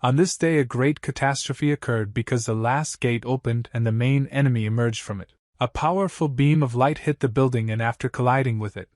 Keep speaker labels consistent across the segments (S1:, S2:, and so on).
S1: On this day a great catastrophe occurred because the last gate opened and the main enemy emerged from it. A powerful beam of light hit the building, and after colliding with it,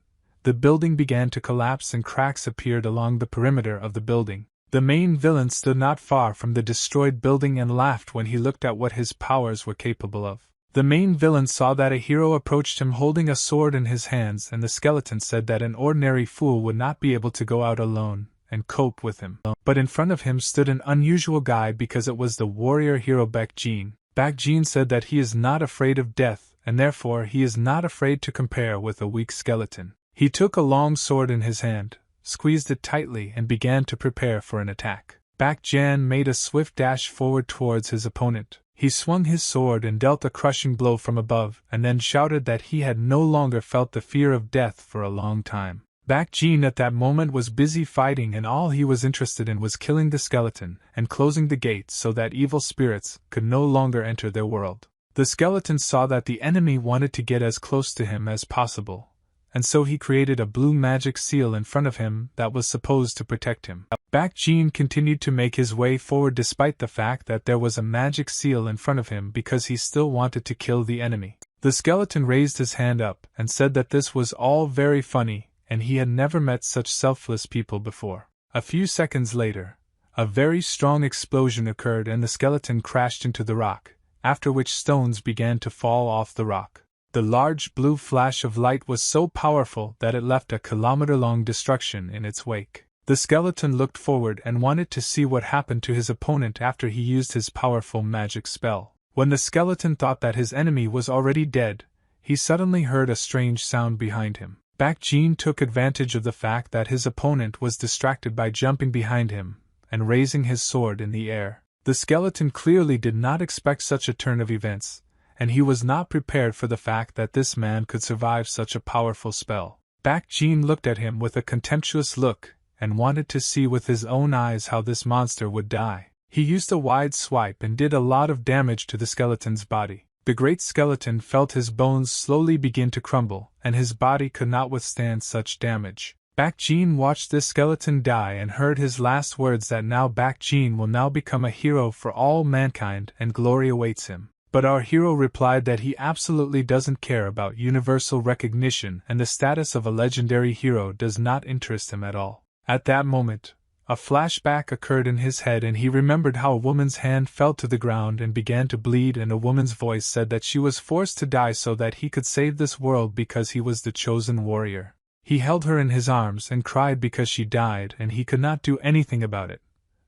S1: the building began to collapse and cracks appeared along the perimeter of the building. The main villain stood not far from the destroyed building and laughed when he looked at what his powers were capable of. The main villain saw that a hero approached him holding a sword in his hands, and the skeleton said that an ordinary fool would not be able to go out alone and cope with him. But in front of him stood an unusual guy because it was the warrior hero Baek Jin. Baek Jin said that he is not afraid of death, and therefore he is not afraid to compare with a weak skeleton. He took a long sword in his hand, squeezed it tightly, and began to prepare for an attack. Baek Jin made a swift dash forward towards his opponent. He swung his sword and dealt a crushing blow from above, and then shouted that he had no longer felt the fear of death for a long time. Baek Jin at that moment was busy fighting, and all he was interested in was killing the skeleton and closing the gate so that evil spirits could no longer enter their world. The skeleton saw that the enemy wanted to get as close to him as possible, and so he created a blue magic seal in front of him that was supposed to protect him. Baek Jin continued to make his way forward despite the fact that there was a magic seal in front of him because he still wanted to kill the enemy. The skeleton raised his hand up and said that this was all very funny, and he had never met such selfless people before. A few seconds later, a very strong explosion occurred and the skeleton crashed into the rock, after which stones began to fall off the rock. The large blue flash of light was so powerful that it left a kilometer-long destruction in its wake. The skeleton looked forward and wanted to see what happened to his opponent after he used his powerful magic spell. When the skeleton thought that his enemy was already dead, he suddenly heard a strange sound behind him. Baek Jin took advantage of the fact that his opponent was distracted by jumping behind him and raising his sword in the air. The skeleton clearly did not expect such a turn of events, and he was not prepared for the fact that this man could survive such a powerful spell. Baek Jin looked at him with a contemptuous look and wanted to see with his own eyes how this monster would die. He used a wide swipe and did a lot of damage to the skeleton's body. The great skeleton felt his bones slowly begin to crumble, and his body could not withstand such damage. Baek Jin watched this skeleton die and heard his last words that now Baek Jin will now become a hero for all mankind and glory awaits him. But our hero replied that he absolutely doesn't care about universal recognition and the status of a legendary hero does not interest him at all. At that moment, a flashback occurred in his head and he remembered how a woman's hand fell to the ground and began to bleed, and a woman's voice said that she was forced to die so that he could save this world because he was the chosen warrior. He held her in his arms and cried because she died and he could not do anything about it.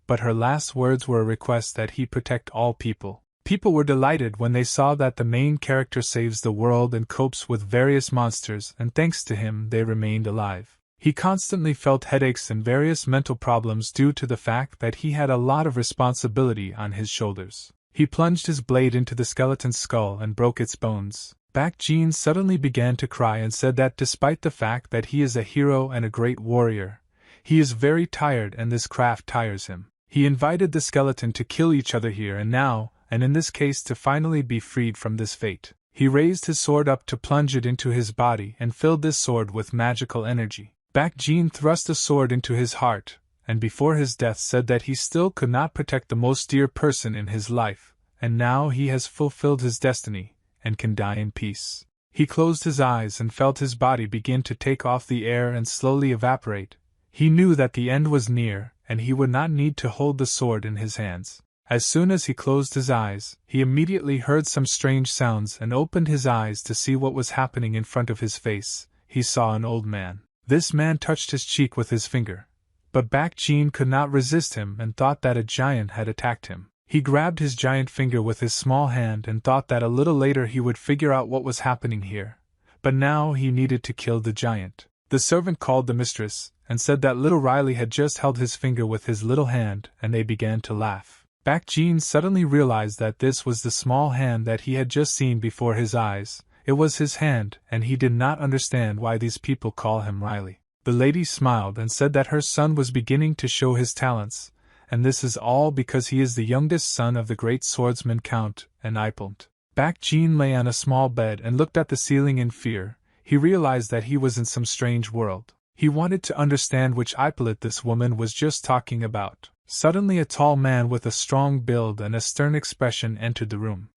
S1: But her last words were a request that he protect all people. People were delighted when they saw that the main character saves the world and copes with various monsters, and thanks to him they remained alive. He constantly felt headaches and various mental problems due to the fact that he had a lot of responsibility on his shoulders. He plunged his blade into the skeleton's skull and broke its bones. Baek Jin suddenly began to cry and said that despite the fact that he is a hero and a great warrior, he is very tired and this craft tires him. He invited the skeleton to kill each other here and now, and in this case to finally be freed from this fate. He raised his sword up to plunge it into his body and filled this sword with magical energy. Baek Jin thrust the sword into his heart, and before his death said that he still could not protect the most dear person in his life, and now he has fulfilled his destiny, and can die in peace. He closed his eyes and felt his body begin to take off the air and slowly evaporate. He knew that the end was near, and he would not need to hold the sword in his hands. As soon as he closed his eyes, he immediately heard some strange sounds and opened his eyes to see what was happening in front of his face. He saw an old man. This man touched his cheek with his finger, but Baek Jin could not resist him and thought that a giant had attacked him. He grabbed his giant finger with his small hand and thought that a little later he would figure out what was happening here, but now he needed to kill the giant. The servant called the mistress and said that little Riley had just held his finger with his little hand, and they began to laugh. Baek Jin suddenly realized that this was the small hand that he had just seen before his eyes. It was his hand, and he did not understand why these people call him Riley. The lady smiled and said that her son was beginning to show his talents, and this is all because he is the youngest son of the great swordsman Count Eipelt. Baek Jin lay on a small bed and looked at the ceiling in fear. He realized that he was in some strange world. He wanted to understand which Eipelt this woman was just talking about. Suddenly a tall man with a strong build and a stern expression entered the room.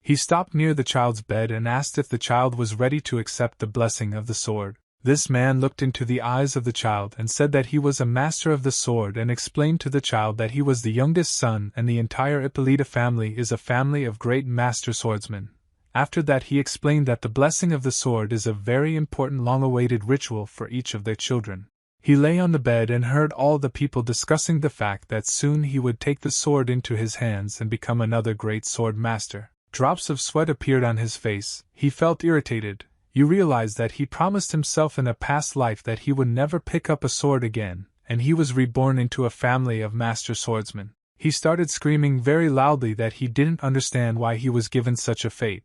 S1: He stopped near the child's bed and asked if the child was ready to accept the blessing of the sword. This man looked into the eyes of the child and said that he was a master of the sword and explained to the child that he was the youngest son and the entire Ippolita family is a family of great master swordsmen. After that he explained that the blessing of the sword is a very important long-awaited ritual for each of their children. He lay on the bed and heard all the people discussing the fact that soon he would take the sword into his hands and become another great sword master. Drops of sweat appeared on his face. He felt irritated. You realized that he promised himself in a past life that he would never pick up a sword again, and he was reborn into a family of master swordsmen. He started screaming very loudly that he didn't understand why he was given such a fate.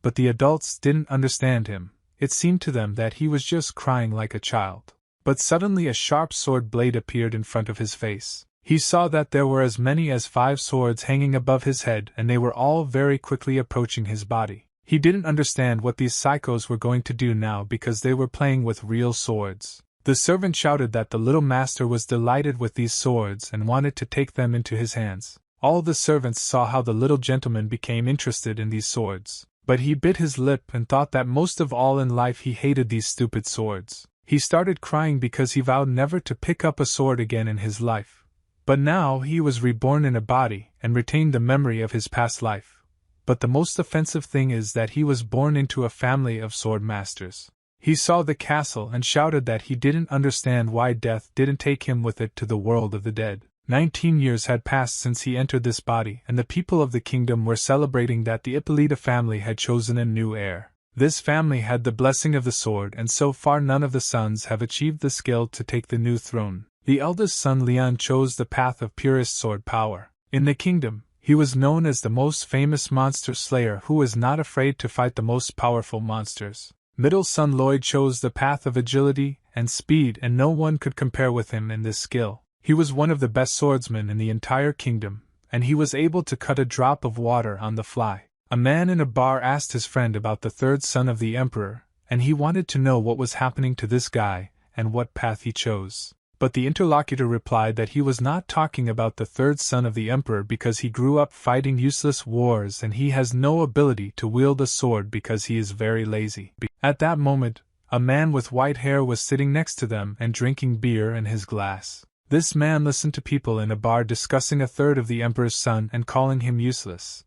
S1: But the adults didn't understand him. It seemed to them that he was just crying like a child. But suddenly a sharp sword blade appeared in front of his face. He saw that there were as many as 5 swords hanging above his head and they were all very quickly approaching his body. He didn't understand what these psychos were going to do now because they were playing with real swords. The servant shouted that the little master was delighted with these swords and wanted to take them into his hands. All the servants saw how the little gentleman became interested in these swords. But he bit his lip and thought that most of all in life he hated these stupid swords. He started crying because he vowed never to pick up a sword again in his life. But now he was reborn in a body and retained the memory of his past life. But the most offensive thing is that he was born into a family of sword masters. He saw the castle and shouted that he didn't understand why death didn't take him with it to the world of the dead. 19 years had passed since he entered this body, and the people of the kingdom were celebrating that the Ippolita family had chosen a new heir. This family had the blessing of the sword, and so far none of the sons have achieved the skill to take the new throne. The eldest son Leon chose the path of purest sword power. In the kingdom, he was known as the most famous monster slayer who was not afraid to fight the most powerful monsters. Middle son Lloyd chose the path of agility and speed, and no one could compare with him in this skill. He was one of the best swordsmen in the entire kingdom, and he was able to cut a drop of water on the fly. A man in a bar asked his friend about the third son of the emperor, and he wanted to know what was happening to this guy and what path he chose. But the interlocutor replied that he was not talking about the third son of the emperor because he grew up fighting useless wars and he has no ability to wield a sword because he is very lazy. At that moment, a man with white hair was sitting next to them and drinking beer in his glass. This man listened to people in a bar discussing a third of the emperor's son and calling him useless.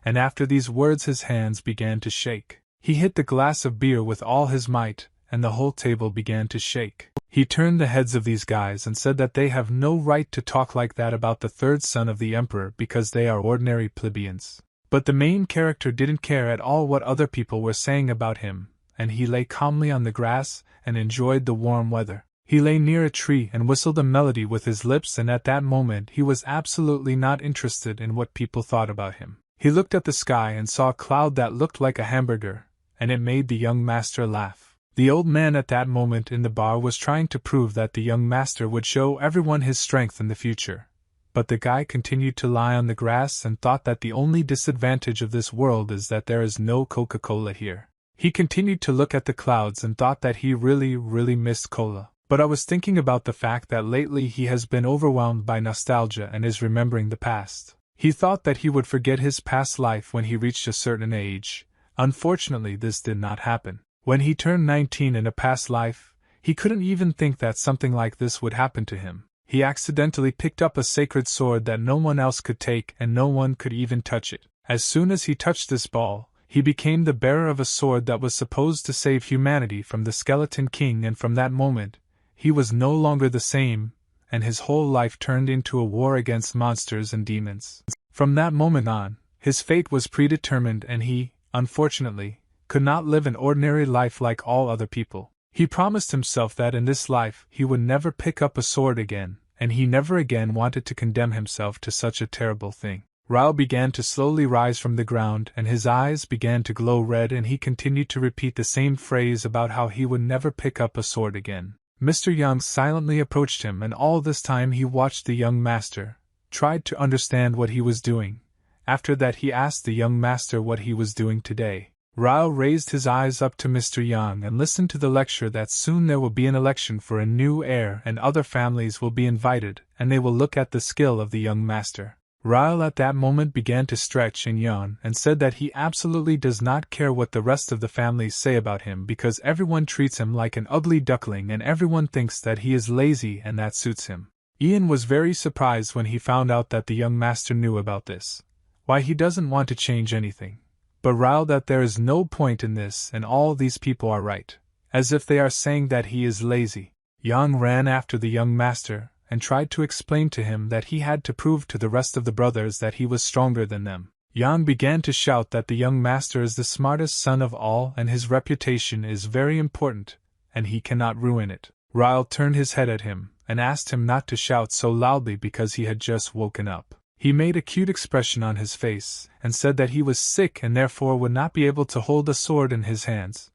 S1: And after these words his hands began to shake. He hit the glass of beer with all his might, and the whole table began to shake. He turned the heads of these guys and said that they have no right to talk like that about the third son of the emperor because they are ordinary plebeians. But the main character didn't care at all what other people were saying about him, and he lay calmly on the grass and enjoyed the warm weather. He lay near a tree and whistled a melody with his lips, and at that moment he was absolutely not interested in what people thought about him. He looked at the sky and saw a cloud that looked like a hamburger, and it made the young master laugh. The old man at that moment in the bar was trying to prove that the young master would show everyone his strength in the future. But the guy continued to lie on the grass and thought that the only disadvantage of this world is that there is no Coca-Cola here. He continued to look at the clouds and thought that he really missed cola. But I was thinking about the fact that lately he has been overwhelmed by nostalgia and is remembering the past. He thought that he would forget his past life when he reached a certain age. Unfortunately, this did not happen. When he turned 19 in a past life, he couldn't even think that something like this would happen to him. He accidentally picked up a sacred sword that no one else could take and no one could even touch it. As soon as he touched this ball, he became the bearer of a sword that was supposed to save humanity from the Skeleton King, and from that moment, he was no longer the same, and his whole life turned into a war against monsters and demons. From that moment on, his fate was predetermined and he, unfortunately, could not live an ordinary life like all other people. He promised himself that in this life he would never pick up a sword again, and he never again wanted to condemn himself to such a terrible thing. Raoul began to slowly rise from the ground and his eyes began to glow red, and he continued to repeat the same phrase about how he would never pick up a sword again. Mr. Young silently approached him, and all this time he watched the young master, tried to understand what he was doing. After that he asked the young master what he was doing today. Ryle raised his eyes up to Mr. Yang and listened to the lecture that soon there will be an election for a new heir and other families will be invited and they will look at the skill of the young master. Ryle at that moment began to stretch and yawn and said that he absolutely does not care what the rest of the families say about him because everyone treats him like an ugly duckling and everyone thinks that he is lazy and that suits him. Ian was very surprised when he found out that the young master knew about this. Why, he doesn't want to change anything. But Ryle that there is no point in this and all these people are right, as if they are saying that he is lazy. Yang ran after the young master and tried to explain to him that he had to prove to the rest of the brothers that he was stronger than them. Yang began to shout that the young master is the smartest son of all and his reputation is very important, and he cannot ruin it. Ryle turned his head at him and asked him not to shout so loudly because he had just woken up. He made a cute expression on his face, and said that he was sick and therefore would not be able to hold a sword in his hands.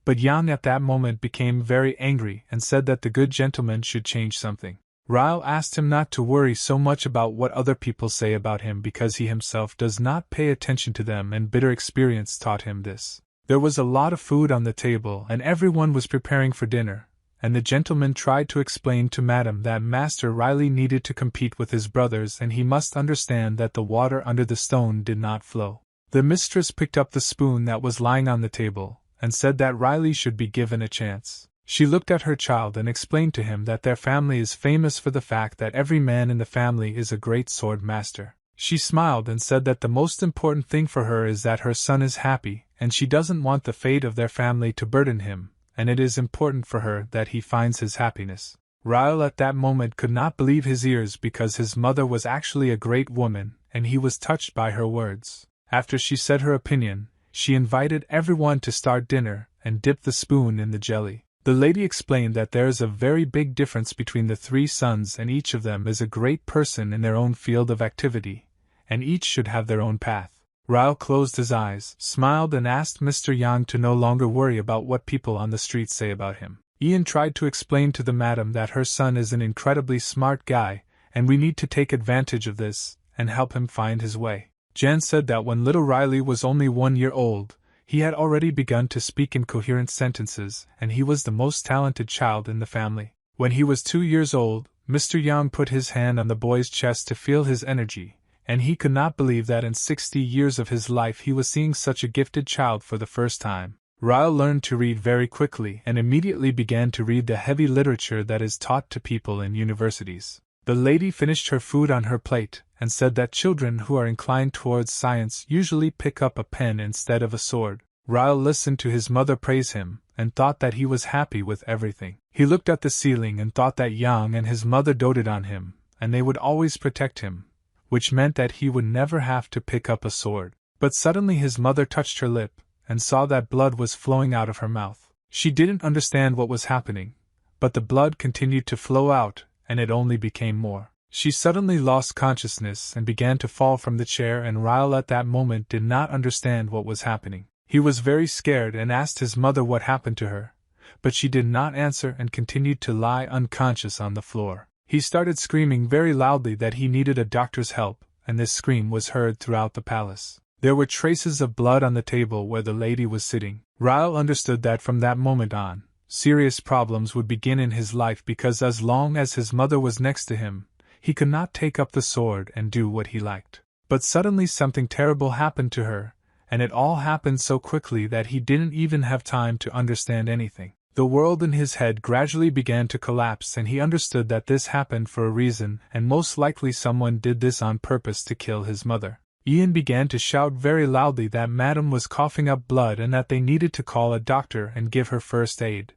S1: But Yang at that moment became very angry and said that the good gentleman should change something. Ryle asked him not to worry so much about what other people say about him because he himself does not pay attention to them and bitter experience taught him this. There was a lot of food on the table and everyone was preparing for dinner, and the gentleman tried to explain to Madame that Master Riley needed to compete with his brothers and he must understand that the water under the stone did not flow. The mistress picked up the spoon that was lying on the table, and said that Riley should be given a chance. She looked at her child and explained to him that their family is famous for the fact that every man in the family is a great sword master. She smiled and said that the most important thing for her is that her son is happy, and she doesn't want the fate of their family to burden him, and it is important for her that he finds his happiness. Ryle at that moment could not believe his ears because his mother was actually a great woman, and he was touched by her words. After she said her opinion, she invited everyone to start dinner and dip the spoon in the jelly. The lady explained that there is a very big difference between the three sons and each of them is a great person in their own field of activity, and each should have their own path. Ryle closed his eyes, smiled and asked Mr. Yang to no longer worry about what people on the street say about him. Ian tried to explain to the madam that her son is an incredibly smart guy, and we need to take advantage of this, and help him find his way. Jan said that when little Riley was only 1 year old, he had already begun to speak in coherent sentences, and he was the most talented child in the family. When he was 2 years old, Mr. Yang put his hand on the boy's chest to feel his energy, and he could not believe that in 60 years of his life he was seeing such a gifted child for the first time. Ryle learned to read very quickly and immediately began to read the heavy literature that is taught to people in universities. The lady finished her food on her plate and said that children who are inclined towards science usually pick up a pen instead of a sword. Ryle listened to his mother praise him and thought that he was happy with everything. He looked at the ceiling and thought that Yang and his mother doted on him, and they would always protect him, which meant that he would never have to pick up a sword. But suddenly his mother touched her lip and saw that blood was flowing out of her mouth. She didn't understand what was happening, but the blood continued to flow out, and it only became more. She suddenly lost consciousness and began to fall from the chair, and Ryle at that moment did not understand what was happening. He was very scared and asked his mother what happened to her, but she did not answer and continued to lie unconscious on the floor. He started screaming very loudly that he needed a doctor's help, and this scream was heard throughout the palace. There were traces of blood on the table where the lady was sitting. Ryle understood that from that moment on, serious problems would begin in his life because as long as his mother was next to him, he could not take up the sword and do what he liked. But suddenly something terrible happened to her, and it all happened so quickly that he didn't even have time to understand anything. The world in his head gradually began to collapse, and he understood that this happened for a reason, and most likely someone did this on purpose to kill his mother. Ian began to shout very loudly that Madame was coughing up blood and that they needed to call a doctor and give her first aid.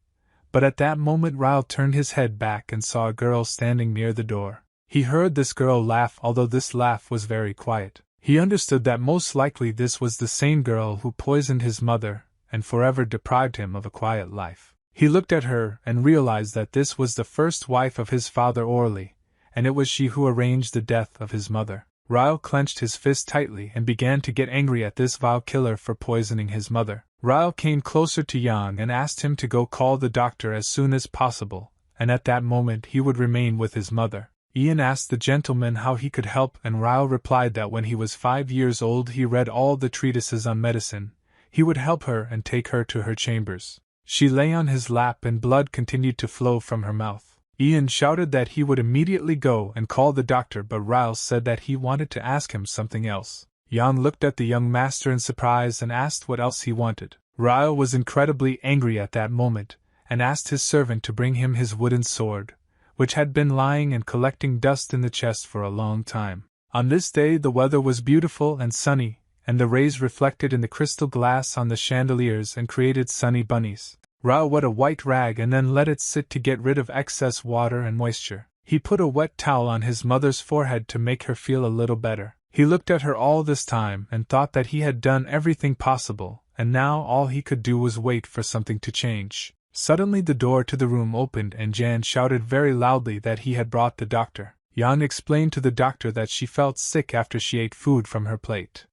S1: But at that moment Ryle turned his head back and saw a girl standing near the door. He heard this girl laugh, although this laugh was very quiet. He understood that most likely this was the same girl who poisoned his mother and forever deprived him of a quiet life. He looked at her and realized that this was the first wife of his father Orly, and it was she who arranged the death of his mother. Ryle clenched his fist tightly and began to get angry at this vile killer for poisoning his mother. Ryle came closer to Yang and asked him to go call the doctor as soon as possible, and at that moment he would remain with his mother. Ian asked the gentleman how he could help, and Ryle replied that when he was 5 years old he read all the treatises on medicine. he would help her and take her to her chambers. She lay on his lap and blood continued to flow from her mouth. Ian shouted that he would immediately go and call the doctor, but Riles said that he wanted to ask him something else. Yang looked at the young master in surprise and asked what else he wanted. Ryle was incredibly angry at that moment, and asked his servant to bring him his wooden sword, which had been lying and collecting dust in the chest for a long time. On this day the weather was beautiful and sunny, and the rays reflected in the crystal glass on the chandeliers and created sunny bunnies. Ryle wet a white rag and then let it sit to get rid of excess water and moisture. He put a wet towel on his mother's forehead to make her feel a little better. He looked at her all this time and thought that he had done everything possible, and now all he could do was wait for something to change. Suddenly the door to the room opened and Jan shouted very loudly that he had brought the doctor. Jan explained to the doctor that she felt sick after she ate food from her plate.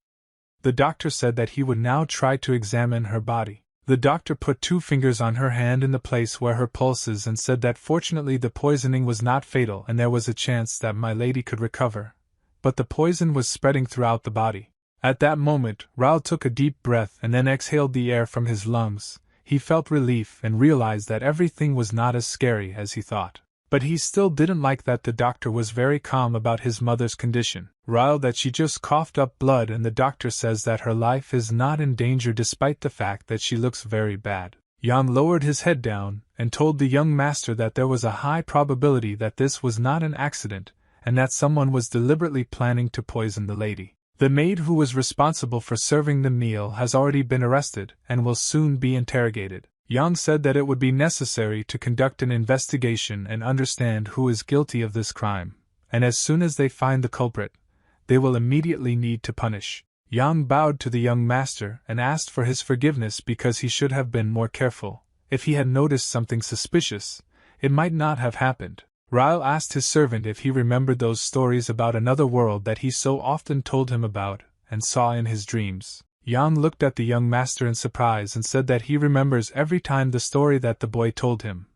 S1: The doctor said that he would now try to examine her body. The doctor put 2 fingers on her hand in the place where her pulse is and said that fortunately the poisoning was not fatal and there was a chance that my lady could recover. But the poison was spreading throughout the body. At that moment, Ryle took a deep breath and then exhaled the air from his lungs. He felt relief and realized that everything was not as scary as he thought. But he still didn't like that the doctor was very calm about his mother's condition. Ryle that she just coughed up blood and the doctor says that her life is not in danger despite the fact that she looks very bad. Jan lowered his head down and told the young master that there was a high probability that this was not an accident and that someone was deliberately planning to poison the lady. The maid who was responsible for serving the meal has already been arrested and will soon be interrogated. Yang said that it would be necessary to conduct an investigation and understand who is guilty of this crime, and as soon as they find the culprit, they will immediately need to punish. Yang bowed to the young master and asked for his forgiveness because he should have been more careful. If he had noticed something suspicious, it might not have happened. Ryle asked his servant if he remembered those stories about another world that he so often told him about and saw in his dreams. Yang looked at the young master in surprise and said that he remembers every time the story that the boy told him,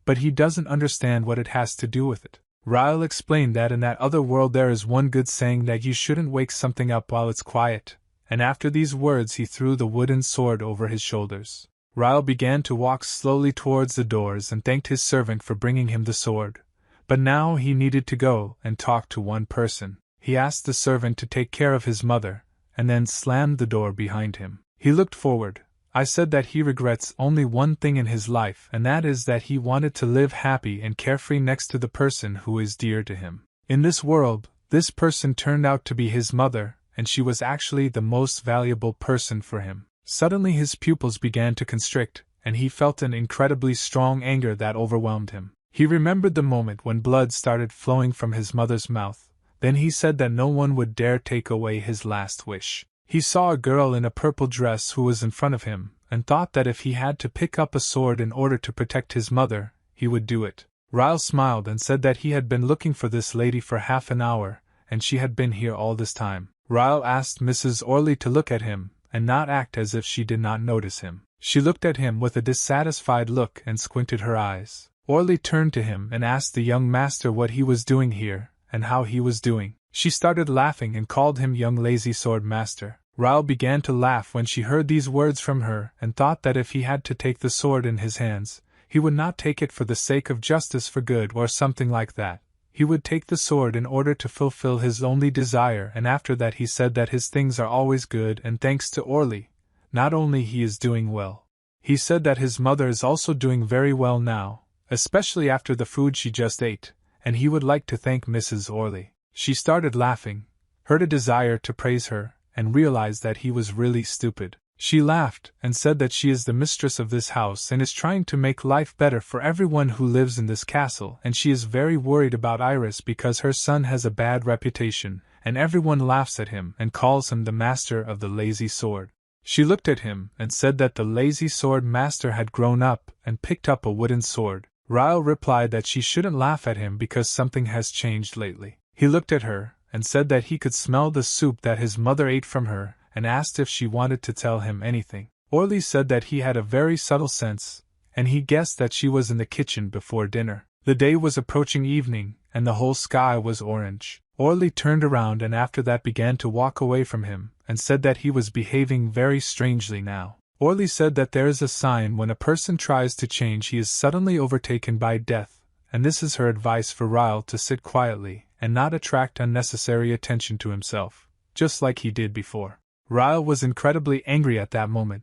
S1: but he doesn't understand what it has to do with it. Ryle explained that in that other world there is one good saying that you shouldn't wake something up while it's quiet, and after these words he threw the wooden sword over his shoulders. Ryle began to walk slowly towards the doors and thanked his servant for bringing him the sword. But now he needed to go and talk to one person. He asked the servant to take care of his mother, and then slammed the door behind him. He looked forward. I said that he regrets only one thing in his life, and that is that he wanted to live happy and carefree next to the person who is dear to him. In this world, this person turned out to be his mother, and she was actually the most valuable person for him. Suddenly his pupils began to constrict, and he felt an incredibly strong anger that overwhelmed him. He remembered the moment when blood started flowing from his mother's mouth. Then he said that no one would dare take away his last wish. He saw a girl in a purple dress who was in front of him, and thought that if he had to pick up a sword in order to protect his mother, he would do it. Ryle smiled and said that he had been looking for this lady for half an hour, and she had been here all this time. Ryle asked Mrs. Orley to look at him, and not act as if she did not notice him. She looked at him with a dissatisfied look and squinted her eyes. Orley turned to him and asked the young master what he was doing here, and how he was doing. She started laughing and called him young lazy sword master. Ryle began to laugh when she heard these words from her and thought that if he had to take the sword in his hands, he would not take it for the sake of justice for good or something like that. He would take the sword in order to fulfill his only desire, and after that he said that his things are always good and thanks to Orley, not only he is doing well. He said that his mother is also doing very well now, especially after the food she just ate, and he would like to thank Mrs. Orley. She started laughing, heard a desire to praise her, and realized that he was really stupid. She laughed and said that she is the mistress of this house and is trying to make life better for everyone who lives in this castle, and she is very worried about Iris because her son has a bad reputation, and everyone laughs at him and calls him the master of the lazy sword. She looked at him and said that the lazy sword master had grown up and picked up a wooden sword. Ryle replied that she shouldn't laugh at him because something has changed lately. He looked at her and said that he could smell the soup that his mother ate from her, and asked if she wanted to tell him anything. Orley said that he had a very subtle sense, and he guessed that she was in the kitchen before dinner. The day was approaching evening, and the whole sky was orange. Orley turned around and after that began to walk away from him, and said that he was behaving very strangely now. Orly said that there is a sign when a person tries to change he is suddenly overtaken by death, and this is her advice for Ryle to sit quietly and not attract unnecessary attention to himself, just like he did before. Ryle was incredibly angry at that moment,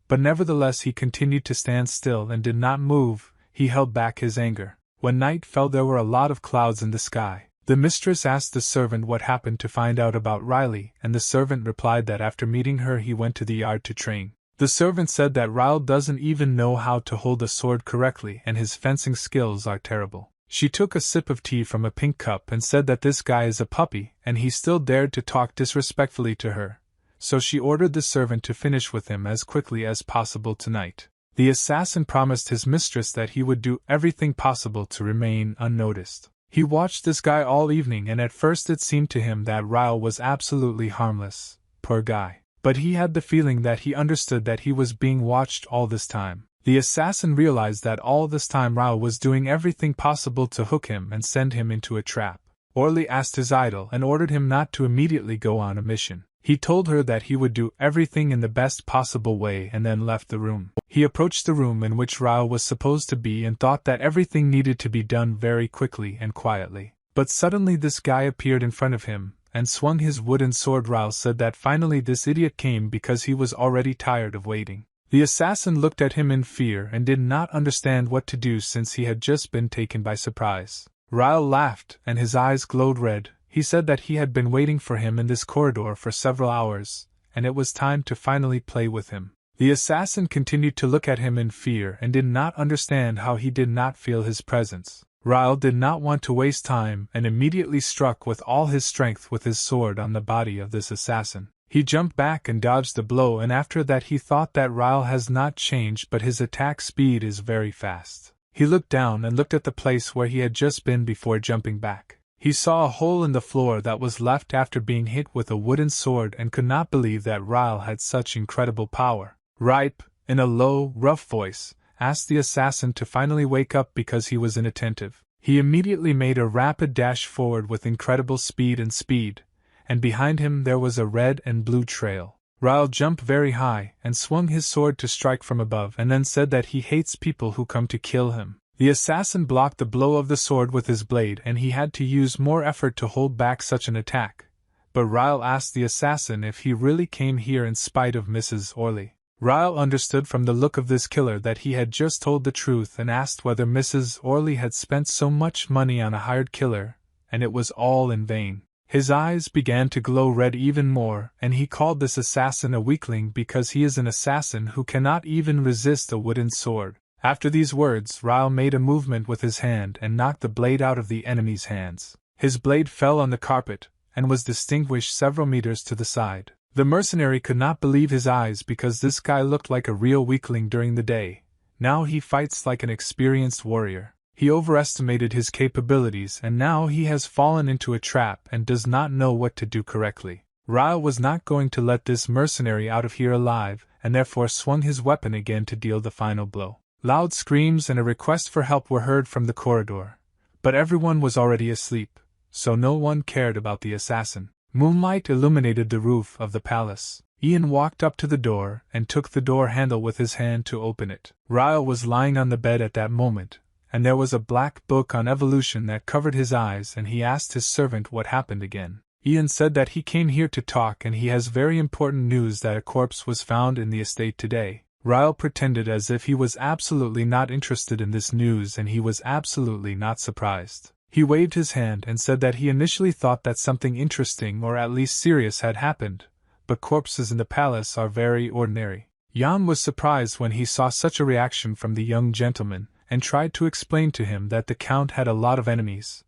S1: but nevertheless he continued to stand still and did not move. He held back his anger. When night fell there were a lot of clouds in the sky. The mistress asked the servant what happened to find out about Riley, and the servant replied that after meeting her he went to the yard to train. The servant said that Ryle doesn't even know how to hold a sword correctly and his fencing skills are terrible. She took a sip of tea from a pink cup and said that this guy is a puppy and he still dared to talk disrespectfully to her, so she ordered the servant to finish with him as quickly as possible tonight. The assassin promised his mistress that he would do everything possible to remain unnoticed. He watched this guy all evening and at first it seemed to him that Ryle was absolutely harmless, poor guy. But he had the feeling that he understood that he was being watched all this time. The assassin realized that all this time Ryle was doing everything possible to hook him and send him into a trap. Orly asked his idol and ordered him not to immediately go on a mission. He told her that he would do everything in the best possible way and then left the room. He approached the room in which Ryle was supposed to be and thought that everything needed to be done very quickly and quietly. But suddenly this guy appeared in front of him and swung his wooden sword. Ryle said that finally this idiot came because he was already tired of waiting. The assassin looked at him in fear and did not understand what to do since he had just been taken by surprise. Ryle laughed and his eyes glowed red. He said that he had been waiting for him in this corridor for several hours, and it was time to finally play with him. The assassin continued to look at him in fear and did not understand how he did not feel his presence. Ryle did not want to waste time and immediately struck with all his strength with his sword on the body of this assassin. He jumped back and dodged the blow, and after that he thought that Ryle has not changed but his attack speed is very fast. He looked down and looked at the place where he had just been before jumping back. He saw a hole in the floor that was left after being hit with a wooden sword and could not believe that Ryle had such incredible power. Ripe, in a low, rough voice, asked the assassin to finally wake up because he was inattentive. He immediately made a rapid dash forward with incredible speed, and behind him there was a red and blue trail. Ryle jumped very high and swung his sword to strike from above and then said that he hates people who come to kill him. The assassin blocked the blow of the sword with his blade and he had to use more effort to hold back such an attack. But Ryle asked the assassin if he really came here in spite of Mrs. Orly. Ryle understood from the look of this killer that he had just told the truth and asked whether Mrs. Orly had spent so much money on a hired killer, and it was all in vain. His eyes began to glow red even more, and he called this assassin a weakling because he is an assassin who cannot even resist a wooden sword. After these words, Ryle made a movement with his hand and knocked the blade out of the enemy's hands. His blade fell on the carpet, and was distinguished several meters to the side. The mercenary could not believe his eyes because this guy looked like a real weakling during the day. Now he fights like an experienced warrior. He overestimated his capabilities and now he has fallen into a trap and does not know what to do correctly. Ryle was not going to let this mercenary out of here alive and therefore swung his weapon again to deal the final blow. Loud screams and a request for help were heard from the corridor, but everyone was already asleep, so no one cared about the assassin. Moonlight illuminated the roof of the palace. Ian walked up to the door and took the door handle with his hand to open it. Ryle was lying on the bed at that moment, and there was a black book on evolution that covered his eyes, and he asked his servant what happened again. Ian said that he came here to talk and he has very important news that a corpse was found in the estate today. Ryle pretended as if he was absolutely not interested in this news and he was absolutely not surprised. He waved his hand and said that he initially thought that something interesting or at least serious had happened, but corpses in the palace are very ordinary. Jan was surprised when he saw such a reaction from the young gentleman, and tried to explain to him that the Count had a lot of enemies.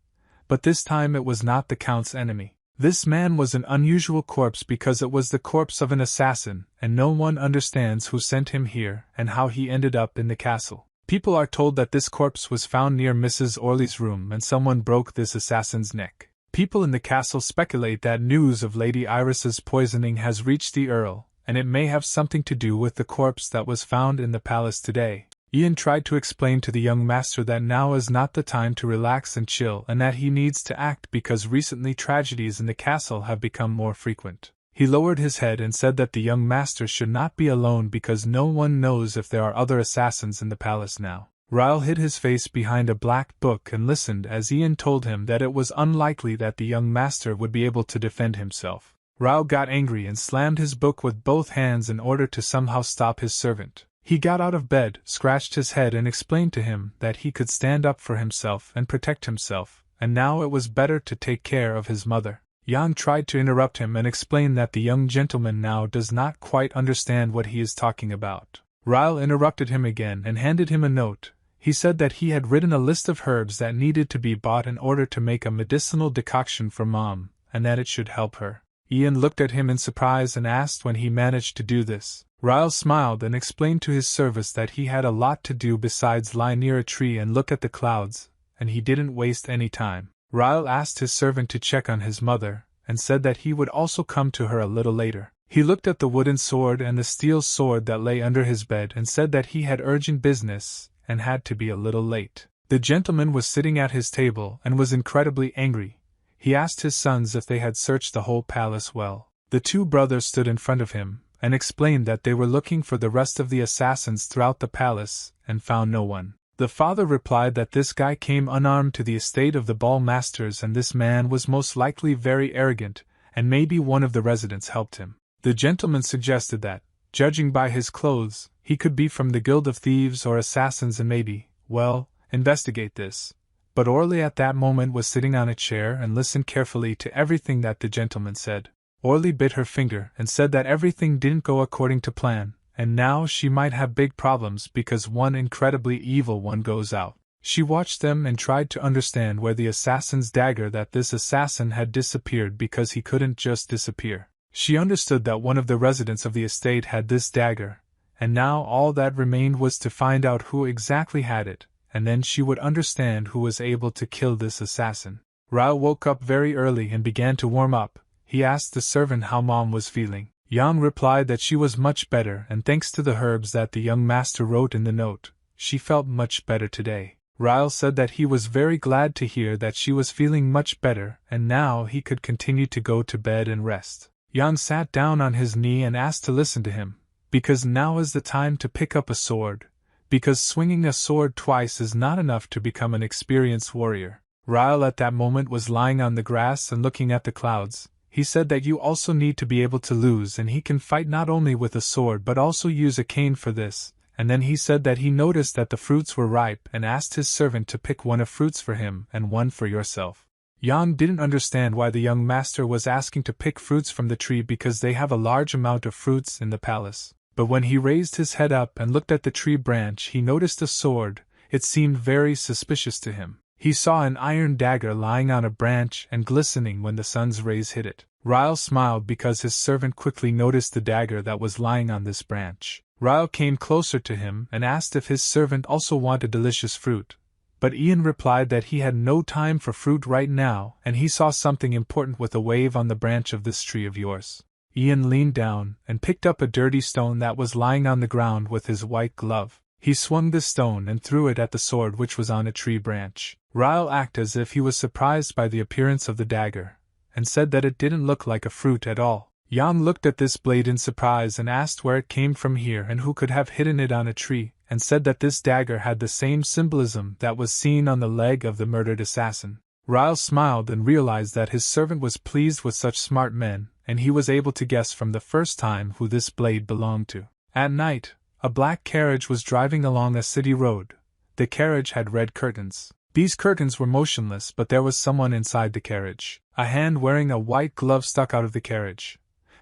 S1: But this time it was not the Count's enemy. This man was an unusual corpse because it was the corpse of an assassin, and no one understands who sent him here and how he ended up in the castle. People are told that this corpse was found near Mrs. Orly's room and someone broke this assassin's neck. People in the castle speculate that news of Lady Iris's poisoning has reached the Earl, and it may have something to do with the corpse that was found in the palace today. Ian tried to explain to the young master that now is not the time to relax and chill and that he needs to act because recently tragedies in the castle have become more frequent. He lowered his head and said that the young master should not be alone because no one knows if there are other assassins in the palace now. Ryle hid his face behind a black book and listened as Ian told him that it was unlikely that the young master would be able to defend himself. Ryle got angry and slammed his book with both hands in order to somehow stop his servant. He got out of bed, scratched his head and explained to him that he could stand up for himself and protect himself, and now it was better to take care of his mother. Yang tried to interrupt him and explain that the young gentleman now does not quite understand what he is talking about. Ryle interrupted him again and handed him a note. He said that he had written a list of herbs that needed to be bought in order to make a medicinal decoction for Mom, and that it should help her. Ian looked at him in surprise and asked when he managed to do this. Ryle smiled and explained to his servants that he had a lot to do besides lie near a tree and look at the clouds, and he didn't waste any time. Ryle asked his servant to check on his mother, and said that he would also come to her a little later. He looked at the wooden sword and the steel sword that lay under his bed and said that he had urgent business and had to be a little late. The gentleman was sitting at his table and was incredibly angry. He asked his sons if they had searched the whole palace well. The two brothers stood in front of him and explained that they were looking for the rest of the assassins throughout the palace and found no one. The father replied that this guy came unarmed to the estate of the ball masters and this man was most likely very arrogant, and maybe one of the residents helped him. The gentleman suggested that, judging by his clothes, he could be from the Guild of Thieves or Assassins and maybe, well, investigate this. But Orly at that moment was sitting on a chair and listened carefully to everything that the gentleman said. Orly bit her finger and said that everything didn't go according to plan, and now she might have big problems because one incredibly evil one goes out. She watched them and tried to understand where the assassin's dagger that this assassin had disappeared because he couldn't just disappear. She understood that one of the residents of the estate had this dagger, and now all that remained was to find out who exactly had it, and then she would understand who was able to kill this assassin. Ryle woke up very early and began to warm up. He asked the servant how Mom was feeling. Yang replied that she was much better and thanks to the herbs that the young master wrote in the note, she felt much better today. Ryle said that he was very glad to hear that she was feeling much better and now he could continue to go to bed and rest. Yang sat down on his knee and asked to listen to him, because now is the time to pick up a sword, because swinging a sword twice is not enough to become an experienced warrior. Ryle at that moment was lying on the grass and looking at the clouds. He said that you also need to be able to lose and he can fight not only with a sword but also use a cane for this, and then he said that he noticed that the fruits were ripe and asked his servant to pick one of fruits for him and one for yourself. Yang didn't understand why the young master was asking to pick fruits from the tree because they have a large amount of fruits in the palace. But when he raised his head up and looked at the tree branch he noticed a sword. It seemed very suspicious to him. He saw an iron dagger lying on a branch and glistening when the sun's rays hit it. Ryle smiled because his servant quickly noticed the dagger that was lying on this branch. Ryle came closer to him and asked if his servant also wanted delicious fruit. But Ian replied that he had no time for fruit right now and he saw something important with a wave on the branch of this tree of yours. Ian leaned down and picked up a dirty stone that was lying on the ground with his white glove. He swung the stone and threw it at the sword which was on a tree branch. Ryle acted as if he was surprised by the appearance of the dagger, and said that it didn't look like a fruit at all. Yang looked at this blade in surprise and asked where it came from here and who could have hidden it on a tree, and said that this dagger had the same symbolism that was seen on the leg of the murdered assassin. Ryle smiled and realized that his servant was pleased with such smart men, and he was able to guess from the first time who this blade belonged to. At night, a black carriage was driving along a city road. The carriage had red curtains. These curtains were motionless, but there was someone inside the carriage. A hand wearing a white glove stuck out of the carriage.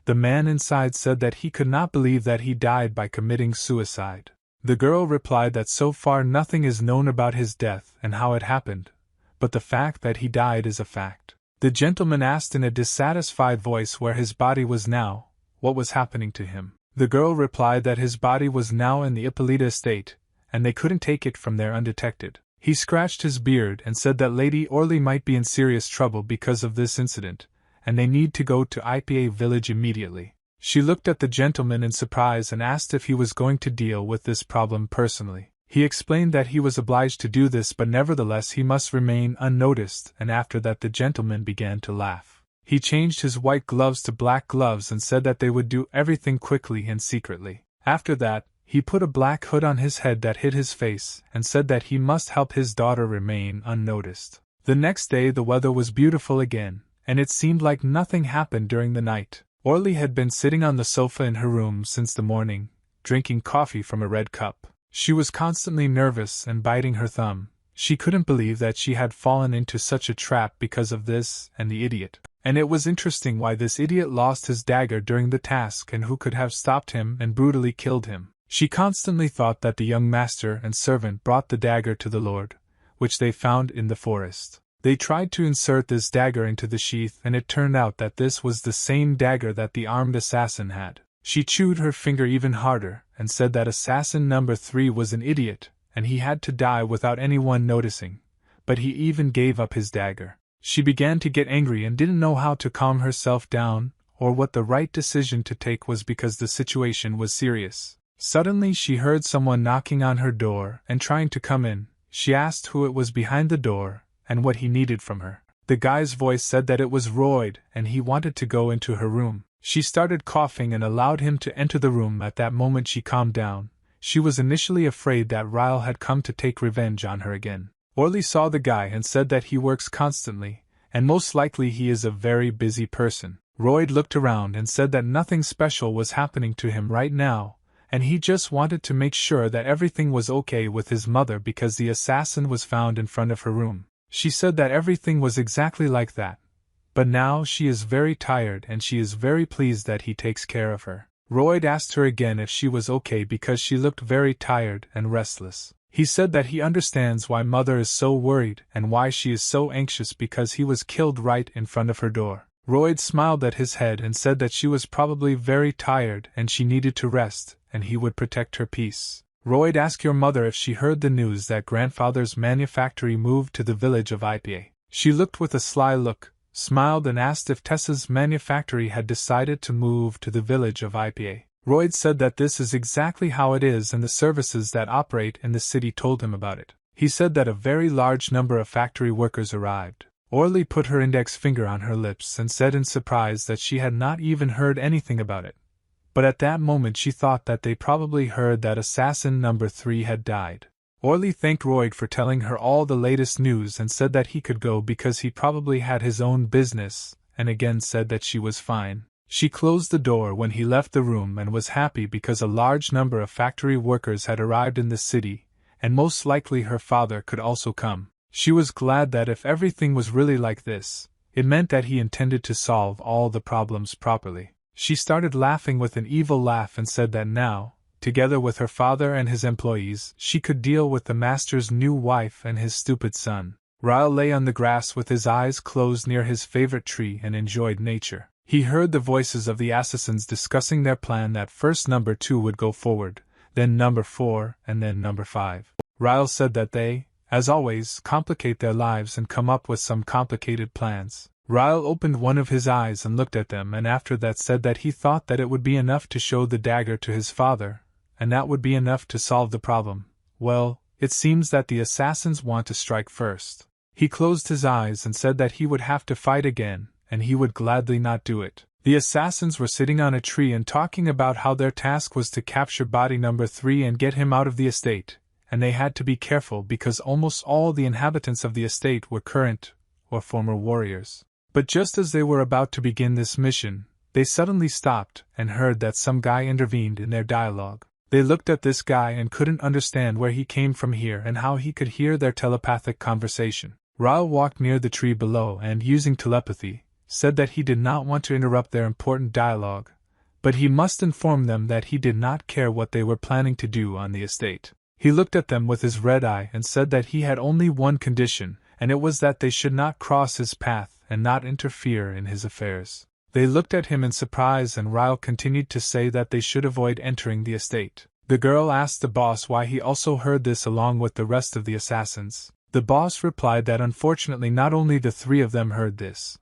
S1: The man inside said that he could not believe that he died by committing suicide. The girl replied that so far nothing is known about his death and how it happened, but the fact that he died is a fact. The gentleman asked in a dissatisfied voice where his body was now, what was happening to him. The girl replied that his body was now in the Ippolita estate, and they couldn't take it from there undetected. He scratched his beard and said that Lady Orly might be in serious trouble because of this incident, and they need to go to IPA village immediately. She looked at the gentleman in surprise and asked if he was going to deal with this problem personally. He explained that he was obliged to do this but nevertheless he must remain unnoticed, and after that the gentleman began to laugh. He changed his white gloves to black gloves and said that they would do everything quickly and secretly. After that, he put a black hood on his head that hid his face and said that he must help his daughter remain unnoticed. The next day the weather was beautiful again, and it seemed like nothing happened during the night. Orly had been sitting on the sofa in her room since the morning, drinking coffee from a red cup. She was constantly nervous and biting her thumb. She couldn't believe that she had fallen into such a trap because of this and the idiot. And it was interesting why this idiot lost his dagger during the task and who could have stopped him and brutally killed him. She constantly thought that the young master and servant brought the dagger to the lord, which they found in the forest. They tried to insert this dagger into the sheath and it turned out that this was the same dagger that the armed assassin had. She chewed her finger even harder and said that assassin number 3 was an idiot and he had to die without anyone noticing, but he even gave up his dagger. She began to get angry and didn't know how to calm herself down or what the right decision to take was because the situation was serious. Suddenly she heard someone knocking on her door and trying to come in. She asked who it was behind the door and what he needed from her. The guy's voice said that it was Royd and he wanted to go into her room. She started coughing and allowed him to enter the room. At that moment she calmed down. She was initially afraid that Ryle had come to take revenge on her again. Orly saw the guy and said that he works constantly, and most likely he is a very busy person. Royd looked around and said that nothing special was happening to him right now, and he just wanted to make sure that everything was okay with his mother because the assassin was found in front of her room. She said that everything was exactly like that, but now she is very tired and she is very pleased that he takes care of her. Royd asked her again if she was okay because she looked very tired and restless. He said that he understands why mother is so worried and why she is so anxious because he was killed right in front of her door. Royd smiled at his head and said that she was probably very tired and she needed to rest, and he would protect her peace. Royd asked your mother if she heard the news that grandfather's manufactory moved to the village of IPA. She looked with a sly look, smiled and asked if Tessa's manufactory had decided to move to the village of IPA. Royd said that this is exactly how it is and the services that operate in the city told him about it. He said that a very large number of factory workers arrived. Orly put her index finger on her lips and said in surprise that she had not even heard anything about it. But at that moment she thought that they probably heard that assassin number 3 had died. Orly thanked Royd for telling her all the latest news and said that he could go because he probably had his own business, and again said that she was fine. She closed the door when he left the room and was happy because a large number of factory workers had arrived in the city, and most likely her father could also come. She was glad that if everything was really like this, it meant that he intended to solve all the problems properly. She started laughing with an evil laugh and said that now, together with her father and his employees, she could deal with the master's new wife and his stupid son. Ryle lay on the grass with his eyes closed near his favorite tree and enjoyed nature. He heard the voices of the assassins discussing their plan that first number 2 would go forward, then number 4, and then number 5. Ryle said that they, as always, complicate their lives and come up with some complicated plans. Ryle opened one of his eyes and looked at them and after that said that he thought that it would be enough to show the dagger to his father, and that would be enough to solve the problem. Well, it seems that the assassins want to strike first. He closed his eyes and said that he would have to fight again, and he would gladly not do it. The assassins were sitting on a tree and talking about how their task was to capture body number 3 and get him out of the estate, and they had to be careful because almost all the inhabitants of the estate were current or former warriors. But just as they were about to begin this mission, they suddenly stopped and heard that some guy intervened in their dialogue. They looked at this guy and couldn't understand where he came from here and how he could hear their telepathic conversation. Ryle walked near the tree below and, using telepathy, said that he did not want to interrupt their important dialogue, but he must inform them that he did not care what they were planning to do on the estate. He looked at them with his red eye and said that he had only one condition, and it was that they should not cross his path and not interfere in his affairs. They looked at him in surprise and Ryle continued to say that they should avoid entering the estate. The girl asked the boss why he also heard this along with the rest of the assassins. The boss replied that unfortunately not only the 3 of them heard this,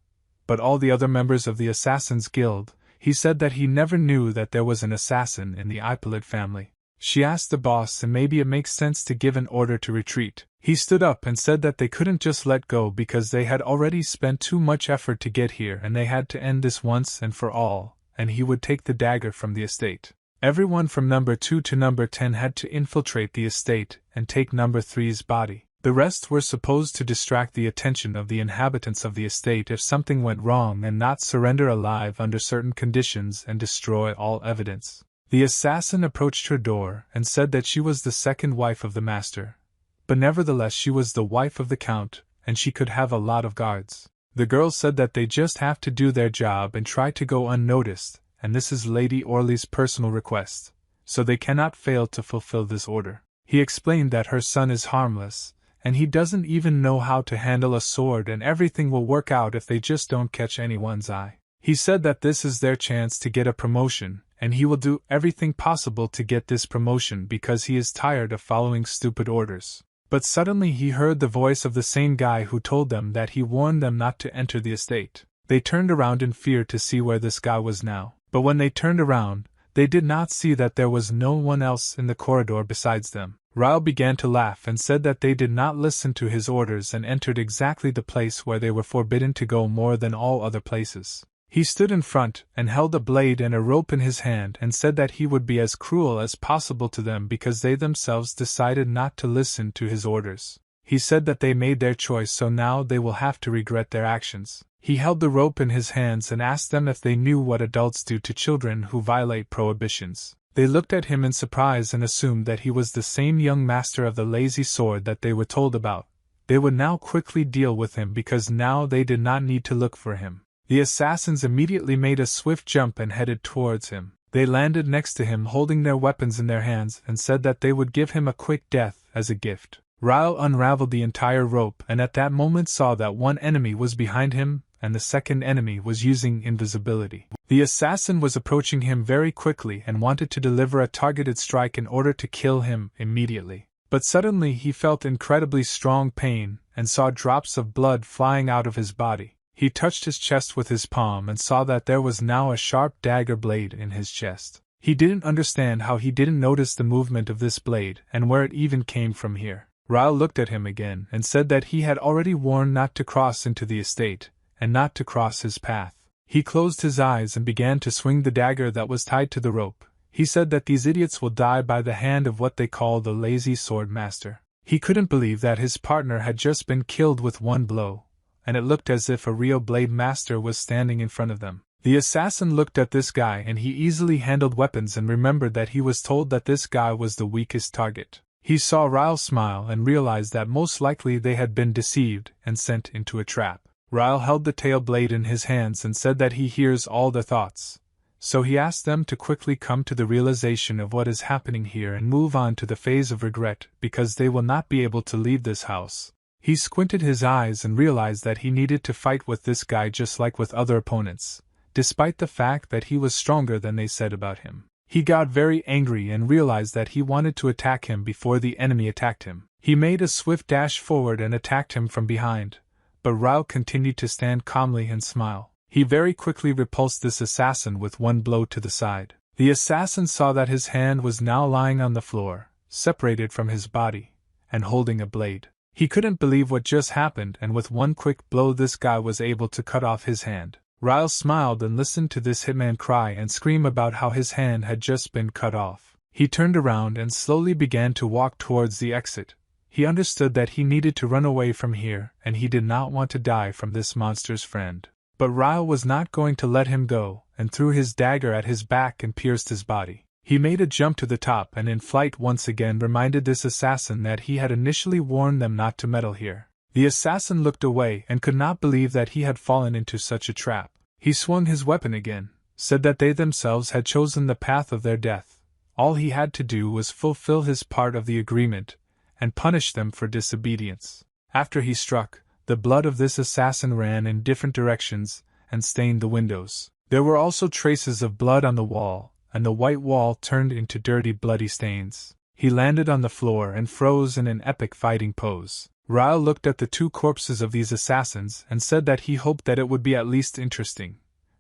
S1: but all the other members of the Assassin's Guild. He said that he never knew that there was an assassin in the Ippolit family. She asked the boss, and maybe it makes sense to give an order to retreat. He stood up and said that they couldn't just let go because they had already spent too much effort to get here and they had to end this once and for all, and he would take the dagger from the estate. Everyone from number 2 to number 10 had to infiltrate the estate and take number 3's body. The rest were supposed to distract the attention of the inhabitants of the estate if something went wrong and not surrender alive under certain conditions and destroy all evidence. The assassin approached her door and said that she was the second wife of the master, but nevertheless she was the wife of the count, and she could have a lot of guards. The girl said that they just have to do their job and try to go unnoticed, and this is Lady Orly's personal request, so they cannot fail to fulfill this order. He explained that her son is harmless, and he doesn't even know how to handle a sword, and everything will work out if they just don't catch anyone's eye. He said that this is their chance to get a promotion, and he will do everything possible to get this promotion because he is tired of following stupid orders. But suddenly he heard the voice of the same guy who told them that he warned them not to enter the estate. They turned around in fear to see where this guy was now, but when they turned around, they did not see that there was no one else in the corridor besides them. Ryle began to laugh and said that they did not listen to his orders and entered exactly the place where they were forbidden to go more than all other places. He stood in front and held a blade and a rope in his hand and said that he would be as cruel as possible to them because they themselves decided not to listen to his orders. He said that they made their choice, so now they will have to regret their actions. He held the rope in his hands and asked them if they knew what adults do to children who violate prohibitions. They looked at him in surprise and assumed that he was the same young master of the lazy sword that they were told about. They would now quickly deal with him because now they did not need to look for him. The assassins immediately made a swift jump and headed towards him. They landed next to him holding their weapons in their hands and said that they would give him a quick death as a gift. Ryle unraveled the entire rope and at that moment saw that one enemy was behind him and the second enemy was using invisibility. The assassin was approaching him very quickly and wanted to deliver a targeted strike in order to kill him immediately. But suddenly he felt incredibly strong pain and saw drops of blood flying out of his body. He touched his chest with his palm and saw that there was now a sharp dagger blade in his chest. He didn't understand how he didn't notice the movement of this blade and where it even came from here. Ryle looked at him again and said that he had already warned not to cross into the estate, and not to cross his path. He closed his eyes and began to swing the dagger that was tied to the rope. He said that these idiots will die by the hand of what they call the lazy sword master. He couldn't believe that his partner had just been killed with one blow, and it looked as if a real blade master was standing in front of them. The assassin looked at this guy and he easily handled weapons and remembered that he was told that this guy was the weakest target. He saw Ryle smile and realized that most likely they had been deceived and sent into a trap. Ryle held the tail blade in his hands and said that he hears all their thoughts, so he asked them to quickly come to the realization of what is happening here and move on to the phase of regret because they will not be able to leave this house. He squinted his eyes and realized that he needed to fight with this guy just like with other opponents, despite the fact that he was stronger than they said about him. He got very angry and realized that he wanted to attack him before the enemy attacked him. He made a swift dash forward and attacked him from behind, but Ryle continued to stand calmly and smile. He very quickly repulsed this assassin with one blow to the side. The assassin saw that his hand was now lying on the floor, separated from his body, and holding a blade. He couldn't believe what just happened, and with one quick blow this guy was able to cut off his hand. Ryle smiled and listened to this hitman cry and scream about how his hand had just been cut off. He turned around and slowly began to walk towards the exit. He understood that he needed to run away from here, and he did not want to die from this monster's friend. But Ryle was not going to let him go, and threw his dagger at his back and pierced his body. He made a jump to the top and in flight once again reminded this assassin that he had initially warned them not to meddle here. The assassin looked away and could not believe that he had fallen into such a trap. He swung his weapon again, said that they themselves had chosen the path of their death. All he had to do was fulfill his part of the agreement, and punish them for disobedience. After he struck, the blood of this assassin ran in different directions and stained the windows. There were also traces of blood on the wall, and the white wall turned into dirty bloody stains. He landed on the floor and froze in an epic fighting pose. Ryle looked at the two corpses of these assassins and said that he hoped that it would be at least interesting.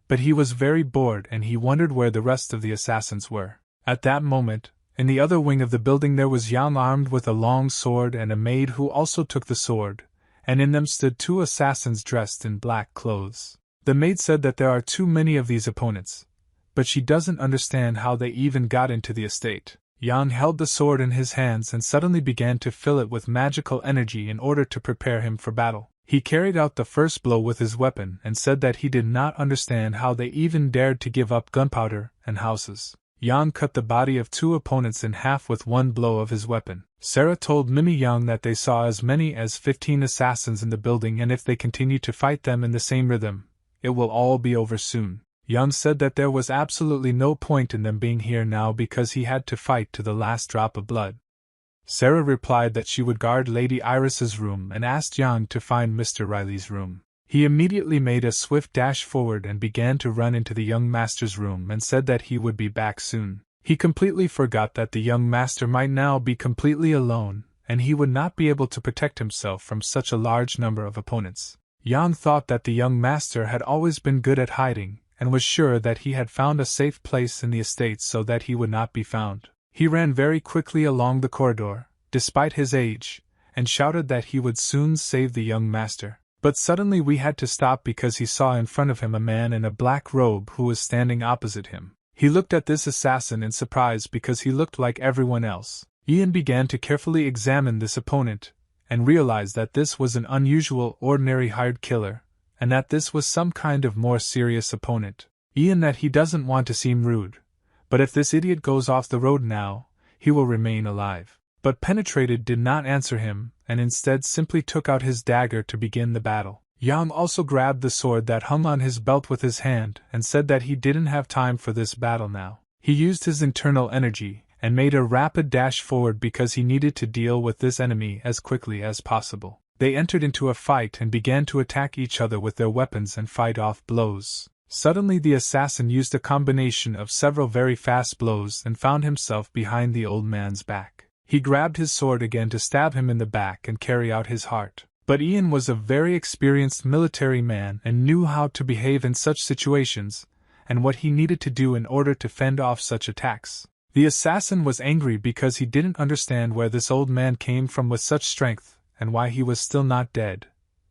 S1: But he was very bored and he wondered where the rest of the assassins were. At that moment, In the other wing of the building there was Yang armed with a long sword and a maid who also took the sword, and in them stood 2 assassins dressed in black clothes. The maid said that there are too many of these opponents, but she doesn't understand how they even got into the estate. Yang held the sword in his hands and suddenly began to fill it with magical energy in order to prepare him for battle. He carried out the first blow with his weapon and said that he did not understand how they even dared to give up gunpowder and houses. Yang cut the body of 2 opponents in half with one blow of his weapon. Sarah told Mimi Yang that they saw as many as 15 assassins in the building, and if they continue to fight them in the same rhythm, it will all be over soon. Yang said that there was absolutely no point in them being here now because he had to fight to the last drop of blood. Sarah replied that she would guard Lady Iris's room and asked Yang to find Mr. Riley's room. He immediately made a swift dash forward and began to run into the young master's room and said that he would be back soon. He completely forgot that the young master might now be completely alone, and he would not be able to protect himself from such a large number of opponents. Yang thought that the young master had always been good at hiding, and was sure that he had found a safe place in the estate so that he would not be found. He ran very quickly along the corridor, despite his age, and shouted that he would soon save the young master. But suddenly we had to stop because he saw in front of him a man in a black robe who was standing opposite him. He looked at this assassin in surprise because he looked like everyone else. Ian began to carefully examine this opponent, and realized that this was an unusual, ordinary hired killer, and that this was some kind of more serious opponent. Ian that he doesn't want to seem rude, but if this idiot goes off the road now, he will remain alive. But Penetrated did not answer him, and instead simply took out his dagger to begin the battle. Yang also grabbed the sword that hung on his belt with his hand and said that he didn't have time for this battle now. He used his internal energy and made a rapid dash forward because he needed to deal with this enemy as quickly as possible. They entered into a fight and began to attack each other with their weapons and fight off blows. Suddenly the assassin used a combination of several very fast blows and found himself behind the old man's back. He grabbed his sword again to stab him in the back and carry out his heart. But Ian was a very experienced military man and knew how to behave in such situations, and what he needed to do in order to fend off such attacks. The assassin was angry because he didn't understand where this old man came from with such strength, and why he was still not dead.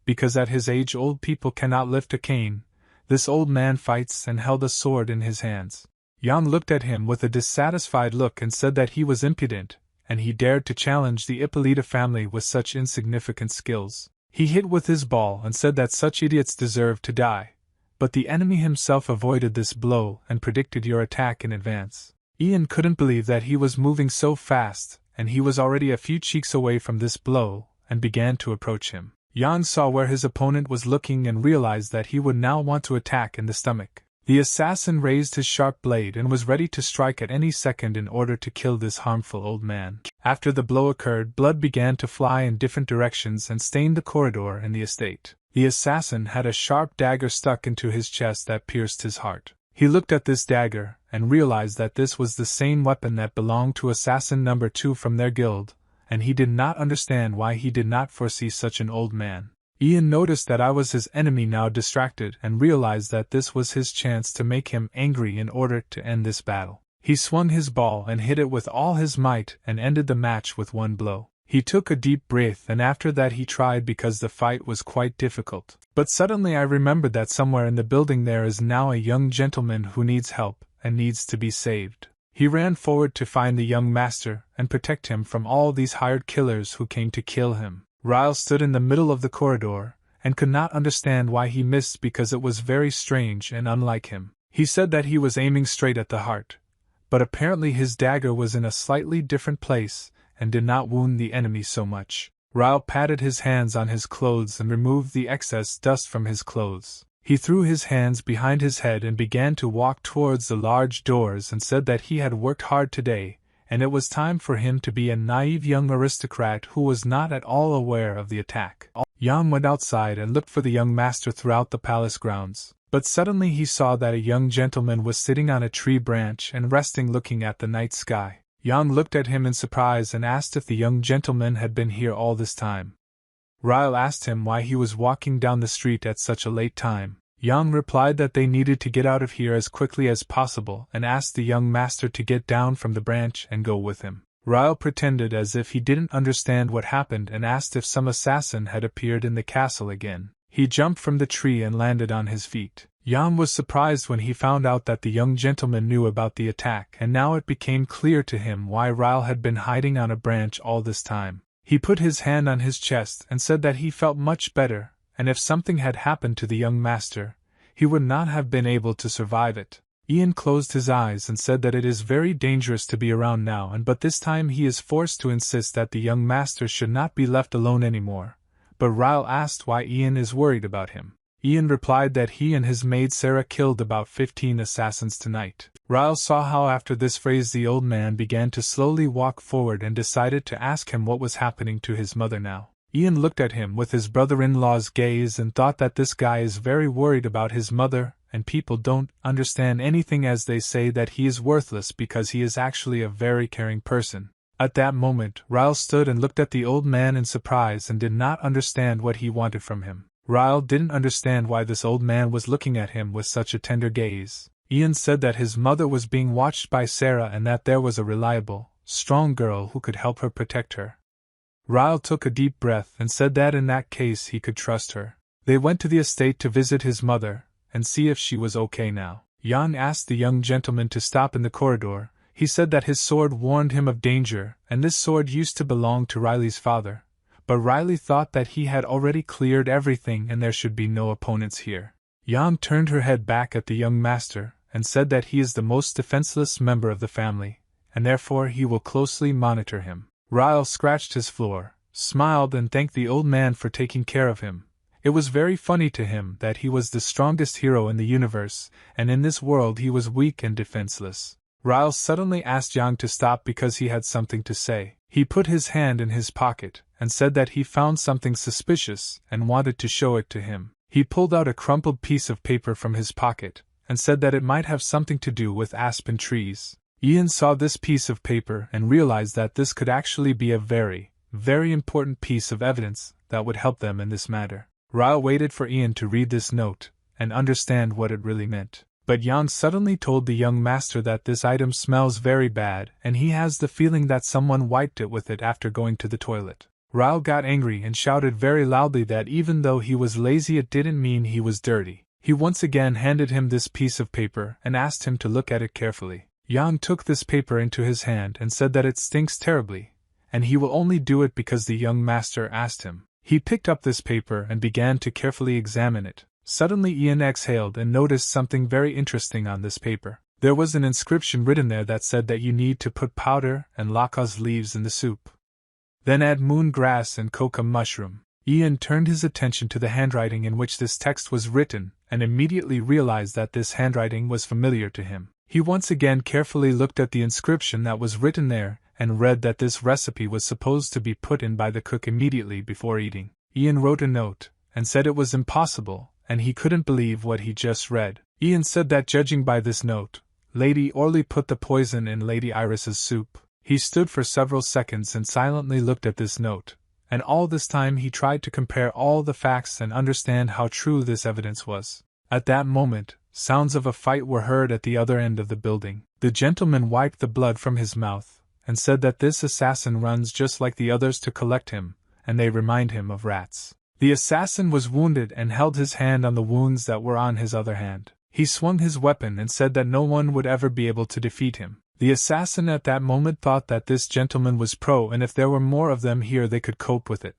S1: Because at his age old people cannot lift a cane, this old man fights and held a sword in his hands. Yang looked at him with a dissatisfied look and said that he was impudent, and he dared to challenge the Ippolita family with such insignificant skills. He hit with his ball and said that such idiots deserved to die, but the enemy himself avoided this blow and predicted your attack in advance. Ian couldn't believe that he was moving so fast, and he was already a few cheeks away from this blow, and began to approach him. Yang saw where his opponent was looking and realized that he would now want to attack in the stomach. The assassin raised his sharp blade and was ready to strike at any second in order to kill this harmful old man. After the blow occurred, blood began to fly in different directions and stained the corridor and the estate. The assassin had a sharp dagger stuck into his chest that pierced his heart. He looked at this dagger and realized that this was the same weapon that belonged to assassin number 2 from their guild, and he did not understand why he did not foresee such an old man. Ian noticed that I was his enemy now distracted and realized that this was his chance to make him angry in order to end this battle. He swung his ball and hit it with all his might and ended the match with one blow. He took a deep breath and after that he tried because the fight was quite difficult. But suddenly I remembered that somewhere in the building there is now a young gentleman who needs help and needs to be saved. He ran forward to find the young master and protect him from all these hired killers who came to kill him. Ryle stood in the middle of the corridor, and could not understand why he missed because it was very strange and unlike him. He said that he was aiming straight at the heart, but apparently his dagger was in a slightly different place, and did not wound the enemy so much. Ryle patted his hands on his clothes and removed the excess dust from his clothes. He threw his hands behind his head and began to walk towards the large doors and said that he had worked hard today, and it was time for him to be a naive young aristocrat who was not at all aware of the attack. Yang went outside and looked for the young master throughout the palace grounds, but suddenly he saw that a young gentleman was sitting on a tree branch and resting looking at the night sky. Yang looked at him in surprise and asked if the young gentleman had been here all this time. Ryle asked him why he was walking down the street at such a late time. Yang replied that they needed to get out of here as quickly as possible and asked the young master to get down from the branch and go with him. Ryle pretended as if he didn't understand what happened and asked if some assassin had appeared in the castle again. He jumped from the tree and landed on his feet. Yang was surprised when he found out that the young gentleman knew about the attack, and now it became clear to him why Ryle had been hiding on a branch all this time. He put his hand on his chest and said that he felt much better, and if something had happened to the young master, he would not have been able to survive it. Ian closed his eyes and said that it is very dangerous to be around now, but this time he is forced to insist that the young master should not be left alone anymore. But Ryle asked why Ian is worried about him. Ian replied that he and his maid Sarah killed about 15 assassins tonight. Ryle saw how after this phrase the old man began to slowly walk forward and decided to ask him what was happening to his mother now. Ian looked at him with his brother-in-law's gaze and thought that this guy is very worried about his mother, and people don't understand anything as they say that he is worthless because he is actually a very caring person. At that moment, Ryle stood and looked at the old man in surprise and did not understand what he wanted from him. Ryle didn't understand why this old man was looking at him with such a tender gaze. Ian said that his mother was being watched by Sarah and that there was a reliable, strong girl who could help her protect her. Ryle took a deep breath and said that in that case he could trust her. They went to the estate to visit his mother and see if she was okay now. Jan asked the young gentleman to stop in the corridor. He said that his sword warned him of danger, and this sword used to belong to Riley's father. But Riley thought that he had already cleared everything and there should be no opponents here. Jan turned her head back at the young master and said that he is the most defenseless member of the family, and therefore he will closely monitor him. Ryle scratched his floor, smiled and thanked the old man for taking care of him. It was very funny to him that he was the strongest hero in the universe, and in this world he was weak and defenseless. Ryle suddenly asked Yang to stop because he had something to say. He put his hand in his pocket and said that he found something suspicious and wanted to show it to him. He pulled out a crumpled piece of paper from his pocket and said that it might have something to do with aspen trees. Ian saw this piece of paper and realized that this could actually be a very, very important piece of evidence that would help them in this matter. Ryle waited for Ian to read this note and understand what it really meant. But Jan suddenly told the young master that this item smells very bad and he has the feeling that someone wiped it with it after going to the toilet. Ryle got angry and shouted very loudly that even though he was lazy it didn't mean he was dirty. He once again handed him this piece of paper and asked him to look at it carefully. Jan took this paper into his hand and said that it stinks terribly, and he will only do it because the young master asked him. He picked up this paper and began to carefully examine it. Suddenly Ian exhaled and noticed something very interesting on this paper. There was an inscription written there that said that you need to put powder and lacaz leaves in the soup. Then add moon grass and coca mushroom. Ian turned his attention to the handwriting in which this text was written and immediately realized that this handwriting was familiar to him. He once again carefully looked at the inscription that was written there and read that this recipe was supposed to be put in by the cook immediately before eating. Ian wrote a note and said it was impossible, and he couldn't believe what he just read. Ian said that judging by this note, Lady Orley put the poison in Lady Iris's soup. He stood for several seconds and silently looked at this note, and all this time he tried to compare all the facts and understand how true this evidence was. At that moment, sounds of a fight were heard at the other end of the building. The gentleman wiped the blood from his mouth and said that this assassin runs just like the others to collect him, and they remind him of rats. The assassin was wounded and held his hand on the wounds that were on his other hand. He swung his weapon and said that no one would ever be able to defeat him. The assassin at that moment thought that this gentleman was pro and if there were more of them here they could cope with it.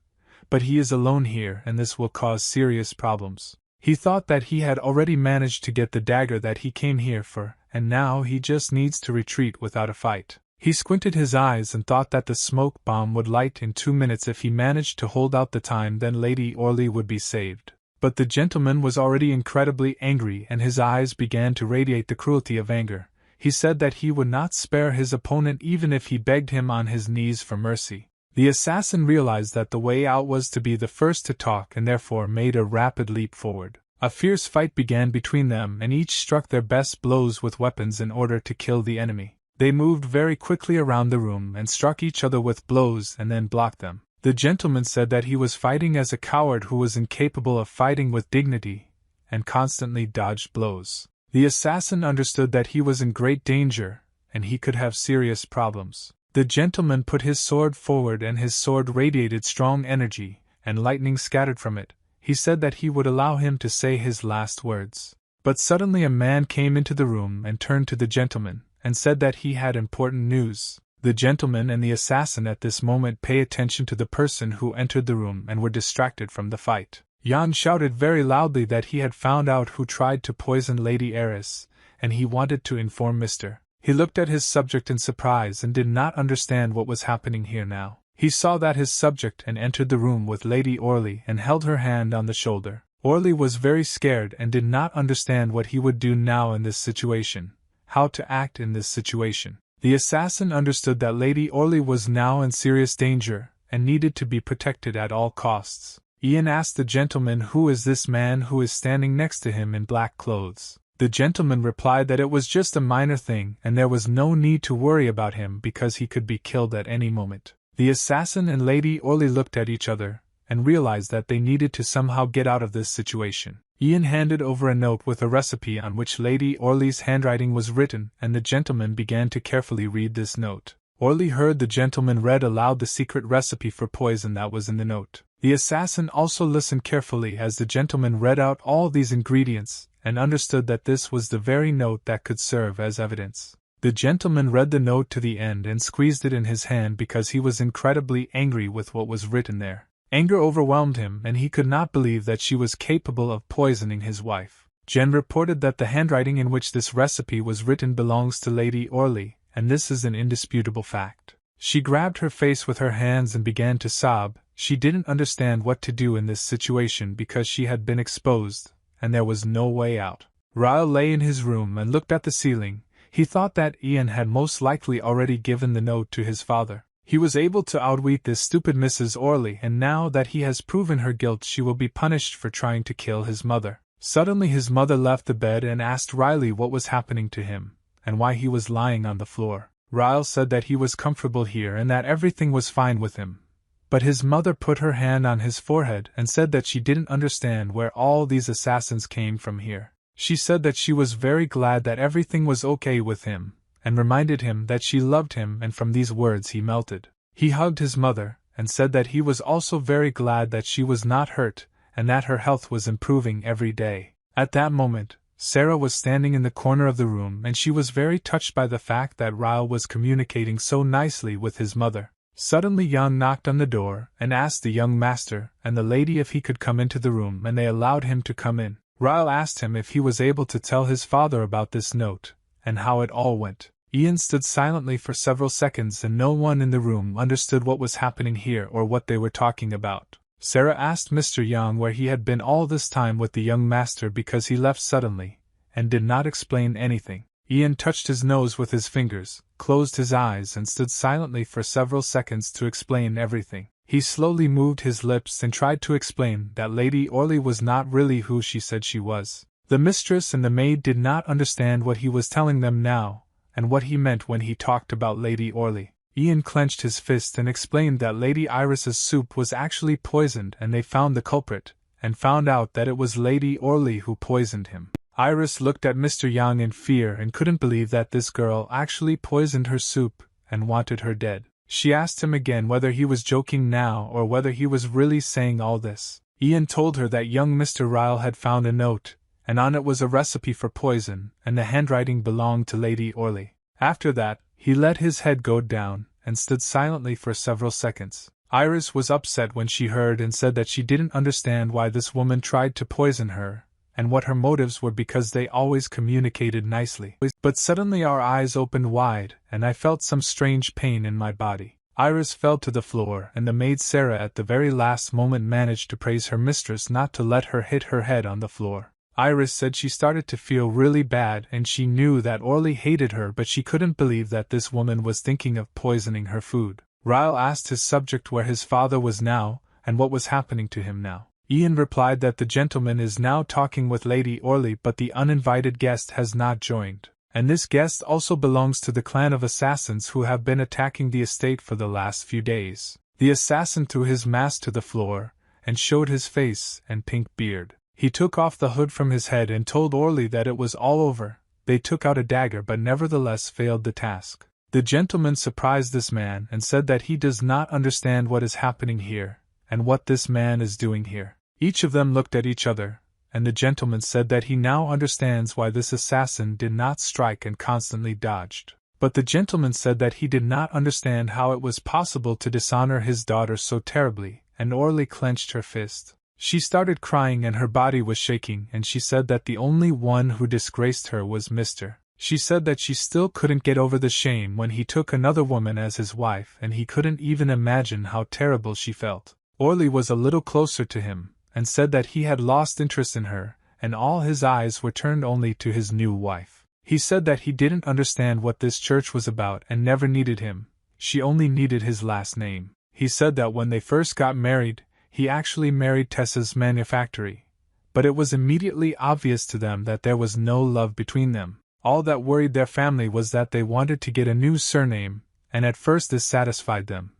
S1: But he is alone here and this will cause serious problems. He thought that he had already managed to get the dagger that he came here for, and now he just needs to retreat without a fight. He squinted his eyes and thought that the smoke bomb would light in 2 minutes if he managed to hold out the time, then Lady Orley would be saved. But the gentleman was already incredibly angry and his eyes began to radiate the cruelty of anger. He said that he would not spare his opponent even if he begged him on his knees for mercy. The assassin realized that the way out was to be the first to talk and therefore made a rapid leap forward. A fierce fight began between them and each struck their best blows with weapons in order to kill the enemy. They moved very quickly around the room and struck each other with blows and then blocked them. The gentleman said that he was fighting as a coward who was incapable of fighting with dignity, and constantly dodged blows. The assassin understood that he was in great danger, and he could have serious problems. The gentleman put his sword forward, and his sword radiated strong energy, and lightning scattered from it. He said that he would allow him to say his last words. But suddenly a man came into the room and turned to the gentleman, and said that he had important news. The gentleman and the assassin at this moment pay attention to the person who entered the room and were distracted from the fight. Jan shouted very loudly that he had found out who tried to poison Lady Eris, and he wanted to inform Mr. He looked at his subject in surprise and did not understand what was happening here now. He saw that his subject and entered the room with Lady Orly and held her hand on the shoulder. Orly was very scared and did not understand what he would do now in this situation, how to act in this situation. The assassin understood that Lady Orly was now in serious danger and needed to be protected at all costs. Ian asked the gentleman, "Who is this man who is standing next to him in black clothes?" The gentleman replied that it was just a minor thing and there was no need to worry about him because he could be killed at any moment. The assassin and Lady Orly looked at each other and realized that they needed to somehow get out of this situation. Ian handed over a note with a recipe on which Lady Orly's handwriting was written, and the gentleman began to carefully read this note. Orly heard the gentleman read aloud the secret recipe for poison that was in the note. The assassin also listened carefully as the gentleman read out all these ingredients, and understood that this was the very note that could serve as evidence. The gentleman read the note to the end and squeezed it in his hand because he was incredibly angry with what was written there. Anger overwhelmed him, and he could not believe that she was capable of poisoning his wife. Jen reported that the handwriting in which this recipe was written belongs to Lady Orly, and this is an indisputable fact. She grabbed her face with her hands and began to sob. She didn't understand what to do in this situation because she had been exposed, and there was no way out. Ryle lay in his room and looked at the ceiling. He thought that Ian had most likely already given the note to his father. He was able to outwit this stupid Mrs. Orly, and now that he has proven her guilt, she will be punished for trying to kill his mother. Suddenly his mother left the bed and asked Riley what was happening to him, and why he was lying on the floor. Ryle said that he was comfortable here and that everything was fine with him. But his mother put her hand on his forehead and said that she didn't understand where all these assassins came from here. She said that she was very glad that everything was okay with him, and reminded him that she loved him, and from these words he melted. He hugged his mother, and said that he was also very glad that she was not hurt, and that her health was improving every day. At that moment, Sarah was standing in the corner of the room, and she was very touched by the fact that Ryle was communicating so nicely with his mother. Suddenly Jan knocked on the door, and asked the young master and the lady if he could come into the room, and they allowed him to come in. Ryle asked him if he was able to tell his father about this note, and how it all went. Ian stood silently for several seconds, and no one in the room understood what was happening here or what they were talking about. Sarah asked Mr. Yang where he had been all this time with the young master because he left suddenly, and did not explain anything. Ian touched his nose with his fingers, closed his eyes and stood silently for several seconds to explain everything. He slowly moved his lips and tried to explain that Lady Orly was not really who she said she was. The mistress and the maid did not understand what he was telling them now, and what he meant when he talked about Lady Orly. Ian clenched his fist and explained that Lady Iris's soup was actually poisoned, and they found the culprit, and found out that it was Lady Orly who poisoned him. Iris looked at Mr. Yang in fear and couldn't believe that this girl actually poisoned her soup, and wanted her dead. She asked him again whether he was joking now or whether he was really saying all this. Ian told her that young Mr. Ryle had found a note, and on it was a recipe for poison, and the handwriting belonged to Lady Orly. After that, he let his head go down, and stood silently for several seconds. Iris was upset when she heard and said that she didn't understand why this woman tried to poison her, and what her motives were because they always communicated nicely. But suddenly our eyes opened wide, and I felt some strange pain in my body. Iris fell to the floor, and the maid Sarah at the very last moment managed to praise her mistress not to let her hit her head on the floor. Iris said she started to feel really bad, and she knew that Orly hated her, but she couldn't believe that this woman was thinking of poisoning her food. Ryle asked his subject where his father was now, and what was happening to him now. Ian replied that the gentleman is now talking with Lady Orly, but the uninvited guest has not joined. And this guest also belongs to the clan of assassins who have been attacking the estate for the last few days. The assassin threw his mask to the floor, and showed his face and pink beard. He took off the hood from his head and told Orly that it was all over. They took out a dagger but nevertheless failed the task. The gentleman surprised this man and said that he does not understand what is happening here, and what this man is doing here. Each of them looked at each other, and the gentleman said that he now understands why this assassin did not strike and constantly dodged. But the gentleman said that he did not understand how it was possible to dishonor his daughter so terribly, and Orly clenched her fist. She started crying and her body was shaking, and she said that the only one who disgraced her was Mr. She said that she still couldn't get over the shame when he took another woman as his wife, and he couldn't even imagine how terrible she felt. Orly was a little closer to him, and said that he had lost interest in her, and all his eyes were turned only to his new wife. He said that he didn't understand what this church was about and never needed him, she only needed his last name. He said that when they first got married, he actually married Tessa's manufactory, but it was immediately obvious to them that there was no love between them. All that worried their family was that they wanted to get a new surname, and at first this satisfied them.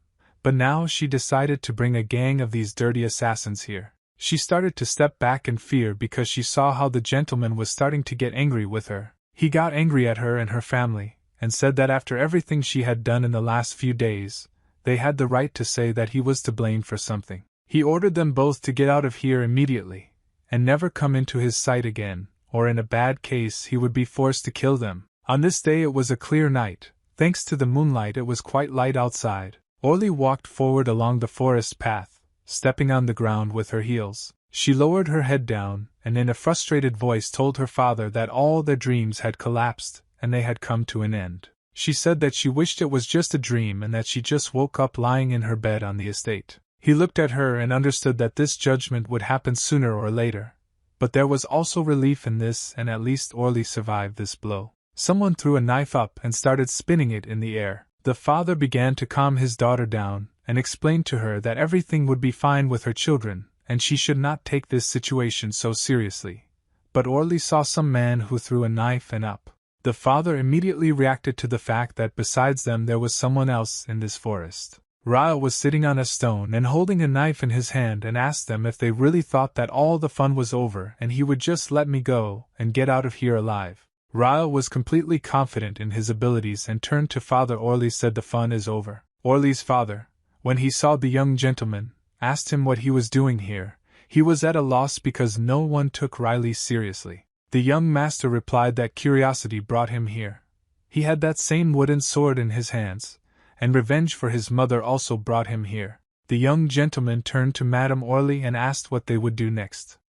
S1: But now she decided to bring a gang of these dirty assassins here. She started to step back in fear because she saw how the gentleman was starting to get angry with her. He got angry at her and her family, and said that after everything she had done in the last few days, they had the right to say that he was to blame for something. He ordered them both to get out of here immediately, and never come into his sight again, or in a bad case he would be forced to kill them. On this day it was a clear night. Thanks to the moonlight it was quite light outside. Orly walked forward along the forest path, stepping on the ground with her heels. She lowered her head down, and in a frustrated voice told her father that all their dreams had collapsed, and they had come to an end. She said that she wished it was just a dream and that she just woke up lying in her bed on the estate. He looked at her and understood that this judgment would happen sooner or later. But there was also relief in this, and at least Orly survived this blow. Someone threw a knife up and started spinning it in the air. The father began to calm his daughter down, and explained to her that everything would be fine with her children, and she should not take this situation so seriously. But Orly saw some man who threw a knife and up. The father immediately reacted to the fact that besides them there was someone else in this forest. Ryle was sitting on a stone and holding a knife in his hand and asked them if they really thought that all the fun was over and he would just let me go and get out of here alive. Ryle was completely confident in his abilities and turned to Father Orly said the fun is over. Orly's father, when he saw the young gentleman, asked him what he was doing here. He was at a loss because no one took Riley seriously. The young master replied that curiosity brought him here. He had that same wooden sword in his hands, and revenge for his mother also brought him here. The young gentleman turned to Madame Orly and asked what they would do next.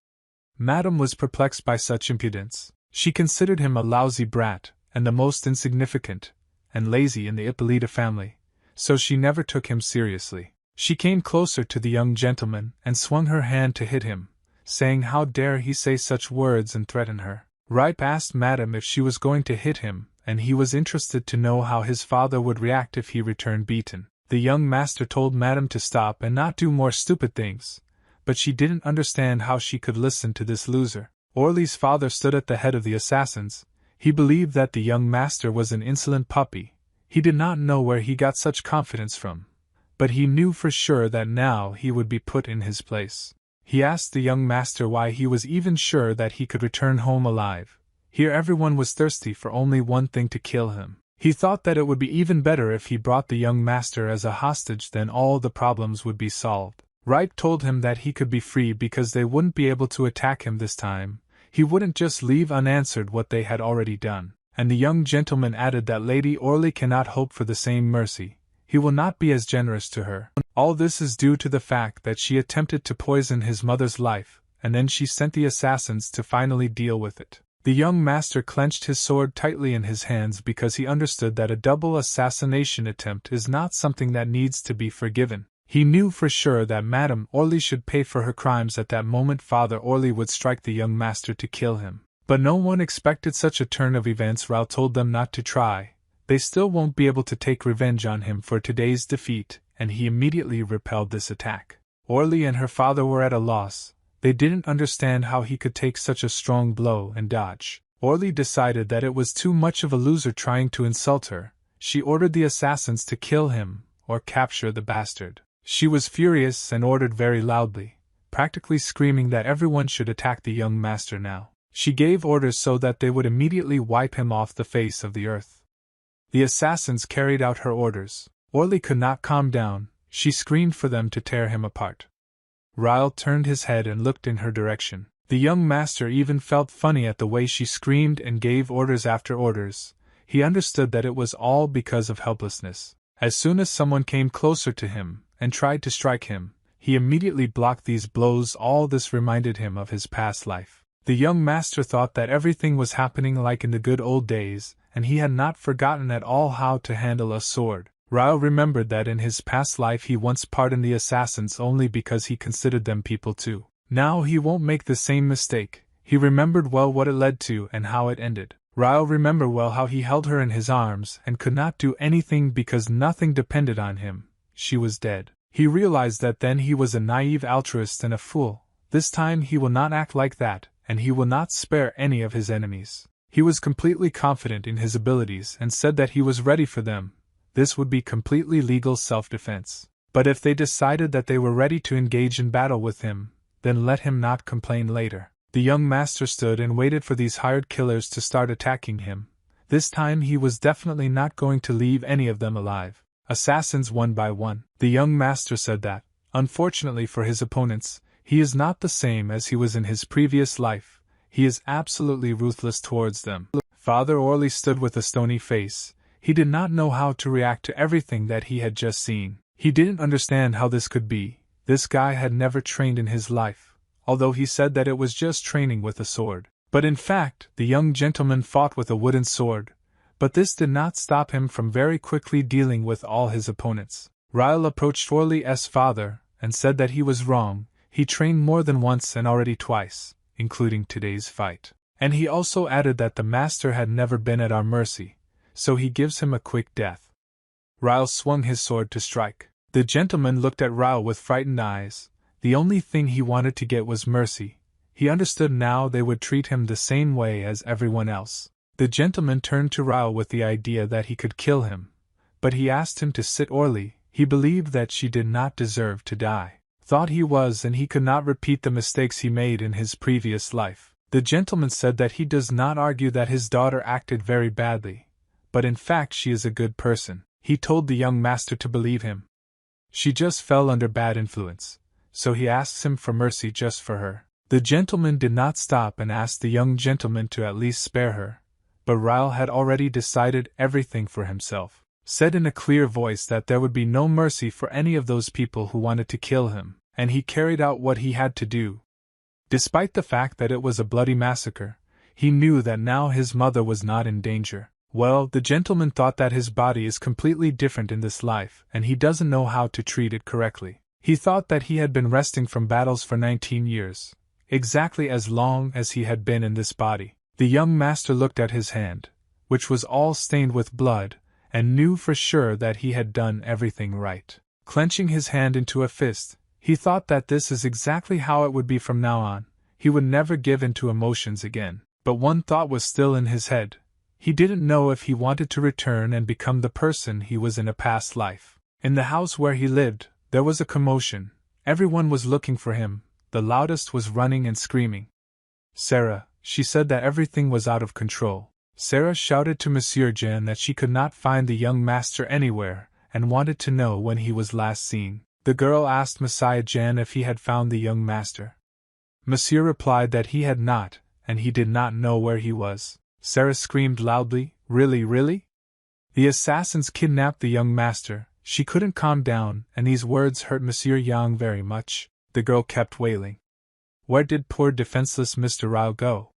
S1: Madame was perplexed by such impudence. She considered him a lousy brat, and the most insignificant and lazy in the Ippolita family, so she never took him seriously. She came closer to the young gentleman and swung her hand to hit him, saying how dare he say such words and threaten her. Ripe asked Madame if she was going to hit him, and he was interested to know how his father would react if he returned beaten. The young master told Madame to stop and not do more stupid things, but she didn't understand how she could listen to this loser. Orly's father stood at the head of the assassins. He believed that the young master was an insolent puppy. He did not know where he got such confidence from, but he knew for sure that now he would be put in his place. He asked the young master why he was even sure that he could return home alive. Here everyone was thirsty for only one thing: to kill him. He thought that it would be even better if he brought the young master as a hostage, then all the problems would be solved. Ripe told him that he could be free because they wouldn't be able to attack him this time. He wouldn't just leave unanswered what they had already done. And the young gentleman added that Lady Orly cannot hope for the same mercy. He will not be as generous to her. All this is due to the fact that she attempted to poison his mother's life, and then she sent the assassins to finally deal with it. The young master clenched his sword tightly in his hands because he understood that a double assassination attempt is not something that needs to be forgiven. He knew for sure that Madame Orly should pay for her crimes. At that moment Father Orly would strike the young master to kill him. But no one expected such a turn of events. Raoul told them not to try. They still won't be able to take revenge on him for today's defeat, and he immediately repelled this attack. Orly and her father were at a loss. They didn't understand how he could take such a strong blow and dodge. Orly decided that it was too much of a loser trying to insult her. She ordered the assassins to kill him, or capture the bastard. She was furious and ordered very loudly, practically screaming that everyone should attack the young master now. She gave orders so that they would immediately wipe him off the face of the earth. The assassins carried out her orders. Orly could not calm down. She screamed for them to tear him apart. Ryle turned his head and looked in her direction. The young master even felt funny at the way she screamed and gave orders after orders. He understood that it was all because of helplessness. As soon as someone came closer to him and tried to strike him, he immediately blocked these blows. All this reminded him of his past life. The young master thought that everything was happening like in the good old days, and he had not forgotten at all how to handle a sword. Ryle remembered that in his past life he once pardoned the assassins only because he considered them people too. Now he won't make the same mistake. He remembered well what it led to and how it ended. Ryle remembered well how he held her in his arms and could not do anything because nothing depended on him. She was dead. He realized that then he was a naive altruist and a fool. This time he will not act like that, and he will not spare any of his enemies. He was completely confident in his abilities and said that he was ready for them. This would be completely legal self-defense. But if they decided that they were ready to engage in battle with him, then let him not complain later. The young master stood and waited for these hired killers to start attacking him. This time he was definitely not going to leave any of them alive. Assassins one by one. The young master said that, unfortunately for his opponents, he is not the same as he was in his previous life. He is absolutely ruthless towards them. Father Orly stood with a stony face. He did not know how to react to everything that he had just seen. He didn't understand how this could be. This guy had never trained in his life, although he said that it was just training with a sword. But in fact, the young gentleman fought with a wooden sword. But this did not stop him from very quickly dealing with all his opponents. Ryle approached Orly's father and said that he was wrong. He trained more than once and already twice, including today's fight. And he also added that the master had never been at our mercy, so he gives him a quick death. Ryle swung his sword to strike. The gentleman looked at Ryle with frightened eyes. The only thing he wanted to get was mercy. He understood now they would treat him the same way as everyone else. The gentleman turned to Ryle with the idea that he could kill him, but he asked him to sit Orly. He believed that she did not deserve to die. Thought he was, and he could not repeat the mistakes he made in his previous life. The gentleman said that he does not argue that his daughter acted very badly, but in fact she is a good person. He told the young master to believe him. She just fell under bad influence, so he asks him for mercy just for her. The gentleman did not stop and asked the young gentleman to at least spare her, but Ryle had already decided everything for himself. Said in a clear voice that there would be no mercy for any of those people who wanted to kill him, and he carried out what he had to do. Despite the fact that it was a bloody massacre, he knew that now his mother was not in danger. Well, the gentleman thought that his body is completely different in this life, and he doesn't know how to treat it correctly. He thought that he had been resting from battles for 19 years, exactly as long as he had been in this body. The young master looked at his hand, which was all stained with blood, and knew for sure that he had done everything right. Clenching his hand into a fist, he thought that this is exactly how it would be from now on. He would never give in to emotions again. But one thought was still in his head. He didn't know if he wanted to return and become the person he was in a past life. In the house where he lived, there was a commotion. Everyone was looking for him. The loudest was running and screaming. Sarah, she said that everything was out of control. Sarah shouted to Monsieur Jean that she could not find the young master anywhere, and wanted to know when he was last seen. The girl asked Monsieur Jean if he had found the young master. Monsieur replied that he had not, and he did not know where he was. Sarah screamed loudly, "Really, really?" The assassins kidnapped the young master. She couldn't calm down, and these words hurt Monsieur Yang very much. The girl kept wailing. Where did poor defenseless Mr. Ryle go?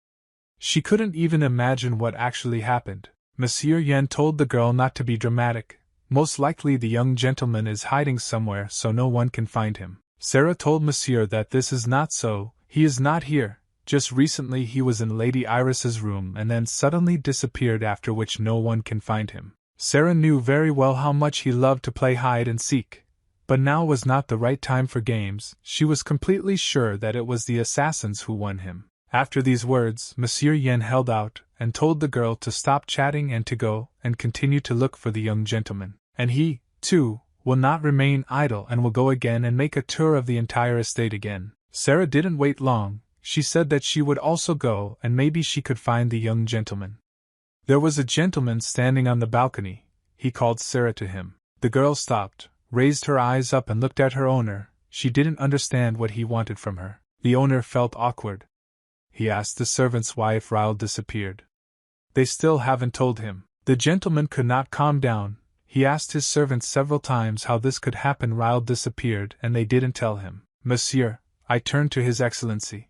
S1: She couldn't even imagine what actually happened. Monsieur Yen told the girl not to be dramatic. Most likely the young gentleman is hiding somewhere so no one can find him. Sarah told Monsieur that this is not so. He is not here. Just recently he was in Lady Iris's room and then suddenly disappeared, after which no one can find him. Sarah knew very well how much he loved to play hide and seek. But now was not the right time for games. She was completely sure that it was the assassins who won him. After these words, Monsieur Yen held out and told the girl to stop chatting and to go and continue to look for the young gentleman. And he, too, will not remain idle and will go again and make a tour of the entire estate again. Sarah didn't wait long. She said that she would also go and maybe she could find the young gentleman. There was a gentleman standing on the balcony. He called Sarah to him. The girl stopped, raised her eyes up and looked at her owner. She didn't understand what he wanted from her. The owner felt awkward. He asked the servants why if Raoul disappeared. They still haven't told him. The gentleman could not calm down. He asked his servants several times how this could happen. Raoul disappeared and they didn't tell him. Monsieur, I turned to His Excellency.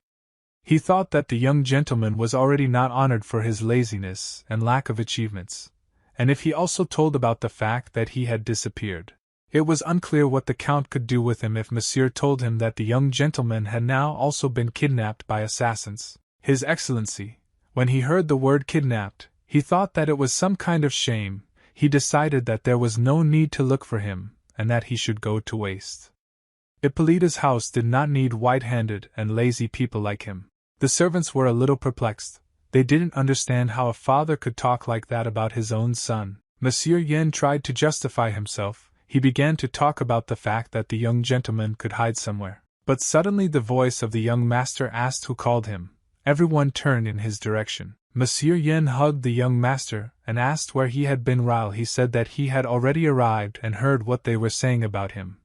S1: He thought that the young gentleman was already not honored for his laziness and lack of achievements, and if he also told about the fact that he had disappeared. It was unclear what the Count could do with him if Monsieur told him that the young gentleman had now also been kidnapped by assassins. His Excellency, when he heard the word kidnapped, he thought that it was some kind of shame. He decided that there was no need to look for him, and that he should go to waste. Ippolita's house did not need white-handed and lazy people like him. The servants were a little perplexed. They didn't understand how a father could talk like that about his own son. Monsieur Yen tried to justify himself. He began to talk about the fact that the young gentleman could hide somewhere. But suddenly the voice of the young master asked who called him. Everyone turned in his direction. Monsieur Yen hugged the young master and asked where he had been. Raoul, he said that he had already arrived and heard what they were saying about him,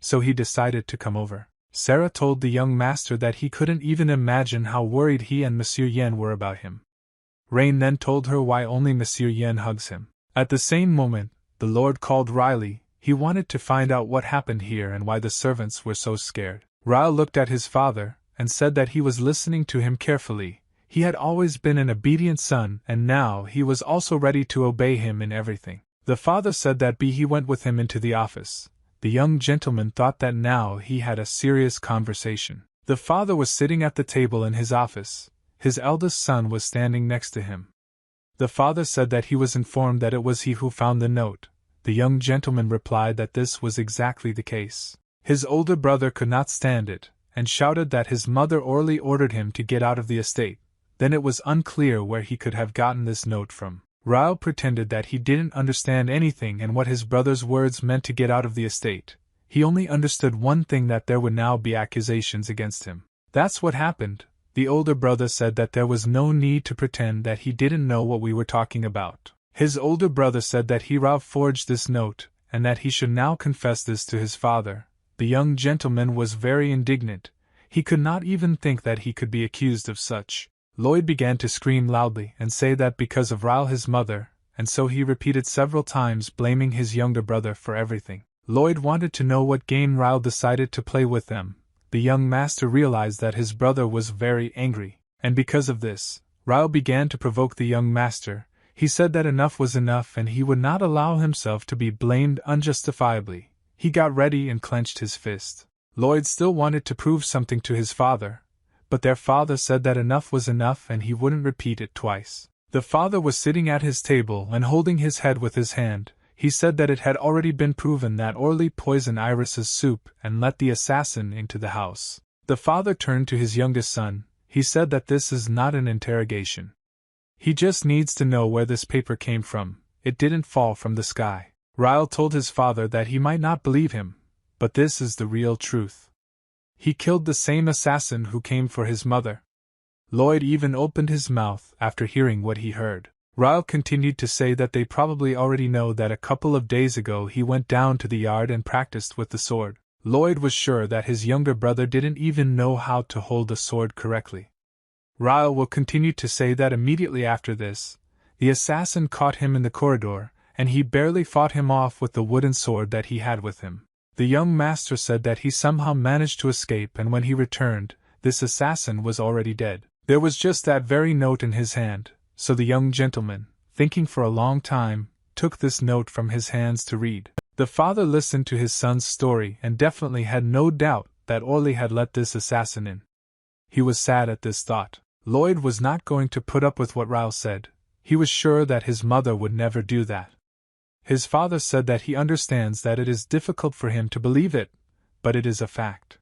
S1: so he decided to come over. Sarah told the young master that he couldn't even imagine how worried he and Monsieur Yen were about him. Rain then told her why only Monsieur Yen hugs him. At the same moment, the Lord called Riley. He wanted to find out what happened here and why the servants were so scared. Raoul looked at his father and said that he was listening to him carefully. He had always been an obedient son and now he was also ready to obey him in everything. The father said that he went with him into the office. The young gentleman thought that now he had a serious conversation. The father was sitting at the table in his office. His eldest son was standing next to him. The father said that he was informed that it was he who found the note. The young gentleman replied that this was exactly the case. His older brother could not stand it, and shouted that his mother orally ordered him to get out of the estate. Then it was unclear where he could have gotten this note from. Raoul pretended that he didn't understand anything and what his brother's words meant to get out of the estate. He only understood one thing, that there would now be accusations against him. That's what happened. The older brother said that there was no need to pretend that he didn't know what we were talking about. His older brother said that Raoul forged this note, and that he should now confess this to his father. The young gentleman was very indignant. He could not even think that he could be accused of such. Lloyd began to scream loudly and say that because of Raoul his mother, and so he repeated several times blaming his younger brother for everything. Lloyd wanted to know what game Raoul decided to play with them. The young master realized that his brother was very angry, and because of this, Raoul began to provoke the young master. He said that enough was enough and he would not allow himself to be blamed unjustifiably. He got ready and clenched his fist. Lloyd still wanted to prove something to his father, but their father said that enough was enough and he wouldn't repeat it twice. The father was sitting at his table and holding his head with his hand. He said that it had already been proven that Orly poisoned Iris's soup and let the assassin into the house. The father turned to his youngest son. He said that this is not an interrogation. He just needs to know where this paper came from. It didn't fall from the sky. Raoul told his father that he might not believe him, but this is the real truth. He killed the same assassin who came for his mother. Lloyd even opened his mouth after hearing what he heard. Raoul continued to say that they probably already know that a couple of days ago he went down to the yard and practiced with the sword. Lloyd was sure that his younger brother didn't even know how to hold a sword correctly. Raoul will continue to say that immediately after this, the assassin caught him in the corridor, and he barely fought him off with the wooden sword that he had with him. The young master said that he somehow managed to escape, and when he returned, this assassin was already dead. There was just that very note in his hand, so the young gentleman, thinking for a long time, took this note from his hands to read. The father listened to his son's story and definitely had no doubt that Orly had let this assassin in. He was sad at this thought. Lloyd was not going to put up with what Raoul said. He was sure that his mother would never do that. His father said that he understands that it is difficult for him to believe it, but it is a fact.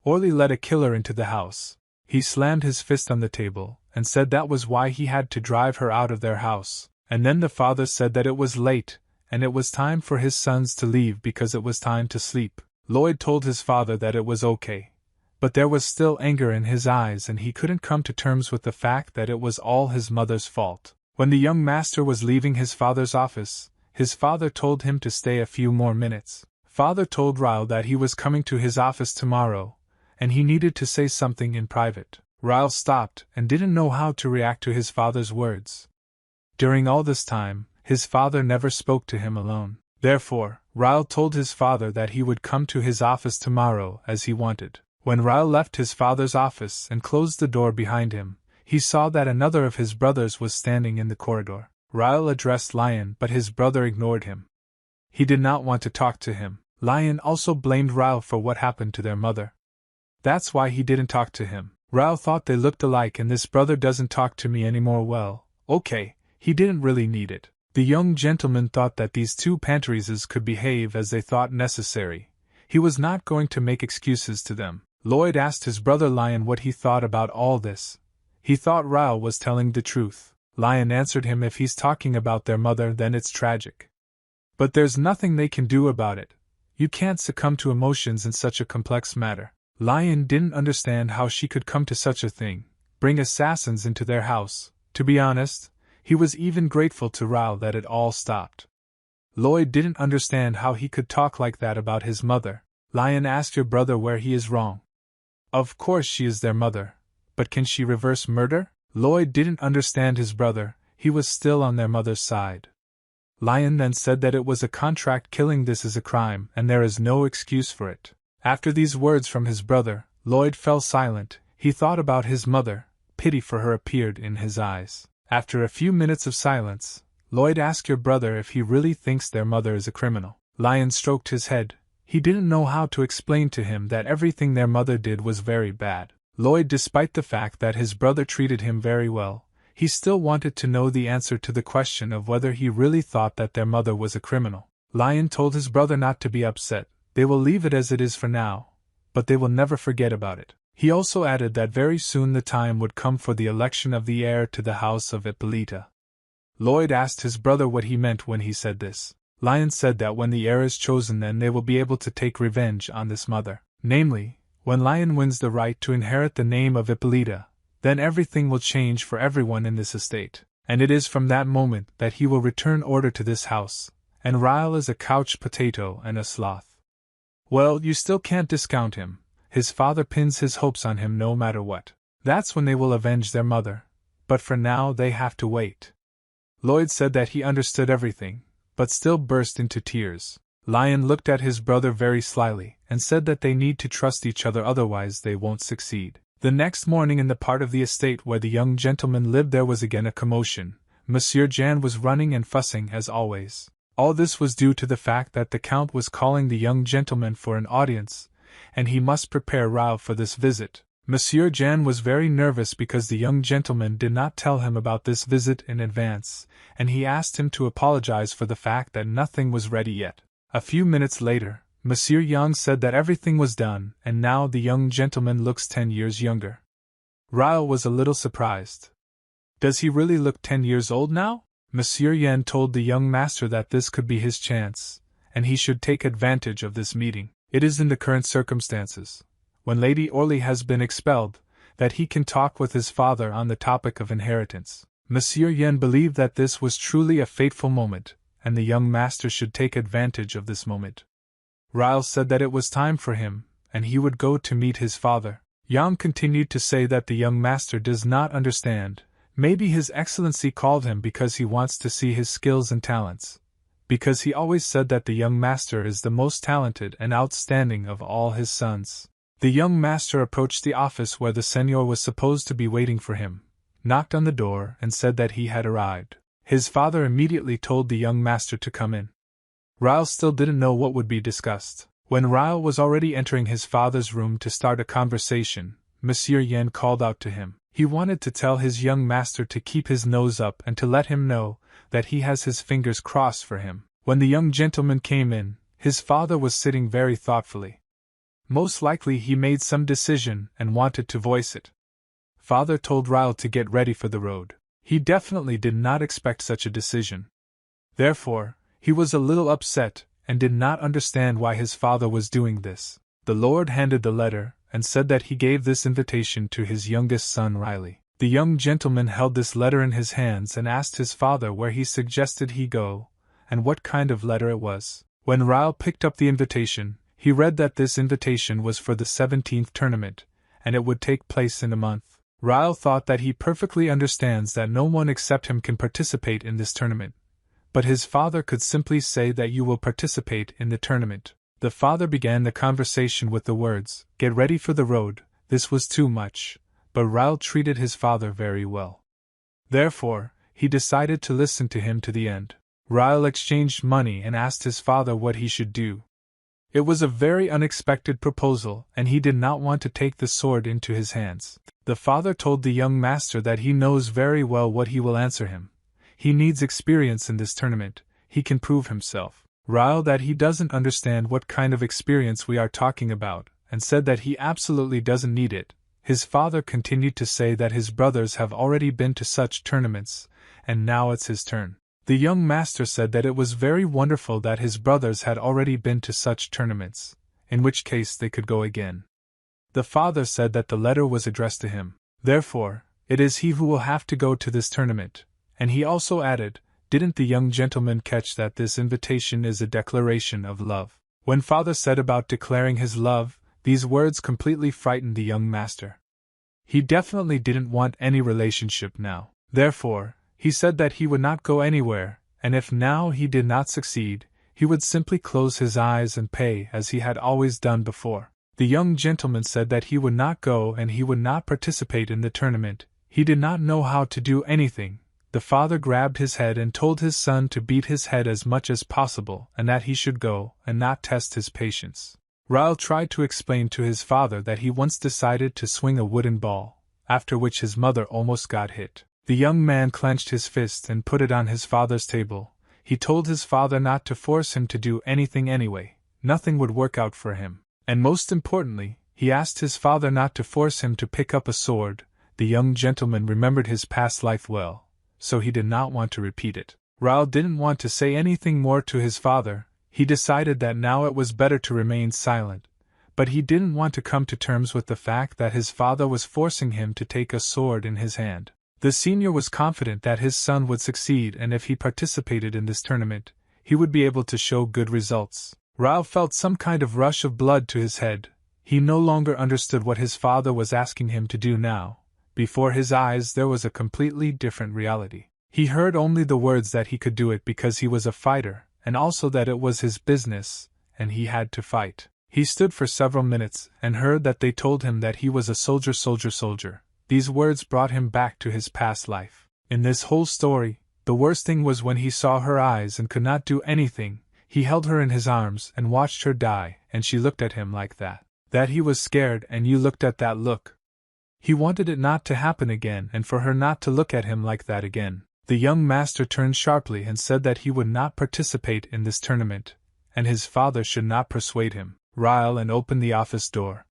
S1: Orly let a killer into the house. He slammed his fist on the table and said that was why he had to drive her out of their house. And then the father said that it was late, and it was time for his sons to leave because it was time to sleep. Lloyd told his father that it was okay, But there was still anger in his eyes, and he couldn't come to terms with the fact that it was all his mother's fault. When the young master was leaving his father's office, his father told him to stay a few more minutes. Father told Ryle that he was coming to his office tomorrow, and he needed to say something in private. Ryle stopped and didn't know how to react to his father's words. During all this time, his father never spoke to him alone. Therefore, Ryle told his father that he would come to his office tomorrow as he wanted. When Ryle left his father's office and closed the door behind him, he saw that another of his brothers was standing in the corridor. Ryle addressed Lion, but his brother ignored him. He did not want to talk to him. Lion also blamed Ryle for what happened to their mother. That's why he didn't talk to him. Ryle thought they looked alike, and this brother doesn't talk to me anymore. Well, okay, he didn't really need it. The young gentleman thought that these two Pantereses could behave as they thought necessary. He was not going to make excuses to them. Lloyd asked his brother Lion what he thought about all this. He thought Ryle was telling the truth. Lion answered him, if he's talking about their mother, then it's tragic. But there's nothing they can do about it. You can't succumb to emotions in such a complex matter. Lion didn't understand how she could come to such a thing, bring assassins into their house. To be honest, he was even grateful to Ryle that it all stopped. Lloyd didn't understand how he could talk like that about his mother. Lion asked your brother where he is wrong. Of course she is their mother, but can she reverse murder? Lloyd didn't understand his brother, he was still on their mother's side. Lion then said that it was a contract killing. This is a crime, and there is no excuse for it. After these words from his brother, Lloyd fell silent. He thought about his mother. Pity for her appeared in his eyes. After a few minutes of silence, Lloyd asked your brother if he really thinks their mother is a criminal. Lion stroked his head. He didn't know how to explain to him that everything their mother did was very bad. Lloyd, despite the fact that his brother treated him very well, he still wanted to know the answer to the question of whether he really thought that their mother was a criminal. Lion told his brother not to be upset. They will leave it as it is for now, but they will never forget about it. He also added that very soon the time would come for the election of the heir to the house of Ippolita. Lloyd asked his brother what he meant when he said this. Lion said that when the heir is chosen, then they will be able to take revenge on this mother. Namely, when Lion wins the right to inherit the name of Ippolita, then everything will change for everyone in this estate, and it is from that moment that he will return order to this house, and Ryle is a couch potato and a sloth. Well, you still can't discount him. His father pins his hopes on him no matter what. That's when they will avenge their mother, but for now they have to wait. Lloyd said that he understood everything, but still burst into tears. Lion looked at his brother very slyly, and said that they need to trust each other, otherwise they won't succeed. The next morning, in the part of the estate where the young gentleman lived, there was again a commotion. Monsieur Jan was running and fussing as always. All this was due to the fact that the Count was calling the young gentleman for an audience, and he must prepare Ryle for this visit. Monsieur Jan was very nervous because the young gentleman did not tell him about this visit in advance, and he asked him to apologize for the fact that nothing was ready yet. A few minutes later, Monsieur Yang said that everything was done, and now the young gentleman looks 10 years younger. Ryle was a little surprised. Does he really look 10 years old now? Monsieur Yen told the young master that this could be his chance, and he should take advantage of this meeting. It is in the current circumstances, when Lady Orly has been expelled, that he can talk with his father on the topic of inheritance. Monsieur Yen believed that this was truly a fateful moment, and the young master should take advantage of this moment. Ryle said that it was time for him, and he would go to meet his father. Yang continued to say that the young master does not understand. Maybe His Excellency called him because he wants to see his skills and talents, because he always said that the young master is the most talented and outstanding of all his sons. The young master approached the office where the seigneur was supposed to be waiting for him, knocked on the door, and said that he had arrived. His father immediately told the young master to come in. Ryle still didn't know what would be discussed. When Ryle was already entering his father's room to start a conversation, Monsieur Yen called out to him. He wanted to tell his young master to keep his nose up and to let him know that he has his fingers crossed for him. When the young gentleman came in, his father was sitting very thoughtfully. Most likely he made some decision and wanted to voice it. Father told Ryle to get ready for the road. He definitely did not expect such a decision. Therefore, he was a little upset and did not understand why his father was doing this. The Lord handed the letter, and said that he gave this invitation to his youngest son Riley. The young gentleman held this letter in his hands and asked his father where he suggested he go, and what kind of letter it was. When Ryle picked up the invitation, he read that this invitation was for the 17th tournament, and it would take place in a month. Ryle thought that he perfectly understands that no one except him can participate in this tournament, but his father could simply say that you will participate in the tournament. The father began the conversation with the words, "Get ready for the road." This was too much, but Ryle treated his father very well. Therefore, he decided to listen to him to the end. Ryle exchanged money and asked his father what he should do. It was a very unexpected proposal, and he did not want to take the sword into his hands. The father told the young master that he knows very well what he will answer him. He needs experience in this tournament, he can prove himself. Ryle that he doesn't understand what kind of experience we are talking about, and said that he absolutely doesn't need it. His father continued to say that his brothers have already been to such tournaments, and now it's his turn. The young master said that it was very wonderful that his brothers had already been to such tournaments, in which case they could go again. The father said that the letter was addressed to him. Therefore, it is he who will have to go to this tournament, and he also added, "Didn't the young gentleman catch that this invitation is a declaration of love?" When father said about declaring his love, these words completely frightened the young master. He definitely didn't want any relationship now. Therefore, he said that he would not go anywhere, and if now he did not succeed, he would simply close his eyes and pay as he had always done before. The young gentleman said that he would not go and he would not participate in the tournament. He did not know how to do anything. The father grabbed his head and told his son to beat his head as much as possible and that he should go and not test his patience. Ryle tried to explain to his father that he once decided to swing a wooden ball, after which his mother almost got hit. The young man clenched his fist and put it on his father's table. He told his father not to force him to do anything anyway, nothing would work out for him. And most importantly, he asked his father not to force him to pick up a sword. The young gentleman remembered his past life well, so he did not want to repeat it. Ryle didn't want to say anything more to his father. He decided that now it was better to remain silent, but he didn't want to come to terms with the fact that his father was forcing him to take a sword in his hand. The senior was confident that his son would succeed, and if he participated in this tournament, he would be able to show good results. Ryle felt some kind of rush of blood to his head. He no longer understood what his father was asking him to do now. Before his eyes there was a completely different reality. He heard only the words that he could do it because he was a fighter, and also that it was his business, and he had to fight. He stood for several minutes, and heard that they told him that he was a soldier. These words brought him back to his past life. In this whole story, the worst thing was when he saw her eyes and could not do anything. He held her in his arms and watched her die, and she looked at him like that. That he was scared, and you looked at that look. He wanted it not to happen again and for her not to look at him like that again. The young master turned sharply and said that he would not participate in this tournament, and his father should not persuade him. Ryle and opened the office door.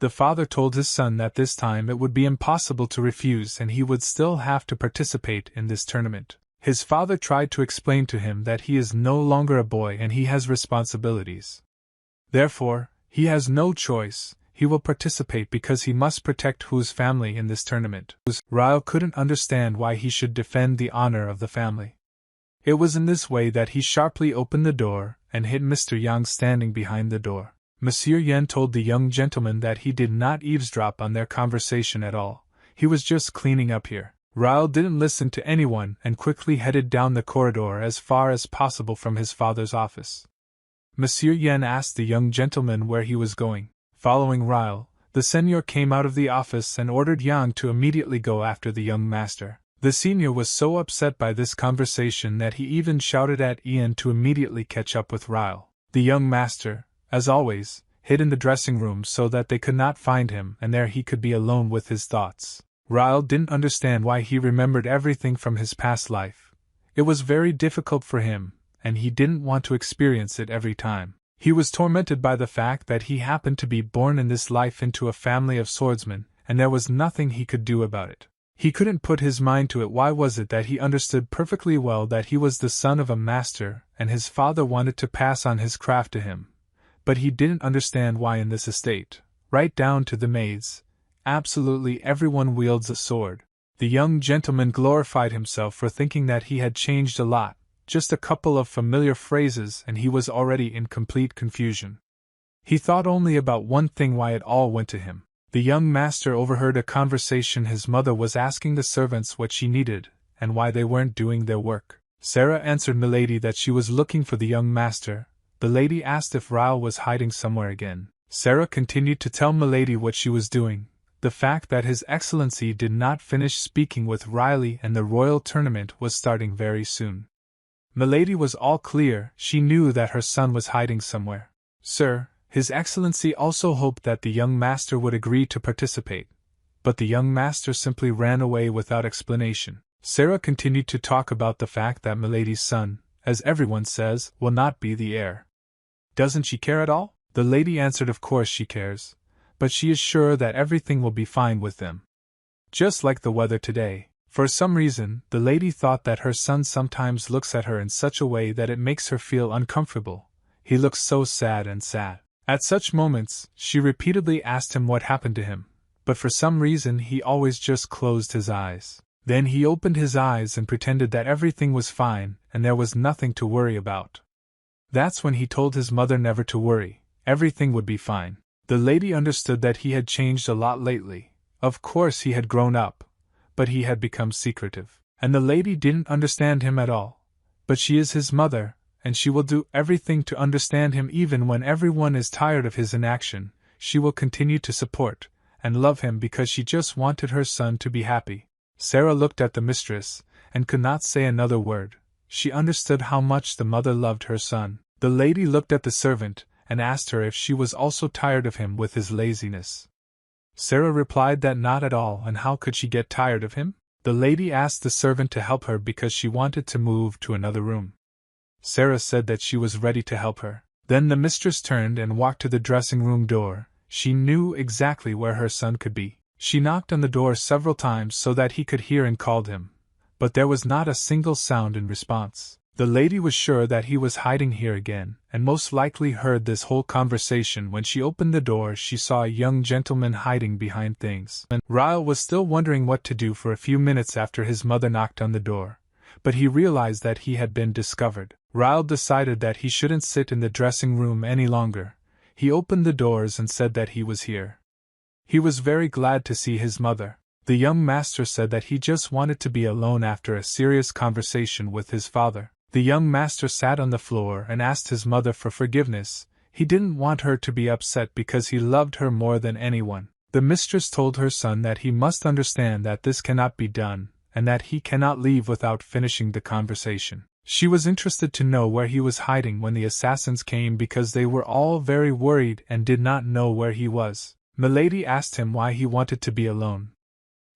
S1: The father told his son that this time it would be impossible to refuse and he would still have to participate in this tournament. His father tried to explain to him that he is no longer a boy and he has responsibilities. Therefore, he has no choice, he will participate because he must protect Hu's family in this tournament. Ryle couldn't understand why he should defend the honor of the family. It was in this way that he sharply opened the door and hit Mr. Yang standing behind the door. Monsieur Yen told the young gentleman that he did not eavesdrop on their conversation at all. He was just cleaning up here. Ryle didn't listen to anyone and quickly headed down the corridor as far as possible from his father's office. Monsieur Yen asked the young gentleman where he was going. Following Ryle, the senior came out of the office and ordered Yang to immediately go after the young master. The senior was so upset by this conversation that he even shouted at Ian to immediately catch up with Ryle. The young master, as always, hid in the dressing room so that they could not find him, and there he could be alone with his thoughts. Ryle didn't understand why he remembered everything from his past life. It was very difficult for him, and he didn't want to experience it every time. He was tormented by the fact that he happened to be born in this life into a family of swordsmen, and there was nothing he could do about it. He couldn't put his mind to it. Why was it that he understood perfectly well that he was the son of a master, and his father wanted to pass on his craft to him? But he didn't understand why in this estate, right down to the maids. Absolutely everyone wields a sword. The young gentleman glorified himself for thinking that he had changed a lot, just a couple of familiar phrases and he was already in complete confusion. He thought only about one thing, why it all went to him. The young master overheard a conversation his mother was asking the servants what she needed, and why they weren't doing their work. Sarah answered Milady that she was looking for the young master. The lady asked if Raoul was hiding somewhere again. Sarah continued to tell Milady what she was doing, the fact that His Excellency did not finish speaking with Riley and the royal tournament was starting very soon. Milady was all clear, she knew that her son was hiding somewhere. Sir, His Excellency also hoped that the young master would agree to participate, but the young master simply ran away without explanation. Sarah continued to talk about the fact that Milady's son, as everyone says, will not be the heir. Doesn't she care at all? The lady answered of course she cares, but she is sure that everything will be fine with them. Just like the weather today. For some reason, the lady thought that her son sometimes looks at her in such a way that it makes her feel uncomfortable. He looks so sad and sad. At such moments, she repeatedly asked him what happened to him, but for some reason he always just closed his eyes. Then he opened his eyes and pretended that everything was fine and there was nothing to worry about. That's when he told his mother never to worry, everything would be fine. The lady understood that he had changed a lot lately. Of course he had grown up, but he had become secretive. And the lady didn't understand him at all. But she is his mother, and she will do everything to understand him even when everyone is tired of his inaction. She will continue to support and love him because she just wanted her son to be happy. Sarah looked at the mistress, and could not say another word. She understood how much the mother loved her son. The lady looked at the servant, and asked her if she was also tired of him with his laziness. Sarah replied that not at all, and how could she get tired of him? The lady asked the servant to help her because she wanted to move to another room. Sarah said that she was ready to help her. Then the mistress turned and walked to the dressing room door. She knew exactly where her son could be. She knocked on the door several times so that he could hear and called him, but there was not a single sound in response. The lady was sure that he was hiding here again, and most likely heard this whole conversation. When she opened the door, she saw a young gentleman hiding behind things. Raoul was still wondering what to do for a few minutes after his mother knocked on the door, but he realized that he had been discovered. Raoul decided that he shouldn't sit in the dressing room any longer. He opened the doors and said that he was here. He was very glad to see his mother. The young master said that he just wanted to be alone after a serious conversation with his father. The young master sat on the floor and asked his mother for forgiveness. He didn't want her to be upset because he loved her more than anyone. The mistress told her son that he must understand that this cannot be done, and that he cannot leave without finishing the conversation. She was interested to know where he was hiding when the assassins came because they were all very worried and did not know where he was. Milady asked him why he wanted to be alone.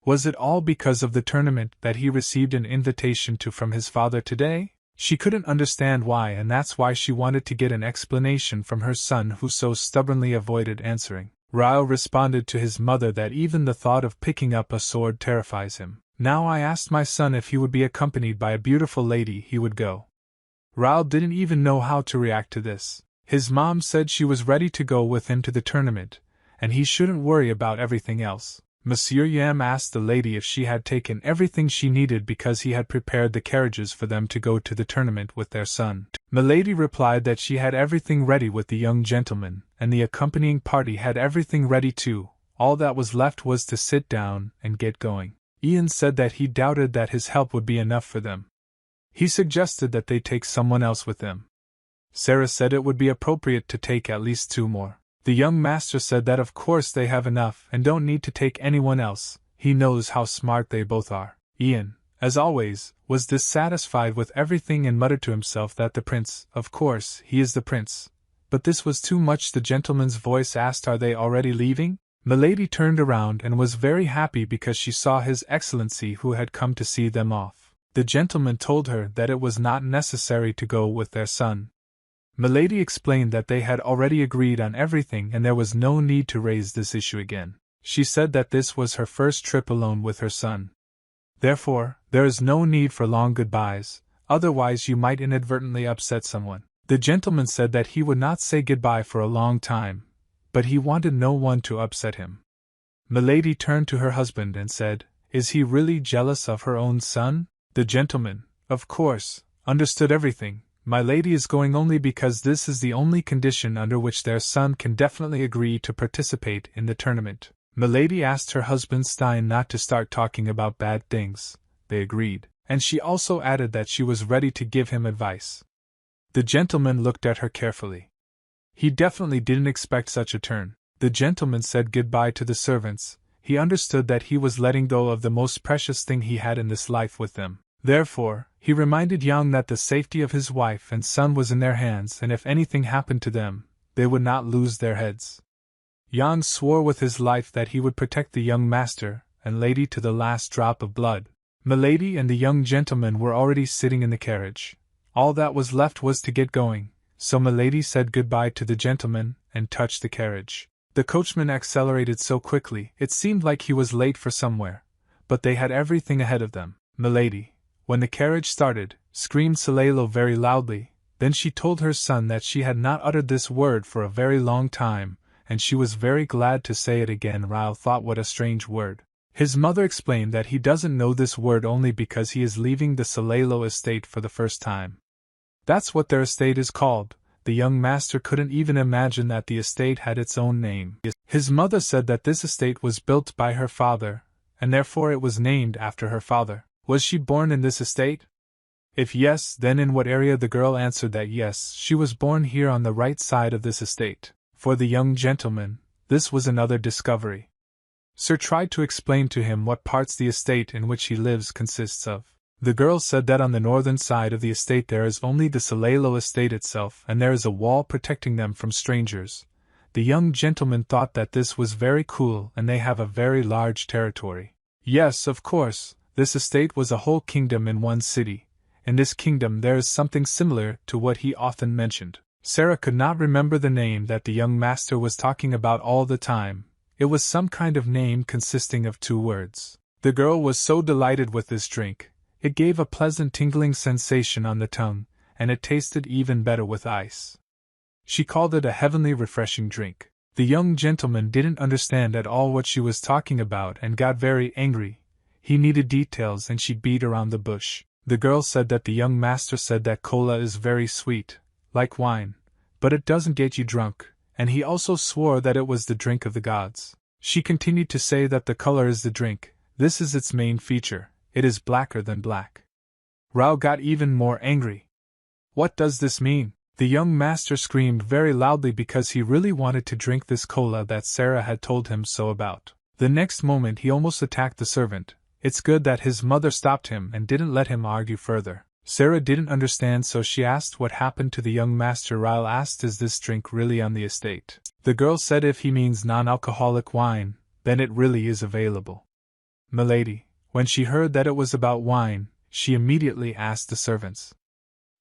S1: Was it all because of the tournament that he received an invitation to from his father today? She couldn't understand why, and that's why she wanted to get an explanation from her son, who so stubbornly avoided answering. Raoul responded to his mother that even the thought of picking up a sword terrifies him. Now I asked my son if he would be accompanied by a beautiful lady, he would go. Raoul didn't even know how to react to this. His mom said she was ready to go with him to the tournament, and he shouldn't worry about everything else. Monsieur Yam asked the lady if she had taken everything she needed because he had prepared the carriages for them to go to the tournament with their son. Milady replied that she had everything ready with the young gentleman, and the accompanying party had everything ready too. All that was left was to sit down and get going. Ian said that he doubted that his help would be enough for them. He suggested that they take someone else with them. Sarah said it would be appropriate to take at least 2 more. The young master said that of course they have enough and don't need to take anyone else. He knows how smart they both are. Ian, as always, was dissatisfied with everything and muttered to himself that the prince, of course, he is the prince. But this was too much. The gentleman's voice asked, "Are they already leaving?" Milady turned around and was very happy because she saw His Excellency, who had come to see them off. The gentleman told her that it was not necessary to go with their son. Milady explained that they had already agreed on everything and there was no need to raise this issue again. She said that this was her first trip alone with her son. Therefore, there is no need for long goodbyes, otherwise you might inadvertently upset someone. The gentleman said that he would not say goodbye for a long time, but he wanted no one to upset him. Milady turned to her husband and said, "Is he really jealous of her own son?" The gentleman, of course, understood everything. "My lady is going only because this is the only condition under which their son can definitely agree to participate in the tournament." Milady asked her husband Stein not to start talking about bad things. They agreed, and she also added that she was ready to give him advice. The gentleman looked at her carefully. He definitely didn't expect such a turn. The gentleman said goodbye to the servants. He understood that he was letting go of the most precious thing he had in this life with them. Therefore, he reminded Yang that the safety of his wife and son was in their hands, and if anything happened to them, they would not lose their heads. Yang swore with his life that he would protect the young master and lady to the last drop of blood. Milady and the young gentleman were already sitting in the carriage. All that was left was to get going, so Milady said goodbye to the gentleman and touched the carriage. The coachman accelerated so quickly it seemed like he was late for somewhere, but they had everything ahead of them. Milady, when the carriage started, screamed Salelo very loudly. Then she told her son that she had not uttered this word for a very long time, and she was very glad to say it again. Ryle thought what a strange word. His mother explained that he doesn't know this word only because he is leaving the Salelo estate for the first time. That's what their estate is called. The young master couldn't even imagine that the estate had its own name. His mother said that this estate was built by her father, and therefore it was named after her father. Was she born in this estate? If yes, then in what area? The girl answered that yes, she was born here on the right side of this estate. For the young gentleman, this was another discovery. Sir tried to explain to him what parts the estate in which he lives consists of. The girl said that on the northern side of the estate there is only the Salelo estate itself, and there is a wall protecting them from strangers. The young gentleman thought that this was very cool, and they have a very large territory. Yes, of course, this estate was a whole kingdom in one city. In this kingdom there is something similar to what he often mentioned. Sarah could not remember the name that the young master was talking about all the time. It was some kind of name consisting of 2 words. The girl was so delighted with this drink. It gave a pleasant tingling sensation on the tongue, and it tasted even better with ice. She called it a heavenly refreshing drink. The young gentleman didn't understand at all what she was talking about and got very angry. He needed details and she beat around the bush. The girl said that the young master said that cola is very sweet, like wine, but it doesn't get you drunk, and he also swore that it was the drink of the gods. She continued to say that the color is the drink. This is its main feature. It is blacker than black. Rao got even more angry. What does this mean? The young master screamed very loudly because he really wanted to drink this cola that Sarah had told him so about. The next moment he almost attacked the servant. It's good that his mother stopped him and didn't let him argue further. Sarah didn't understand, so she asked what happened to the young master. Ryle asked, "Is this drink really on the estate?" The girl said if he means non-alcoholic wine, then it really is available. Milady, when she heard that it was about wine, she immediately asked the servants,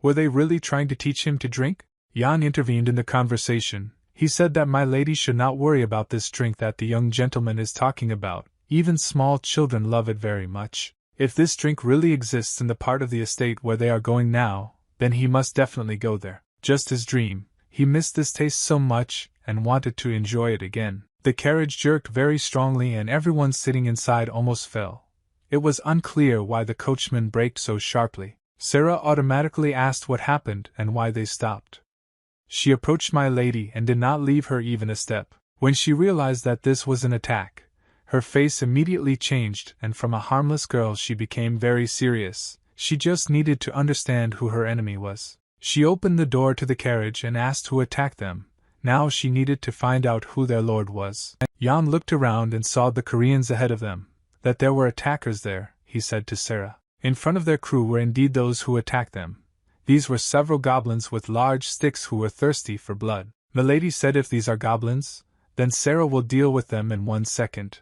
S1: were they really trying to teach him to drink? Jan intervened in the conversation. He said that my lady should not worry about this drink that the young gentleman is talking about. Even small children love it very much. If this drink really exists in the part of the estate where they are going now, then he must definitely go there. Just his dream. He missed this taste so much and wanted to enjoy it again. The carriage jerked very strongly and everyone sitting inside almost fell. It was unclear why the coachman braked so sharply. Sarah automatically asked what happened and why they stopped. She approached my lady and did not leave her even a step. When she realized that this was an attack, her face immediately changed, and from a harmless girl she became very serious. She just needed to understand who her enemy was. She opened the door to the carriage and asked who attacked them. Now she needed to find out who their lord was. Jan looked around and saw the Koreans ahead of them. That there were attackers there, he said to Sarah. In front of their crew were indeed those who attacked them. These were several goblins with large sticks who were thirsty for blood. Milady said if these are goblins, then Sarah will deal with them in 1 second.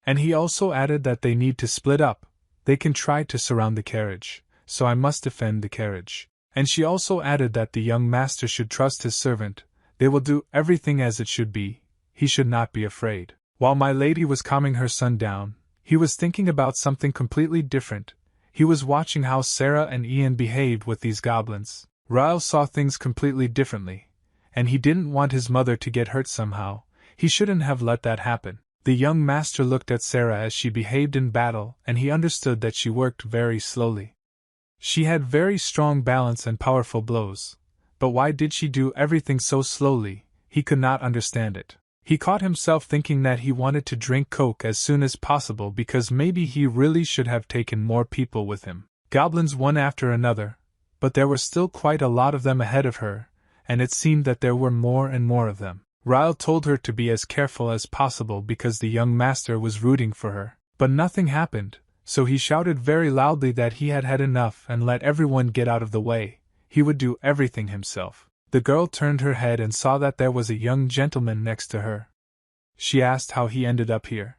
S1: And he also added that they need to split up. They can try to surround the carriage, so I must defend the carriage. And she also added that the young master should trust his servant. They will do everything as it should be. He should not be afraid. While my lady was calming her son down, he was thinking about something completely different. He was watching how Sarah and Ian behaved with these goblins. Ryle saw things completely differently, and he didn't want his mother to get hurt somehow. He shouldn't have let that happen. The young master looked at Sarah as she behaved in battle, and he understood that she worked very slowly. She had very strong balance and powerful blows. But why did she do everything so slowly? He could not understand it. He caught himself thinking that he wanted to drink Coke as soon as possible because maybe he really should have taken more people with him. Goblins one after another, but there were still quite a lot of them ahead of her, and it seemed that there were more and more of them. Ryle told her to be as careful as possible because the young master was rooting for her. But nothing happened, so he shouted very loudly that he had had enough and let everyone get out of the way. He would do everything himself. The girl turned her head and saw that there was a young gentleman next to her. She asked how he ended up here.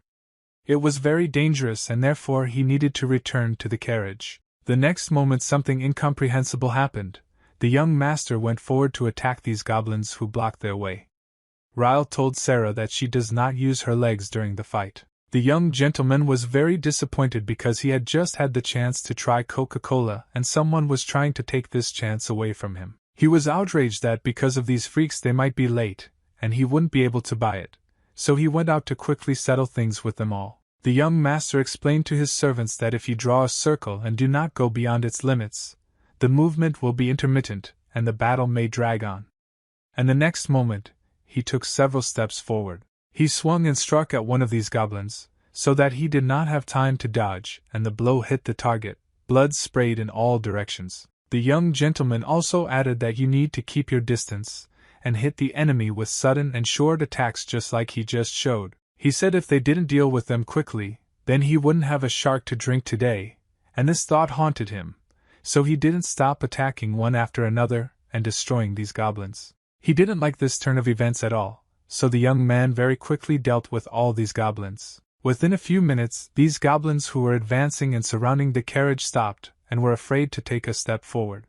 S1: It was very dangerous and therefore he needed to return to the carriage. The next moment something incomprehensible happened. The young master went forward to attack these goblins who blocked their way. Ryle told Sarah that she does not use her legs during the fight. The young gentleman was very disappointed because he had just had the chance to try Coca-Cola and someone was trying to take this chance away from him. He was outraged that because of these freaks they might be late, and he wouldn't be able to buy it, so he went out to quickly settle things with them all. The young master explained to his servants that if you draw a circle and do not go beyond its limits, the movement will be intermittent, and the battle may drag on. And the next moment, he took several steps forward. He swung and struck at one of these goblins, so that he did not have time to dodge, and the blow hit the target. Blood sprayed in all directions. The young gentleman also added that you need to keep your distance, and hit the enemy with sudden and short attacks just like he just showed. He said if they didn't deal with them quickly, then he wouldn't have a shark to drink today, and this thought haunted him, so he didn't stop attacking one after another and destroying these goblins. He didn't like this turn of events at all, so the young man very quickly dealt with all these goblins. Within a few minutes, these goblins who were advancing and surrounding the carriage stopped, and were afraid to take a step forward.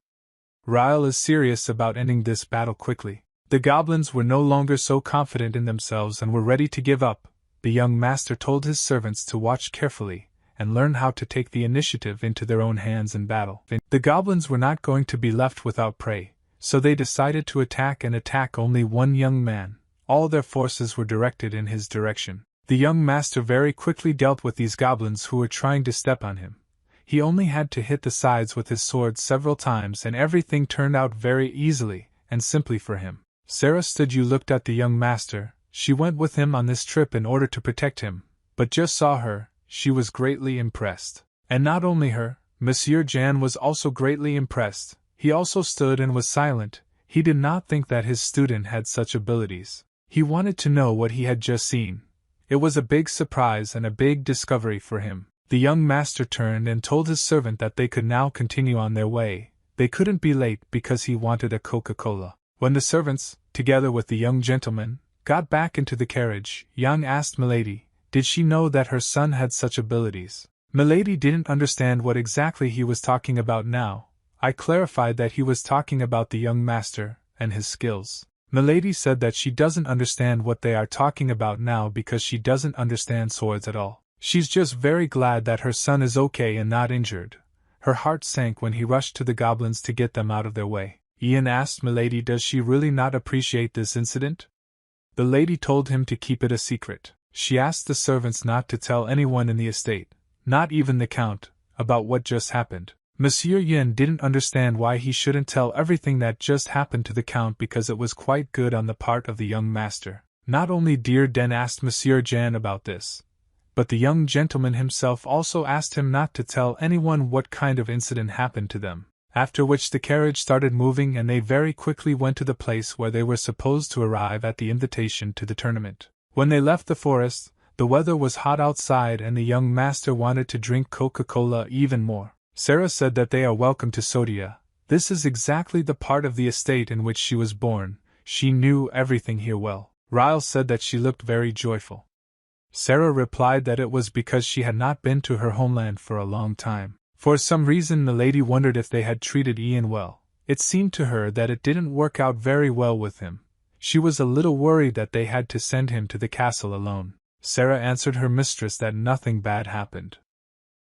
S1: Ryle is serious about ending this battle quickly. The goblins were no longer so confident in themselves and were ready to give up. The young master told his servants to watch carefully, and learn how to take the initiative into their own hands in battle. The goblins were not going to be left without prey, so they decided to attack and attack only one young man. All their forces were directed in his direction. The young master very quickly dealt with these goblins who were trying to step on him. He only had to hit the sides with his sword several times and everything turned out very easily and simply for him. Sarah stood and looked at the young master. She went with him on this trip in order to protect him, but just saw her, she was greatly impressed. And not only her, Monsieur Jan was also greatly impressed. He also stood and was silent. He did not think that his student had such abilities. He wanted to know what he had just seen. It was a big surprise and a big discovery for him. The young master turned and told his servant that they could now continue on their way. They couldn't be late because he wanted a Coca-Cola. When the servants, together with the young gentleman, got back into the carriage, Yang asked Milady, did she know that her son had such abilities? Milady didn't understand what exactly he was talking about now. I clarified that he was talking about the young master and his skills. Milady said that she doesn't understand what they are talking about now because she doesn't understand swords at all. She's just very glad that her son is okay and not injured. Her heart sank when he rushed to the goblins to get them out of their way. Ian asked Milady, does she really not appreciate this incident? The lady told him to keep it a secret. She asked the servants not to tell anyone in the estate, not even the count, about what just happened. Monsieur Yin didn't understand why he shouldn't tell everything that just happened to the count because it was quite good on the part of the young master. Not only Dear Den asked Monsieur Jan about this, but the young gentleman himself also asked him not to tell anyone what kind of incident happened to them. After which the carriage started moving and they very quickly went to the place where they were supposed to arrive at the invitation to the tournament. When they left the forest, the weather was hot outside and the young master wanted to drink Coca-Cola even more. Sarah said that they are welcome to Sodia. This is exactly the part of the estate in which she was born. She knew everything here well. Ryle said that she looked very joyful. Sarah replied that it was because she had not been to her homeland for a long time. For some reason the lady wondered if they had treated Ian well. It seemed to her that it didn't work out very well with him. She was a little worried that they had to send him to the castle alone. Sarah answered her mistress that nothing bad happened.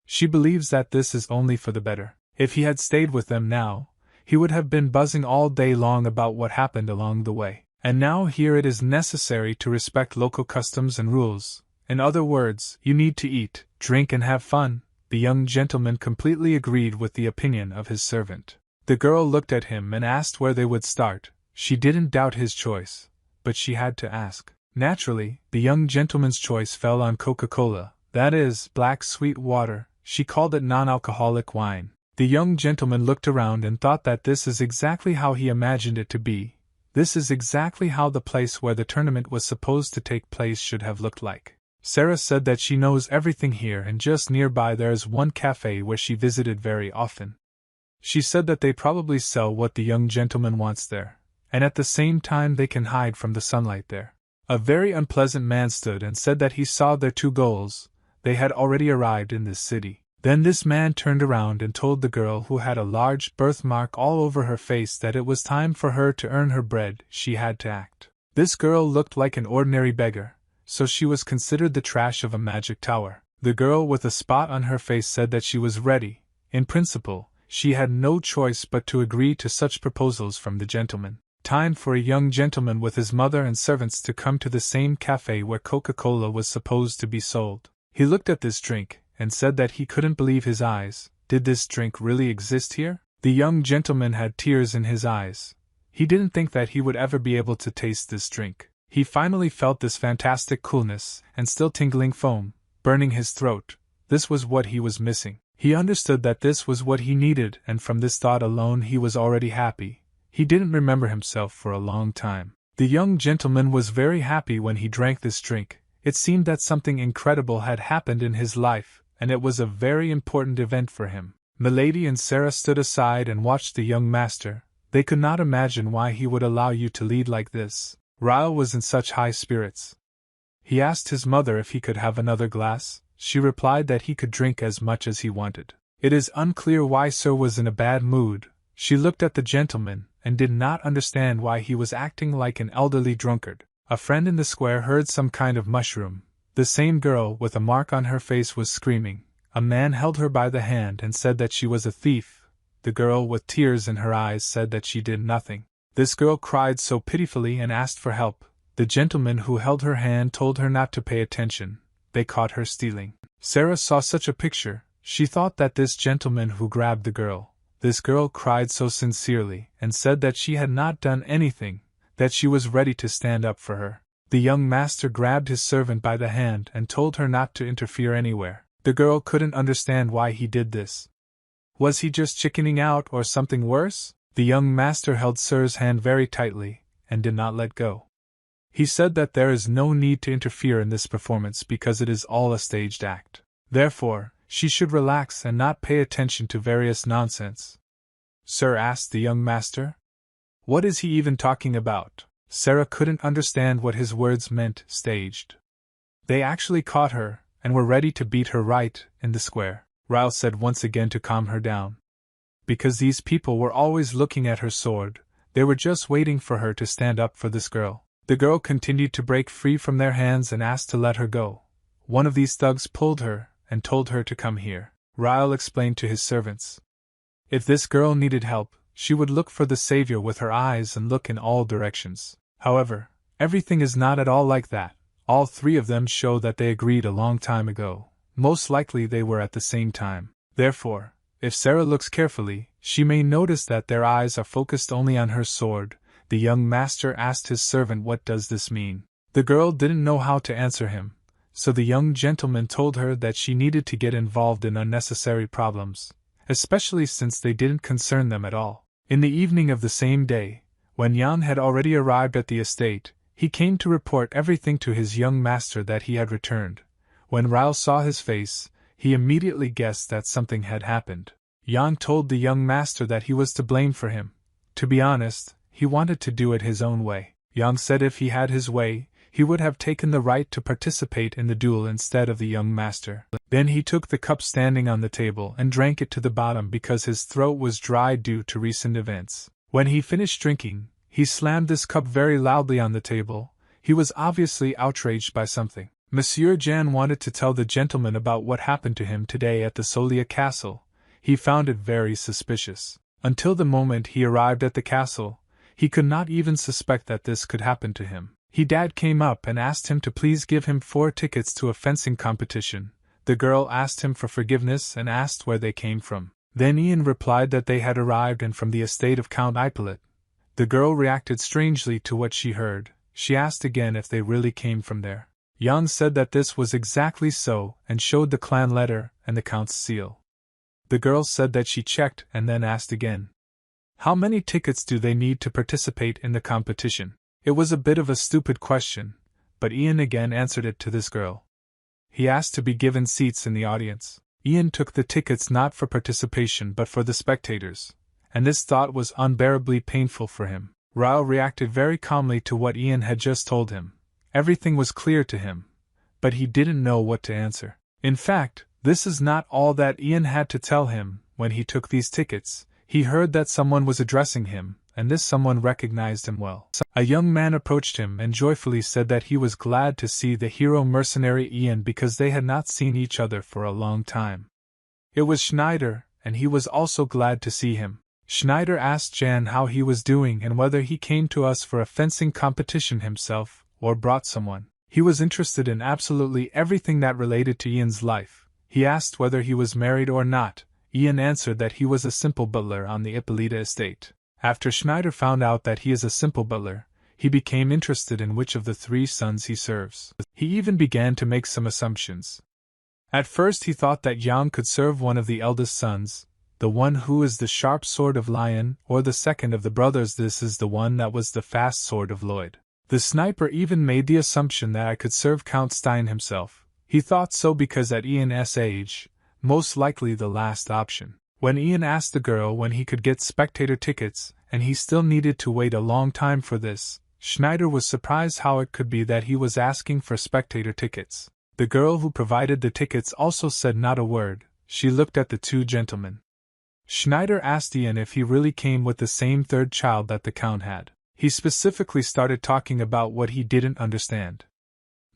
S1: She believes that this is only for the better. If he had stayed with them now, he would have been buzzing all day long about what happened along the way. And now here it is necessary to respect local customs and rules. In other words, you need to eat, drink and have fun. The young gentleman completely agreed with the opinion of his servant. The girl looked at him and asked where they would start. She didn't doubt his choice, but she had to ask. Naturally, the young gentleman's choice fell on Coca-Cola, that is, black sweet water. She called it non-alcoholic wine. The young gentleman looked around and thought that this is exactly how he imagined it to be. This is exactly how the place where the tournament was supposed to take place should have looked like. Sarah said that she knows everything here, and just nearby there is one cafe where she visited very often. She said that they probably sell what the young gentleman wants there, and at the same time they can hide from the sunlight there. A very unpleasant man stood and said that he saw their two goals. They had already arrived in this city. Then this man turned around and told the girl, who had a large birthmark all over her face, that it was time for her to earn her bread. She had to act. This girl looked like an ordinary beggar, so she was considered the trash of a magic tower. The girl with a spot on her face said that she was ready. In principle, she had no choice but to agree to such proposals from the gentleman. Time for a young gentleman with his mother and servants to come to the same cafe where Coca-Cola was supposed to be sold. He looked at this drink and said that he couldn't believe his eyes. Did this drink really exist here? The young gentleman had tears in his eyes. He didn't think that he would ever be able to taste this drink. He finally felt this fantastic coolness and still tingling foam, burning his throat. This was what he was missing. He understood that this was what he needed, and from this thought alone he was already happy. He didn't remember himself for a long time. The young gentleman was very happy when he drank this drink. It seemed that something incredible had happened in his life, and it was a very important event for him. Milady and Sarah stood aside and watched the young master. They could not imagine why he would allow you to lead like this. Ryle was in such high spirits. He asked his mother if he could have another glass. She replied that he could drink as much as he wanted. It is unclear why Sir was in a bad mood. She looked at the gentleman and did not understand why he was acting like an elderly drunkard. A friend in the square heard some kind of mushroom. The same girl with a mark on her face was screaming. A man held her by the hand and said that she was a thief. The girl with tears in her eyes said that she did nothing. This girl cried so pitifully and asked for help. The gentleman who held her hand told her not to pay attention. They caught her stealing. Sarah saw such a picture. She thought that this gentleman who grabbed the girl. This girl cried so sincerely and said that she had not done anything, that she was ready to stand up for her. The young master grabbed his servant by the hand and told her not to interfere anywhere. The girl couldn't understand why he did this. Was he just chickening out or something worse? The young master held Sir's hand very tightly and did not let go. He said that there is no need to interfere in this performance because it is all a staged act. Therefore, she should relax and not pay attention to various nonsense. Sir asked the young master. What is he even talking about? Sarah couldn't understand what his words meant, staged. They actually caught her, and were ready to beat her right in the square. Ryle said once again to calm her down. Because these people were always looking at her sword, they were just waiting for her to stand up for this girl. The girl continued to break free from their hands and asked to let her go. One of these thugs pulled her and told her to come here. Ryle explained to his servants. If this girl needed help, she would look for the savior with her eyes and look in all directions. However, everything is not at all like that. All three of them show that they agreed a long time ago. Most likely they were at the same time. Therefore, if Sarah looks carefully, she may notice that their eyes are focused only on her sword. The young master asked his servant, what does this mean? The girl didn't know how to answer him, so the young gentleman told her that she needed to get involved in unnecessary problems, especially since they didn't concern them at all. In the evening of the same day, when Jan had already arrived at the estate, he came to report everything to his young master that he had returned. When Ryle saw his face, he immediately guessed that something had happened. Jan told the young master that he was to blame for him. To be honest, he wanted to do it his own way. Jan said if he had his way, he would have taken the right to participate in the duel instead of the young master. Then he took the cup standing on the table and drank it to the bottom because his throat was dry due to recent events. When he finished drinking, he slammed this cup very loudly on the table. He was obviously outraged by something. Monsieur Jan wanted to tell the gentleman about what happened to him today at the Solia castle. He found it very suspicious. Until the moment he arrived at the castle, He could not even suspect that this could happen to him. Dad came up and asked him to please give him 4 tickets to a fencing competition. The girl asked him for forgiveness and asked where they came from. Then Ian replied that they had arrived and from the estate of Count Ippolit. The girl reacted strangely to what she heard. She asked again if they really came from there. Jan said that this was exactly so and showed the clan letter and the Count's seal. The girl said that she checked and then asked again. How many tickets do they need to participate in the competition? It was a bit of a stupid question, but Ian again answered it to this girl. He asked to be given seats in the audience. Ian took the tickets not for participation but for the spectators, and this thought was unbearably painful for him. Ryle reacted very calmly to what Ian had just told him. Everything was clear to him, but he didn't know what to answer. In fact, this is not all that Ian had to tell him. When he took these tickets, he heard that someone was addressing him, and this someone recognized him well. A young man approached him and joyfully said that he was glad to see the hero mercenary Ian because they had not seen each other for a long time. It was Schneider, and he was also glad to see him. Schneider asked Jan how he was doing and whether he came to us for a fencing competition himself, or brought someone. He was interested in absolutely everything that related to Ian's life. He asked whether he was married or not. Ian answered that he was a simple butler on the Ippolita estate. After Schneider found out that he is a simple butler, he became interested in which of the 3 sons he serves. He even began to make some assumptions. At first he thought that Jan could serve one of the eldest sons, the one who is the sharp sword of Lion, or the second of the brothers. This is the one that was the fast sword of Lloyd. The sniper even made the assumption that I could serve Count Stein himself. He thought so because at Ian's age, most likely the last option. When Ian asked the girl when he could get spectator tickets, and he still needed to wait a long time for this, Schneider was surprised how it could be that he was asking for spectator tickets. The girl who provided the tickets also said not a word. She looked at the 2 gentlemen. Schneider asked Ian if he really came with the same 3rd child that the Count had. He specifically started talking about what he didn't understand.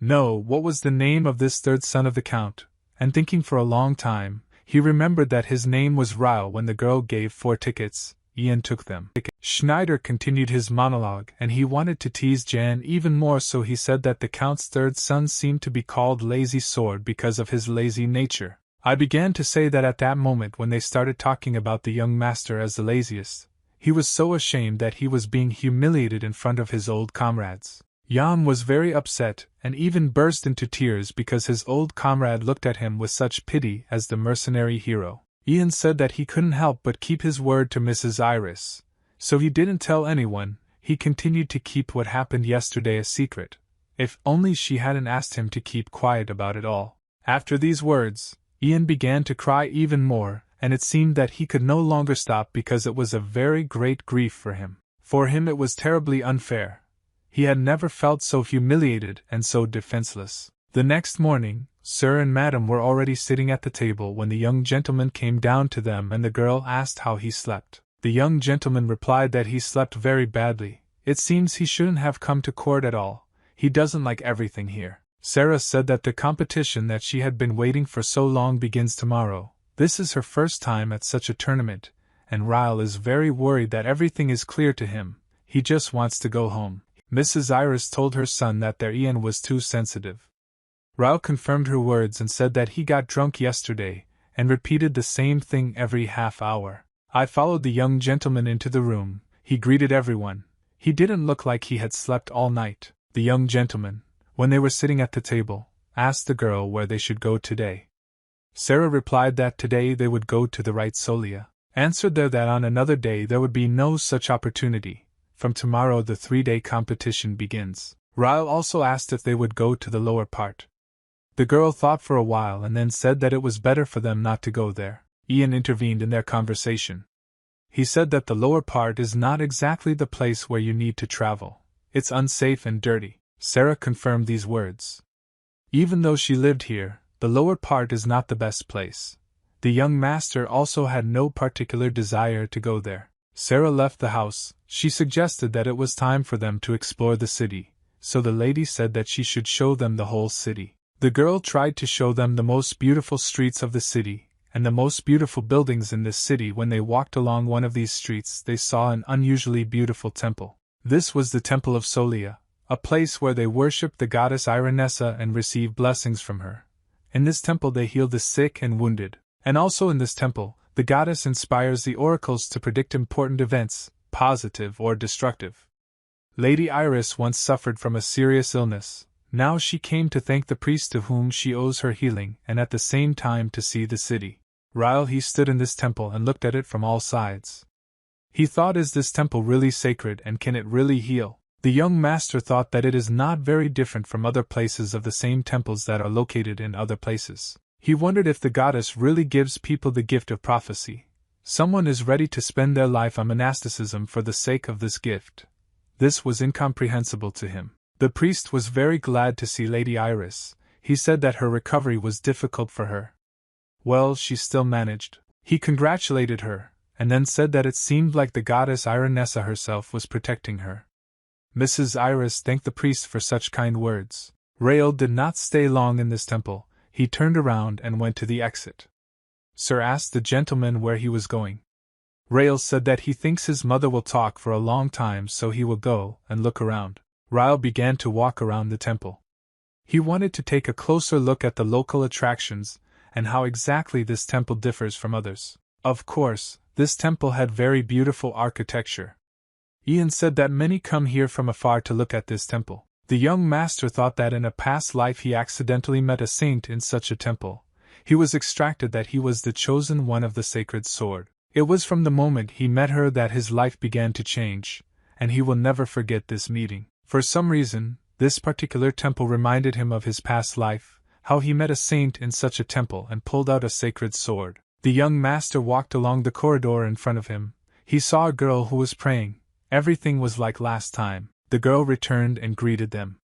S1: No, what was the name of this 3rd son of the Count? And thinking for a long time, he remembered that his name was Ryle. When the girl gave 4 tickets, Ian took them. Schneider continued his monologue, and he wanted to tease Jan even more, so he said that the Count's 3rd son seemed to be called Lazy Sword because of his lazy nature. I began to say that at that moment when they started talking about the young master as the laziest, he was so ashamed that he was being humiliated in front of his old comrades. Jan was very upset and even burst into tears because his old comrade looked at him with such pity as the mercenary hero. Ian said that he couldn't help but keep his word to Mrs. Iris, so he didn't tell anyone. He continued to keep what happened yesterday a secret. If only she hadn't asked him to keep quiet about it all. After these words, Ian began to cry even more, and it seemed that he could no longer stop because it was a very great grief for him. For him it was terribly unfair. He had never felt so humiliated and so defenseless. The next morning, Sir and Madam were already sitting at the table when the young gentleman came down to them and the girl asked how he slept. The young gentleman replied that he slept very badly. It seems he shouldn't have come to court at all. He doesn't like everything here. Sarah said that the competition that she had been waiting for so long begins tomorrow. This is her first time at such a tournament, and Ryle is very worried that everything is clear to him. He just wants to go home. Mrs. Iris told her son that their Ian was too sensitive. Ryle confirmed her words and said that he got drunk yesterday, and repeated the same thing every half hour. I followed the young gentleman into the room. He greeted everyone. He didn't look like he had slept all night. The young gentleman, when they were sitting at the table, asked the girl where they should go today. Sarah replied that today they would go to the right Solia. Answered there that on another day there would be no such opportunity. From tomorrow the 3-day competition begins. Ryle also asked if they would go to the lower part. The girl thought for a while and then said that it was better for them not to go there. Ian intervened in their conversation. He said that the lower part is not exactly the place where you need to travel. It's unsafe and dirty. Sarah confirmed these words. Even though she lived here, the lower part is not the best place. The young master also had no particular desire to go there. Sarah left the house. She suggested that it was time for them to explore the city, so the lady said that she should show them the whole city. The girl tried to show them the most beautiful streets of the city, and the most beautiful buildings in this city. When they walked along one of these streets, they saw an unusually beautiful temple. This was the Temple of Solia, a place where they worshipped the goddess Ironessa and received blessings from her. In this temple they heal the sick and wounded, and also in this temple, the goddess inspires the oracles to predict important events, positive or destructive. Lady Iris once suffered from a serious illness. Now she came to thank the priest to whom she owes her healing and at the same time to see the city. While he stood in this temple and looked at it from all sides, he thought, is this temple really sacred and can it really heal? The young master thought that it is not very different from other places of the same temples that are located in other places. He wondered if the goddess really gives people the gift of prophecy. Someone is ready to spend their life on monasticism for the sake of this gift. This was incomprehensible to him. The priest was very glad to see Lady Iris. He said that her recovery was difficult for her. Well, she still managed. He congratulated her, and then said that it seemed like the goddess Ironessa herself was protecting her. Mrs. Iris thanked the priest for such kind words. Rael did not stay long in this temple. He turned around and went to the exit. Sir asked the gentleman where he was going. Rael said that he thinks his mother will talk for a long time, so he will go and look around. Rael began to walk around the temple. He wanted to take a closer look at the local attractions and how exactly this temple differs from others. Of course, this temple had very beautiful architecture. Ian said that many come here from afar to look at this temple. The young master thought that in a past life he accidentally met a saint in such a temple. He was extracted that he was the chosen one of the sacred sword. It was from the moment he met her that his life began to change, and he will never forget this meeting. For some reason, this particular temple reminded him of his past life, how he met a saint in such a temple and pulled out a sacred sword. The young master walked along the corridor in front of him. He saw a girl who was praying. Everything was like last time. The girl returned and greeted them.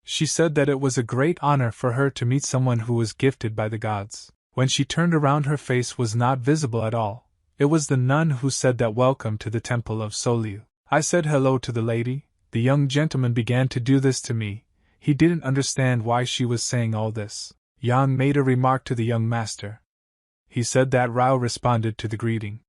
S1: She said that it was a great honor for her to meet someone who was gifted by the gods. When she turned around, her face was not visible at all. It was the nun who said that welcome to the Temple of Soliu. I said hello to the lady. The young gentleman began to do this to me. He didn't understand why she was saying all this. Yang made a remark to the young master. He said that Rao responded to the greeting.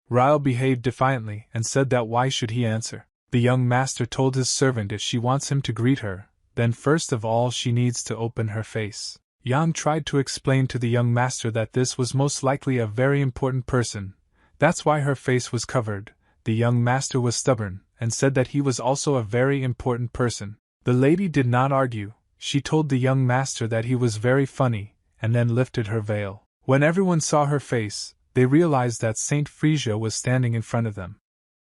S1: Rao behaved defiantly and said that why should he answer. The young master told his servant if she wants him to greet her, then first of all she needs to open her face. Yang tried to explain to the young master that this was most likely a very important person. That's why her face was covered. The young master was stubborn and said that he was also a very important person. The lady did not argue. She told the young master that he was very funny, and then lifted her veil. When everyone saw her face, they realized that Saint Frisia was standing in front of them.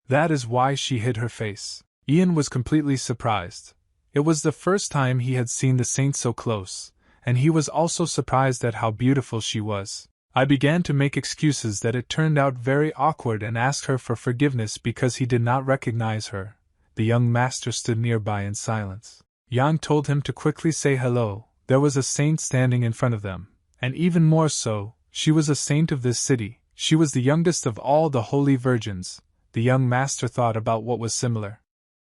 S1: That is why she hid her face. Ian was completely surprised. It was the first time he had seen the saint so close, and he was also surprised at how beautiful she was. I began to make excuses that it turned out very awkward and asked her for forgiveness because he did not recognize her. The young master stood nearby in silence. Yang told him to quickly say hello. There was a saint standing in front of them, and even more so, she was a saint of this city. She was the youngest of all the holy virgins. The young master thought about what was similar.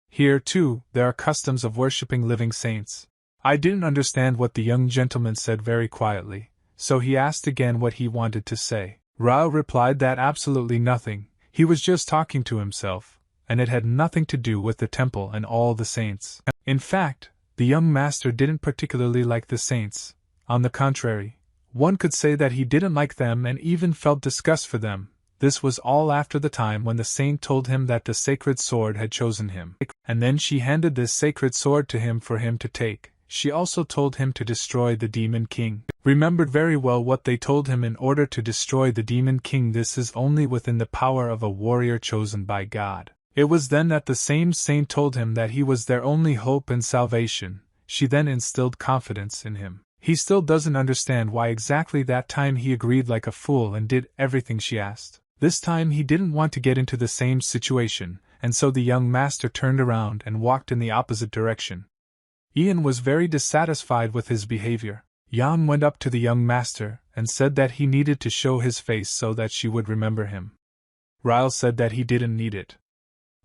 S1: Here, too, there are customs of worshipping living saints. I didn't understand what the young gentleman said very quietly, so he asked again what he wanted to say. Rao replied that absolutely nothing, he was just talking to himself, and it had nothing to do with the temple and all the saints. In fact, the young master didn't particularly like the saints. On the contrary, one could say that he didn't like them and even felt disgust for them. This was all after the time when the saint told him that the sacred sword had chosen him. And then she handed this sacred sword to him for him to take. She also told him to destroy the demon king. Remembered very well what they told him in order to destroy the demon king. This is only within the power of a warrior chosen by God. It was then that the same saint told him that he was their only hope and salvation. She then instilled confidence in him. He still doesn't understand why exactly that time he agreed like a fool and did everything she asked. This time he didn't want to get into the same situation, and so the young master turned around and walked in the opposite direction. Ian was very dissatisfied with his behavior. Yang went up to the young master and said that he needed to show his face so that she would remember him. Ryle said that he didn't need it.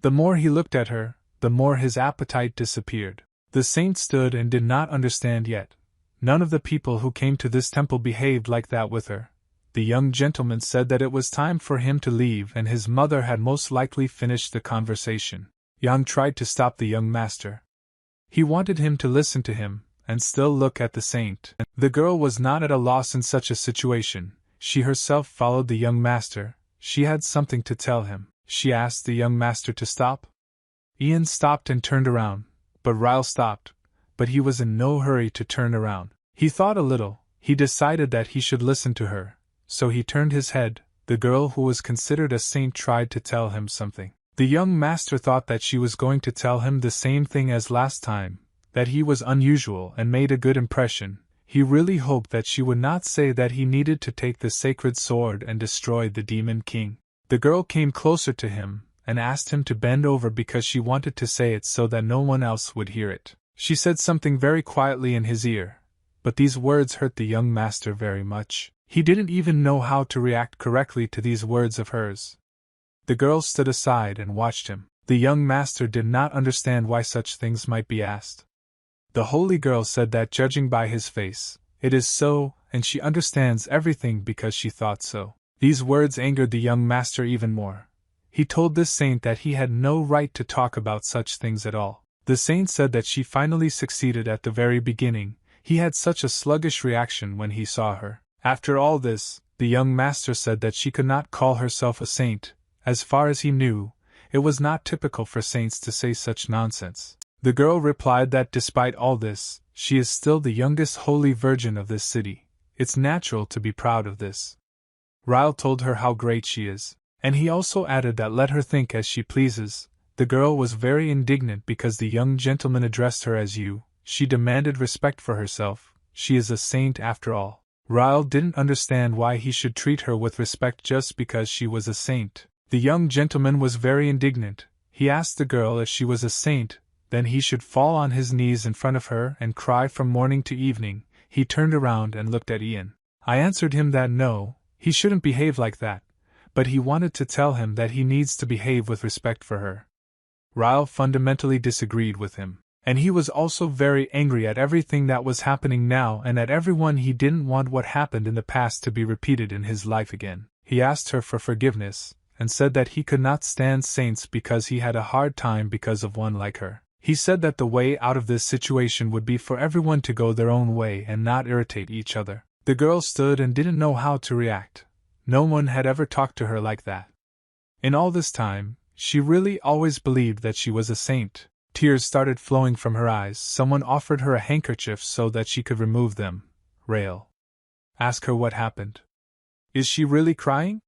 S1: The more he looked at her, the more his appetite disappeared. The saint stood and did not understand yet. None of the people who came to this temple behaved like that with her. The young gentleman said that it was time for him to leave and his mother had most likely finished the conversation. Yang tried to stop the young master. He wanted him to listen to him, and still look at the saint. The girl was not at a loss in such a situation. She herself followed the young master. She had something to tell him. She asked the young master to stop. Ian stopped and turned around, but Ryle stopped, but he was in no hurry to turn around. He thought a little. He decided that he should listen to her, so he turned his head. The girl who was considered a saint tried to tell him something. The young master thought that she was going to tell him the same thing as last time, that he was unusual and made a good impression. He really hoped that she would not say that he needed to take the sacred sword and destroy the demon king. The girl came closer to him and asked him to bend over because she wanted to say it so that no one else would hear it. She said something very quietly in his ear, but these words hurt the young master very much. He didn't even know how to react correctly to these words of hers. The girl stood aside and watched him. The young master did not understand why such things might be asked. The holy girl said that judging by his face, it is so, and she understands everything because she thought so. These words angered the young master even more. He told this saint that he had no right to talk about such things at all. The saint said that she finally succeeded at the very beginning. He had such a sluggish reaction when he saw her. After all this, the young master said that she could not call herself a saint. As far as he knew, it was not typical for saints to say such nonsense. The girl replied that despite all this, she is still the youngest holy virgin of this city. It's natural to be proud of this. Ryle told her how great she is, and he also added that let her think as she pleases. The girl was very indignant because the young gentleman addressed her as you. She demanded respect for herself. She is a saint after all. Ryle didn't understand why he should treat her with respect just because she was a saint. The young gentleman was very indignant. He asked the girl if she was a saint, then he should fall on his knees in front of her and cry from morning to evening. He turned around and looked at Ian. I answered him that no, he shouldn't behave like that, but he wanted to tell him that he needs to behave with respect for her. Ryle fundamentally disagreed with him, and he was also very angry at everything that was happening now and at everyone. He didn't want what happened in the past to be repeated in his life again. He asked her for forgiveness, and said that he could not stand saints because he had a hard time because of one like her. He said that the way out of this situation would be for everyone to go their own way and not irritate each other. The girl stood and didn't know how to react. No one had ever talked to her like that. In all this time, she really always believed that she was a saint. Tears started flowing from her eyes. Someone offered her a handkerchief so that she could remove them. Ryle asked her what happened. Is she really crying?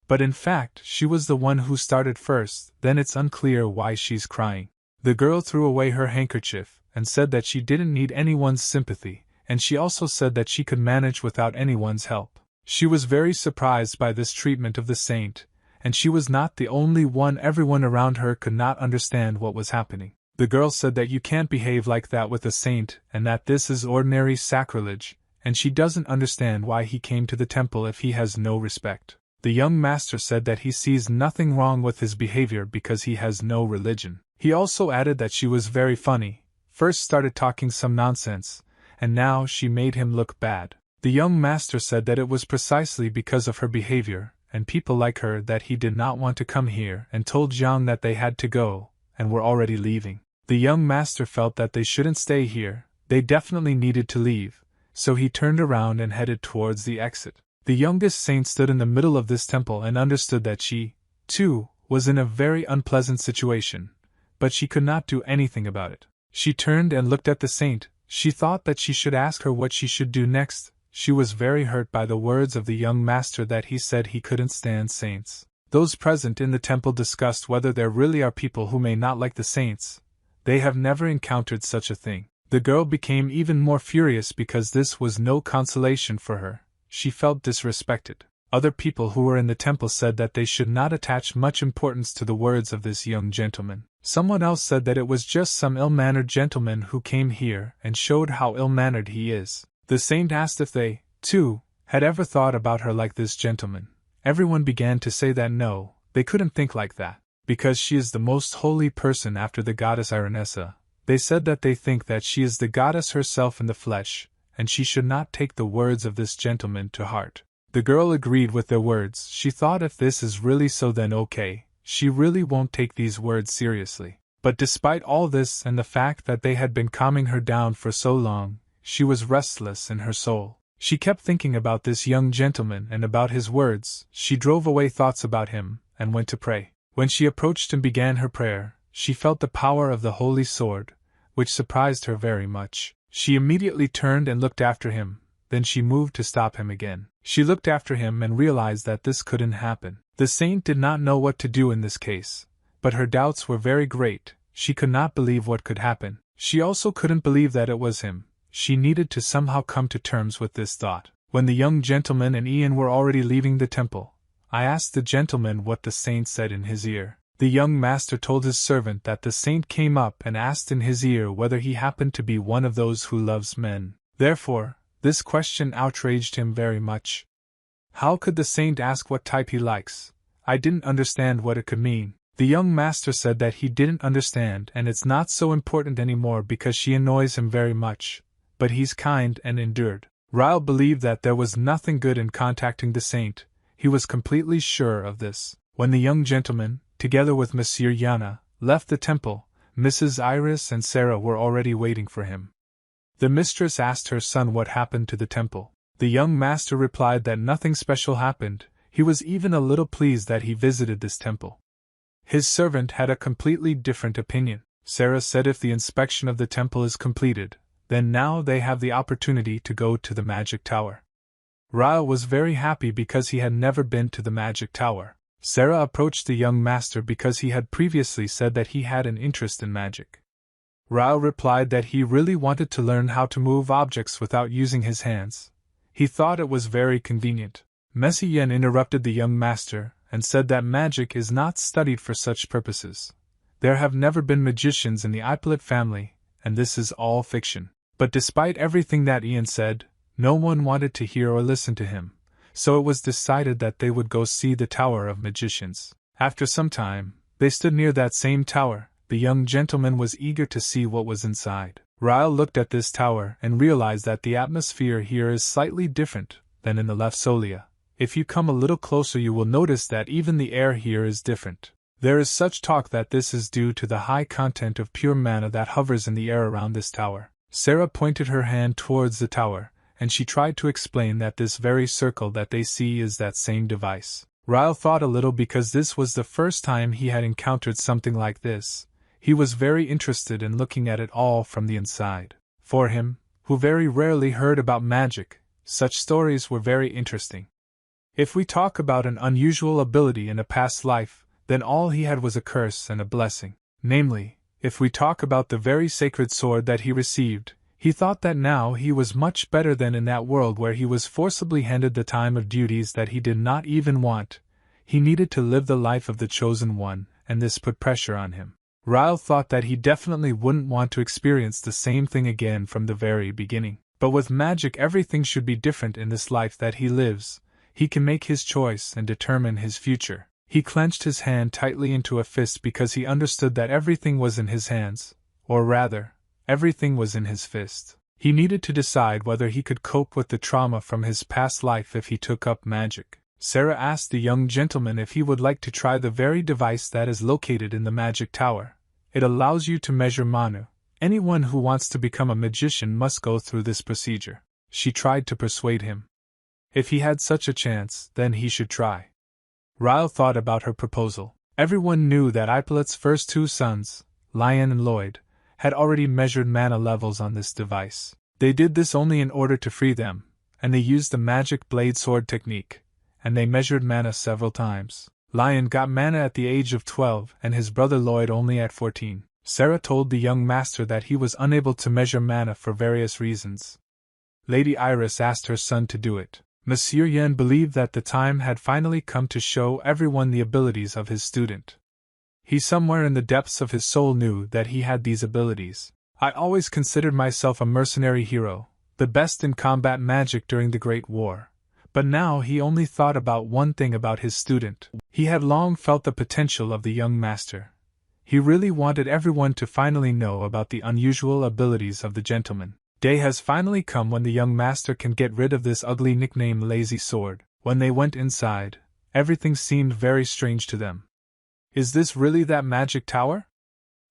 S1: But in fact, she was the one who started first, then it's unclear why she's crying. The girl threw away her handkerchief, and said that she didn't need anyone's sympathy, and she also said that she could manage without anyone's help. She was very surprised by this treatment of the saint, and she was not the only one. Everyone around her could not understand what was happening. The girl said that you can't behave like that with a saint, and that this is ordinary sacrilege, and she doesn't understand why he came to the temple if he has no respect. The young master said that he sees nothing wrong with his behavior because he has no religion. He also added that she was very funny, first started talking some nonsense, and now she made him look bad. The young master said that it was precisely because of her behavior, and people like her, that he did not want to come here, and told Jiang that they had to go, and were already leaving. The young master felt that they shouldn't stay here, they definitely needed to leave, so he turned around and headed towards the exit. The youngest saint stood in the middle of this temple and understood that she, too, was in a very unpleasant situation, but she could not do anything about it. She turned and looked at the saint. She thought that she should ask her what she should do next. She was very hurt by the words of the young master that he said he couldn't stand saints. Those present in the temple discussed whether there really are people who may not like the saints. They have never encountered such a thing. The girl became even more furious because this was no consolation for her. She felt disrespected. Other people who were in the temple said that they should not attach much importance to the words of this young gentleman. Someone else said that it was just some ill-mannered gentleman who came here and showed how ill-mannered he is. The saint asked if they, too, had ever thought about her like this gentleman. Everyone began to say that no, they couldn't think like that, because she is the most holy person after the goddess Ironessa. They said that they think that she is the goddess herself in the flesh, and she should not take the words of this gentleman to heart. The girl agreed with their words. She thought if this is really so then okay, she really won't take these words seriously. But despite all this and the fact that they had been calming her down for so long, she was restless in her soul. She kept thinking about this young gentleman and about his words. She drove away thoughts about him, and went to pray. When she approached and began her prayer, she felt the power of the holy sword, which surprised her very much. She immediately turned and looked after him, then she moved to stop him again. She looked after him and realized that this couldn't happen. The saint did not know what to do in this case, but her doubts were very great. She could not believe what could happen. She also couldn't believe that it was him. She needed to somehow come to terms with this thought. When the young gentleman and Ian were already leaving the temple, I asked the gentleman what the saint said in his ear. The young master told his servant that the saint came up and asked in his ear whether he happened to be one of those who loves men. Therefore, this question outraged him very much. How could the saint ask what type he likes? I didn't understand what it could mean. The young master said that he didn't understand and it's not so important anymore because she annoys him very much, but he's kind and endured. Ryle believed that there was nothing good in contacting the saint. He was completely sure of this. When the young gentleman, together with Monsieur Yana, left the temple, Mrs. Iris and Sarah were already waiting for him. The mistress asked her son what happened to the temple. The young master replied that nothing special happened. He was even a little pleased that he visited this temple. His servant had a completely different opinion. Sarah said if the inspection of the temple is completed, then now they have the opportunity to go to the magic tower. Ryle was very happy because he had never been to the magic tower. Sarah approached the young master because he had previously said that he had an interest in magic. Ryle replied that he really wanted to learn how to move objects without using his hands. He thought it was very convenient. Messiaen interrupted the young master and said that magic is not studied for such purposes. There have never been magicians in the Ippolit family, and this is all fiction. But despite everything that Ian said, no one wanted to hear or listen to him, so it was decided that they would go see the Tower of Magicians. After some time, they stood near that same tower. The young gentleman was eager to see what was inside. Ryle looked at this tower and realized that the atmosphere here is slightly different than in the Lefsolia. If you come a little closer you will notice that even the air here is different. There is such talk that this is due to the high content of pure mana that hovers in the air around this tower. Sarah pointed her hand towards the tower, and she tried to explain that this very circle that they see is that same device. Ryle thought a little because this was the first time he had encountered something like this. He was very interested in looking at it all from the inside. For him, who very rarely heard about magic, such stories were very interesting. If we talk about an unusual ability in a past life, then all he had was a curse and a blessing. Namely, if we talk about the very sacred sword that he received, he thought that now he was much better than in that world where he was forcibly handed the time of duties that he did not even want. He needed to live the life of the chosen one, and this put pressure on him. Ryle thought that he definitely wouldn't want to experience the same thing again from the very beginning. But with magic everything should be different in this life that he lives. He can make his choice and determine his future. He clenched his hand tightly into a fist because he understood that everything was in his hands, or rather, everything was in his fist. He needed to decide whether he could cope with the trauma from his past life if he took up magic. Sarah asked the young gentleman if he would like to try the very device that is located in the magic tower. It allows you to measure mana. Anyone who wants to become a magician must go through this procedure. She tried to persuade him. If he had such a chance, then he should try. Ryle thought about her proposal. Everyone knew that Ippolit's first two sons, Lion and Lloyd, had already measured mana levels on this device. They did this only in order to free them, and they used the magic blade sword technique, and they measured mana several times. Lion got mana at the age of 12 and his brother Lloyd only at 14. Sarah told the young master that he was unable to measure mana for various reasons. Lady Iris asked her son to do it. Monsieur Yen believed that the time had finally come to show everyone the abilities of his student. He somewhere in the depths of his soul knew that he had these abilities. I always considered myself a mercenary hero, the best in combat magic during the Great War. But now he only thought about one thing about his student. He had long felt the potential of the young master. He really wanted everyone to finally know about the unusual abilities of the gentleman. Day has finally come when the young master can get rid of this ugly nickname Lazy Sword. When they went inside, everything seemed very strange to them. Is this really that magic tower?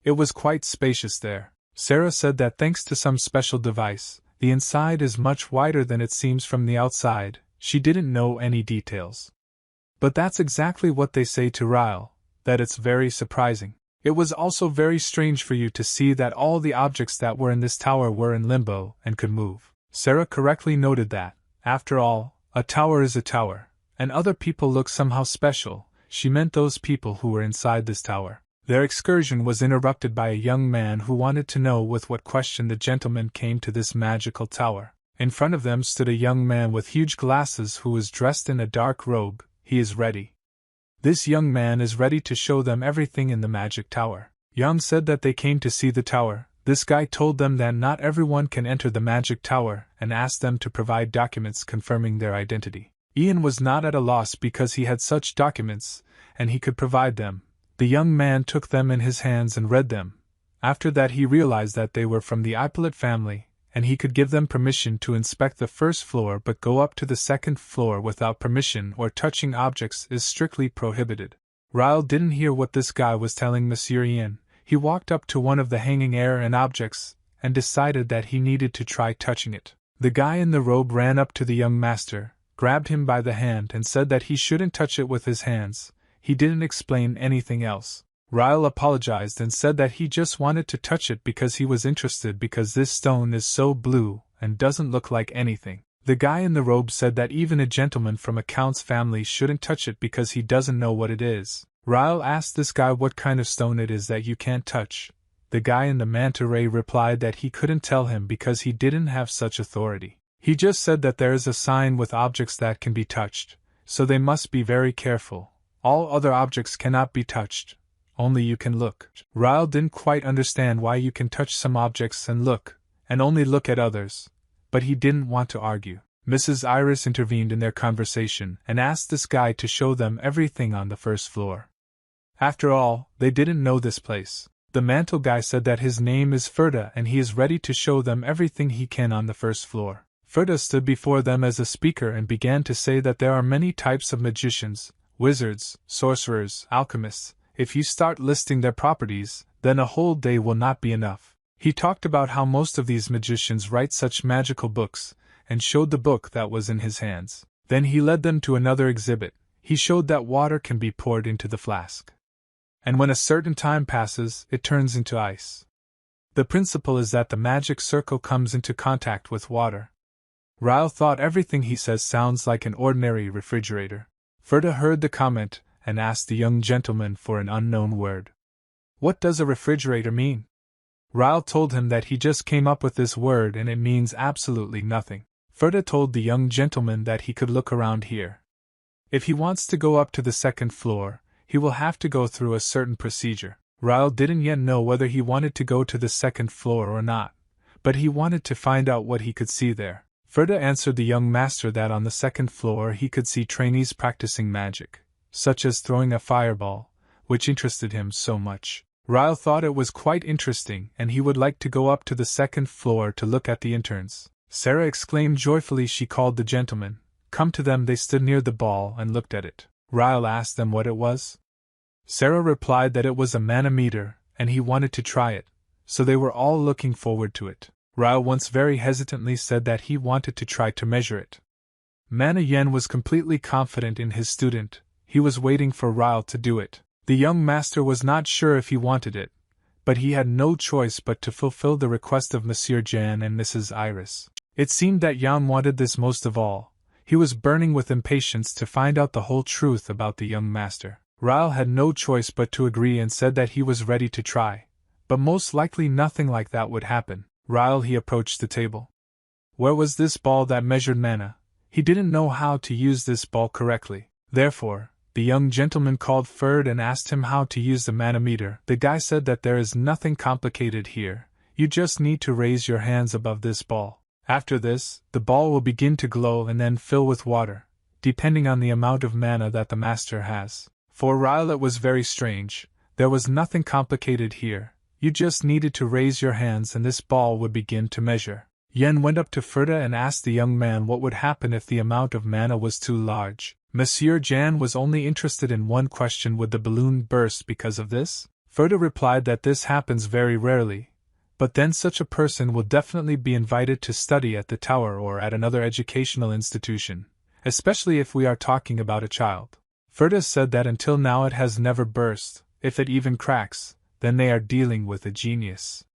S1: It was quite spacious there. Sarah said that thanks to some special device, the inside is much wider than it seems from the outside. She didn't know any details. But that's exactly what they say to Ryle, that it's very surprising. It was also very strange for you to see that all the objects that were in this tower were in limbo and could move. Sarah correctly noted that, after all, a tower is a tower, and other people look somehow special. She meant those people who were inside this tower. Their excursion was interrupted by a young man who wanted to know with what question the gentleman came to this magical tower. In front of them stood a young man with huge glasses who was dressed in a dark robe. He is ready. This young man is ready to show them everything in the magic tower. Jan said that they came to see the tower. This guy told them that not everyone can enter the magic tower and asked them to provide documents confirming their identity. Ian was not at a loss because he had such documents, and he could provide them. The young man took them in his hands and read them. After that he realized that they were from the Ippolit family, and he could give them permission to inspect the first floor but go up to the second floor without permission or touching objects is strictly prohibited. Ryle didn't hear what this guy was telling Monsieur Ian. He walked up to one of the hanging air and objects, and decided that he needed to try touching it. The guy in the robe ran up to the young master, grabbed him by the hand and said that he shouldn't touch it with his hands. He didn't explain anything else. Ryle apologized and said that he just wanted to touch it because he was interested because this stone is so blue and doesn't look like anything. The guy in the robe said that even a gentleman from a count's family shouldn't touch it because he doesn't know what it is. Ryle asked this guy what kind of stone it is that you can't touch. The guy in the manta ray replied that he couldn't tell him because he didn't have such authority. He just said that there is a sign with objects that can be touched, so they must be very careful. All other objects cannot be touched. Only you can look. Ryle didn't quite understand why you can touch some objects and only look at others, but he didn't want to argue. Mrs. Iris intervened in their conversation and asked this guy to show them everything on the first floor. After all, they didn't know this place. The mantle guy said that his name is Ferda and he is ready to show them everything he can on the first floor. Ferda stood before them as a speaker and began to say that there are many types of magicians, wizards, sorcerers, alchemists. If you start listing their properties, then a whole day will not be enough. He talked about how most of these magicians write such magical books, and showed the book that was in his hands. Then he led them to another exhibit. He showed that water can be poured into the flask. And when a certain time passes, it turns into ice. The principle is that the magic circle comes into contact with water. Ryle thought everything he says sounds like an ordinary refrigerator. Ferda heard the comment and asked the young gentleman for an unknown word. What does a refrigerator mean? Ryle told him that he just came up with this word and it means absolutely nothing. Ferda told the young gentleman that he could look around here. If he wants to go up to the second floor, he will have to go through a certain procedure. Ryle didn't yet know whether he wanted to go to the second floor or not, but he wanted to find out what he could see there. Ferda answered the young master that on the second floor he could see trainees practicing magic, such as throwing a fireball, which interested him so much. Ryle thought it was quite interesting and he would like to go up to the second floor to look at the interns. Sarah exclaimed joyfully. She called the gentlemen. Come to them. They stood near the ball and looked at it. Ryle asked them what it was. Sarah replied that it was a manometer and he wanted to try it, so they were all looking forward to it. Ryle once very hesitantly said that he wanted to try to measure it. Mana Yen was completely confident in his student. He was waiting for Ryle to do it. The young master was not sure if he wanted it, but he had no choice but to fulfill the request of Monsieur Jan and Mrs. Iris. It seemed that Jan wanted this most of all. He was burning with impatience to find out the whole truth about the young master. Ryle had no choice but to agree and said that he was ready to try, but most likely nothing like that would happen. Ryle he approached the table. Where was this ball that measured mana? He didn't know how to use this ball correctly. Therefore, the young gentleman called Ferd and asked him how to use the manometer. The guy said that there is nothing complicated here. You just need to raise your hands above this ball. After this, the ball will begin to glow and then fill with water, depending on the amount of mana that the master has. For Ryle it was very strange. There was nothing complicated here. You just needed to raise your hands and this ball would begin to measure. Yen went up to Ferda and asked the young man what would happen if the amount of mana was too large. Monsieur Jan was only interested in one question: would the balloon burst because of this? Ferda replied that this happens very rarely, but then such a person will definitely be invited to study at the tower or at another educational institution, especially if we are talking about a child. Ferda said that until now it has never burst. If it even cracks, then they are dealing with a genius.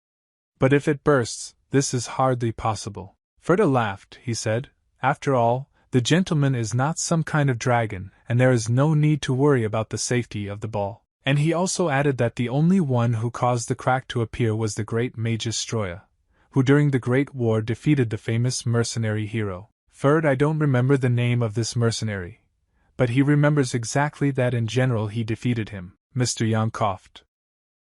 S1: But if it bursts, this is hardly possible. Ferda laughed. He said, after all, the gentleman is not some kind of dragon, and there is no need to worry about the safety of the ball. And he also added that the only one who caused the crack to appear was the great Magus Stroya, who during the Great War defeated the famous mercenary hero. Ferd, I don't remember the name of this mercenary, but he remembers exactly that in general he defeated him. Mr. Yang coughed.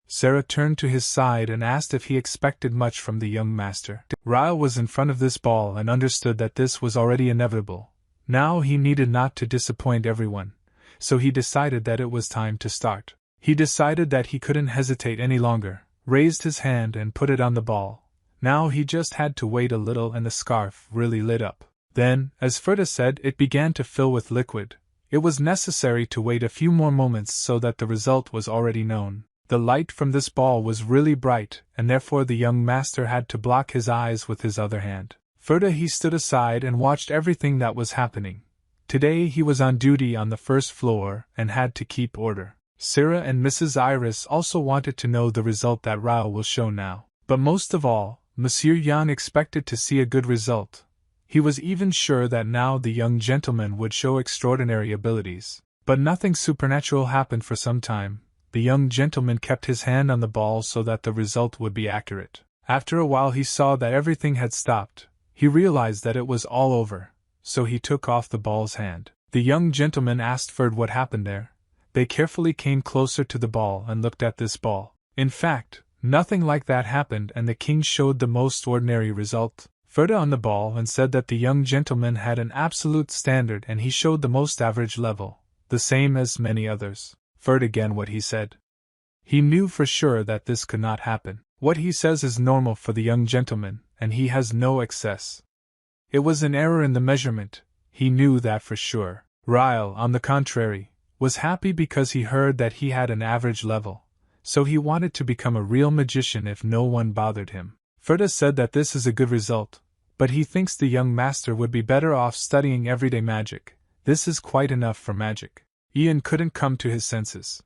S1: Sarah turned to his side and asked if he expected much from the young master. Ryle was in front of this ball and understood that this was already inevitable. Now he needed not to disappoint everyone, so he decided that it was time to start. He decided that he couldn't hesitate any longer, raised his hand and put it on the ball. Now he just had to wait a little and the scarf really lit up. Then, as Ferda said, it began to fill with liquid. It was necessary to wait a few more moments so that the result was already known. The light from this ball was really bright, and therefore the young master had to block his eyes with his other hand. Ferda he stood aside and watched everything that was happening. Today he was on duty on the first floor and had to keep order. Sarah and Mrs. Iris also wanted to know the result that Rao will show now. But most of all, Monsieur Yan expected to see a good result. He was even sure that now the young gentleman would show extraordinary abilities. But nothing supernatural happened for some time. The young gentleman kept his hand on the ball so that the result would be accurate. After a while he saw that everything had stopped. He realized that it was all over, so he took off the ball's hand. The young gentleman asked Ferd what happened there. They carefully came closer to the ball and looked at this ball. In fact, nothing like that happened, and the king showed the most ordinary result. Ferda on the ball and said that the young gentleman had an absolute standard and he showed the most average level, the same as many others. Ferd again what he said. He knew for sure that this could not happen. What he says is normal for the young gentleman, and he has no excess. It was an error in the measurement, he knew that for sure. Ryle, on the contrary, was happy because he heard that he had an average level, so he wanted to become a real magician if no one bothered him. Ferda said that this is a good result, but he thinks the young master would be better off studying everyday magic. This is quite enough for magic. Ian couldn't come to his senses.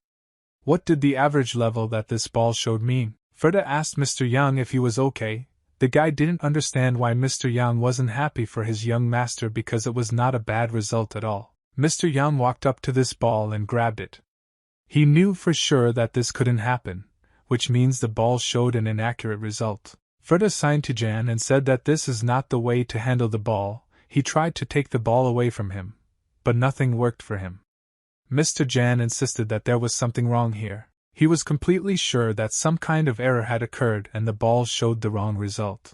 S1: What did the average level that this ball showed mean? Ferda asked Mr. Yang if he was okay. The guy didn't understand why Mr. Yang wasn't happy for his young master because it was not a bad result at all. Mr. Yang walked up to this ball and grabbed it. He knew for sure that this couldn't happen, which means the ball showed an inaccurate result. Ferda signed to Jan and said that this is not the way to handle the ball. He tried to take the ball away from him, but nothing worked for him. Mr. Jan insisted that there was something wrong here. He was completely sure that some kind of error had occurred and the ball showed the wrong result.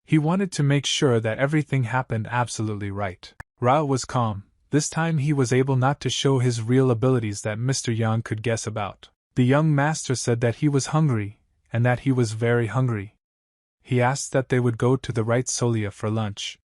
S1: He wanted to make sure that everything happened absolutely right. Rao was calm. This time he was able not to show his real abilities that Mr. Yang could guess about. The young master said that he was hungry, and that he was very hungry. He asked that they would go to the right Solia for lunch.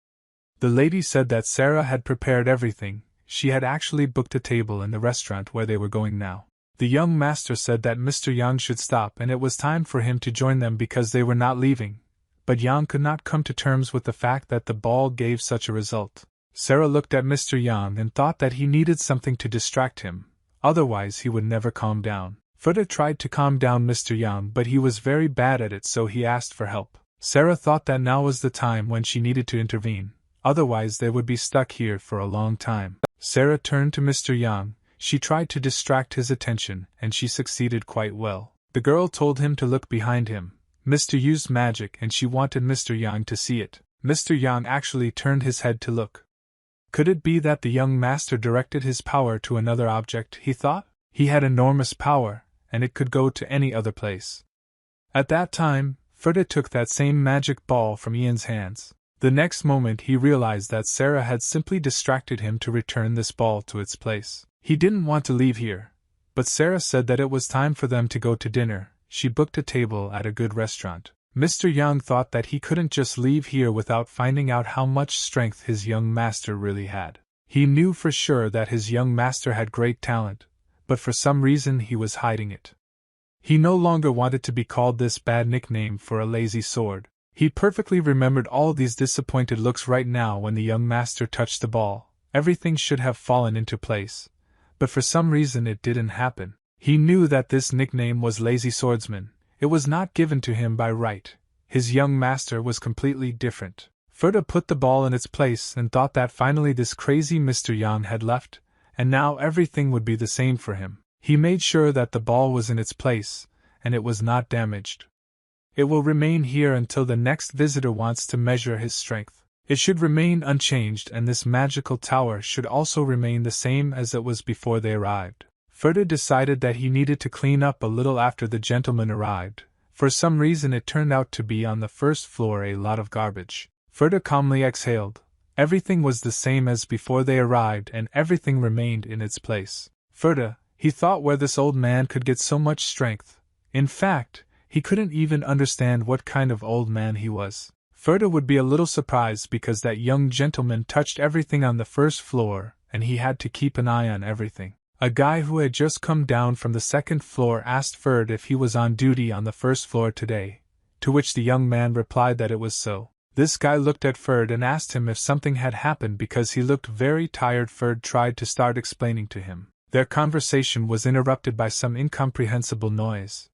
S1: The lady said that Sarah had prepared everything. She had actually booked a table in the restaurant where they were going now. The young master said that Mr. Yang should stop and it was time for him to join them because they were not leaving, but Yang could not come to terms with the fact that the ball gave such a result. Sarah looked at Mr. Yang and thought that he needed something to distract him, otherwise he would never calm down. Ferda tried to calm down Mr. Yang but he was very bad at it, so he asked for help. Sarah thought that now was the time when she needed to intervene, otherwise they would be stuck here for a long time. Sarah turned to Mr. Yang. She tried to distract his attention, and she succeeded quite well. The girl told him to look behind him. Mr. used magic and she wanted Mr. Yang to see it. Mr. Yang actually turned his head to look. Could it be that the young master directed his power to another object, he thought? He had enormous power, and it could go to any other place. At that time, Ferda took that same magic ball from Ian's hands. The next moment he realized that Sarah had simply distracted him to return this ball to its place. He didn't want to leave here, but Sarah said that it was time for them to go to dinner. She booked a table at a good restaurant. Mr. Yang thought that he couldn't just leave here without finding out how much strength his young master really had. He knew for sure that his young master had great talent, but for some reason he was hiding it. He no longer wanted to be called this bad nickname for a lazy sword. He perfectly remembered all these disappointed looks right now when the young master touched the ball. Everything should have fallen into place, but for some reason it didn't happen. He knew that this nickname was Lazy Swordsman. It was not given to him by right. His young master was completely different. Ferda put the ball in its place and thought that finally this crazy Mr. Yang had left, and now everything would be the same for him. He made sure that the ball was in its place, and it was not damaged. It will remain here until the next visitor wants to measure his strength. It should remain unchanged, and this magical tower should also remain the same as it was before they arrived. Ferda decided that he needed to clean up a little after the gentleman arrived. For some reason it turned out to be on the first floor a lot of garbage. Ferda calmly exhaled. Everything was the same as before they arrived, and everything remained in its place. Ferda, he thought, where this old man could get so much strength. In fact, he couldn't even understand what kind of old man he was. Ferda would be a little surprised because that young gentleman touched everything on the first floor, and he had to keep an eye on everything. A guy who had just come down from the second floor asked Ferda if he was on duty on the first floor today, to which the young man replied that it was so. This guy looked at Ferda and asked him if something had happened because he looked very tired. Ferda tried to start explaining to him. Their conversation was interrupted by some incomprehensible noise.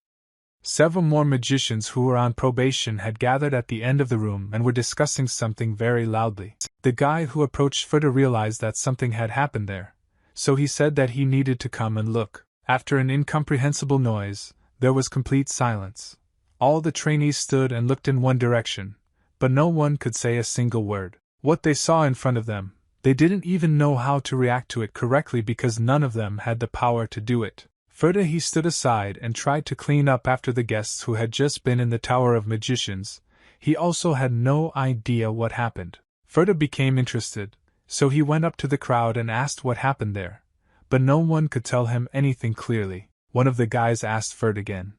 S1: Several more magicians who were on probation had gathered at the end of the room and were discussing something very loudly. The guy who approached Ferda realized that something had happened there, so he said that he needed to come and look. After an incomprehensible noise, there was complete silence. All the trainees stood and looked in one direction, but no one could say a single word. What they saw in front of them, they didn't even know how to react to it correctly because none of them had the power to do it. Ferda he stood aside and tried to clean up after the guests who had just been in the Tower of Magicians. He also had no idea what happened. Ferda became interested, so he went up to the crowd and asked what happened there, but no one could tell him anything clearly. One of the guys asked Ferda again.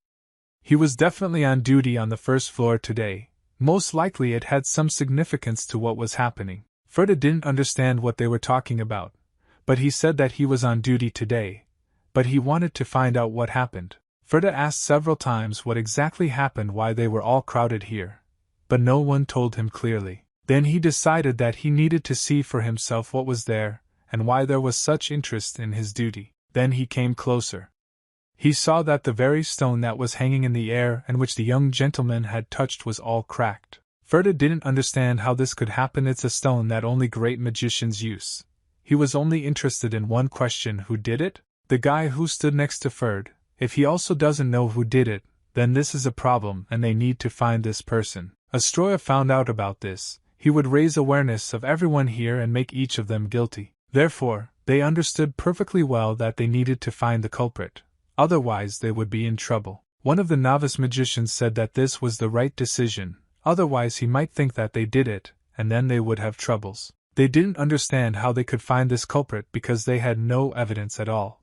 S1: He was definitely on duty on the first floor today. Most likely it had some significance to what was happening. Ferda didn't understand what they were talking about, but he said that he was on duty today. But he wanted to find out what happened. Ferda asked several times what exactly happened, why they were all crowded here, but no one told him clearly. Then he decided that he needed to see for himself what was there, and why there was such interest in his duty. Then he came closer. He saw that the very stone that was hanging in the air and which the young gentleman had touched was all cracked. Ferda didn't understand how this could happen. It's a stone that only great magicians use. He was only interested in one question: who did it? The guy who stood next to Ferda. If he also doesn't know who did it, then this is a problem and they need to find this person. Astroya found out about this. He would raise awareness of everyone here and make each of them guilty. Therefore, they understood perfectly well that they needed to find the culprit. Otherwise they would be in trouble. One of the novice magicians said that this was the right decision, otherwise he might think that they did it, and then they would have troubles. They didn't understand how they could find this culprit because they had no evidence at all.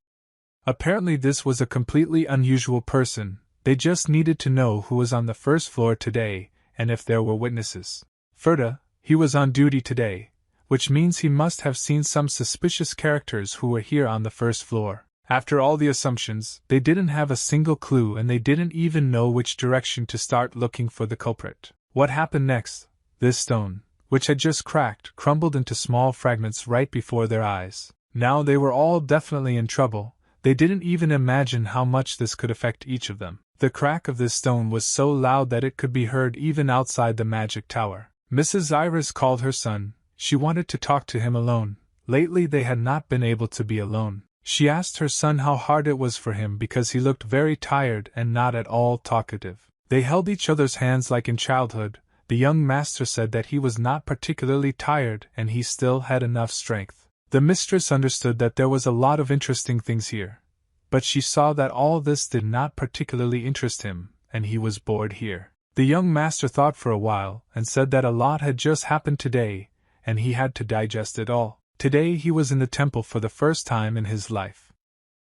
S1: Apparently this was a completely unusual person. They just needed to know who was on the first floor today, and if there were witnesses. Ferda, he was on duty today, which means he must have seen some suspicious characters who were here on the first floor. After all the assumptions, they didn't have a single clue and they didn't even know which direction to start looking for the culprit. What happened next? This stone, which had just cracked, crumbled into small fragments right before their eyes. Now they were all definitely in trouble. They didn't even imagine how much this could affect each of them. The crack of this stone was so loud that it could be heard even outside the magic tower. Mrs. Iris called her son. She wanted to talk to him alone. Lately they had not been able to be alone. She asked her son how hard it was for him because he looked very tired and not at all talkative. They held each other's hands like in childhood. The young master said that he was not particularly tired and he still had enough strength. The mistress understood that there was a lot of interesting things here, but she saw that all this did not particularly interest him, and he was bored here. The young master thought for a while and said that a lot had just happened today, and he had to digest it all. Today he was in the temple for the first time in his life.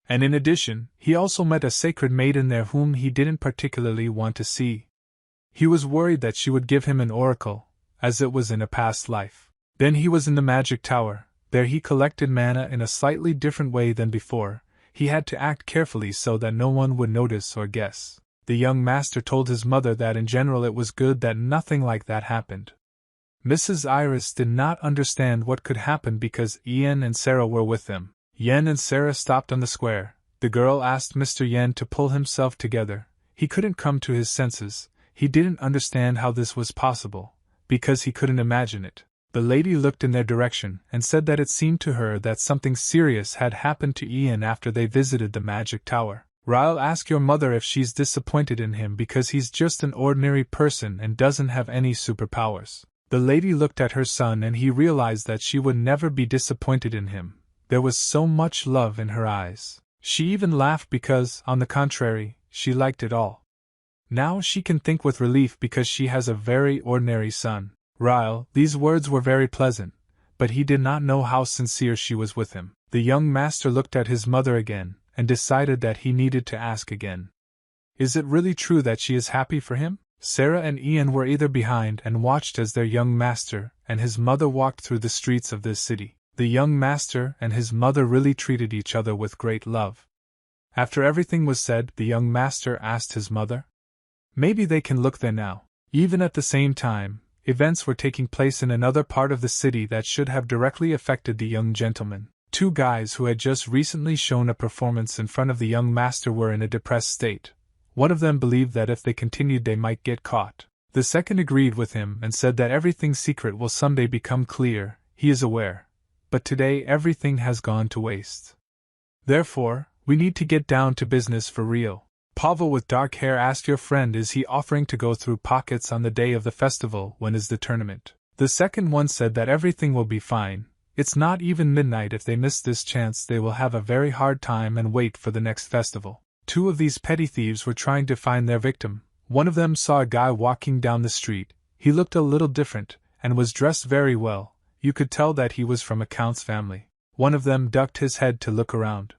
S1: And in addition, he also met a sacred maiden there whom he didn't particularly want to see. He was worried that she would give him an oracle, as it was in a past life. Then he was in the magic tower. There he collected mana in a slightly different way than before. He had to act carefully so that no one would notice or guess. The young master told his mother that in general it was good that nothing like that happened. Mrs. Iris did not understand what could happen because Ian and Sarah were with them. Yen and Sarah stopped on the square. The girl asked Mr. Yen to pull himself together. He couldn't come to his senses. He didn't understand how this was possible, because he couldn't imagine it. The lady looked in their direction and said that it seemed to her that something serious had happened to Ian after they visited the magic tower. Ryle, ask your mother if she's disappointed in him because he's just an ordinary person and doesn't have any superpowers. The lady looked at her son and he realized that she would never be disappointed in him. There was so much love in her eyes. She even laughed because, on the contrary, she liked it all. Now she can think with relief because she has a very ordinary son. Ryle, these words were very pleasant, but he did not know how sincere she was with him. The young master looked at his mother again, and decided that he needed to ask again. Is it really true that she is happy for him? Sarah and Ian were either behind and watched as their young master and his mother walked through the streets of this city. The young master and his mother really treated each other with great love. After everything was said, the young master asked his mother, maybe they can look there now. Even at the same time, events were taking place in another part of the city that should have directly affected the young gentleman. Two guys who had just recently shown a performance in front of the young master were in a depressed state. One of them believed that if they continued they might get caught. The second agreed with him and said that everything's secret will someday become clear, he is aware. But today everything has gone to waste. Therefore, we need to get down to business for real. Pavel with dark hair asked your friend, is he offering to go through pockets on the day of the festival? When is the tournament? The second one said that everything will be fine. It's not even midnight. If they miss this chance they will have a very hard time and wait for the next festival. Two of these petty thieves were trying to find their victim. One of them saw a guy walking down the street. He looked a little different, and was dressed very well. You could tell that he was from a count's family. One of them ducked his head to look around.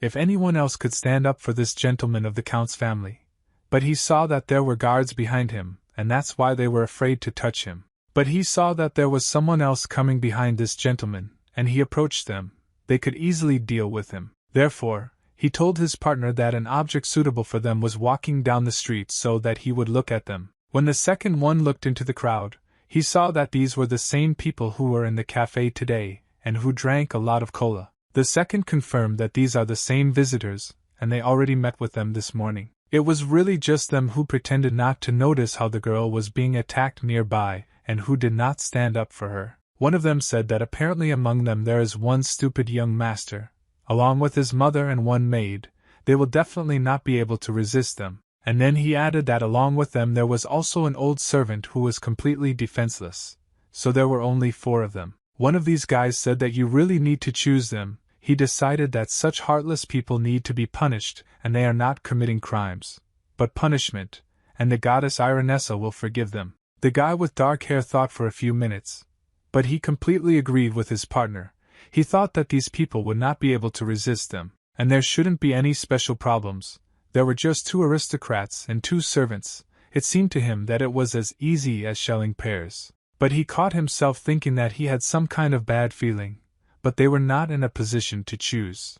S1: If anyone else could stand up for this gentleman of the count's family. But he saw that there were guards behind him, and that's why they were afraid to touch him. But he saw that there was someone else coming behind this gentleman, and he approached them. They could easily deal with him. Therefore, he told his partner that an object suitable for them was walking down the street so that he would look at them. When the second one looked into the crowd, he saw that these were the same people who were in the cafe today, and who drank a lot of cola. The second confirmed that these are the same visitors, and they already met with them this morning. It was really just them who pretended not to notice how the girl was being attacked nearby, and who did not stand up for her. One of them said that apparently among them there is one stupid young master, along with his mother and one maid. They will definitely not be able to resist them. And then he added that along with them there was also an old servant who was completely defenseless. So there were only 4 of them. One of these guys said that you really need to choose them. He decided that such heartless people need to be punished, and they are not committing crimes, but punishment, and the goddess Ironessa will forgive them. The guy with dark hair thought for a few minutes, but he completely agreed with his partner. He thought that these people would not be able to resist them, and there shouldn't be any special problems. There were just 2 aristocrats and 2 servants. It seemed to him that it was as easy as shelling pears. But he caught himself thinking that he had some kind of bad feeling. But they were not in a position to choose.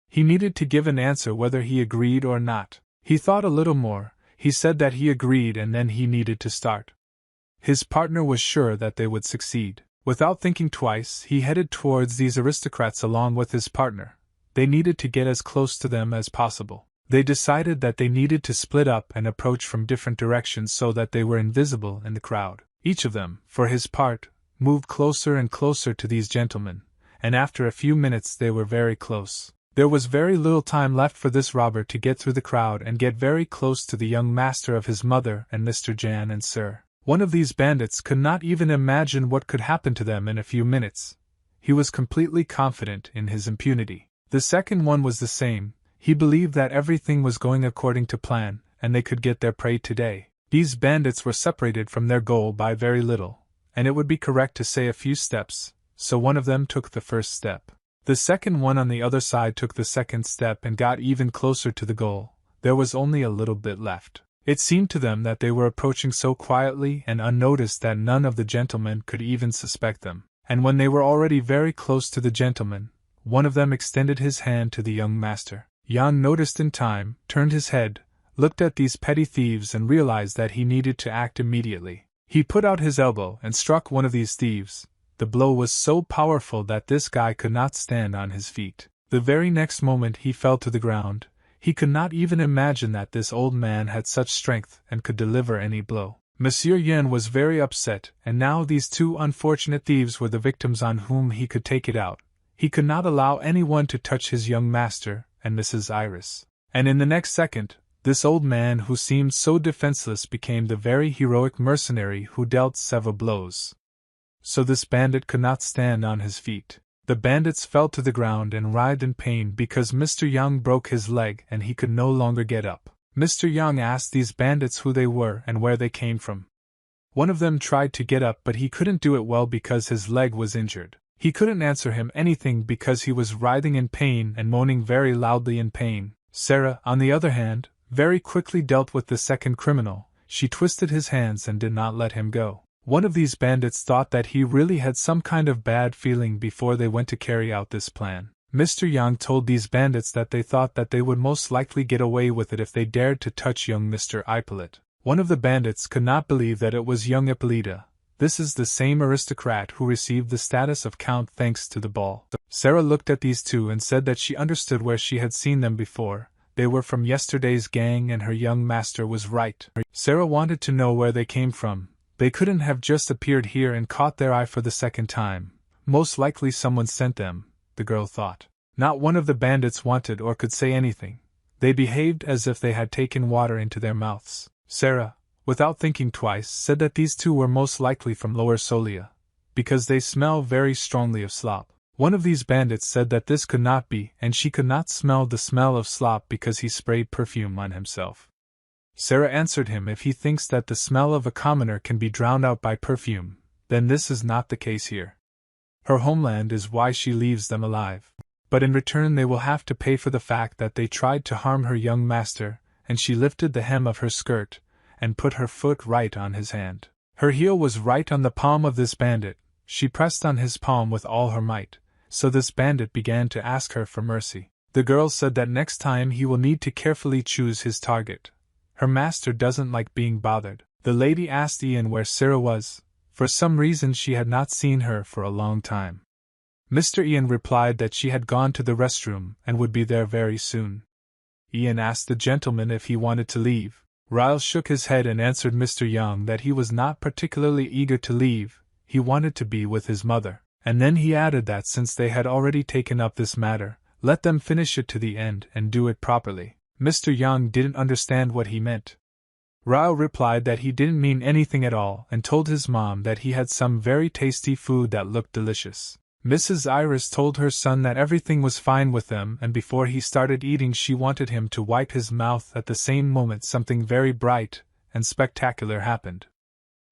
S1: He needed to give an answer whether he agreed or not. He thought a little more. He said that he agreed and then he needed to start. His partner was sure that they would succeed. Without thinking twice, he headed towards these aristocrats along with his partner. They needed to get as close to them as possible. They decided that they needed to split up and approach from different directions so that they were invisible in the crowd. Each of them, for his part, moved closer and closer to these gentlemen, and after a few minutes they were very close. There was very little time left for this robber to get through the crowd and get very close to the young master of his mother and Mr. Jan and Sir. One of these bandits could not even imagine what could happen to them in a few minutes. He was completely confident in his impunity. The second one was the same. He believed that everything was going according to plan, and they could get their prey today. These bandits were separated from their goal by very little, and it would be correct to say a few steps, so one of them took the first step. The second one on the other side took the second step and got even closer to the goal. There was only a little bit left. It seemed to them that they were approaching so quietly and unnoticed that none of the gentlemen could even suspect them. And when they were already very close to the gentleman, one of them extended his hand to the young master. Yang noticed in time, turned his head, looked at these petty thieves and realized that he needed to act immediately. He put out his elbow and struck one of these thieves. The blow was so powerful that this guy could not stand on his feet. The very next moment he fell to the ground. He could not even imagine that this old man had such strength and could deliver any blow. Monsieur Yen was very upset, and now these two unfortunate thieves were the victims on whom he could take it out. He could not allow anyone to touch his young master and Mrs. Iris. And in the next second, this old man who seemed so defenseless became the very heroic mercenary who dealt several blows. So this bandit could not stand on his feet. The bandits fell to the ground and writhed in pain because Mr. Young broke his leg and he could no longer get up. Mr. Young asked these bandits who they were and where they came from. One of them tried to get up, but he couldn't do it well because his leg was injured. He couldn't answer him anything because he was writhing in pain and moaning very loudly in pain. Sarah, on the other hand, very quickly dealt with the second criminal. She twisted his hands and did not let him go. One of these bandits thought that he really had some kind of bad feeling before they went to carry out this plan. Mr. Yang told these bandits that they thought that they would most likely get away with it if they dared to touch young Mr. Ippolit. One of the bandits could not believe that it was young Ippolita. This is the same aristocrat who received the status of count thanks to the ball. Sarah looked at these two and said that she understood where she had seen them before. They were from yesterday's gang and her young master was right. Sarah wanted to know where they came from. They couldn't have just appeared here and caught their eye for the second time. Most likely someone sent them, the girl thought. Not one of the bandits wanted or could say anything. They behaved as if they had taken water into their mouths. Sarah, without thinking twice, said that these two were most likely from Lower Solia, because they smell very strongly of slop. One of these bandits said that this could not be, and she could not smell the smell of slop because he sprayed perfume on himself. Sarah answered him, if he thinks that the smell of a commoner can be drowned out by perfume, then this is not the case here. Her homeland is why she leaves them alive. But in return they will have to pay for the fact that they tried to harm her young master, and she lifted the hem of her skirt, and put her foot right on his hand. Her heel was right on the palm of this bandit. She pressed on his palm with all her might, so this bandit began to ask her for mercy. The girl said that next time he will need to carefully choose his target. Her master doesn't like being bothered. The lady asked Ian where Sarah was. For some reason she had not seen her for a long time. Mr. Ian replied that she had gone to the restroom and would be there very soon. Ian asked the gentleman if he wanted to leave. Ryle shook his head and answered Mr. Young that he was not particularly eager to leave, he wanted to be with his mother. And then he added that since they had already taken up this matter, let them finish it to the end and do it properly. Mr. Young didn't understand what he meant. Ryle replied that he didn't mean anything at all and told his mom that he had some very tasty food that looked delicious. Mrs. Iris told her son that everything was fine with them, and before he started eating she wanted him to wipe his mouth. At the same moment something very bright and spectacular happened.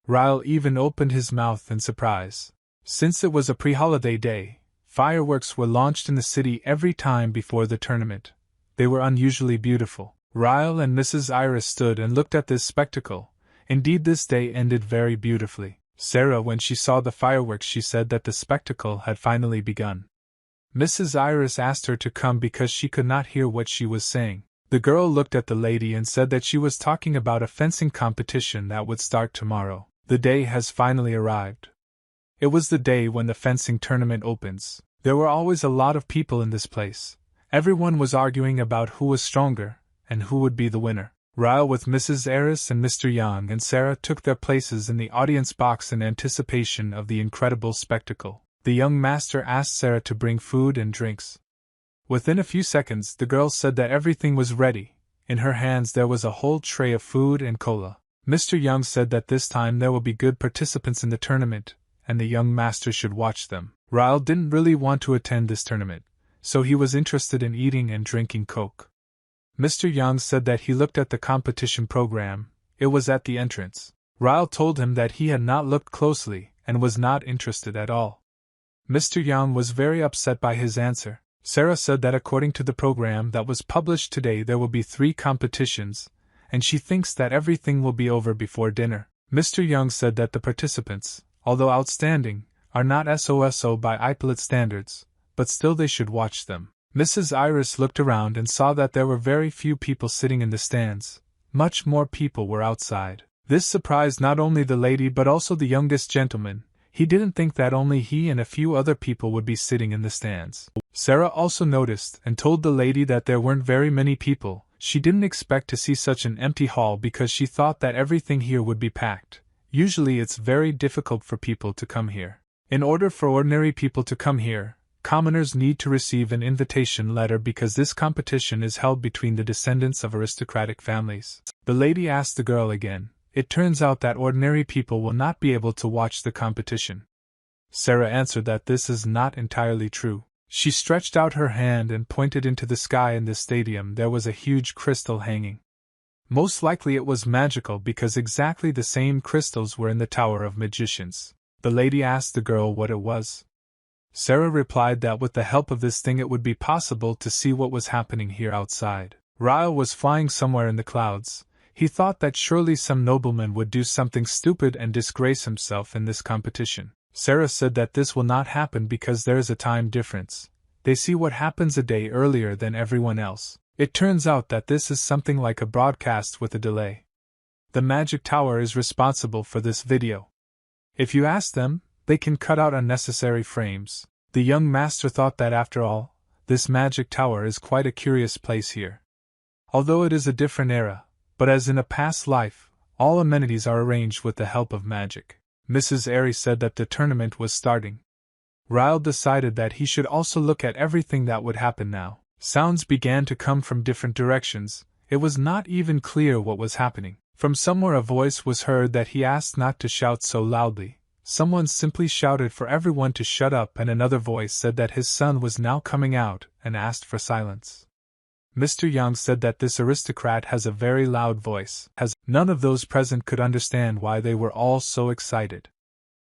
S1: Ryle even opened his mouth in surprise. Since it was a pre-holiday day, fireworks were launched in the city every time before the tournament. They were unusually beautiful. Ryle and Mrs. Iris stood and looked at this spectacle. Indeed, this day ended very beautifully. Sarah, when she saw the fireworks, she said that the spectacle had finally begun. Mrs. Iris asked her to come because she could not hear what she was saying. The girl looked at the lady and said that she was talking about a fencing competition that would start tomorrow. The day has finally arrived. It was the day when the fencing tournament opens. There were always a lot of people in this place. Everyone was arguing about who was stronger, and who would be the winner. Ryle with Mrs. Iris and Mr. Young and Sarah took their places in the audience box in anticipation of the incredible spectacle. The young master asked Sarah to bring food and drinks. Within a few seconds the girl said that everything was ready. In her hands there was a whole tray of food and cola. Mr. Young said that this time there will be good participants in the tournament, and the young master should watch them. Ryle didn't really want to attend this tournament, so he was interested in eating and drinking Coke. Mr. Young said that he looked at the competition program. It was at the entrance. Ryle told him that he had not looked closely and was not interested at all. Mr. Young was very upset by his answer. Sarah said that according to the program that was published today there will be 3 competitions, and she thinks that everything will be over before dinner. Mr. Young said that the participants, although outstanding, are not SOSO by IPLIT standards, but still they should watch them. Mrs. Iris looked around and saw that there were very few people sitting in the stands. Much more people were outside. This surprised not only the lady but also the youngest gentleman. He didn't think that only he and a few other people would be sitting in the stands. Sarah also noticed and told the lady that there weren't very many people. She didn't expect to see such an empty hall because she thought that everything here would be packed. Usually it's very difficult for people to come here. In order for ordinary people to come here, commoners need to receive an invitation letter because this competition is held between the descendants of aristocratic families. The lady asked the girl again. It turns out that ordinary people will not be able to watch the competition. Sarah answered that this is not entirely true. She stretched out her hand and pointed into the sky. In the stadium there was a huge crystal hanging. Most likely it was magical because exactly the same crystals were in the Tower of Magicians. The lady asked the girl what it was. Sarah replied that with the help of this thing it would be possible to see what was happening here outside. Ryle was flying somewhere in the clouds. He thought that surely some nobleman would do something stupid and disgrace himself in this competition. Sarah said that this will not happen because there is a time difference. They see what happens a day earlier than everyone else. It turns out that this is something like a broadcast with a delay. The Magic Tower is responsible for this video. If you ask them, they can cut out unnecessary frames. The young master thought that after all, this Magic Tower is quite a curious place here. Although it is a different era, but as in a past life, all amenities are arranged with the help of magic. Mrs. Airy said that the tournament was starting. Ryle decided that he should also look at everything that would happen now. Sounds began to come from different directions. It was not even clear what was happening. From somewhere a voice was heard that he asked not to shout so loudly. Someone simply shouted for everyone to shut up, and another voice said that his son was now coming out and asked for silence. Mr. Young said that this aristocrat has a very loud voice. None of those present could understand why they were all so excited.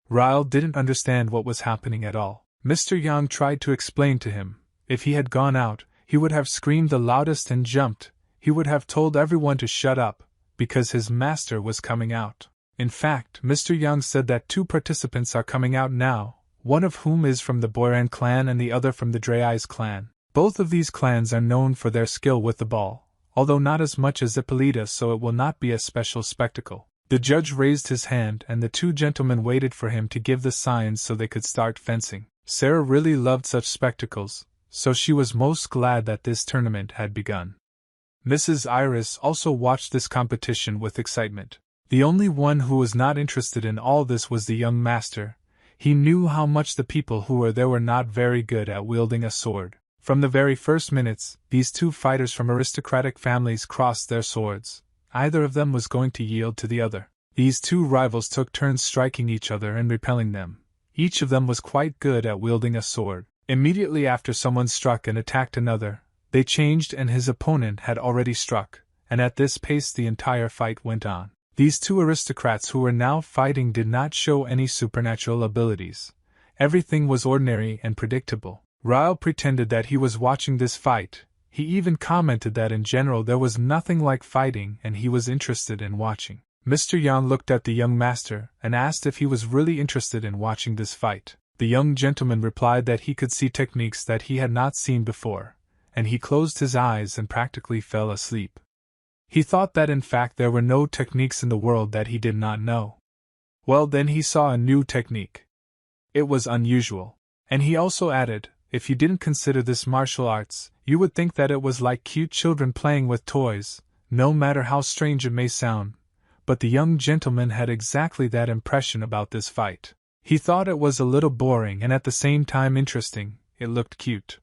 S1: Ryle didn't understand what was happening at all. Mr. Young tried to explain to him. If he had gone out, he would have screamed the loudest and jumped. He would have told everyone to shut up, because his master was coming out. In fact, Mr. Young said that 2 participants are coming out now, one of whom is from the Boiran clan and the other from the Dreyes clan. Both of these clans are known for their skill with the ball, although not as much as Ippolita, so it will not be a special spectacle. The judge raised his hand and the 2 gentlemen waited for him to give the signs so they could start fencing. Sarah really loved such spectacles, so she was most glad that this tournament had begun. Mrs. Iris also watched this competition with excitement. The only one who was not interested in all this was the young master. He knew how much the people who were there were not very good at wielding a sword. From the very first minutes, these 2 fighters from aristocratic families crossed their swords. Either of them was going to yield to the other. These 2 rivals took turns striking each other and repelling them. Each of them was quite good at wielding a sword. Immediately after someone struck and attacked another, they changed and his opponent had already struck, and at this pace the entire fight went on. These 2 aristocrats who were now fighting did not show any supernatural abilities. Everything was ordinary and predictable. Ryle pretended that he was watching this fight. He even commented that in general there was nothing like fighting and he was interested in watching. Mr. Young looked at the young master and asked if he was really interested in watching this fight. The young gentleman replied that he could see techniques that he had not seen before, and he closed his eyes and practically fell asleep. He thought that in fact there were no techniques in the world that he did not know. Well, then he saw a new technique. It was unusual. And he also added, if you didn't consider this martial arts, you would think that it was like cute children playing with toys, no matter how strange it may sound. But the young gentleman had exactly that impression about this fight. He thought it was a little boring and at the same time interesting. It looked cute.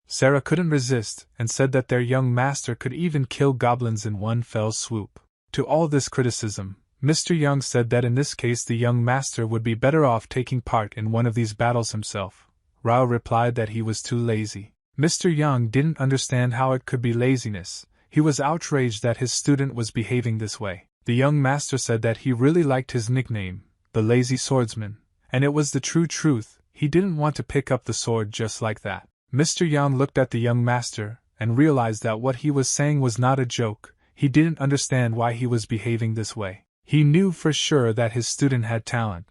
S1: Sarah couldn't resist and said that their young master could even kill goblins in one fell swoop. To all this criticism, Mr. Young said that in this case the young master would be better off taking part in one of these battles himself. Rao replied that he was too lazy. Mr. Young didn't understand how it could be laziness. He was outraged that his student was behaving this way. The young master said that he really liked his nickname, the Lazy Swordsman, and it was the true truth. He didn't want to pick up the sword just like that. Mr. Young looked at the young master and realized that what he was saying was not a joke. He didn't understand why he was behaving this way. He knew for sure that his student had talent,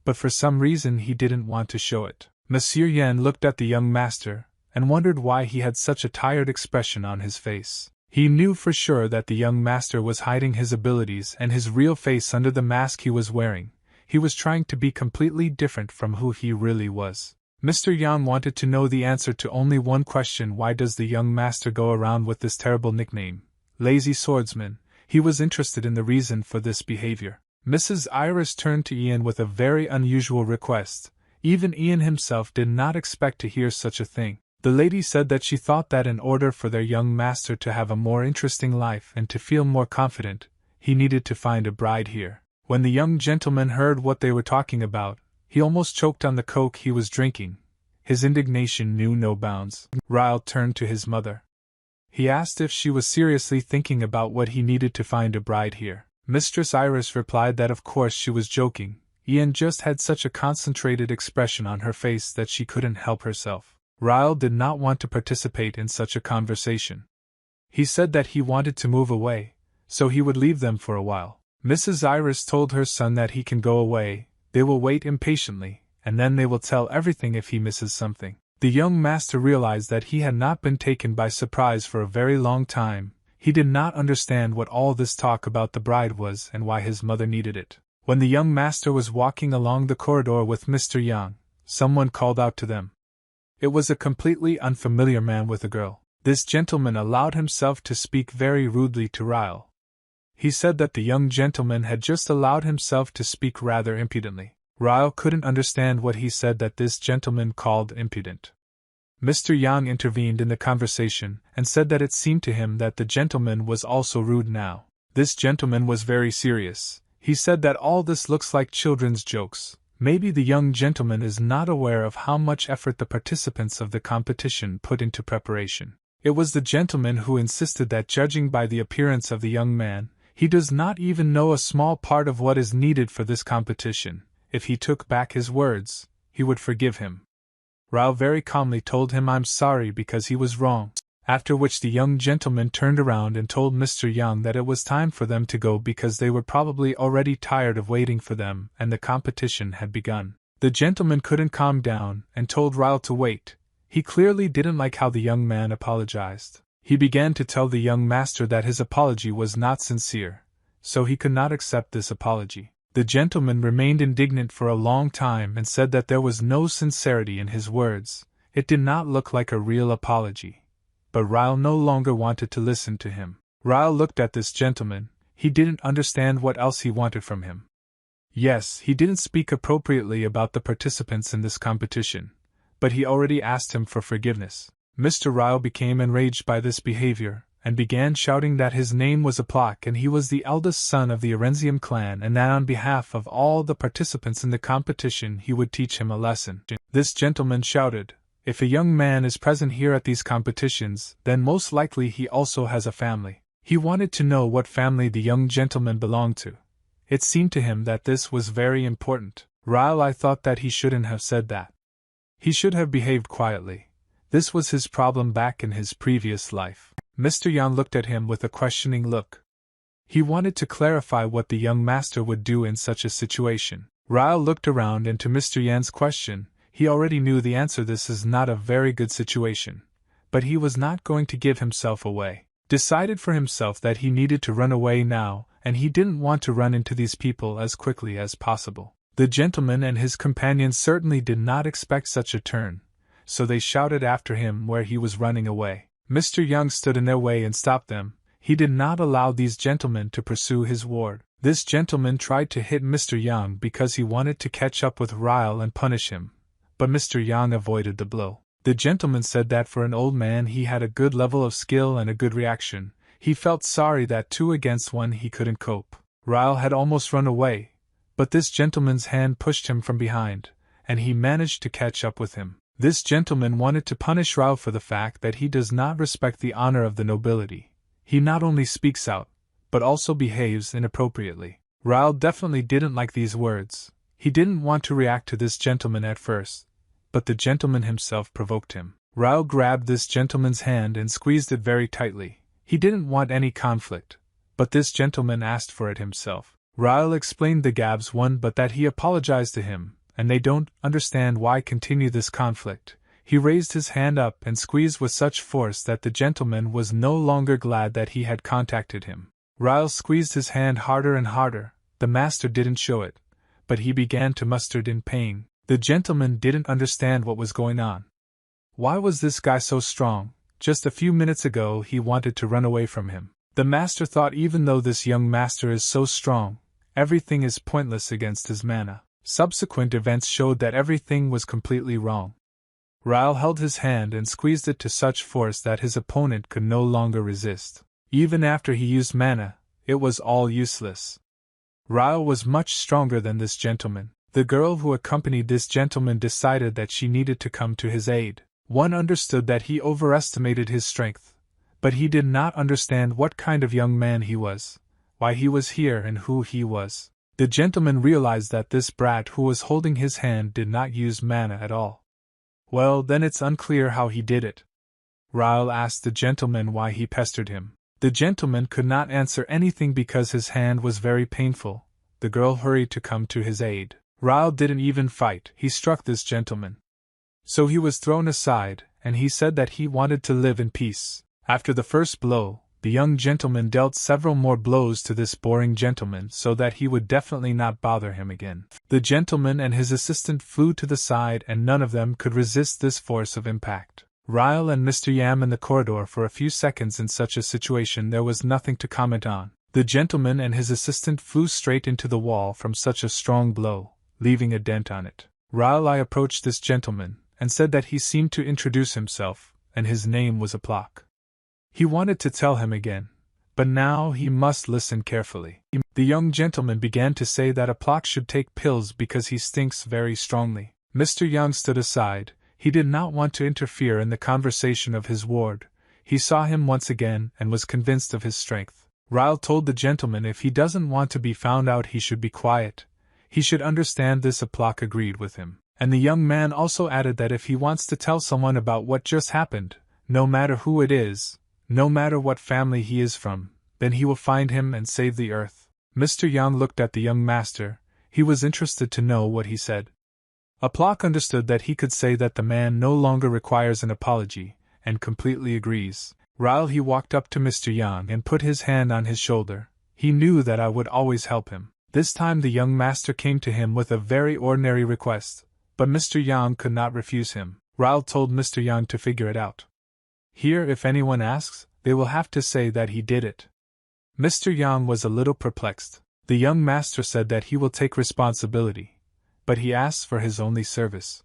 S1: but for some reason he didn't want to show it. Monsieur Yan looked at the young master, and wondered why he had such a tired expression on his face. He knew for sure that the young master was hiding his abilities and his real face under the mask he was wearing. He was trying to be completely different from who he really was. Mr. Yang wanted to know the answer to only one question: why does the young master go around with this terrible nickname, Lazy Swordsman? He was interested in the reason for this behavior. Mrs. Iris turned to Ian with a very unusual request. Even Ian himself did not expect to hear such a thing. The lady said that she thought that in order for their young master to have a more interesting life and to feel more confident, he needed to find a bride here. When the young gentleman heard what they were talking about, he almost choked on the coke he was drinking. His indignation knew no bounds. Ryle turned to his mother. He asked if she was seriously thinking about what he needed to find a bride here. Mistress Iris replied that of course she was joking. Ian just had such a concentrated expression on her face that she couldn't help herself. Ryle did not want to participate in such a conversation. He said that he wanted to move away, so he would leave them for a while. Mrs. Iris told her son that he can go away. They will wait impatiently, and then they will tell everything if he misses something. The young master realized that he had not been taken by surprise for a very long time. He did not understand what all this talk about the bride was and why his mother needed it. When the young master was walking along the corridor with Mr. Yang, someone called out to them. It was a completely unfamiliar man with a girl. This gentleman allowed himself to speak very rudely to Ryle. He said that the young gentleman had just allowed himself to speak rather impudently. Ryle couldn't understand what he said that this gentleman called impudent. Mr. Yang intervened in the conversation and said that it seemed to him that the gentleman was also rude now. This gentleman was very serious. He said that all this looks like children's jokes. Maybe the young gentleman is not aware of how much effort the participants of the competition put into preparation. It was the gentleman who insisted that judging by the appearance of the young man, he does not even know a small part of what is needed for this competition. If he took back his words, he would forgive him. Ryle very calmly told him I'm sorry because he was wrong, after which the young gentleman turned around and told Mr. Yang that it was time for them to go because they were probably already tired of waiting for them and the competition had begun. The gentleman couldn't calm down and told Ryle to wait. He clearly didn't like how the young man apologized. He began to tell the young master that his apology was not sincere, so he could not accept this apology. The gentleman remained indignant for a long time and said that there was no sincerity in his words. It did not look like a real apology. But Ryle no longer wanted to listen to him. Ryle looked at this gentleman. He didn't understand what else he wanted from him. Yes, he didn't speak appropriately about the participants in this competition, but he already asked him for forgiveness. Mr. Ryle became enraged by this behavior, and began shouting that his name was Aplak and he was the eldest son of the Arenzium clan and that on behalf of all the participants in the competition he would teach him a lesson. This gentleman shouted, if a young man is present here at these competitions, then most likely he also has a family. He wanted to know what family the young gentleman belonged to. It seemed to him that this was very important. I thought that he shouldn't have said that. He should have behaved quietly. This was his problem back in his previous life. Mr. Yan looked at him with a questioning look. He wanted to clarify what the young master would do in such a situation. Ryle looked around and to Mr. Yan's question, he already knew the answer. This is not a very good situation. But he was not going to give himself away. Decided for himself that he needed to run away now, and he didn't want to run into these people as quickly as possible. The gentleman and his companions certainly did not expect such a turn, so they shouted after him where he was running away. Mr. Young stood in their way and stopped them. He did not allow these gentlemen to pursue his ward. This gentleman tried to hit Mr. Yang because he wanted to catch up with Ryle and punish him, but Mr. Yang avoided the blow. The gentleman said that for an old man he had a good level of skill and a good reaction. He felt sorry that 2 against 1 he couldn't cope. Ryle had almost run away, but this gentleman's hand pushed him from behind, and he managed to catch up with him. This gentleman wanted to punish Ryle for the fact that he does not respect the honor of the nobility. He not only speaks out, but also behaves inappropriately. Ryle definitely didn't like these words. He didn't want to react to this gentleman at first, but the gentleman himself provoked him. Ryle grabbed this gentleman's hand and squeezed it very tightly. He didn't want any conflict, but this gentleman asked for it himself. Ryle explained the Gabs won but that he apologized to him, and they don't understand why continue this conflict. He raised his hand up and squeezed with such force that the gentleman was no longer glad that he had contacted him. Ryle squeezed his hand harder and harder. The master didn't show it, but he began to mustard in pain. The gentleman didn't understand what was going on. Why was this guy so strong? Just a few minutes ago he wanted to run away from him. The master thought even though this young master is so strong, everything is pointless against his mana. Subsequent events showed that everything was completely wrong. Ryle held his hand and squeezed it to such force that his opponent could no longer resist. Even after he used mana, it was all useless. Ryle was much stronger than this gentleman. The girl who accompanied this gentleman decided that she needed to come to his aid. One understood that he overestimated his strength, but he did not understand what kind of young man he was, why he was here and who he was. The gentleman realized that this brat who was holding his hand did not use mana at all. Well, then it's unclear how he did it. Ryle asked the gentleman why he pestered him. The gentleman could not answer anything because his hand was very painful. The girl hurried to come to his aid. Ryle didn't even fight, he struck this gentleman. So he was thrown aside, and he said that he wanted to live in peace. After the first blow, the young gentleman dealt several more blows to this boring gentleman so that he would definitely not bother him again. The gentleman and his assistant flew to the side and none of them could resist this force of impact. Ryle and Mr. Yam in the corridor for a few seconds. In such a situation there was nothing to comment on. The gentleman and his assistant flew straight into the wall from such a strong blow, leaving a dent on it. Ryle approached this gentleman, and said that he seemed to introduce himself, and his name was Aplok. He wanted to tell him again, but now he must listen carefully. The young gentleman began to say that Aplok should take pills because he stinks very strongly. Mr. Young stood aside. He did not want to interfere in the conversation of his ward. He saw him once again and was convinced of his strength. Ryle told the gentleman if he doesn't want to be found out he should be quiet. He should understand this. Aplok agreed with him. And the young man also added that if he wants to tell someone about what just happened, no matter who it is, no matter what family he is from, then he will find him and save the earth. Mr. Yang looked at the young master. He was interested to know what he said. Aplok understood that he could say that the man no longer requires an apology, and completely agrees. Ryle he walked up to Mr. Yang and put his hand on his shoulder. He knew that I would always help him. This time the young master came to him with a very ordinary request. But Mr. Yang could not refuse him. Ryle told Mr. Yang to figure it out. Here, if anyone asks, they will have to say that he did it. Mr. Yang was a little perplexed. The young master said that he will take responsibility, but he asks for his only service.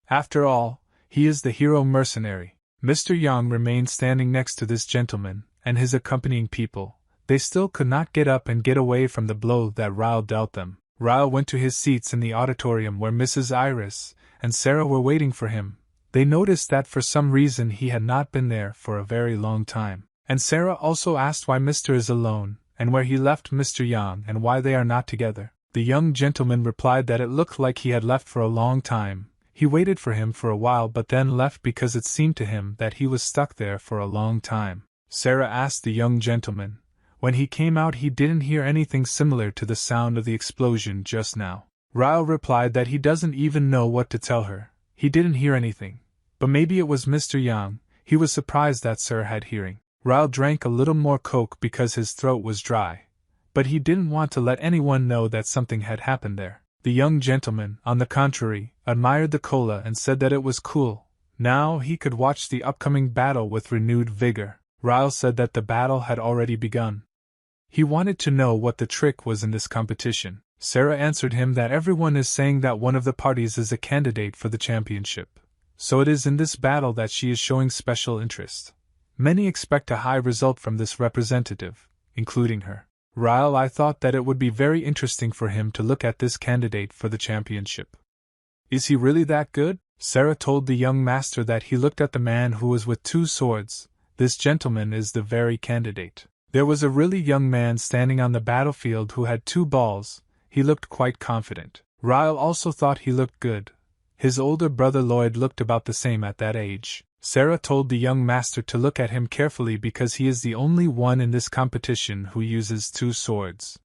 S1: After all, he is the hero mercenary. Mr. Yang remained standing next to this gentleman and his accompanying people. They still could not get up and get away from the blow that Ryle dealt them. Ryle went to his seats in the auditorium where Mrs. Iris and Sarah were waiting for him. They noticed that for some reason he had not been there for a very long time. And Sarah also asked why Mr. is alone, and where he left Mr. Yang and why they are not together. The young gentleman replied that it looked like he had left for a long time. He waited for him for a while but then left because it seemed to him that he was stuck there for a long time. Sarah asked the young gentleman. When he came out he didn't hear anything similar to the sound of the explosion just now. Ryle replied that he doesn't even know what to tell her. He didn't hear anything. But maybe it was Mr. Yang. He was surprised that Sir had hearing. Ryle drank a little more coke because his throat was dry. But he didn't want to let anyone know that something had happened there. The young gentleman, on the contrary, admired the cola and said that it was cool. Now he could watch the upcoming battle with renewed vigor. Ryle said that the battle had already begun. He wanted to know what the trick was in this competition. Sarah answered him that everyone is saying that one of the parties is a candidate for the championship. So it is in this battle that she is showing special interest. Many expect a high result from this representative, including her. Ryle, I thought that it would be very interesting for him to look at this candidate for the championship. Is he really that good? Sarah told the young master that he looked at the man who was with 2 swords. This gentleman is the very candidate. There was a really young man standing on the battlefield who had 2 balls. He looked quite confident. Ryle also thought he looked good. His older brother Lloyd looked about the same at that age. Sarah told the young master to look at him carefully because he is the only one in this competition who uses 2 swords.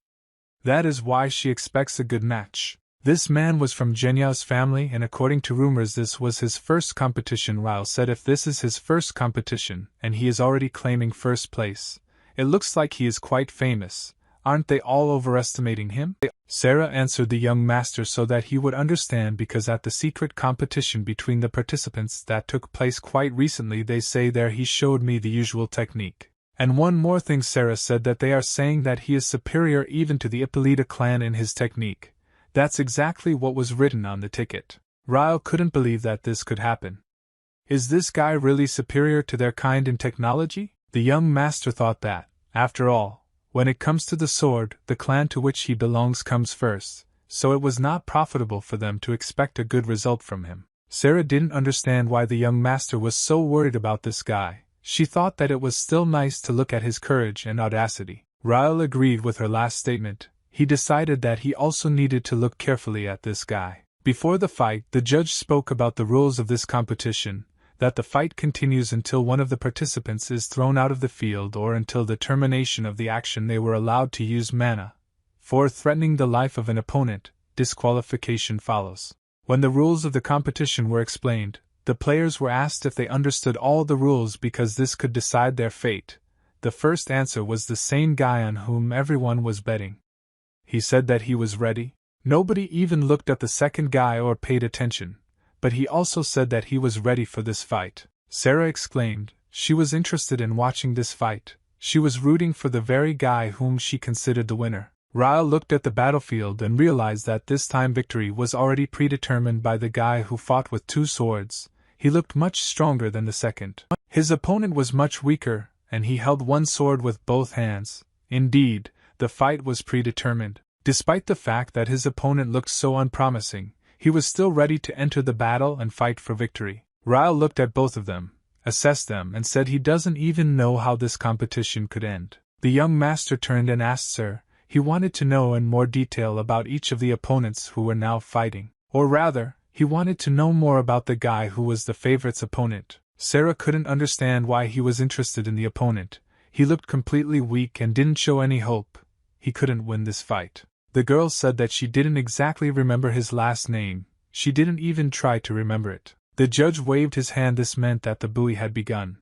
S1: That is why she expects a good match. This man was from Jenyao's family, and according to rumors this was his first competition. Ryle said if this is his first competition, and he is already claiming first place, it looks like he is quite famous. Aren't they all overestimating him? Sarah answered the young master so that he would understand, because at the secret competition between the participants that took place quite recently they say there he showed me the usual technique. And one more thing, Sarah said that they are saying that he is superior even to the Ippolita clan in his technique. That's exactly what was written on the ticket. Ryle couldn't believe that this could happen. Is this guy really superior to their kind in technology? The young master thought that, after all, when it comes to the sword, the clan to which he belongs comes first, so it was not profitable for them to expect a good result from him. Sarah didn't understand why the young master was so worried about this guy. She thought that it was still nice to look at his courage and audacity. Ryle agreed with her last statement. He decided that he also needed to look carefully at this guy. Before the fight, the judge spoke about the rules of this competition, that the fight continues until one of the participants is thrown out of the field or until the termination of the action. They were allowed to use mana. For threatening the life of an opponent, disqualification follows. When the rules of the competition were explained, the players were asked if they understood all the rules because this could decide their fate. The first answer was the same guy on whom everyone was betting. He said that he was ready. Nobody even looked at the second guy or paid attention, but he also said that he was ready for this fight. Sarah exclaimed. She was interested in watching this fight. She was rooting for the very guy whom she considered the winner. Ryle looked at the battlefield and realized that this time victory was already predetermined by the guy who fought with 2 swords. He looked much stronger than the second. His opponent was much weaker, and he held 1 sword with both hands. Indeed, the fight was predetermined. Despite the fact that his opponent looked so unpromising, he was still ready to enter the battle and fight for victory. Ryle looked at both of them, assessed them, and said he doesn't even know how this competition could end. The young master turned and asked Sir. He wanted to know in more detail about each of the opponents who were now fighting. Or rather, he wanted to know more about the guy who was the favorite's opponent. Sarah couldn't understand why he was interested in the opponent. He looked completely weak and didn't show any hope. He couldn't win this fight. The girl said that she didn't exactly remember his last name. She didn't even try to remember it. The judge waved his hand. This meant that the buoy had begun.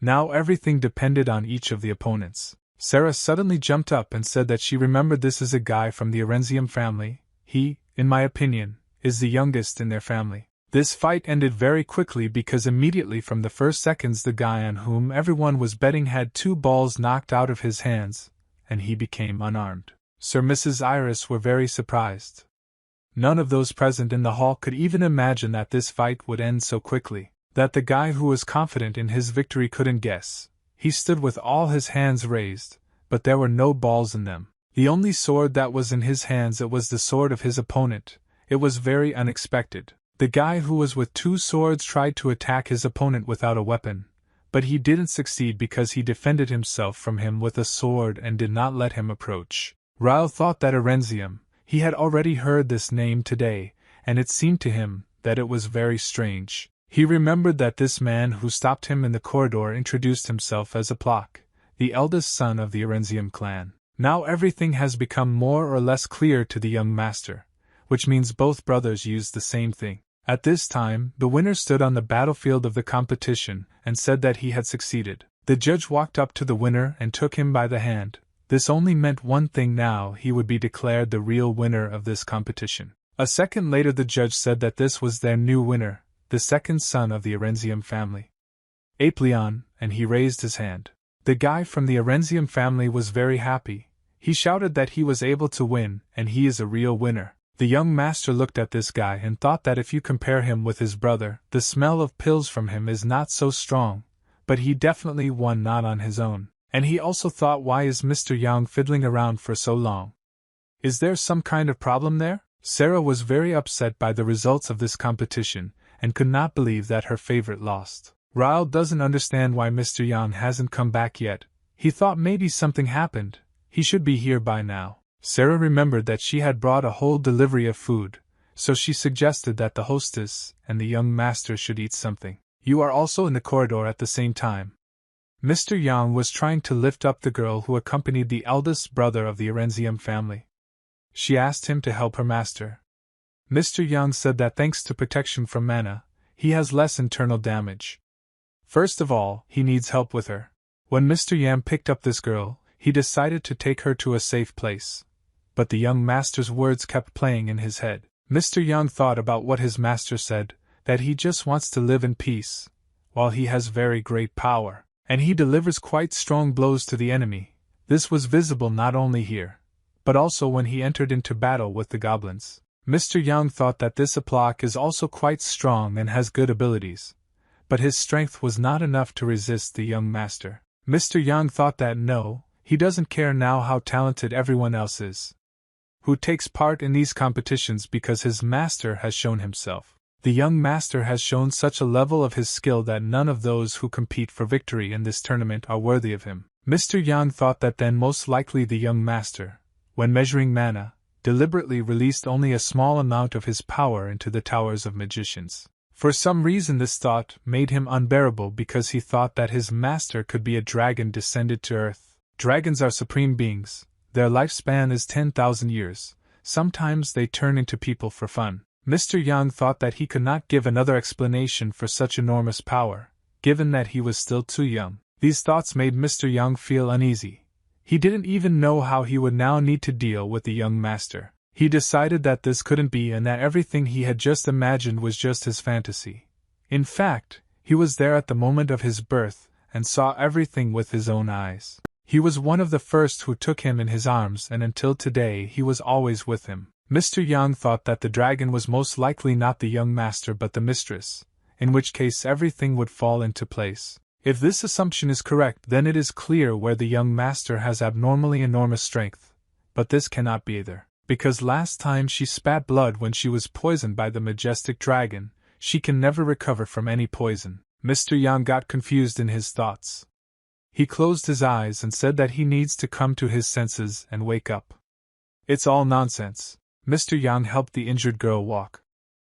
S1: Now everything depended on each of the opponents. Sarah suddenly jumped up and said that she remembered this as a guy from the Arenzium family. He, in my opinion, is the youngest in their family. This fight ended very quickly because immediately from the first seconds the guy on whom everyone was betting had 2 balls knocked out of his hands, and he became unarmed. Sir and Mrs. Iris were very surprised. None of those present in the hall could even imagine that this fight would end so quickly. That the guy who was confident in his victory couldn't guess. He stood with all his hands raised, but there were no balls in them. The only sword that was in his hands, it was the sword of his opponent. It was very unexpected. The guy who was with 2 swords tried to attack his opponent without a weapon, but he didn't succeed because he defended himself from him with a sword and did not let him approach. Ryle thought that Arenzium, he had already heard this name today, and it seemed to him that it was very strange. He remembered that this man who stopped him in the corridor introduced himself as Aplok, the eldest son of the Arenzium clan. Now everything has become more or less clear to the young master, which means both brothers used the same thing. At this time, the winner stood on the battlefield of the competition and said that he had succeeded. The judge walked up to the winner and took him by the hand. This only meant one thing: now he would be declared the real winner of this competition. A second later the judge said that this was their new winner, the second son of the Arenzium family, Aplion, and he raised his hand. The guy from the Arenzium family was very happy. He shouted that he was able to win, and he is a real winner. The young master looked at this guy and thought that if you compare him with his brother, the smell of pills from him is not so strong, but he definitely won not on his own. And he also thought, why is Mr. Yang fiddling around for so long? Is there some kind of problem there? Sarah was very upset by the results of this competition, and could not believe that her favorite lost. Ryle doesn't understand why Mr. Yang hasn't come back yet. He thought maybe something happened. He should be here by now. Sarah remembered that she had brought a whole delivery of food, so she suggested that the hostess and the young master should eat something. You are also in the corridor at the same time. Mr. Yang was trying to lift up the girl who accompanied the eldest brother of the Erenzium family. She asked him to help her master. Mr. Yang said that thanks to protection from mana, he has less internal damage. First of all, he needs help with her. When Mr. Yang picked up this girl, he decided to take her to a safe place. But the young master's words kept playing in his head. Mr. Yang thought about what his master said, that he just wants to live in peace, while he has very great power, and he delivers quite strong blows to the enemy. This was visible not only here, but also when he entered into battle with the goblins. Mr. Yang thought that this Aplok is also quite strong and has good abilities, but his strength was not enough to resist the young master. Mr. Yang thought that no, he doesn't care now how talented everyone else is, who takes part in these competitions because his master has shown himself. The young master has shown such a level of his skill that none of those who compete for victory in this tournament are worthy of him. Mr. Yang thought that then most likely the young master, when measuring mana, deliberately released only a small amount of his power into the towers of magicians. For some reason this thought made him unbearable because he thought that his master could be a dragon descended to earth. Dragons are supreme beings, their lifespan is 10,000 years, sometimes they turn into people for fun. Mr. Yang thought that he could not give another explanation for such enormous power, given that he was still too young. These thoughts made Mr. Yang feel uneasy. He didn't even know how he would now need to deal with the young master. He decided that this couldn't be and that everything he had just imagined was just his fantasy. In fact, he was there at the moment of his birth and saw everything with his own eyes. He was one of the first who took him in his arms, and until today he was always with him. Mr. Yang thought that the dragon was most likely not the young master but the mistress, in which case everything would fall into place. If this assumption is correct, then it is clear where the young master has abnormally enormous strength. But this cannot be either, because last time she spat blood when she was poisoned by the majestic dragon, she can never recover from any poison. Mr. Yang got confused in his thoughts. He closed his eyes and said that he needs to come to his senses and wake up. It's all nonsense. Mr. Yang helped the injured girl walk.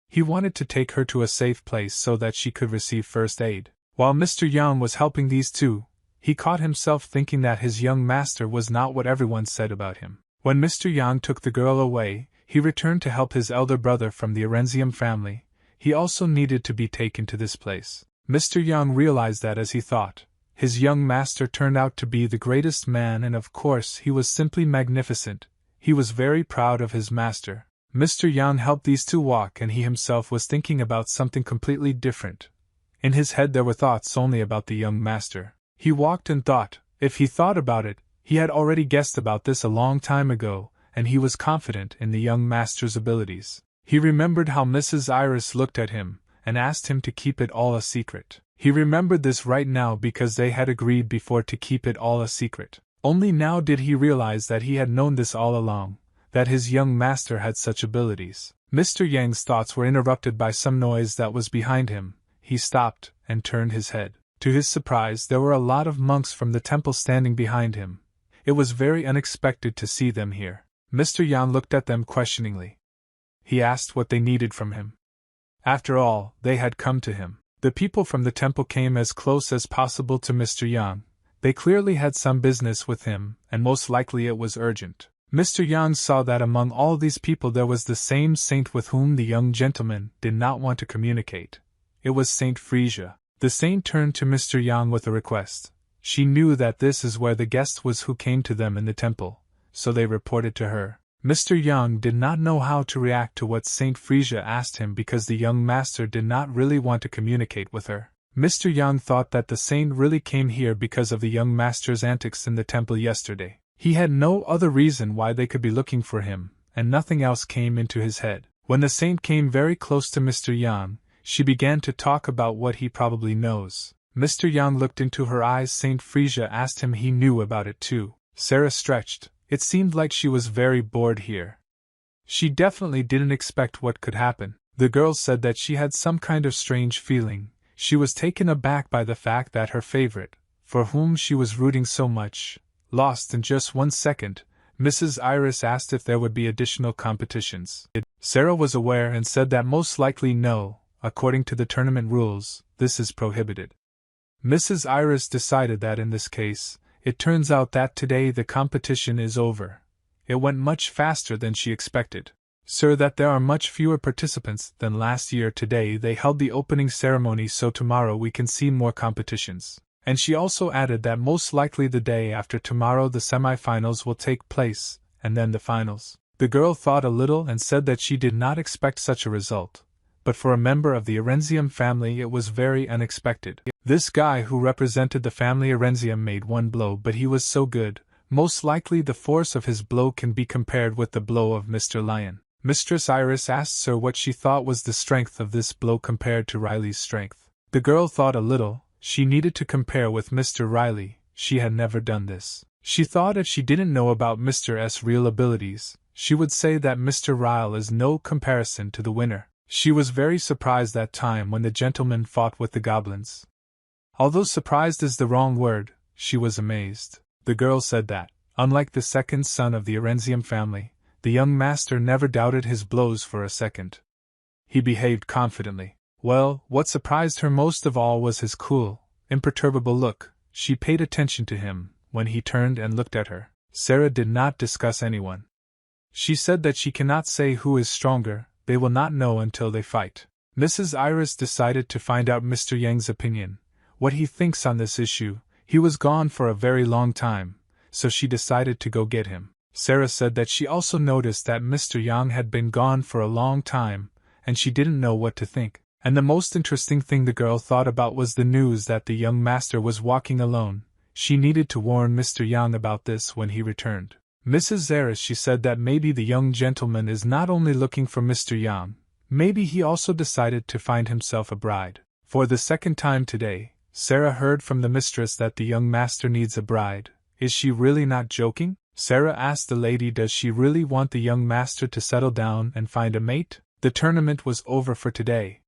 S1: He wanted to take her to a safe place so that she could receive first aid. While Mr. Yang was helping these two, he caught himself thinking that his young master was not what everyone said about him. When Mr. Yang took the girl away, he returned to help his elder brother from the Erenzium family. He also needed to be taken to this place. Mr. Yang realized that as he thought, his young master turned out to be the greatest man, and of course he was simply magnificent. He was very proud of his master. Mr. Yang helped these two walk, and he himself was thinking about something completely different. In his head there were thoughts only about the young master. He walked and thought. If he thought about it, he had already guessed about this a long time ago, and he was confident in the young master's abilities. He remembered how Mrs. Iris looked at him, and asked him to keep it all a secret. He remembered this right now because they had agreed before to keep it all a secret. Only now did he realize that he had known this all along, that his young master had such abilities. Mr. Yang's thoughts were interrupted by some noise that was behind him. He stopped and turned his head. To his surprise, there were a lot of monks from the temple standing behind him. It was very unexpected to see them here. Mr. Yang looked at them questioningly. He asked what they needed from him. After all, they had come to him. The people from the temple came as close as possible to Mr. Yang. They clearly had some business with him, and most likely it was urgent. Mr. Yang saw that among all these people there was the same saint with whom the young gentleman did not want to communicate. It was Saint Frisia. The saint turned to Mr. Yang with a request. She knew that this is where the guest was who came to them in the temple, so they reported to her. Mr. Yang did not know how to react to what Saint Frisia asked him because the young master did not really want to communicate with her. Mr. Yang thought that the saint really came here because of the young master's antics in the temple yesterday. He had no other reason why they could be looking for him, and nothing else came into his head. When the saint came very close to Mr. Yang, she began to talk about what he probably knows. Mr. Yang looked into her eyes. Saint Frisia asked him he knew about it too. Sarah stretched. It seemed like she was very bored here. She definitely didn't expect what could happen. The girl said that she had some kind of strange feeling. She was taken aback by the fact that her favorite, for whom she was rooting so much, lost in just 1 second. Mrs. Iris asked if there would be additional competitions. Sarah was aware and said that most likely no, according to the tournament rules, this is prohibited. Mrs. Iris decided that in this case, it turns out that today the competition is over. It went much faster than she expected. Sir, that there are much fewer participants than last year. Today they held the opening ceremony, so tomorrow we can see more competitions. And she also added that most likely the day after tomorrow the semi-finals will take place, and then the finals. The girl thought a little and said that she did not expect such a result, but for a member of the Arenzium family it was very unexpected. This guy who represented the family Arenzium made one blow, but he was so good, most likely the force of his blow can be compared with the blow of Mr. Lion. Mistress Iris asked Sir what she thought was the strength of this blow compared to Riley's strength. The girl thought a little. She needed to compare with Mr. Riley. She had never done this. She thought if she didn't know about Mr. S' real abilities, she would say that Mr. Ryle is no comparison to the winner. She was very surprised that time when the gentleman fought with the goblins. Although surprised is the wrong word, she was amazed. The girl said that, unlike the second son of the Arenzium family, the young master never doubted his blows for a second. He behaved confidently. Well, what surprised her most of all was his cool, imperturbable look. She paid attention to him when he turned and looked at her. Sarah did not discuss anyone. She said that she cannot say who is stronger, they will not know until they fight. Mrs. Iris decided to find out Mr. Yang's opinion, what he thinks on this issue. He was gone for a very long time, so she decided to go get him. Sarah said that she also noticed that Mr. Yang had been gone for a long time, and she didn't know what to think. And the most interesting thing the girl thought about was the news that the young master was walking alone. She needed to warn Mr. Yang about this when he returned. Mrs. Zaris, she said that maybe the young gentleman is not only looking for Mr. Yang, maybe he also decided to find himself a bride. For the second time today, Sarah heard from the mistress that the young master needs a bride. Is she really not joking? Sarah asked the lady, does she really want the young master to settle down and find a mate? The tournament was over for today.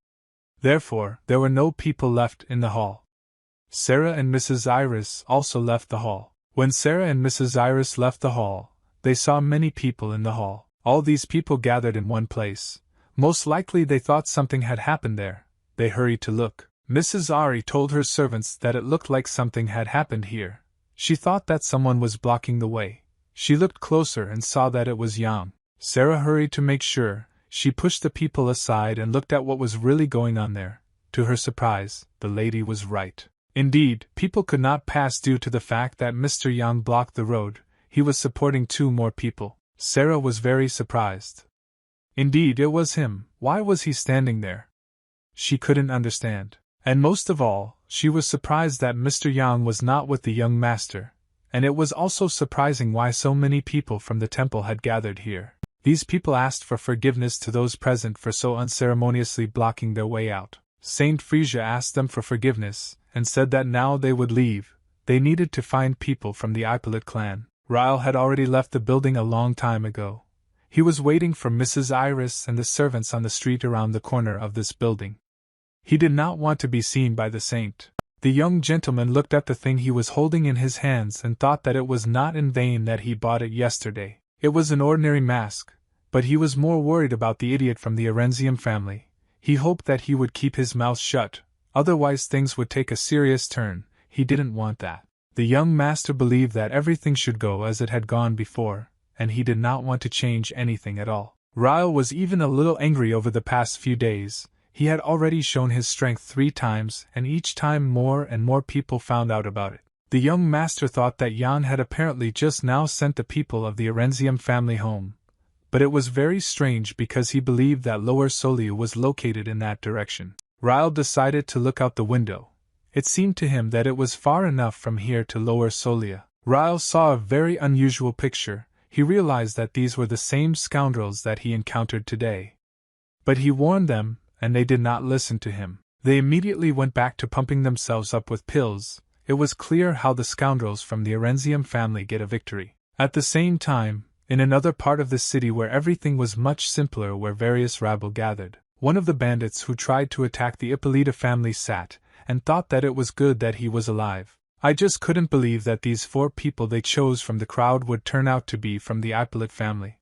S1: Therefore, there were no people left in the hall. Sarah and Mrs. Iris also left the hall. When Sarah and Mrs. Iris left the hall, they saw many people in the hall. All these people gathered in one place. Most likely they thought something had happened there. They hurried to look. Mrs. Ari told her servants that it looked like something had happened here. She thought that someone was blocking the way. She looked closer and saw that it was Yang. Sarah hurried to make sure. She pushed the people aside and looked at what was really going on there. To her surprise, the lady was right. Indeed, people could not pass due to the fact that Mr. Yang blocked the road. He was supporting 2 more people. Sarah was very surprised. Indeed, it was him. Why was he standing there? She couldn't understand. And most of all, she was surprised that Mr. Yang was not with the young master. And it was also surprising why so many people from the temple had gathered here. These people asked for forgiveness to those present for so unceremoniously blocking their way out. Saint Frisia asked them for forgiveness, and said that now they would leave. They needed to find people from the Ippolit clan. Ryle had already left the building a long time ago. He was waiting for Mrs. Iris and the servants on the street around the corner of this building. He did not want to be seen by the saint. The young gentleman looked at the thing he was holding in his hands and thought that it was not in vain that he bought it yesterday. It was an ordinary mask, but he was more worried about the idiot from the Arenzium family. He hoped that he would keep his mouth shut, otherwise things would take a serious turn. He didn't want that. The young master believed that everything should go as it had gone before, and he did not want to change anything at all. Ryle was even a little angry over the past few days. He had already shown his strength 3 times, and each time more and more people found out about it. The young master thought that Jan had apparently just now sent the people of the Arenzium family home. But it was very strange because he believed that Lower Solia was located in that direction. Ryle decided to look out the window. It seemed to him that it was far enough from here to Lower Solia. Ryle saw a very unusual picture. He realized that these were the same scoundrels that he encountered today. But he warned them, and they did not listen to him. They immediately went back to pumping themselves up with pills. It was clear how the scoundrels from the Arenzium family get a victory. At the same time, in another part of the city where everything was much simpler, where various rabble gathered, one of the bandits who tried to attack the Ippolita family sat and thought that it was good that he was alive. I just couldn't believe that these 4 people they chose from the crowd would turn out to be from the Ippolit family.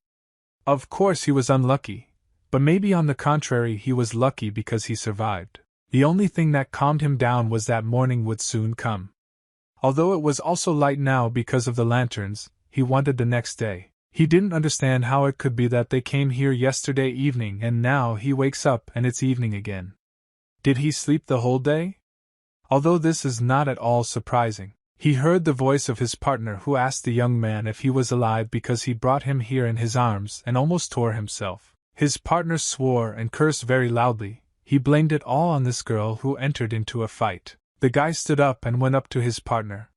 S1: Of course he was unlucky, But maybe on the contrary he was lucky because he survived. The only thing that calmed him down was that morning would soon come. Although it was also light now because of the lanterns, he wanted the next day. He didn't understand how it could be that they came here yesterday evening and now he wakes up and it's evening again. Did he sleep the whole day? Although this is not at all surprising. He heard the voice of his partner who asked the young man if he was alive because he brought him here in his arms and almost tore himself. His partner swore and cursed very loudly. He blamed it all on this girl who entered into a fight. The guy stood up and went up to his partner.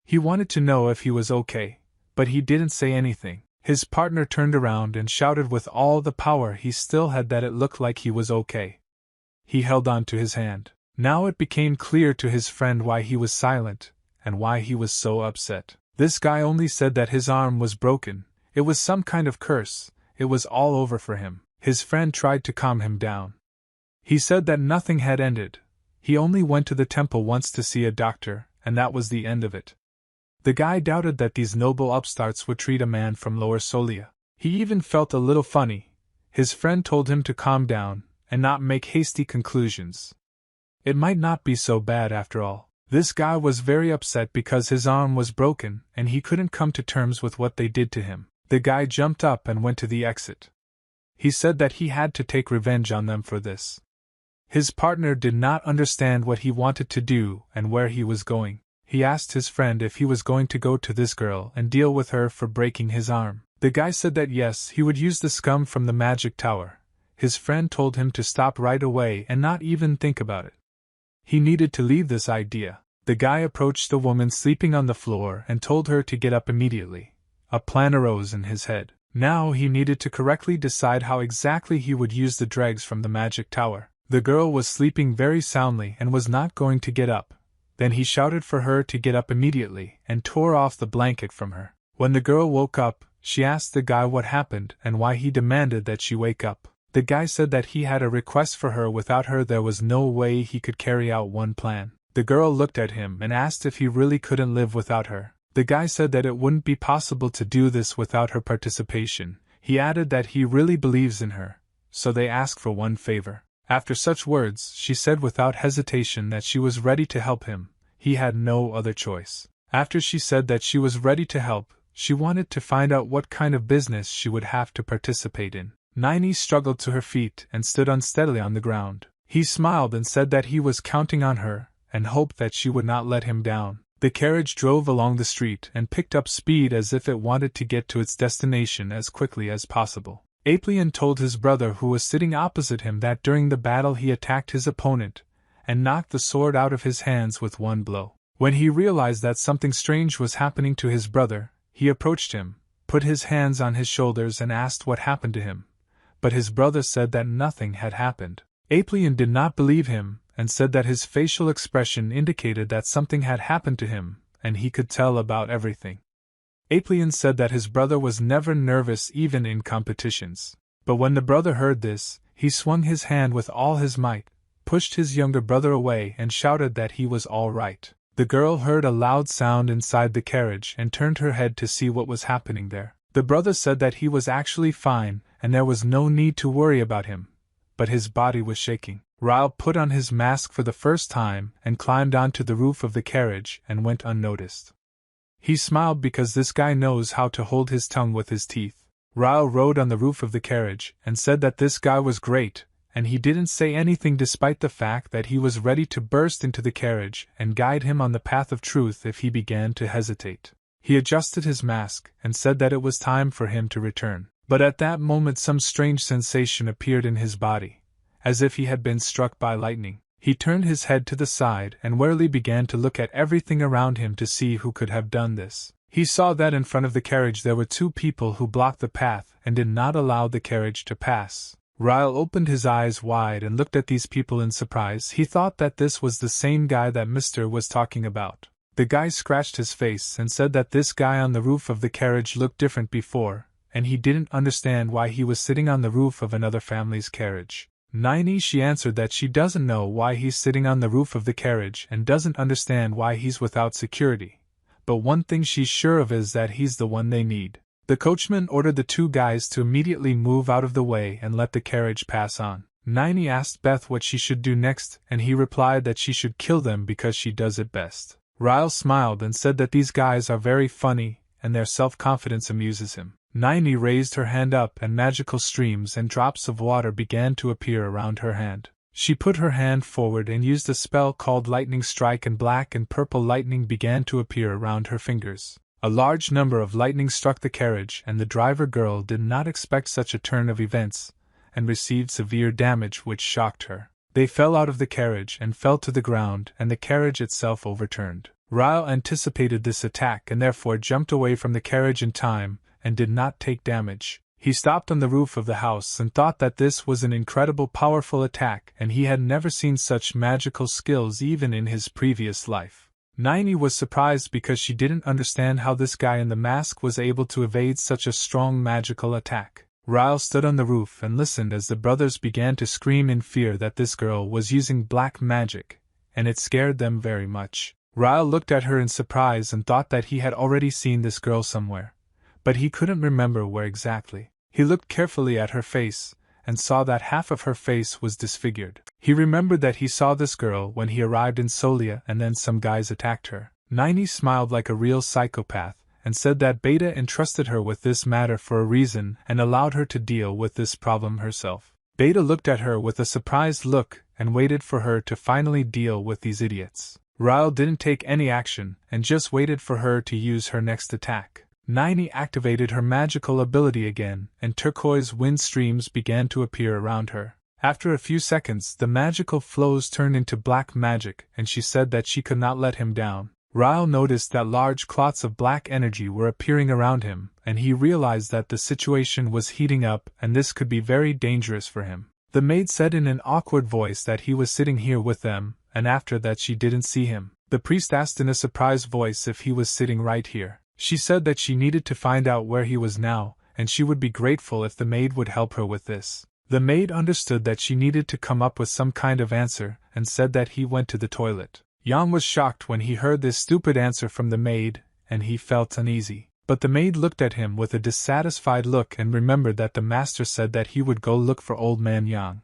S1: He wanted to know if he was okay, but he didn't say anything. His partner turned around and shouted with all the power he still had that it looked like he was okay. He held on to his hand. Now it became clear to his friend why he was silent, and why he was so upset. This guy only said that his arm was broken. It was some kind of curse. It was all over for him. His friend tried to calm him down. He said that nothing had ended. He only went to the temple once to see a doctor, and that was the end of it. The guy doubted that these noble upstarts would treat a man from Lower Solia. He even felt a little funny. His friend told him to calm down, and not make hasty conclusions. It might not be so bad after all. This guy was very upset because his arm was broken, and he couldn't come to terms with what they did to him. The guy jumped up and went to the exit. He said that he had to take revenge on them for this. His partner did not understand what he wanted to do and where he was going. He asked his friend if he was going to go to this girl and deal with her for breaking his arm. The guy said that yes, he would use the scum from the magic tower. His friend told him to stop right away and not even think about it. He needed to leave this idea. The guy approached the woman sleeping on the floor and told her to get up immediately. A plan arose in his head. Now he needed to correctly decide how exactly he would use the dregs from the magic tower. The girl was sleeping very soundly and was not going to get up. Then he shouted for her to get up immediately and tore off the blanket from her. When the girl woke up, she asked the guy what happened and why he demanded that she wake up. The guy said that he had a request for her. Without her there was no way he could carry out one plan. The girl looked at him and asked if he really couldn't live without her. The guy said that it wouldn't be possible to do this without her participation. He added that he really believes in her, so they asked for one favor. After such words, she said without hesitation that she was ready to help him. He had no other choice. After she said that she was ready to help, she wanted to find out what kind of business she would have to participate in. Nini struggled to her feet and stood unsteadily on the ground. He smiled and said that he was counting on her, and hoped that she would not let him down. The carriage drove along the street and picked up speed as if it wanted to get to its destination as quickly as possible. Aplion told his brother who was sitting opposite him that during the battle he attacked his opponent, and knocked the sword out of his hands with one blow. When he realized that something strange was happening to his brother, he approached him, put his hands on his shoulders and asked what happened to him. But his brother said that nothing had happened. Aplion did not believe him, and said that his facial expression indicated that something had happened to him, and he could tell about everything. Aplion said that his brother was never nervous even in competitions. But when the brother heard this, he swung his hand with all his might, pushed his younger brother away and shouted that he was all right. The girl heard a loud sound inside the carriage and turned her head to see what was happening there. The brother said that he was actually fine and there was no need to worry about him, but his body was shaking. Ryle put on his mask for the first time and climbed onto the roof of the carriage and went unnoticed. He smiled because this guy knows how to hold his tongue with his teeth. Ryle rode on the roof of the carriage and said that this guy was great, and he didn't say anything despite the fact that he was ready to burst into the carriage and guide him on the path of truth if he began to hesitate. He adjusted his mask and said that it was time for him to return. But at that moment some strange sensation appeared in his body, as if he had been struck by lightning. He turned his head to the side and warily began to look at everything around him to see who could have done this. He saw that in front of the carriage there were two people who blocked the path and did not allow the carriage to pass. Ryle opened his eyes wide and looked at these people in surprise. He thought that this was the same guy that Mr. was talking about. The guy scratched his face and said that this guy on the roof of the carriage looked different before, and he didn't understand why he was sitting on the roof of another family's carriage. Nini, she answered that she doesn't know why he's sitting on the roof of the carriage and doesn't understand why he's without security. But one thing she's sure of is that he's the one they need. The coachman ordered the two guys to immediately move out of the way and let the carriage pass on. Nini asked Beth what she should do next, and he replied that she should kill them because she does it best. Ryle smiled and said that these guys are very funny, and their self-confidence amuses him. Nini raised her hand up and magical streams and drops of water began to appear around her hand. She put her hand forward and used a spell called Lightning Strike, and black and purple lightning began to appear around her fingers. A large number of lightning struck the carriage, and the driver girl did not expect such a turn of events, and received severe damage which shocked her. They fell out of the carriage and fell to the ground, and the carriage itself overturned. Ryle anticipated this attack and therefore jumped away from the carriage in time, and did not take damage. He stopped on the roof of the house and thought that this was an incredible powerful attack, and he had never seen such magical skills even in his previous life. Nini was surprised because she didn't understand how this guy in the mask was able to evade such a strong magical attack. Ryle stood on the roof and listened as the brothers began to scream in fear that this girl was using black magic, and it scared them very much. Ryle looked at her in surprise and thought that he had already seen this girl somewhere, but he couldn't remember where exactly. He looked carefully at her face, and saw that half of her face was disfigured. He remembered that he saw this girl when he arrived in Solia and then some guys attacked her. Nini smiled like a real psychopath, and said that Beta entrusted her with this matter for a reason and allowed her to deal with this problem herself. Beta looked at her with a surprised look and waited for her to finally deal with these idiots. Ryle didn't take any action and just waited for her to use her next attack. Nini activated her magical ability again, and turquoise wind streams began to appear around her. After a few seconds, the magical flows turned into black magic, and she said that she could not let him down. Ryle noticed that large clots of black energy were appearing around him, and he realized that the situation was heating up and this could be very dangerous for him. The maid said in an awkward voice that he was sitting here with them, and after that she didn't see him. The priest asked in a surprised voice if he was sitting right here. She said that she needed to find out where he was now, and she would be grateful if the maid would help her with this. The maid understood that she needed to come up with some kind of answer, and said that he went to the toilet. Yang was shocked when he heard this stupid answer from the maid, and he felt uneasy. But the maid looked at him with a dissatisfied look and remembered that the master said that he would go look for old man Yang,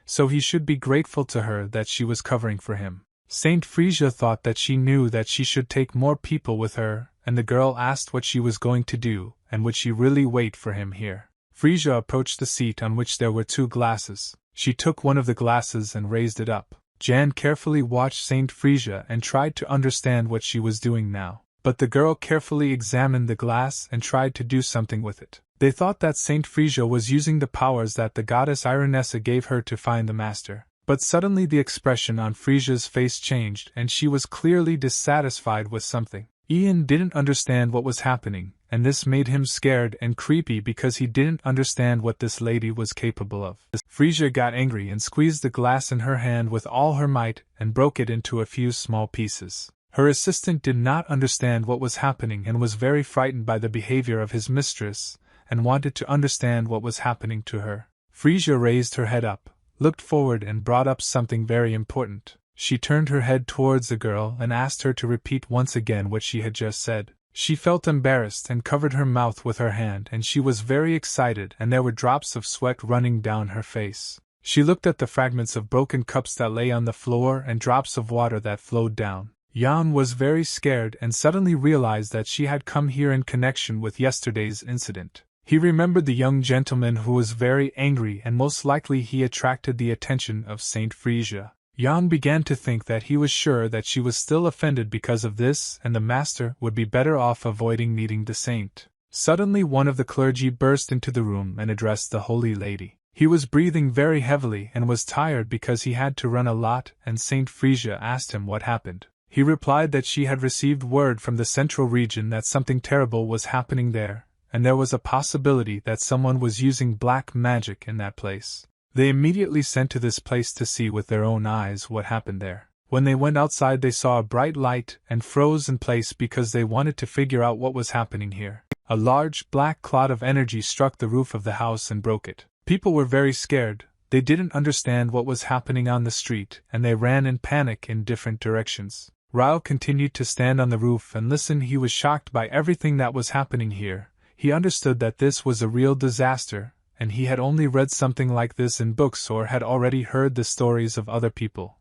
S1: so he should be grateful to her that she was covering for him. Saint Frisia thought that she knew that she should take more people with her, and the girl asked what she was going to do, and would she really wait for him here. Frisia approached the seat on which there were two glasses. She took one of the glasses and raised it up. Jan carefully watched Saint Frisia and tried to understand what she was doing now. But the girl carefully examined the glass and tried to do something with it. They thought that Saint Frisia was using the powers that the goddess Ironessa gave her to find the master. But suddenly the expression on Frisia's face changed and she was clearly dissatisfied with something. Ian didn't understand what was happening, and this made him scared and creepy because he didn't understand what this lady was capable of. Frisia got angry and squeezed the glass in her hand with all her might and broke it into a few small pieces. Her assistant did not understand what was happening and was very frightened by the behavior of his mistress, and wanted to understand what was happening to her. Frisia raised her head up, looked forward and brought up something very important. She turned her head towards the girl and asked her to repeat once again what she had just said. She felt embarrassed and covered her mouth with her hand, and she was very excited and there were drops of sweat running down her face. She looked at the fragments of broken cups that lay on the floor and drops of water that flowed down. Jan was very scared and suddenly realized that she had come here in connection with yesterday's incident. He remembered the young gentleman who was very angry and most likely he attracted the attention of Saint Frisia. Jan began to think that he was sure that she was still offended because of this and the master would be better off avoiding meeting the saint. Suddenly one of the clergy burst into the room and addressed the holy lady. He was breathing very heavily and was tired because he had to run a lot, and Saint Frisia asked him what happened. He replied that she had received word from the central region that something terrible was happening there, and there was a possibility that someone was using black magic in that place. They immediately sent to this place to see with their own eyes what happened there. When they went outside they saw a bright light and froze in place because they wanted to figure out what was happening here. A large black cloud of energy struck the roof of the house and broke it. People were very scared. They didn't understand what was happening on the street and they ran in panic in different directions. Ryle continued to stand on the roof and listen. He was shocked by everything that was happening here. He understood that this was a real disaster, and he had only read something like this in books or had already heard the stories of other people.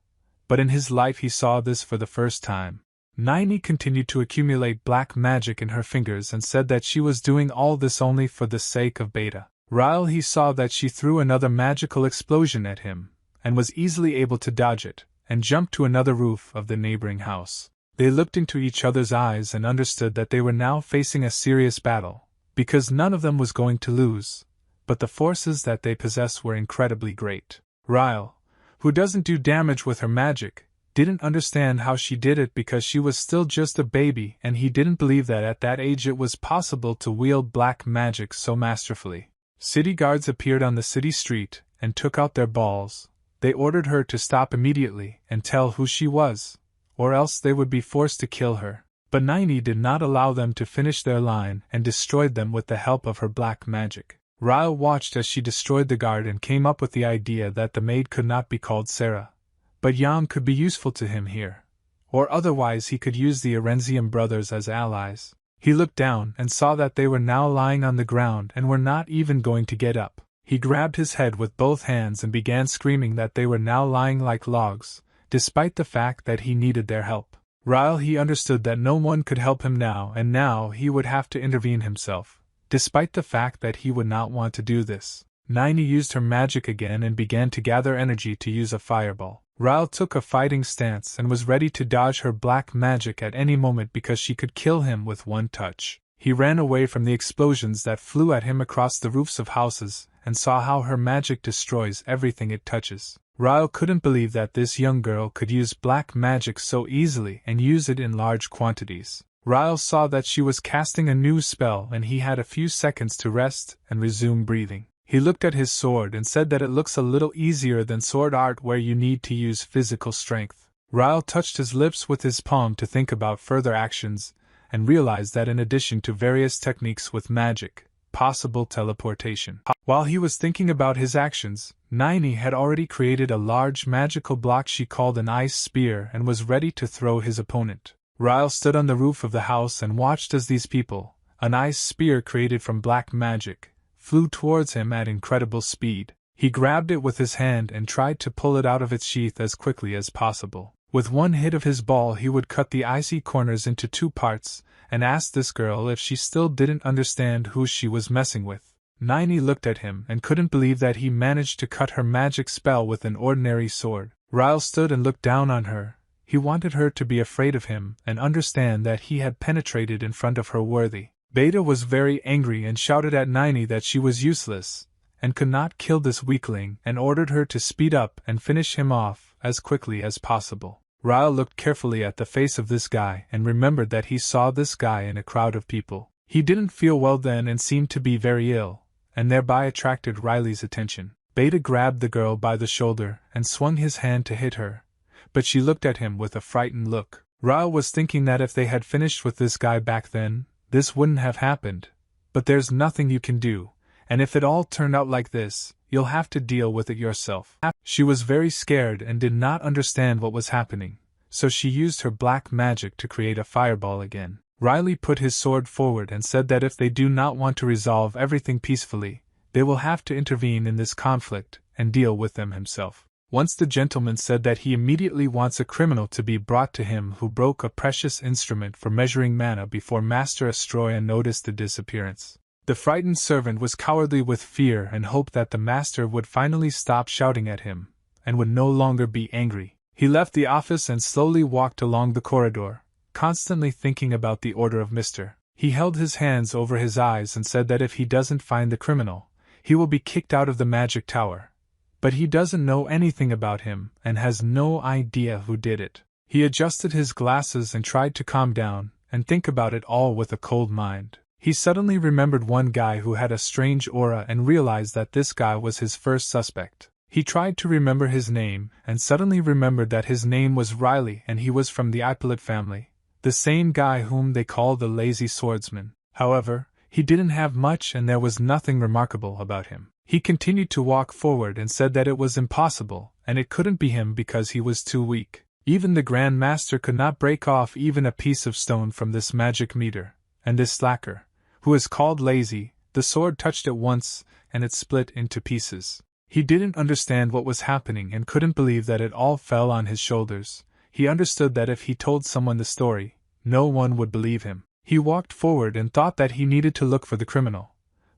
S1: But in his life he saw this for the first time. Nini continued to accumulate black magic in her fingers and said that she was doing all this only for the sake of Beta. While he saw that she threw another magical explosion at him, and was easily able to dodge it, and jumped to another roof of the neighboring house. They looked into each other's eyes and understood that they were now facing a serious battle, because none of them was going to lose, but the forces that they possess were incredibly great. Ryle, who doesn't do damage with her magic, didn't understand how she did it because she was still just a baby and he didn't believe that at that age it was possible to wield black magic so masterfully. City guards appeared on the city street and took out their balls. They ordered her to stop immediately and tell who she was, or else they would be forced to kill her. But Nini did not allow them to finish their line and destroyed them with the help of her black magic. Ryle watched as she destroyed the guard and came up with the idea that the maid could not be called Sarah, but Yam could be useful to him here, or otherwise he could use the Arenzium brothers as allies. He looked down and saw that they were now lying on the ground and were not even going to get up. He grabbed his head with both hands and began screaming that they were now lying like logs, despite the fact that he needed their help. Ryle he understood that no one could help him now and now he would have to intervene himself, despite the fact that he would not want to do this. Nini used her magic again and began to gather energy to use a fireball. Ryle took a fighting stance and was ready to dodge her black magic at any moment because she could kill him with one touch. He ran away from the explosions that flew at him across the roofs of houses and saw how her magic destroys everything it touches. Ryle couldn't believe that this young girl could use black magic so easily and use it in large quantities. Ryle saw that she was casting a new spell and he had a few seconds to rest and resume breathing. He looked at his sword and said that it looks a little easier than sword art where you need to use physical strength. Ryle touched his lips with his palm to think about further actions, and realized that in addition to various techniques with magic, possible teleportation. While he was thinking about his actions, Nini had already created a large magical block she called an ice spear and was ready to throw his opponent. Ryle stood on the roof of the house and watched as these people, an ice spear created from black magic, flew towards him at incredible speed. He grabbed it with his hand and tried to pull it out of its sheath as quickly as possible. With one hit of his ball he would cut the icy corners into two parts, and asked this girl if she still didn't understand who she was messing with. Nini looked at him and couldn't believe that he managed to cut her magic spell with an ordinary sword. Ryle stood and looked down on her. He wanted her to be afraid of him and understand that he had penetrated in front of her worthy. Beta was very angry and shouted at Nini that she was useless, and could not kill this weakling, and ordered her to speed up and finish him off as quickly as possible. Ryle looked carefully at the face of this guy and remembered that he saw this guy in a crowd of people. He didn't feel well then and seemed to be very ill, and thereby attracted Riley's attention. Beta grabbed the girl by the shoulder and swung his hand to hit her, but she looked at him with a frightened look. Ryle was thinking that if they had finished with this guy back then, this wouldn't have happened, but there's nothing you can do, and if it all turned out like this, you'll have to deal with it yourself. She was very scared and did not understand what was happening, so she used her black magic to create a fireball again. Riley put his sword forward and said that if they do not want to resolve everything peacefully, they will have to intervene in this conflict and deal with them himself. Once the gentleman said that he immediately wants a criminal to be brought to him who broke a precious instrument for measuring mana before Master Astroya noticed the disappearance. The frightened servant was cowardly with fear and hoped that the master would finally stop shouting at him, and would no longer be angry. He left the office and slowly walked along the corridor, constantly thinking about the order of Mr. He held his hands over his eyes and said that if he doesn't find the criminal, he will be kicked out of the magic tower. But he doesn't know anything about him and has no idea who did it. He adjusted his glasses and tried to calm down and think about it all with a cold mind. He suddenly remembered one guy who had a strange aura and realized that this guy was his first suspect. He tried to remember his name and suddenly remembered that his name was Riley and he was from the Ippolit family, the same guy whom they call the lazy swordsman. However, he didn't have much and there was nothing remarkable about him. He continued to walk forward and said that it was impossible, and it couldn't be him because he was too weak. Even the Grand Master could not break off even a piece of stone from this magic meter, and this slacker, who is called lazy. The sword touched it once, and it split into pieces. He didn't understand what was happening and couldn't believe that it all fell on his shoulders. He understood that if he told someone the story, no one would believe him. He walked forward and thought that he needed to look for the criminal.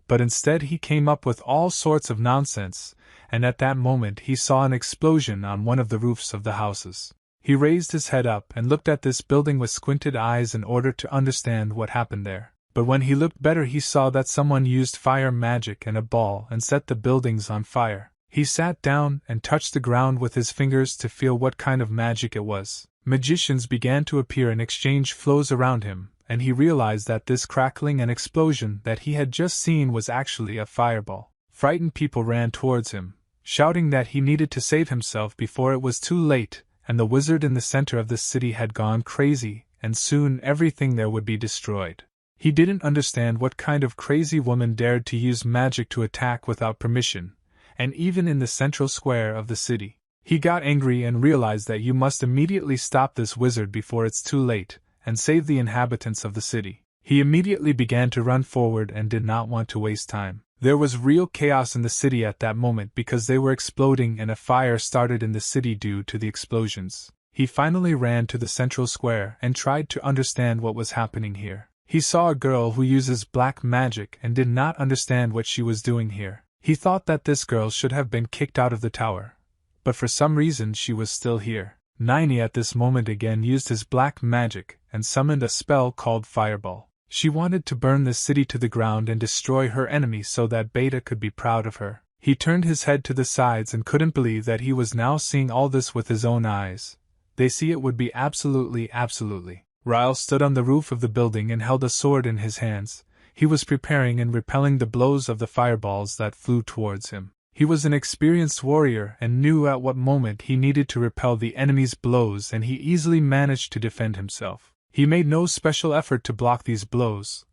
S1: But instead he came up with all sorts of nonsense, and at that moment he saw an explosion on one of the roofs of the houses. He raised his head up and looked at this building with squinted eyes in order to understand what happened there. But when he looked better he saw that someone used fire magic and a ball and set the buildings on fire. He sat down and touched the ground with his fingers to feel what kind of magic it was. Magicians began to appear and exchange flows around him, and he realized that this crackling and explosion that he had just seen was actually a fireball. Frightened people ran towards him, shouting that he needed to save himself before it was too late, and the wizard in the center of the city had gone crazy, and soon everything there would be destroyed. He didn't understand what kind of crazy woman dared to use magic to attack without permission, and even in the central square of the city. He got angry and realized that you must immediately stop this wizard before it's too late, and save the inhabitants of the city. He immediately began to run forward and did not want to waste time. There was real chaos in the city at that moment because they were exploding and a fire started in the city due to the explosions. He finally ran to the central square and tried to understand what was happening here. He saw a girl who uses black magic and did not understand what she was doing here. He thought that this girl should have been kicked out of the tower, but for some reason she was still here. Nini at this moment again used his black magic and summoned a spell called Fireball. She wanted to burn the city to the ground and destroy her enemy so that Beta could be proud of her. He turned his head to the sides and couldn't believe that he was now seeing all this with his own eyes. They see it would be absolutely. Ryle stood on the roof of the building and held a sword in his hands. He was preparing and repelling the blows of the fireballs that flew towards him. He was an experienced warrior and knew at what moment he needed to repel the enemy's blows, and he easily managed to defend himself. He made no special effort to block these blows,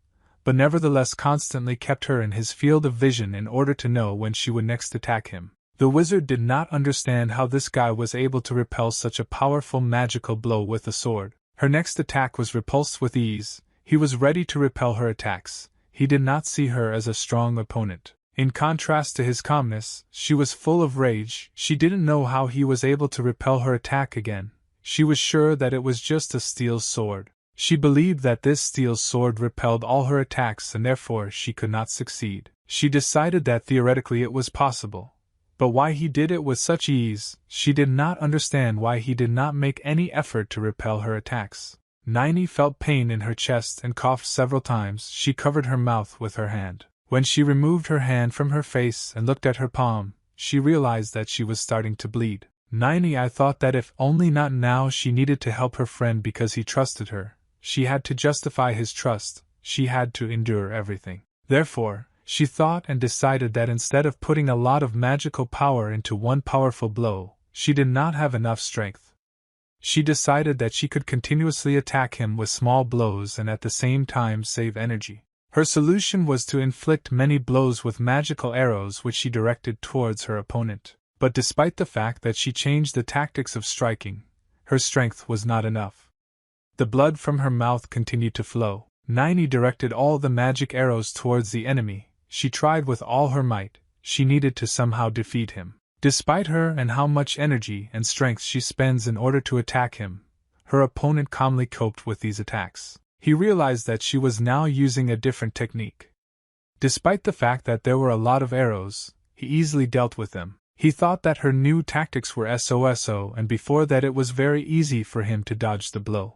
S1: but nevertheless constantly kept her in his field of vision in order to know when she would next attack him. The wizard did not understand how this guy was able to repel such a powerful magical blow with a sword. Her next attack was repulsed with ease. He was ready to repel her attacks. He did not see her as a strong opponent. In contrast to his calmness, she was full of rage. She didn't know how he was able to repel her attack again. She was sure that it was just a steel sword. She believed that this steel sword repelled all her attacks and therefore she could not succeed. She decided that theoretically it was possible. But why he did it with such ease, she did not understand why he did not make any effort to repel her attacks. Nini felt pain in her chest and coughed several times. She covered her mouth with her hand. When she removed her hand from her face and looked at her palm, she realized that she was starting to bleed. Nini, I thought that if only not now she needed to help her friend because he trusted her. She had to justify his trust. She had to endure everything. Therefore, she thought and decided that instead of putting a lot of magical power into one powerful blow, she did not have enough strength. She decided that she could continuously attack him with small blows and at the same time save energy. Her solution was to inflict many blows with magical arrows which she directed towards her opponent. But despite the fact that she changed the tactics of striking, her strength was not enough. The blood from her mouth continued to flow. Nini directed all the magic arrows towards the enemy. She tried with all her might. She needed to somehow defeat him. Despite her and how much energy and strength she spends in order to attack him, her opponent calmly coped with these attacks. He realized that she was now using a different technique. Despite the fact that there were a lot of arrows, he easily dealt with them. He thought that her new tactics were SOSO, and before that it was very easy for him to dodge the blow.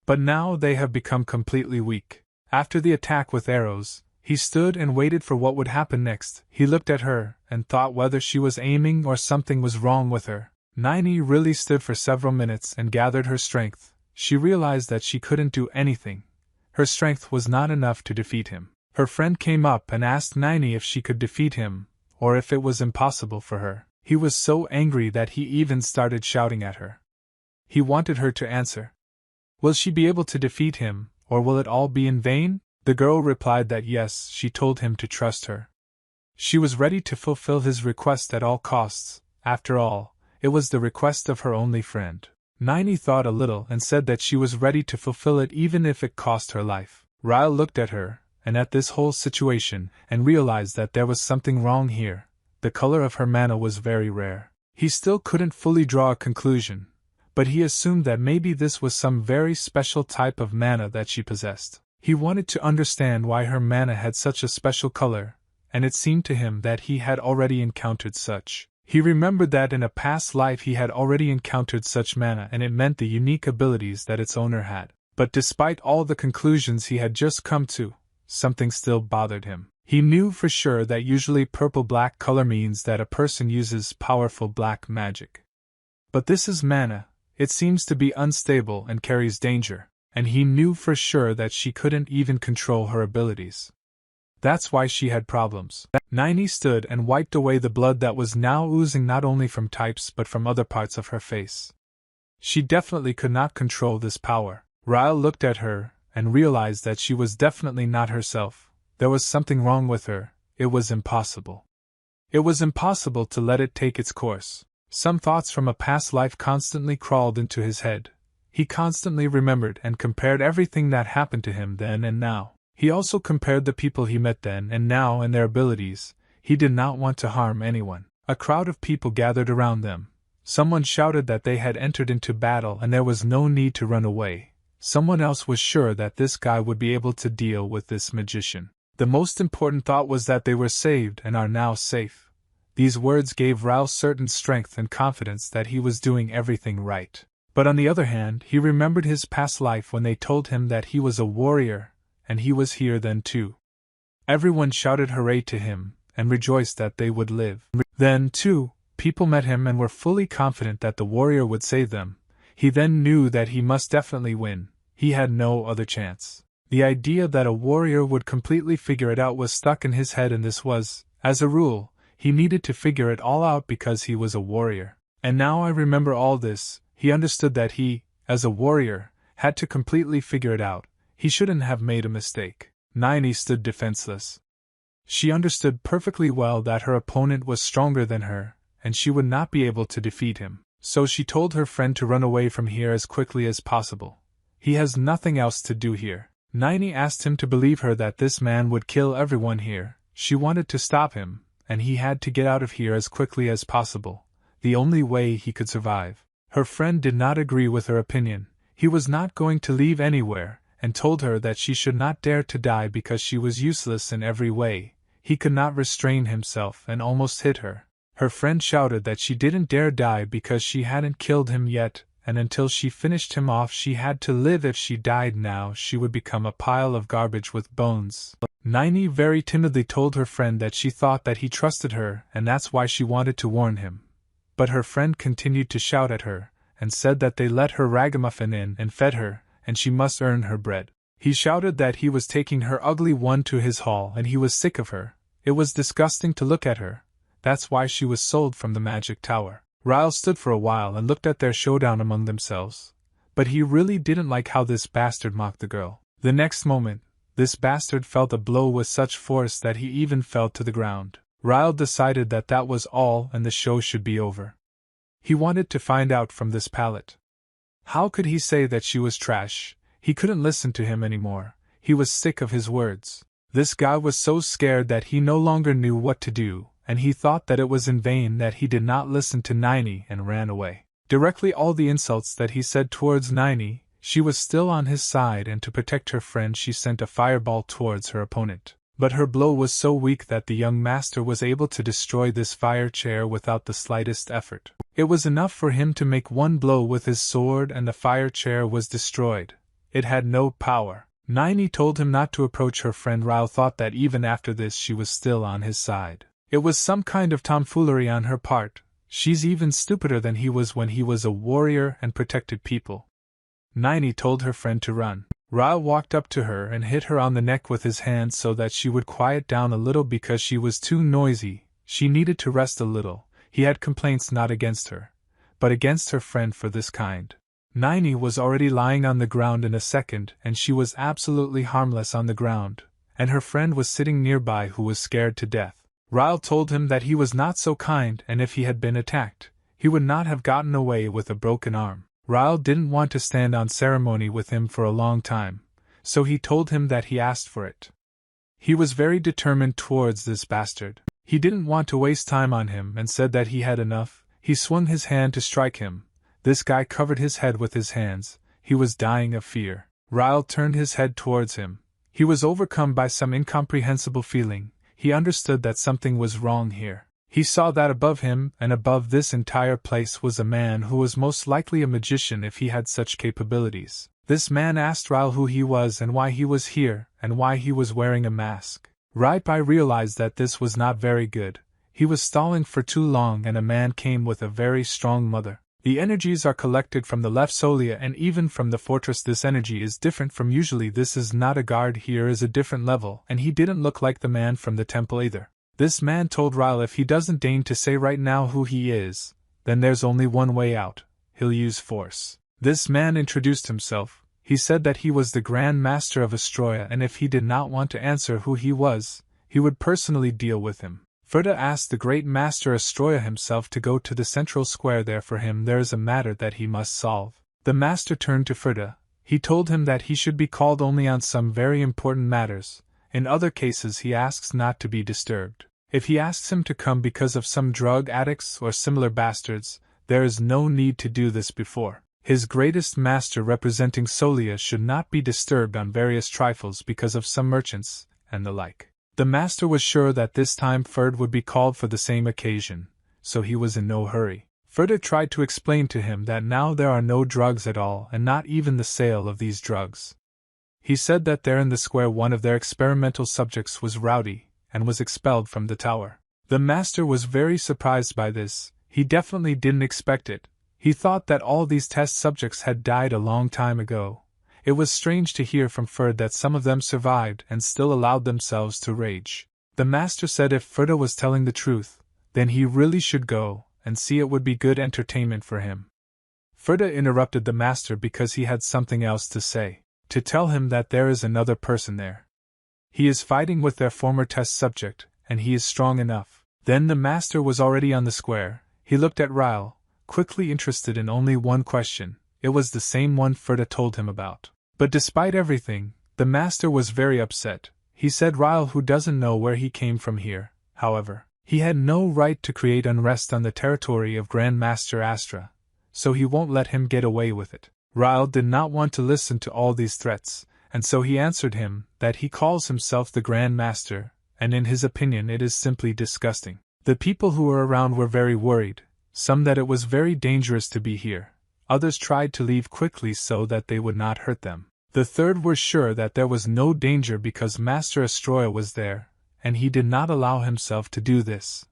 S1: But now they have become completely weak. After the attack with arrows, he stood and waited for what would happen next. He looked at her and thought whether she was aiming or something was wrong with her. Nini really stood for several minutes and gathered her strength. She realized that she couldn't do anything. Her strength was not enough to defeat him. Her friend came up and asked Nini if she could defeat him, or if it was impossible for her. He was so angry that he even started shouting at her. He wanted her to answer. Will she be able to defeat him, or will it all be in vain? The girl replied that yes. She told him to trust her. She was ready to fulfill his request at all costs. After all, it was the request of her only friend. Nini thought a little and said that she was ready to fulfill it even if it cost her life. Ryle looked at her and at this whole situation, and realized that there was something wrong here. The color of her mana was very rare. He still couldn't fully draw a conclusion, but he assumed that maybe this was some very special type of mana that she possessed. He wanted to understand why her mana had such a special color, and it seemed to him that he had already encountered such. He remembered that in a past life he had already encountered such mana, and it meant the unique abilities that its owner had. But despite all the conclusions he had just come to, something still bothered him. He knew for sure that usually purple-black color means that a person uses powerful black magic. But this is mana, it seems to be unstable and carries danger, and he knew for sure that she couldn't even control her abilities. That's why she had problems. Nini stood and wiped away the blood that was now oozing not only from types but from other parts of her face. She definitely could not control this power. Ryle looked at her and realized that she was definitely not herself. There was something wrong with her. It was impossible. It was impossible to let it take its course. Some thoughts from a past life constantly crawled into his head. He constantly remembered and compared everything that happened to him then and now. He also compared the people he met then and now and their abilities. He did not want to harm anyone. A crowd of people gathered around them. Someone shouted that they had entered into battle and there was no need to run away. Someone else was sure that this guy would be able to deal with this magician. The most important thought was that they were saved and are now safe. These words gave Rao certain strength and confidence that he was doing everything right. But on the other hand, he remembered his past life when they told him that he was a warrior, and he was here then too. Everyone shouted hooray to him, and rejoiced that they would live. Then, too, people met him and were fully confident that the warrior would save them. He then knew that he must definitely win. He had no other chance. The idea that a warrior would completely figure it out was stuck in his head, and this was, as a rule, he needed to figure it all out because he was a warrior. And now I remember all this. He understood that he, as a warrior, had to completely figure it out. He shouldn't have made a mistake. Nini stood defenseless. She understood perfectly well that her opponent was stronger than her, and she would not be able to defeat him. So she told her friend to run away from here as quickly as possible. He has nothing else to do here. Nini asked him to believe her that this man would kill everyone here. She wanted to stop him, and he had to get out of here as quickly as possible. The only way he could survive. Her friend did not agree with her opinion. He was not going to leave anywhere, and told her that she should not dare to die because she was useless in every way. He could not restrain himself and almost hit her. Her friend shouted that she didn't dare die because she hadn't killed him yet, and until she finished him off she had to live. If she died now she would become a pile of garbage with bones. Nini very timidly told her friend that she thought that he trusted her and that's why she wanted to warn him. But her friend continued to shout at her, and said that they let her ragamuffin in and fed her, and she must earn her bread. He shouted that he was taking her ugly one to his hall and he was sick of her. It was disgusting to look at her. That's why she was sold from the magic tower. Ryle stood for a while and looked at their showdown among themselves. But he really didn't like how this bastard mocked the girl. The next moment, this bastard felt a blow with such force that he even fell to the ground. Ryle decided that that was all and the show should be over. He wanted to find out from this pallet. How could he say that she was trash? He couldn't listen to him anymore. He was sick of his words. This guy was so scared that he no longer knew what to do, and he thought that it was in vain that he did not listen to Nini and ran away. Directly all the insults that he said towards Nini, she was still on his side, and to protect her friend she sent a fireball towards her opponent. But her blow was so weak that the young master was able to destroy this fire chair without the slightest effort. It was enough for him to make one blow with his sword and the fire chair was destroyed. It had no power. Nini told him not to approach her friend. Ryle thought that even after this she was still on his side. It was some kind of tomfoolery on her part. She's even stupider than he was when he was a warrior and protected people. Nini told her friend to run. Ryle walked up to her and hit her on the neck with his hand so that she would quiet down a little because she was too noisy. She needed to rest a little. He had complaints not against her, but against her friend for this kind. Nini was already lying on the ground in a second, and she was absolutely harmless on the ground, and her friend was sitting nearby who was scared to death. Ryle told him that he was not so kind, and if he had been attacked, he would not have gotten away with a broken arm. Ryle didn't want to stand on ceremony with him for a long time, so he told him that he asked for it. He was very determined towards this bastard. He didn't want to waste time on him and said that he had enough. He swung his hand to strike him. This guy covered his head with his hands. He was dying of fear. Ryle turned his head towards him. He was overcome by some incomprehensible feeling. He understood that something was wrong here. He saw that above him and above this entire place was a man who was most likely a magician if he had such capabilities. This man asked Ryle who he was and why he was here, and why he was wearing a mask. I realized that this was not very good. He was stalling for too long and a man came with a very strong mother. The energies are collected from the left solia and even from the fortress. This energy is different from usually. This is not a guard, here is a different level, and he didn't look like the man from the temple either. This man told Ryle if he doesn't deign to say right now who he is, then there's only one way out. He'll use force. This man introduced himself. He said that he was the Grand Master of Astroya and if he did not want to answer who he was, he would personally deal with him. Ferda asked the Great Master Astroya himself to go to the central square there for him. There is a matter that he must solve. The master turned to Ferda. He told him that he should be called only on some very important matters. In other cases he asks not to be disturbed. If he asks him to come because of some drug addicts or similar bastards, there is no need to do this before. His greatest master representing Solia should not be disturbed on various trifles because of some merchants, and the like. The master was sure that this time Ferd would be called for the same occasion, so he was in no hurry. Ferda tried to explain to him that now there are no drugs at all and not even the sale of these drugs. He said that there in the square one of their experimental subjects was rowdy, and was expelled from the tower. The master was very surprised by this. He definitely didn't expect it. He thought that all these test subjects had died a long time ago. It was strange to hear from Ferd that some of them survived and still allowed themselves to rage. The master said if Ferda was telling the truth, then he really should go, and see it would be good entertainment for him. Ferda interrupted the master because he had something else to say. To tell him that there is another person there. He is fighting with their former test subject, and he is strong enough. Then the master was already on the square. He looked at Ryle, quickly interested in only one question. It was the same one Ferda told him about. But despite everything, the master was very upset. He said Ryle who doesn't know where he came from here, however. He had no right to create unrest on the territory of Grand Master Astra, so he won't let him get away with it. Ryle did not want to listen to all these threats, and so he answered him that he calls himself the Grand Master, and in his opinion it is simply disgusting. The people who were around were very worried, some that it was very dangerous to be here. Others tried to leave quickly so that they would not hurt them. The third were sure that there was no danger because Master Astroya was there, and he did not allow himself to do this.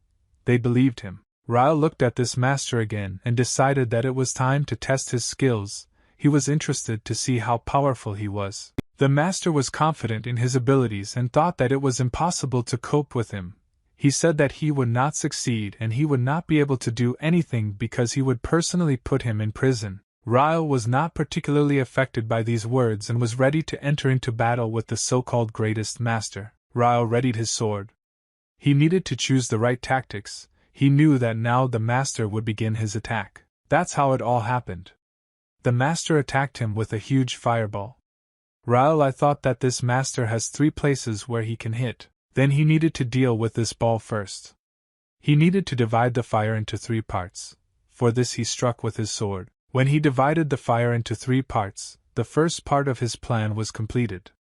S1: They believed him. Ryle looked at this master again and decided that it was time to test his skills. He was interested to see how powerful he was. The master was confident in his abilities and thought that it was impossible to cope with him. He said that he would not succeed and he would not be able to do anything because he would personally put him in prison. Ryle was not particularly affected by these words and was ready to enter into battle with the so-called greatest master. Ryle readied his sword. He needed to choose the right tactics. He knew that now the master would begin his attack. That's how it all happened. The master attacked him with a huge fireball. Ryle, I thought that this master has 3 places where he can hit. Then he needed to deal with this ball first. He needed to divide the fire into 3 parts. For this he struck with his sword. When he divided the fire into 3 parts, the first part of his plan was completed.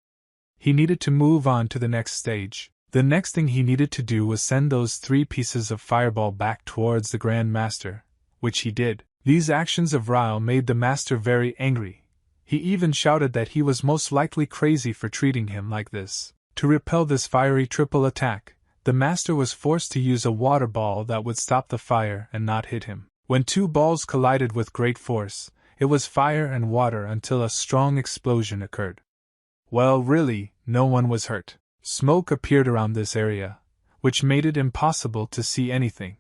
S1: He needed to move on to the next stage. The next thing he needed to do was send those 3 pieces of fireball back towards the Grand Master, which he did. These actions of Ryle made the master very angry. He even shouted that he was most likely crazy for treating him like this. To repel this fiery triple attack, the master was forced to use a water ball that would stop the fire and not hit him. When 2 balls collided with great force, it was fire and water until a strong explosion occurred. Well, really, no one was hurt. Smoke appeared around this area, which made it impossible to see anything.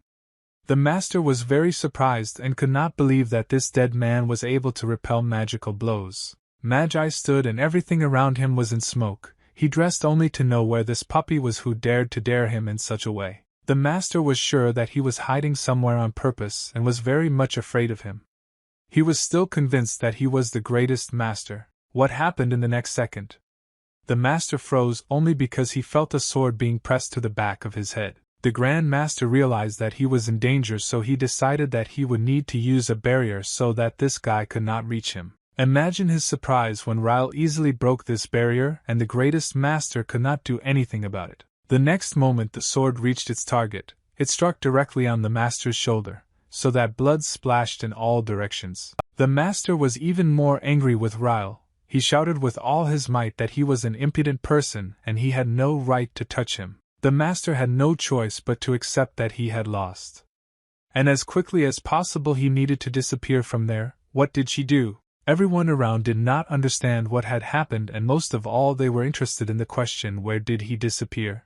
S1: The master was very surprised and could not believe that this dead man was able to repel magical blows. Magi stood and everything around him was in smoke. He dressed only to know where this puppy was who dared to dare him in such a way. The master was sure that he was hiding somewhere on purpose and was very much afraid of him. He was still convinced that he was the greatest master. What happened in the next second? The master froze only because he felt a sword being pressed to the back of his head. The Grand Master realized that he was in danger, so he decided that he would need to use a barrier so that this guy could not reach him. Imagine his surprise when Ryle easily broke this barrier and the greatest master could not do anything about it. The next moment the sword reached its target. It struck directly on the master's shoulder, so that blood splashed in all directions. The master was even more angry with Ryle. He shouted with all his might that he was an impudent person and he had no right to touch him. The master had no choice but to accept that he had lost. And as quickly as possible he needed to disappear from there. What did she do? Everyone around did not understand what had happened, and most of all they were interested in the question, where did he disappear?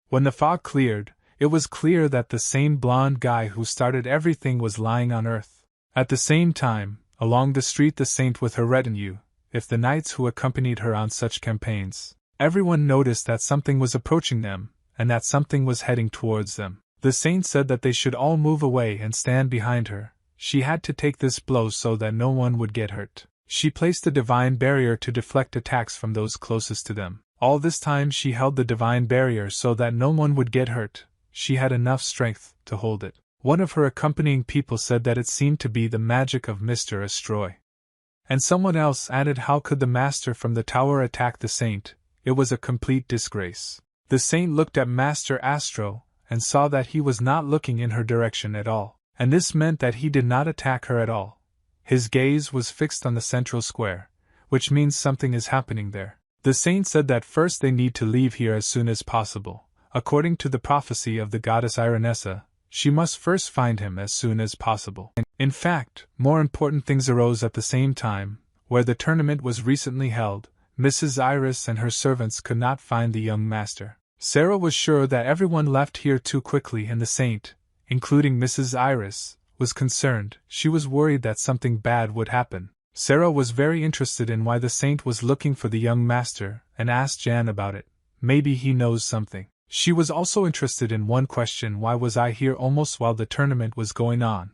S1: When the fog cleared, it was clear that the same blonde guy who started everything was lying on earth. At the same time, along the street the saint with her retinue, if the knights who accompanied her on such campaigns, everyone noticed that something was approaching them, and that something was heading towards them. The saint said that they should all move away and stand behind her. She had to take this blow so that no one would get hurt. She placed a divine barrier to deflect attacks from those closest to them. All this time she held the divine barrier so that no one would get hurt. She had enough strength to hold it. One of her accompanying people said that it seemed to be the magic of Mr. Astroy. And someone else added, how could the master from the tower attack the saint? It was a complete disgrace. The saint looked at Master Astro, and saw that he was not looking in her direction at all, and this meant that he did not attack her at all. His gaze was fixed on the central square, which means something is happening there. The saint said that first they need to leave here as soon as possible. According to the prophecy of the goddess Ironessa, she must first find him as soon as possible. In fact, more important things arose at the same time. Where the tournament was recently held, Mrs. Iris and her servants could not find the young master. Sarah was sure that everyone left here too quickly, and the saint, including Mrs. Iris, was concerned. She was worried that something bad would happen. Sarah was very interested in why the saint was looking for the young master, and asked Jan about it. Maybe he knows something. She was also interested in one question: why was I here almost while the tournament was going on?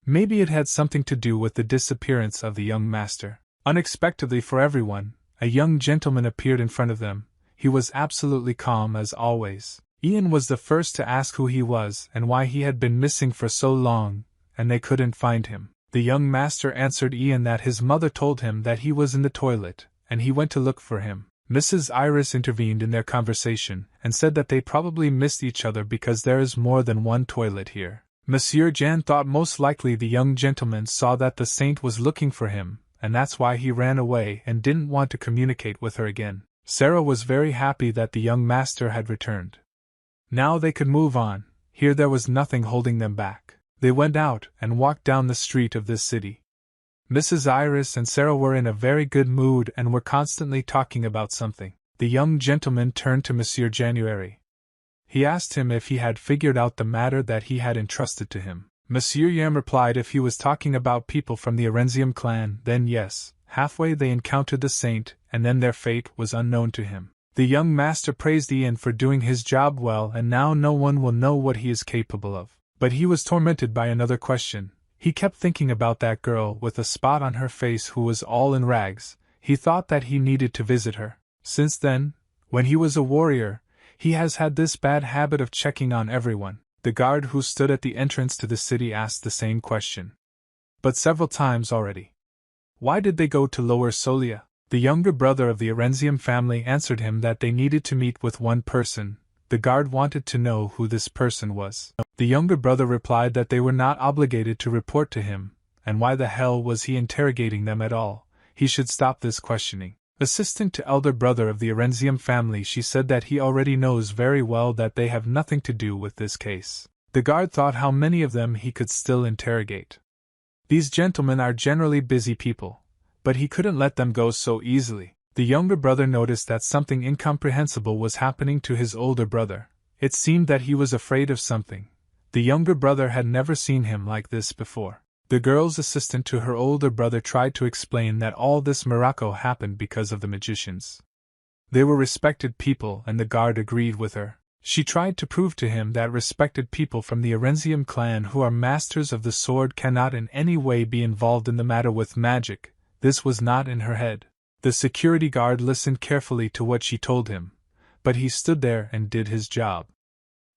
S1: Maybe it had something to do with the disappearance of the young master. Unexpectedly for everyone, a young gentleman appeared in front of them. He was absolutely calm as always. Ian was the first to ask who he was and why he had been missing for so long, and they couldn't find him. The young master answered Ian that his mother told him that he was in the toilet, and he went to look for him. Mrs. Iris intervened in their conversation, and said that they probably missed each other because there is more than one toilet here. Monsieur Jan thought most likely the young gentleman saw that the saint was looking for him, and that's why he ran away and didn't want to communicate with her again. Sarah was very happy that the young master had returned. Now they could move on. Here there was nothing holding them back. They went out and walked down the street of this city. Mrs. Iris and Sarah were in a very good mood and were constantly talking about something. The young gentleman turned to Monsieur January. He asked him if he had figured out the matter that he had entrusted to him. Monsieur Yam replied if he was talking about people from the Arenzium clan, then yes. Halfway they encountered the saint, and then their fate was unknown to him. The young master praised Ian for doing his job well, and now no one will know what he is capable of. But he was tormented by another question. He kept thinking about that girl with a spot on her face who was all in rags. He thought that he needed to visit her. Since then, when he was a warrior, he has had this bad habit of checking on everyone. The guard who stood at the entrance to the city asked the same question. But several times already. Why did they go to Lower Solia? The younger brother of the Arenzium family answered him that they needed to meet with one person. The guard wanted to know who this person was. The younger brother replied that they were not obligated to report to him, and why the hell was he interrogating them at all? He should stop this questioning. Assistant to elder brother of the Arenzium family, she said that he already knows very well that they have nothing to do with this case. The guard thought how many of them he could still interrogate. These gentlemen are generally busy people, but he couldn't let them go so easily. The younger brother noticed that something incomprehensible was happening to his older brother. It seemed that he was afraid of something. The younger brother had never seen him like this before. The girl's assistant to her older brother tried to explain that all this miracle happened because of the magicians. They were respected people, and the guard agreed with her. She tried to prove to him that respected people from the Arenzium clan who are masters of the sword cannot in any way be involved in the matter with magic. This was not in her head. The security guard listened carefully to what she told him, but he stood there and did his job.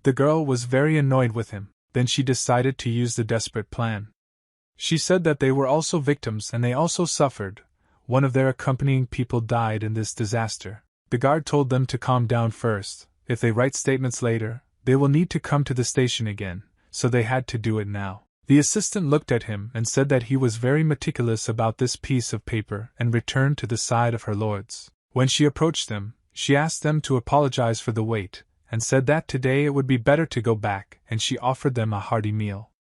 S1: The girl was very annoyed with him. Then she decided to use the desperate plan. She said that they were also victims and they also suffered. One of their accompanying people died in this disaster. The guard told them to calm down first. If they write statements later, they will need to come to the station again, so they had to do it now. The assistant looked at him and said that he was very meticulous about this piece of paper and returned to the side of her lords. When she approached them, she asked them to apologize for the wait, and said that today it would be better to go back, and she offered them a hearty meal.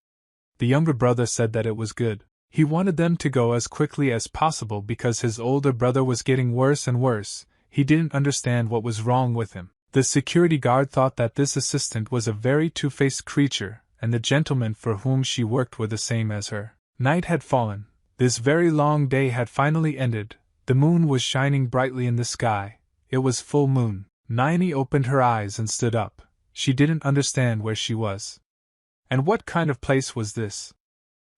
S1: The younger brother said that it was good. He wanted them to go as quickly as possible because his older brother was getting worse and worse. He didn't understand what was wrong with him. The security guard thought that this assistant was a very two-faced creature, and the gentlemen for whom she worked were the same as her. Night had fallen. This very long day had finally ended. The moon was shining brightly in the sky. It was full moon. Naini opened her eyes and stood up. She didn't understand where she was. And what kind of place was this?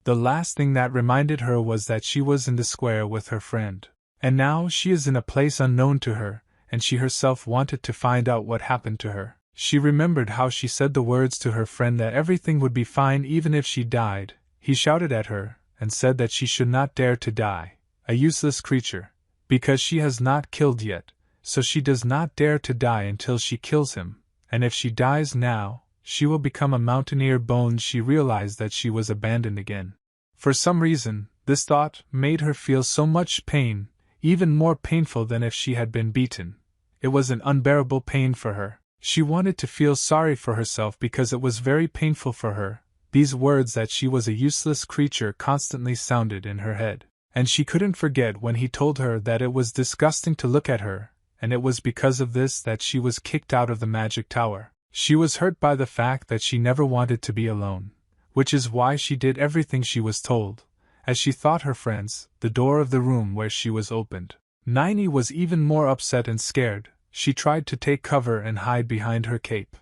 S1: The last thing that reminded her was that she was in the square with her friend. And now she is in a place unknown to her, and she herself wanted to find out what happened to her. She remembered how she said the words to her friend that everything would be fine even if she died. He shouted at her, and said that she should not dare to die, a useless creature, because she has not killed yet, so she does not dare to die until she kills him, and if she dies now, she will become a mountaineer bone. She realized that she was abandoned again. For some reason, this thought made her feel so much pain, even more painful than if she had been beaten. It was an unbearable pain for her. She wanted to feel sorry for herself because it was very painful for her. These words that she was a useless creature constantly sounded in her head, and she couldn't forget when he told her that it was disgusting to look at her, and it was because of this that she was kicked out of the magic tower. She was hurt by the fact that she never wanted to be alone, which is why she did everything she was told. As she thought her friends, the door of the room where she was opened. Naini was even more upset and scared. She tried to take cover and hide behind her cape.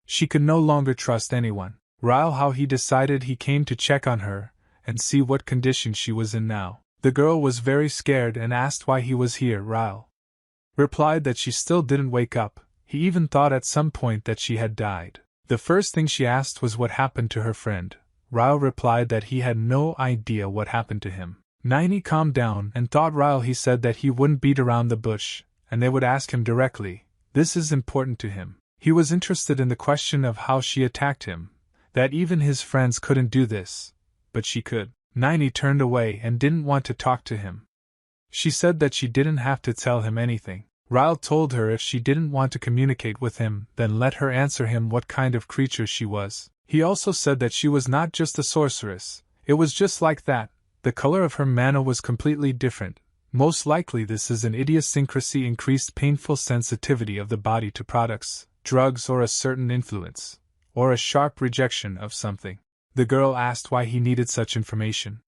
S1: She could no longer trust anyone. Ryle, how he decided he came to check on her and see what condition she was in now. The girl was very scared and asked why he was here. Ryle replied that she still didn't wake up. He even thought at some point that she had died. The first thing she asked was what happened to her friend. Ryle replied that he had no idea what happened to him. Naini calmed down and thought Ryle. He said that he wouldn't beat around the bush, and they would ask him directly. This is important to him. He was interested in the question of how she attacked him, that even his friends couldn't do this, but she could. Naini turned away and didn't want to talk to him. She said that she didn't have to tell him anything. Ryle told her if she didn't want to communicate with him, then let her answer him what kind of creature she was. He also said that she was not just a sorceress. It was just like that. The color of her mana was completely different. Most likely this is an idiosyncrasy, increased painful sensitivity of the body to products, drugs, or a certain influence, or a sharp rejection of something. The girl asked why he needed such information.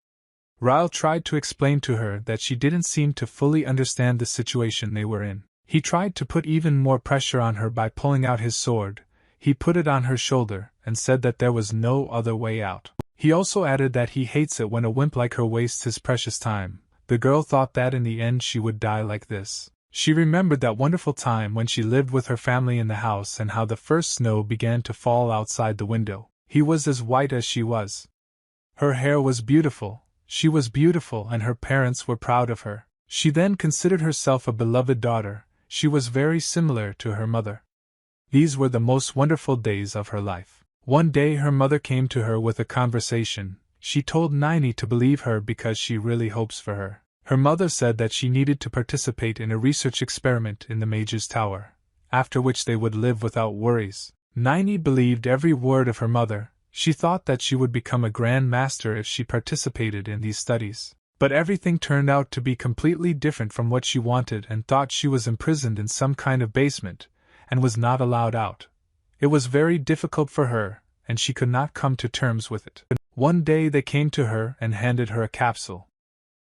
S1: Ryle tried to explain to her that she didn't seem to fully understand the situation they were in. He tried to put even more pressure on her by pulling out his sword. He put it on her shoulder and said that there was no other way out. He also added that he hates it when a wimp like her wastes his precious time. The girl thought that in the end she would die like this. She remembered that wonderful time when she lived with her family in the house and how the first snow began to fall outside the window. He was as white as she was. Her hair was beautiful, she was beautiful, and her parents were proud of her. She then considered herself a beloved daughter. She was very similar to her mother. These were the most wonderful days of her life. One day her mother came to her with a conversation. She told Naini to believe her because she really hopes for her. Her mother said that she needed to participate in a research experiment in the mage's tower, after which they would live without worries. Naini believed every word of her mother. She thought that she would become a grand master if she participated in these studies. But everything turned out to be completely different from what she wanted, and thought she was imprisoned in some kind of basement, and was not allowed out. It was very difficult for her, and she could not come to terms with it. One day they came to her and handed her a capsule.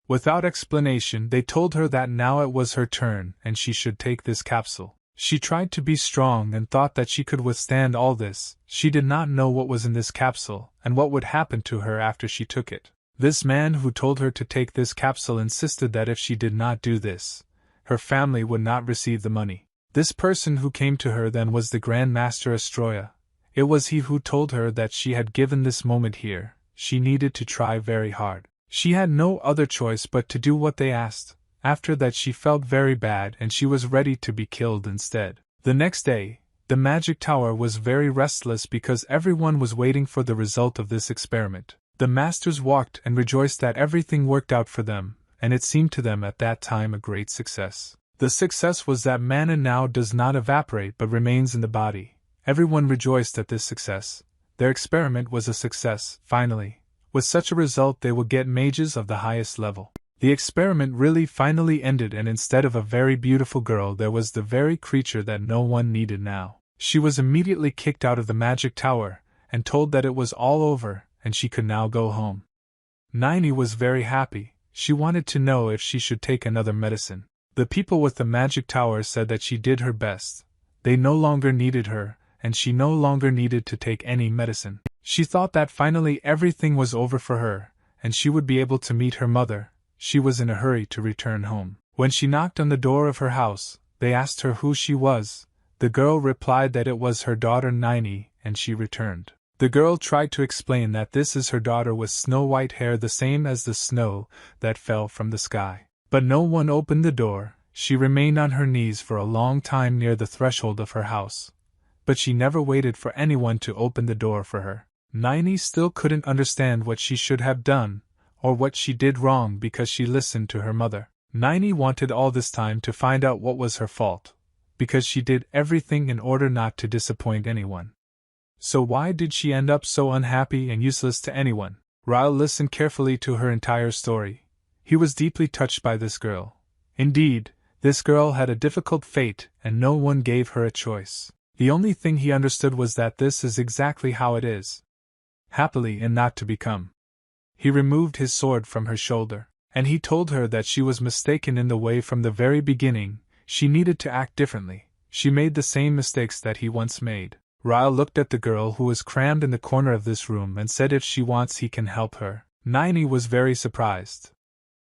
S1: Without explanation, they told her that now it was her turn and she should take this capsule. She tried to be strong and thought that she could withstand all this. She did not know what was in this capsule and what would happen to her after she took it. This man who told her to take this capsule insisted that if she did not do this, her family would not receive the money. This person who came to her then was the Grand Master Astroya. It was he who told her that she had given this moment here, she needed to try very hard. She had no other choice but to do what they asked. After that she felt very bad and she was ready to be killed instead. The next day, the magic tower was very restless because everyone was waiting for the result of this experiment. The masters walked and rejoiced that everything worked out for them, and it seemed to them at that time a great success. The success was that mana now does not evaporate but remains in the body. Everyone rejoiced at this success. Their experiment was a success, finally. With such a result they would get mages of the highest level. The experiment really finally ended, and instead of a very beautiful girl there was the very creature that no one needed now. She was immediately kicked out of the magic tower, and told that it was all over, and she could now go home. Nini was very happy. She wanted to know if she should take another medicine. The people with the magic tower said that she did her best. They no longer needed her, and she no longer needed to take any medicine. She thought that finally everything was over for her, and she would be able to meet her mother. She was in a hurry to return home. When she knocked on the door of her house, they asked her who she was. The girl replied that it was her daughter Nini, and she returned. The girl tried to explain that this is her daughter with snow-white hair the same as the snow that fell from the sky. But no one opened the door. She remained on her knees for a long time near the threshold of her house. But she never waited for anyone to open the door for her. Nini still couldn't understand what she should have done, or what she did wrong because she listened to her mother. Nini wanted all this time to find out what was her fault, because she did everything in order not to disappoint anyone. So why did she end up so unhappy and useless to anyone? Ryle listened carefully to her entire story. He was deeply touched by this girl. Indeed, this girl had a difficult fate and no one gave her a choice. The only thing he understood was that this is exactly how it is. Happily and not to become. He removed his sword from her shoulder, and he told her that she was mistaken in the way from the very beginning. She needed to act differently. She made the same mistakes that he once made. Ryle looked at the girl who was crammed in the corner of this room and said if she wants he can help her. Nini was very surprised.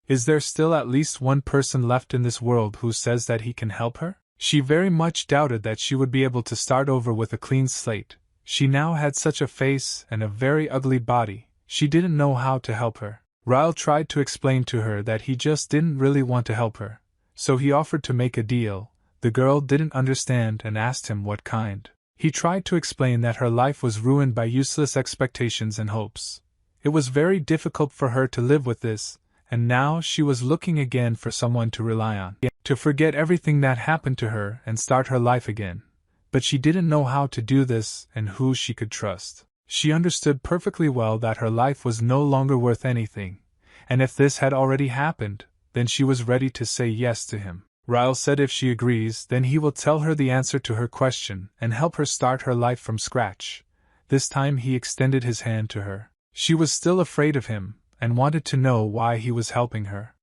S1: Is there still at least one person left in this world who says that he can help her? She very much doubted that she would be able to start over with a clean slate. She now had such a face and a very ugly body. She didn't know how to help her. Ryle tried to explain to her that he just didn't really want to help her. So he offered to make a deal. The girl didn't understand and asked him what kind. He tried to explain that her life was ruined by useless expectations and hopes. It was very difficult for her to live with this, and now she was looking again for someone to rely on, to forget everything that happened to her and start her life again. But she didn't know how to do this and who she could trust. She understood perfectly well that her life was no longer worth anything, and if this had already happened, then she was ready to say yes to him. Ryle said if she agrees, then he will tell her the answer to her question and help her start her life from scratch. This time he extended his hand to her. She was still afraid of him, and wanted to know why he was helping her.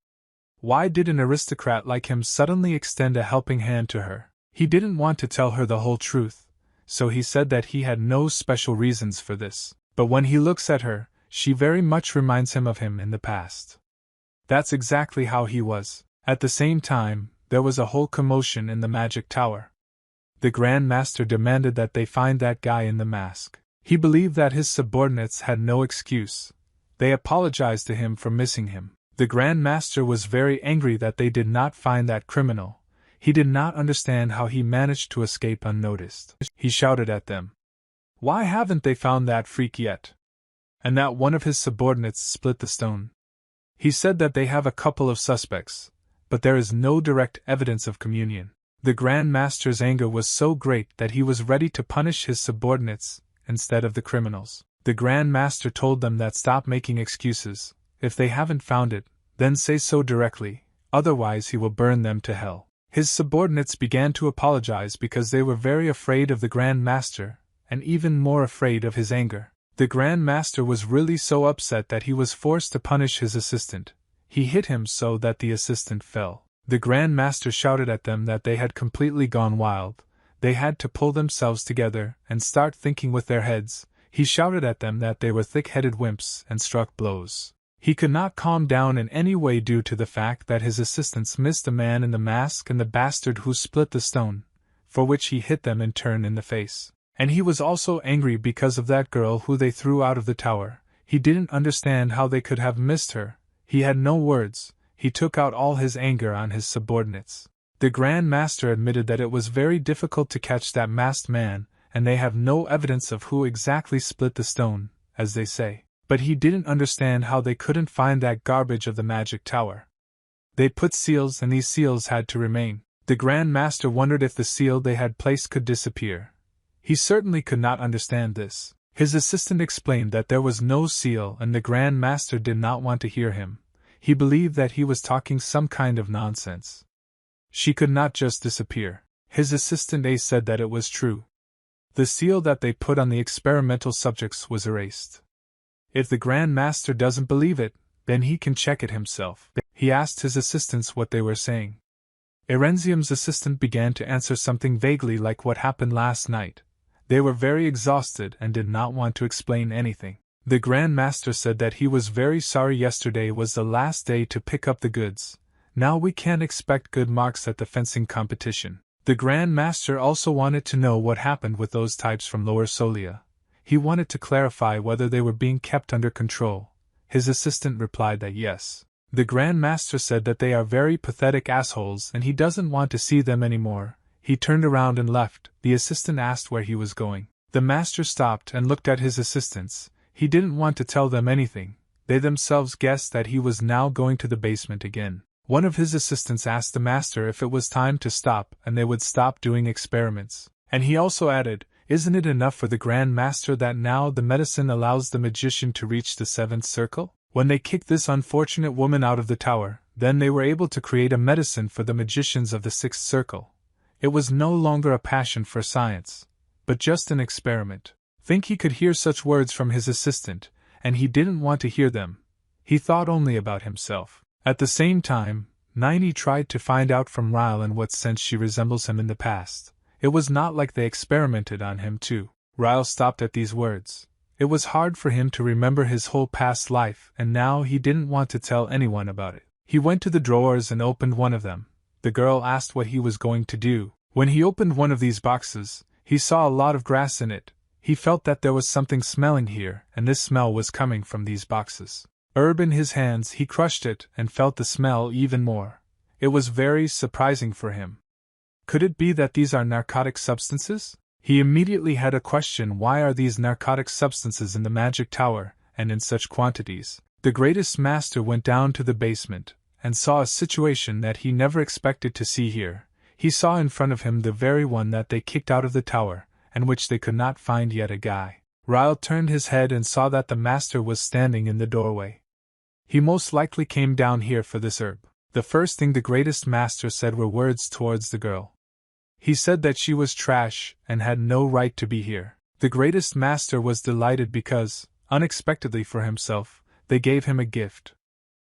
S1: Why did an aristocrat like him suddenly extend a helping hand to her? He didn't want to tell her the whole truth, so he said that he had no special reasons for this. But when he looks at her, she very much reminds him of him in the past. That's exactly how he was. At the same time, there was a whole commotion in the magic tower. The Grand Master demanded that they find that guy in the mask. He believed that his subordinates had no excuse. They apologized to him for missing him. The Grand Master was very angry that they did not find that criminal. He did not understand how he managed to escape unnoticed. He shouted at them. Why haven't they found that freak yet? And that one of his subordinates split the stone. He said that they have a couple of suspects, but there is no direct evidence of communion. The Grand Master's anger was so great that he was ready to punish his subordinates instead of the criminals. The Grand Master told them that stop making excuses. If they haven't found it, then say so directly, otherwise he will burn them to hell. His subordinates began to apologize because they were very afraid of the Grand Master, and even more afraid of his anger. The Grand Master was really so upset that he was forced to punish his assistant. He hit him so that the assistant fell. The Grand Master shouted at them that they had completely gone wild. They had to pull themselves together and start thinking with their heads. He shouted at them that they were thick-headed wimps and struck blows. He could not calm down in any way due to the fact that his assistants missed the man in the mask and the bastard who split the stone, for which he hit them in turn in the face. And he was also angry because of that girl who they threw out of the tower. He didn't understand how they could have missed her. He had no words. He took out all his anger on his subordinates. The Grand Master admitted that it was very difficult to catch that masked man, and they have no evidence of who exactly split the stone, as they say. But he didn't understand how they couldn't find that garbage of the magic tower. They put seals and these seals had to remain. The Grand Master wondered if the seal they had placed could disappear. He certainly could not understand this. His assistant explained that there was no seal and the Grand Master did not want to hear him. He believed that he was talking some kind of nonsense. She could not just disappear. His assistant A said that it was true. The seal that they put on the experimental subjects was erased. If the Grand Master doesn't believe it, then he can check it himself. He asked his assistants what they were saying. Erenzium's assistant began to answer something vaguely like what happened last night. They were very exhausted and did not want to explain anything. The Grand Master said that he was very sorry yesterday was the last day to pick up the goods. Now we can't expect good marks at the fencing competition. The Grand Master also wanted to know what happened with those types from Lower Solia. He wanted to clarify whether they were being kept under control. His assistant replied that yes. The Grand Master said that they are very pathetic assholes and he doesn't want to see them anymore. He turned around and left. The assistant asked where he was going. The master stopped and looked at his assistants. He didn't want to tell them anything. They themselves guessed that he was now going to the basement again. One of his assistants asked the master if it was time to stop and they would stop doing experiments. And he also added, "Isn't it enough for the Grand Master that now the medicine allows the magician to reach the seventh circle? When they kicked this unfortunate woman out of the tower, then they were able to create a medicine for the magicians of the sixth circle. It was no longer a passion for science, but just an experiment." Think he could hear such words from his assistant, and he didn't want to hear them. He thought only about himself. At the same time, Nini tried to find out from Ryle in what sense she resembles him in the past. It was not like they experimented on him too. Ryle stopped at these words. It was hard for him to remember his whole past life, and now he didn't want to tell anyone about it. He went to the drawers and opened one of them. The girl asked what he was going to do. When he opened one of these boxes, he saw a lot of grass in it. He felt that there was something smelling here, and this smell was coming from these boxes. Herb in his hands, he crushed it and felt the smell even more. It was very surprising for him. Could it be that these are narcotic substances? He immediately had a question: why are these narcotic substances in the magic tower, and in such quantities? The greatest master went down to the basement, and saw a situation that he never expected to see here. He saw in front of him the very one that they kicked out of the tower, and which they could not find yet a guy. Ryle turned his head and saw that the master was standing in the doorway. He most likely came down here for this herb. The first thing the greatest master said were words towards the girl. He said that she was trash and had no right to be here. The greatest master was delighted because, unexpectedly for himself, they gave him a gift.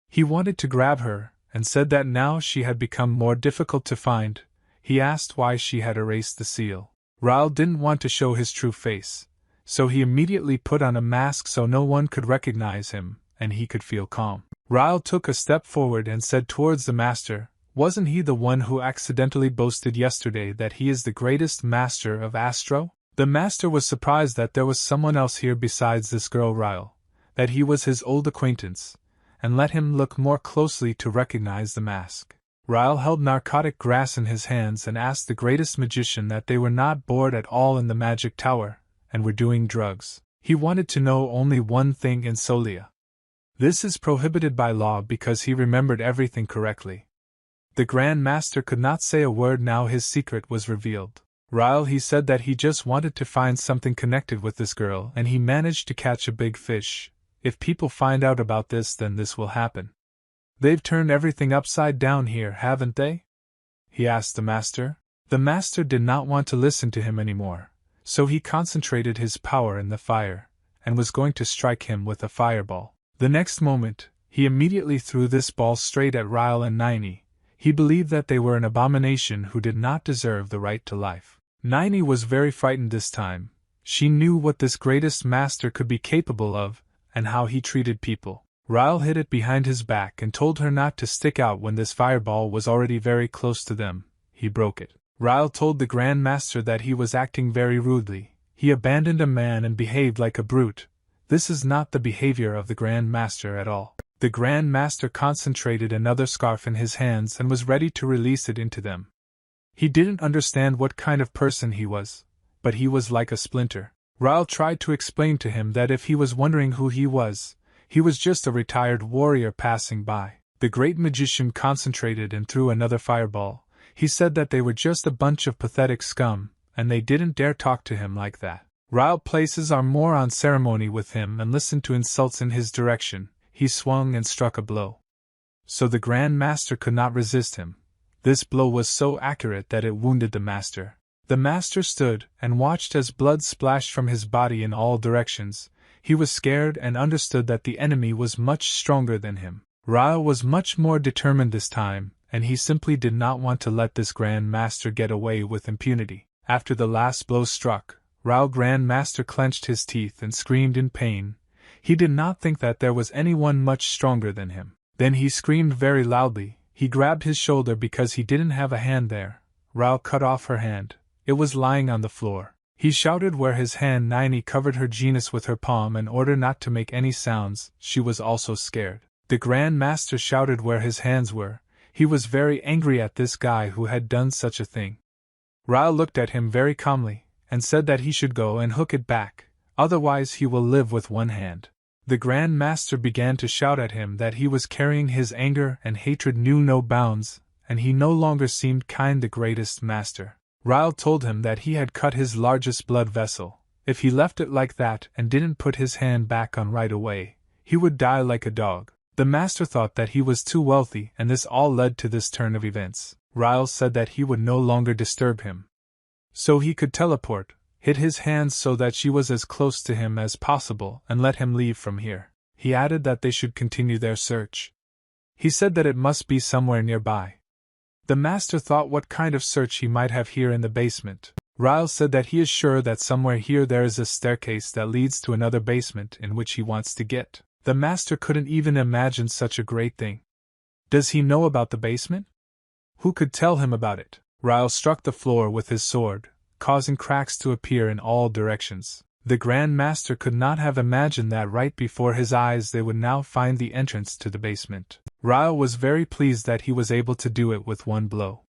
S1: He wanted to grab her, and said that now she had become more difficult to find. He asked why she had erased the seal. Ryle didn't want to show his true face, so he immediately put on a mask so no one could recognize him, and he could feel calm. Ryle took a step forward and said towards the master, "Wasn't he the one who accidentally boasted yesterday that he is the greatest master of Astro?" The master was surprised that there was someone else here besides this girl Ryle, that he was his old acquaintance, and let him look more closely to recognize the mask. Ryle held narcotic grass in his hands and asked the greatest magician that they were not bored at all in the magic tower, and were doing drugs. He wanted to know only one thing in Solia. This is prohibited by law because he remembered everything correctly. The Grand Master could not say a word now his secret was revealed. Ryle, he said that he just wanted to find something connected with this girl, and he managed to catch a big fish. If people find out about this, then this will happen. "They've turned everything upside down here, haven't they?" he asked the master. The master did not want to listen to him anymore, so he concentrated his power in the fire, and was going to strike him with a fireball. The next moment, he immediately threw this ball straight at Ryle and Nini. He believed that they were an abomination who did not deserve the right to life. Nini was very frightened this time. She knew what this greatest master could be capable of, and how he treated people. Ryle hid it behind his back and told her not to stick out when this fireball was already very close to them. He broke it. Ryle told the Grand Master that he was acting very rudely. He abandoned a man and behaved like a brute. This is not the behavior of the Grand Master at all. The Grand Master concentrated another scarf in his hands and was ready to release it into them. He didn't understand what kind of person he was, but he was like a splinter. Ryle tried to explain to him that if he was wondering who he was just a retired warrior passing by. The great magician concentrated and threw another fireball. He said that they were just a bunch of pathetic scum, and they didn't dare talk to him like that. Ryle places are more on ceremony with him and listened to insults in his direction. He swung and struck a blow. So the Grand Master could not resist him. This blow was so accurate that it wounded the Master. The Master stood and watched as blood splashed from his body in all directions. He was scared and understood that the enemy was much stronger than him. Ryle was much more determined this time, and he simply did not want to let this Grand Master get away with impunity. After the last blow struck, Ryle Grand Master clenched his teeth and screamed in pain. He did not think that there was anyone much stronger than him. Then he screamed very loudly. He grabbed his shoulder because he didn't have a hand there. Ryle cut off her hand. It was lying on the floor. He shouted where his hand Nini covered her genus with her palm in order not to make any sounds. She was also scared. The Grand Master shouted where his hands were. He was very angry at this guy who had done such a thing. Ryle looked at him very calmly, and said that he should go and hook it back, otherwise he will live with one hand. The Grand Master began to shout at him that he was carrying his anger and hatred knew no bounds, and he no longer seemed kind the greatest master. Ryle told him that he had cut his largest blood vessel. If he left it like that and didn't put his hand back on right away, he would die like a dog. The Master thought that he was too wealthy, and this all led to this turn of events. Ryle said that he would no longer disturb him. So he could teleport, hit his hands so that she was as close to him as possible, and let him leave from here. He added that they should continue their search. He said that it must be somewhere nearby. The Master thought what kind of search he might have here in the basement. Ryle said that he is sure that somewhere here there is a staircase that leads to another basement in which he wants to get. The Master couldn't even imagine such a great thing. Does he know about the basement? Who could tell him about it? Ryle struck the floor with his sword, causing cracks to appear in all directions. The Grand Master could not have imagined that right before his eyes they would now find the entrance to the basement. Ryle was very pleased that he was able to do it with one blow.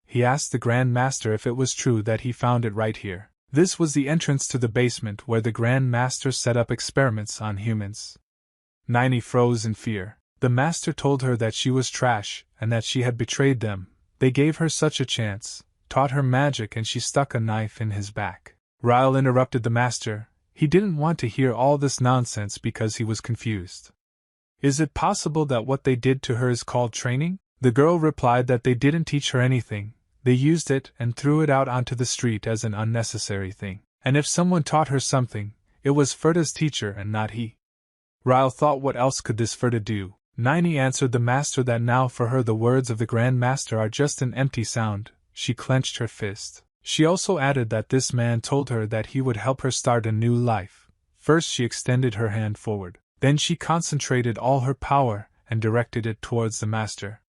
S1: He asked the Grand Master if it was true that he found it right here. This was the entrance to the basement where the Grand Master set up experiments on humans. Nini froze in fear. The Master told her that she was trash and that she had betrayed them. They gave her such a chance, taught her magic, and she stuck a knife in his back. Ryle interrupted the Master. He didn't want to hear all this nonsense because he was confused. Is it possible that what they did to her is called training? The girl replied that they didn't teach her anything. They used it and threw it out onto the street as an unnecessary thing. And if someone taught her something, it was Ferda's teacher and not he. Ryle thought, what else could this Ferda do? Nini answered the Master that now for her the words of the Grand Master are just an empty sound. She clenched her fist. She also added that this man told her that he would help her start a new life. First she extended her hand forward. Then she concentrated all her power and directed it towards the Master.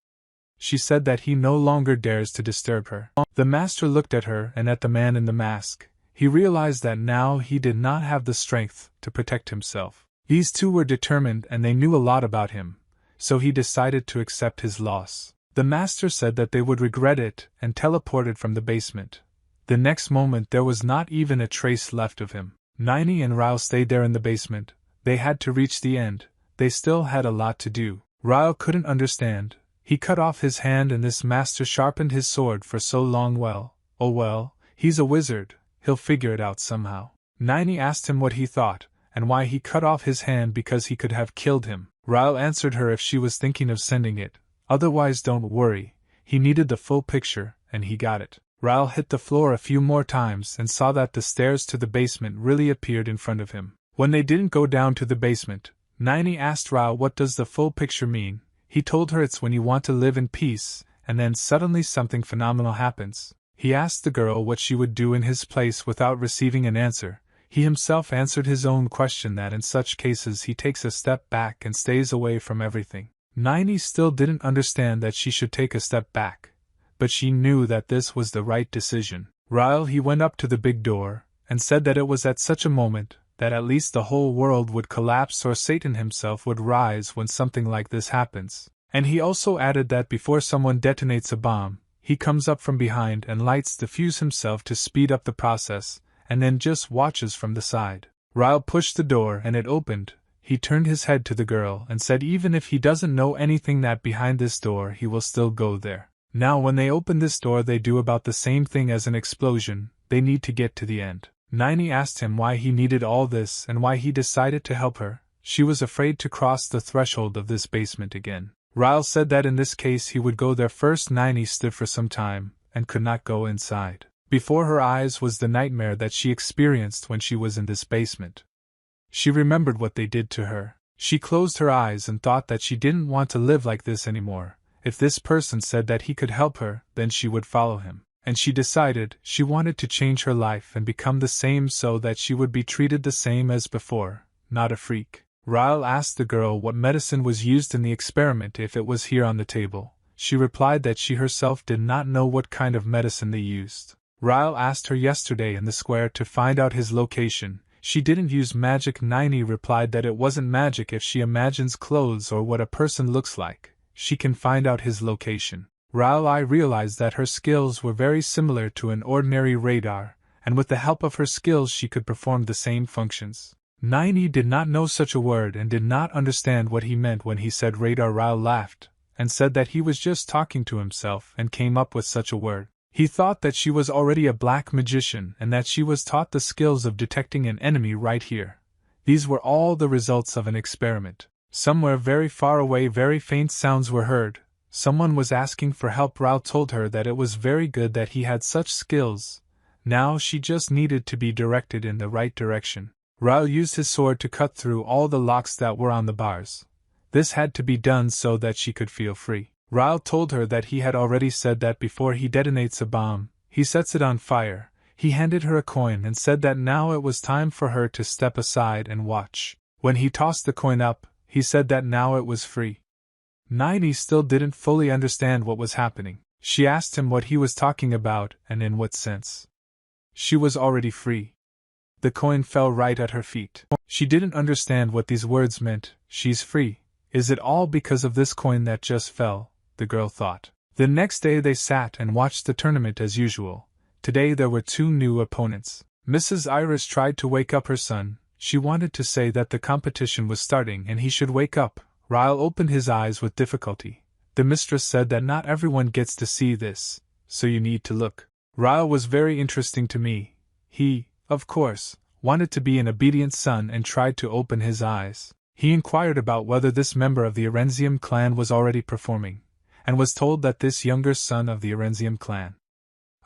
S1: She said that he no longer dares to disturb her. The Master looked at her and at the man in the mask. He realized that now he did not have the strength to protect himself. These two were determined and they knew a lot about him, so he decided to accept his loss. The Master said that they would regret it and teleported from the basement. The next moment there was not even a trace left of him. Nini and Ryle stayed there in the basement. They had to reach the end. They still had a lot to do. Ryle couldn't understand. He cut off his hand and this Master sharpened his sword for so long. Well, he's a wizard. He'll figure it out somehow. Nini asked him what he thought, and why he cut off his hand because he could have killed him. Ryle answered her if she was thinking of sending it. Otherwise don't worry. He needed the full picture, and he got it. Ryle hit the floor a few more times and saw that the stairs to the basement really appeared in front of him. When they didn't go down to the basement, Nini asked Ryle what does the full picture mean. He told her it's when you want to live in peace, and then suddenly something phenomenal happens. He asked the girl what she would do in his place without receiving an answer. He himself answered his own question that in such cases he takes a step back and stays away from everything. Nini still didn't understand that she should take a step back, but she knew that this was the right decision. While he went up to the big door, and said that it was at such a moment that at least the whole world would collapse or Satan himself would rise when something like this happens. And he also added that before someone detonates a bomb, he comes up from behind and lights the fuse himself to speed up the process, and then just watches from the side. Ryle pushed the door and it opened. He turned his head to the girl and said even if he doesn't know anything that behind this door he will still go there. Now when they open this door they do about the same thing as an explosion, they need to get to the end. Nini asked him why he needed all this and why he decided to help her. She was afraid to cross the threshold of this basement again. Ryle said that in this case he would go there first. Nini stood for some time, and could not go inside. Before her eyes was the nightmare that she experienced when she was in this basement. She remembered what they did to her. She closed her eyes and thought that she didn't want to live like this anymore. If this person said that he could help her, then she would follow him. And she decided she wanted to change her life and become the same so that she would be treated the same as before, not a freak. Ryle asked the girl what medicine was used in the experiment if it was here on the table. She replied that she herself did not know what kind of medicine they used. Ryle asked her yesterday in the square to find out his location. She didn't use magic. Nini replied that it wasn't magic if she imagines clothes or what a person looks like. She can find out his location. Ryle realized that her skills were very similar to an ordinary radar, and with the help of her skills she could perform the same functions. Nini did not know such a word and did not understand what he meant when he said radar. Ryle laughed, and said that he was just talking to himself and came up with such a word. He thought that she was already a black magician and that she was taught the skills of detecting an enemy right here. These were all the results of an experiment. Somewhere very far away very faint sounds were heard. Someone was asking for help. Ryle told her that it was very good that he had such skills. Now she just needed to be directed in the right direction. Ryle used his sword to cut through all the locks that were on the bars. This had to be done so that she could feel free. Ryle told her that he had already said that before he detonates a bomb, he sets it on fire. He handed her a coin and said that now it was time for her to step aside and watch. When he tossed the coin up, he said that now it was free. Nini still didn't fully understand what was happening. She asked him what he was talking about and in what sense. She was already free. The coin fell right at her feet. She didn't understand what these words meant. She's free. Is it all because of this coin that just fell? The girl thought. The next day they sat and watched the tournament as usual. Today there were two new opponents. Mrs. Iris tried to wake up her son. She wanted to say that the competition was starting and he should wake up. Ryle opened his eyes with difficulty. The mistress said that not everyone gets to see this, so you need to look. Ryle was very interesting to me. He, of course, wanted to be an obedient son and tried to open his eyes. He inquired about whether this member of the Erenzium clan was already performing, and was told that this younger son of the Erenzium clan.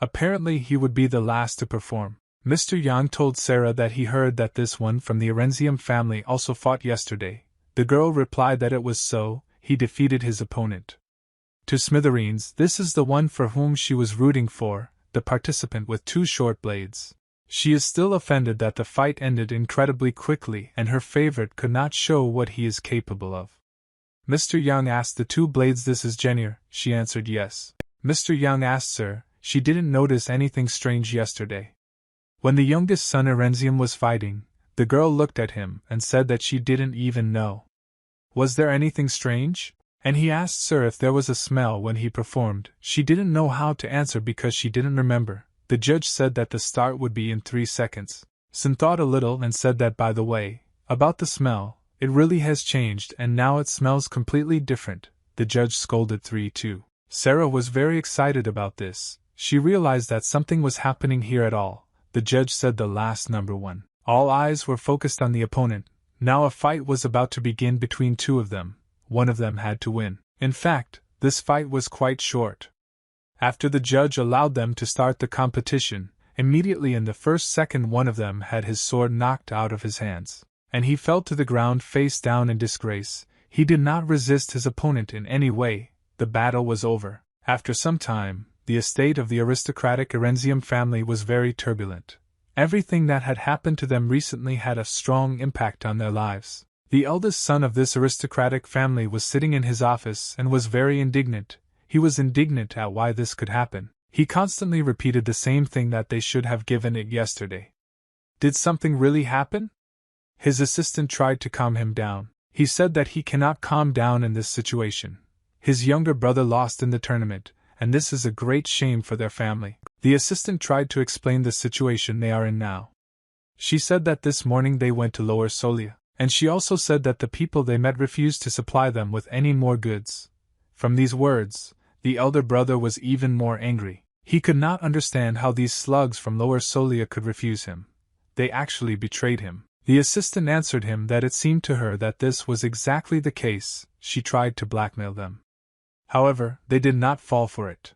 S1: Apparently he would be the last to perform. Mr. Yang told Sarah that he heard that this one from the Erenzium family also fought yesterday. The girl replied that it was so. He defeated his opponent to smithereens. This is the one for whom she was rooting for, the participant with two short blades. She is still offended that the fight ended incredibly quickly and her favorite could not show what he is capable of. Mr. Young asked the two blades, this is Jennier. She answered yes. Mr. Young asked her, she didn't notice anything strange yesterday. When the youngest son Erenzium was fighting, the girl looked at him and said that she didn't even know. Was there anything strange? And he asked Sir if there was a smell when he performed. She didn't know how to answer because she didn't remember. The judge said that the start would be in 3 seconds. Sin thought a little and said that by the way, about the smell, it really has changed and now it smells completely different. The judge scolded 3-2. Sarah was very excited about this. She realized that something was happening here at all. The judge said the last number 1. All eyes were focused on the opponent. Now a fight was about to begin between two of them. One of them had to win. In fact, this fight was quite short. After the judge allowed them to start the competition, immediately in the first second one of them had his sword knocked out of his hands, and he fell to the ground face down in disgrace. He did not resist his opponent in any way. The battle was over. After some time, the estate of the aristocratic Erenzium family was very turbulent, Everything that had happened to them recently had a strong impact on their lives. The eldest son of this aristocratic family was sitting in his office and was very indignant. He was indignant at why this could happen. He constantly repeated the same thing, that they should have given it yesterday. Did something really happen? His assistant tried to calm him down. He said that he cannot calm down in this situation. His younger brother lost in the tournament, and this is a great shame for their family. The assistant tried to explain the situation they are in now. She said that this morning they went to Lower Solia, and she also said that the people they met refused to supply them with any more goods. From these words, the elder brother was even more angry. He could not understand how these slugs from Lower Solia could refuse him. They actually betrayed him. The assistant answered him that it seemed to her that this was exactly the case. She tried to blackmail them. However, they did not fall for it.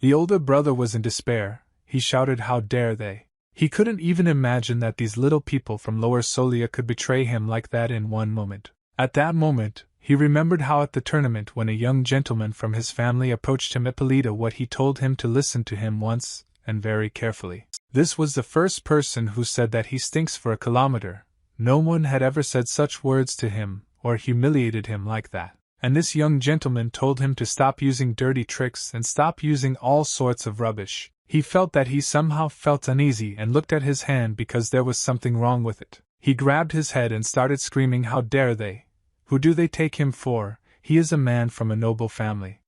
S1: The older brother was in despair. He shouted, "How dare they!" He couldn't even imagine that these little people from Lower Solia could betray him like that in one moment. At that moment, he remembered how at the tournament, when a young gentleman from his family approached him Ippolita, what he told him to listen to him once, and very carefully. This was the first person who said that he stinks for a kilometer. No one had ever said such words to him, or humiliated him like that. And this young gentleman told him to stop using dirty tricks and stop using all sorts of rubbish. He felt that he somehow felt uneasy and looked at his hand because there was something wrong with it. He grabbed his head and started screaming, "How dare they? Who do they take him for? He is a man from a noble family.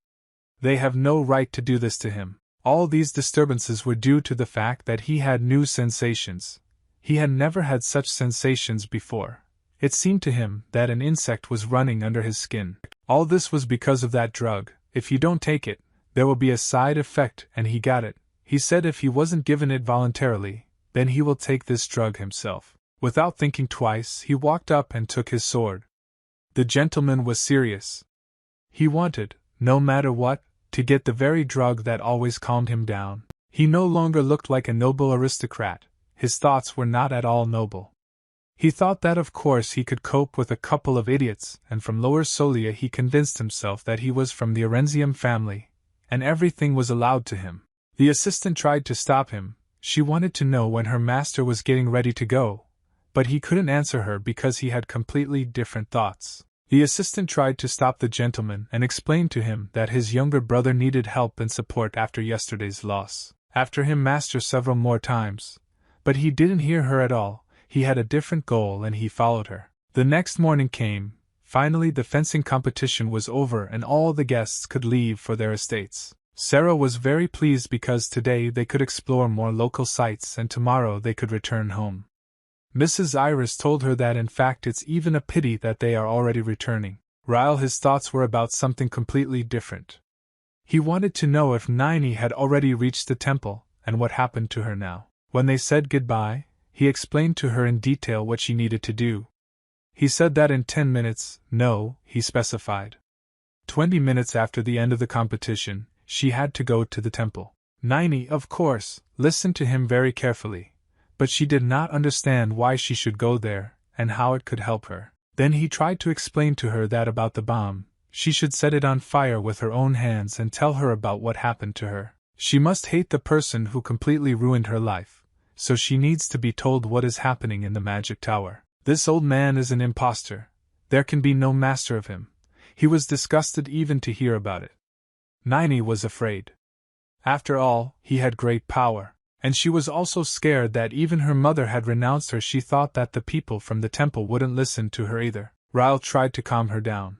S1: They have no right to do this to him." All these disturbances were due to the fact that he had new sensations. He had never had such sensations before. It seemed to him that an insect was running under his skin. All this was because of that drug. If you don't take it, there will be a side effect, and he got it. He said if he wasn't given it voluntarily, then he will take this drug himself. Without thinking twice, he walked up and took his sword. The gentleman was serious. He wanted, no matter what, to get the very drug that always calmed him down. He no longer looked like a noble aristocrat. His thoughts were not at all noble. He thought that of course he could cope with a couple of idiots, and from Lower Solia he convinced himself that he was from the Orenzium family, and everything was allowed to him. The assistant tried to stop him. She wanted to know when her master was getting ready to go, but he couldn't answer her because he had completely different thoughts. The assistant tried to stop the gentleman and explained to him that his younger brother needed help and support after yesterday's loss. After him master several more times, but he didn't hear her at all. He had a different goal and he followed her. The next morning came. Finally the fencing competition was over and all the guests could leave for their estates. Sarah was very pleased because today they could explore more local sites and tomorrow they could return home. Mrs. Iris told her that in fact it's even a pity that they are already returning. Ryle, his thoughts were about something completely different. He wanted to know if Nini had already reached the temple and what happened to her now. When they said goodbye, he explained to her in detail what she needed to do. He said that in 10 minutes, no, he specified. 20 minutes after the end of the competition, she had to go to the temple. Nini, of course, listened to him very carefully, but she did not understand why she should go there, and how it could help her. Then he tried to explain to her that about the bomb, she should set it on fire with her own hands and tell her about what happened to her. She must hate the person who completely ruined her life, so she needs to be told what is happening in the magic tower. This old man is an impostor. There can be no master of him. He was disgusted even to hear about it. Nini was afraid. After all, he had great power. And she was also scared that even her mother had renounced her. She thought that the people from the temple wouldn't listen to her either. Ryle tried to calm her down.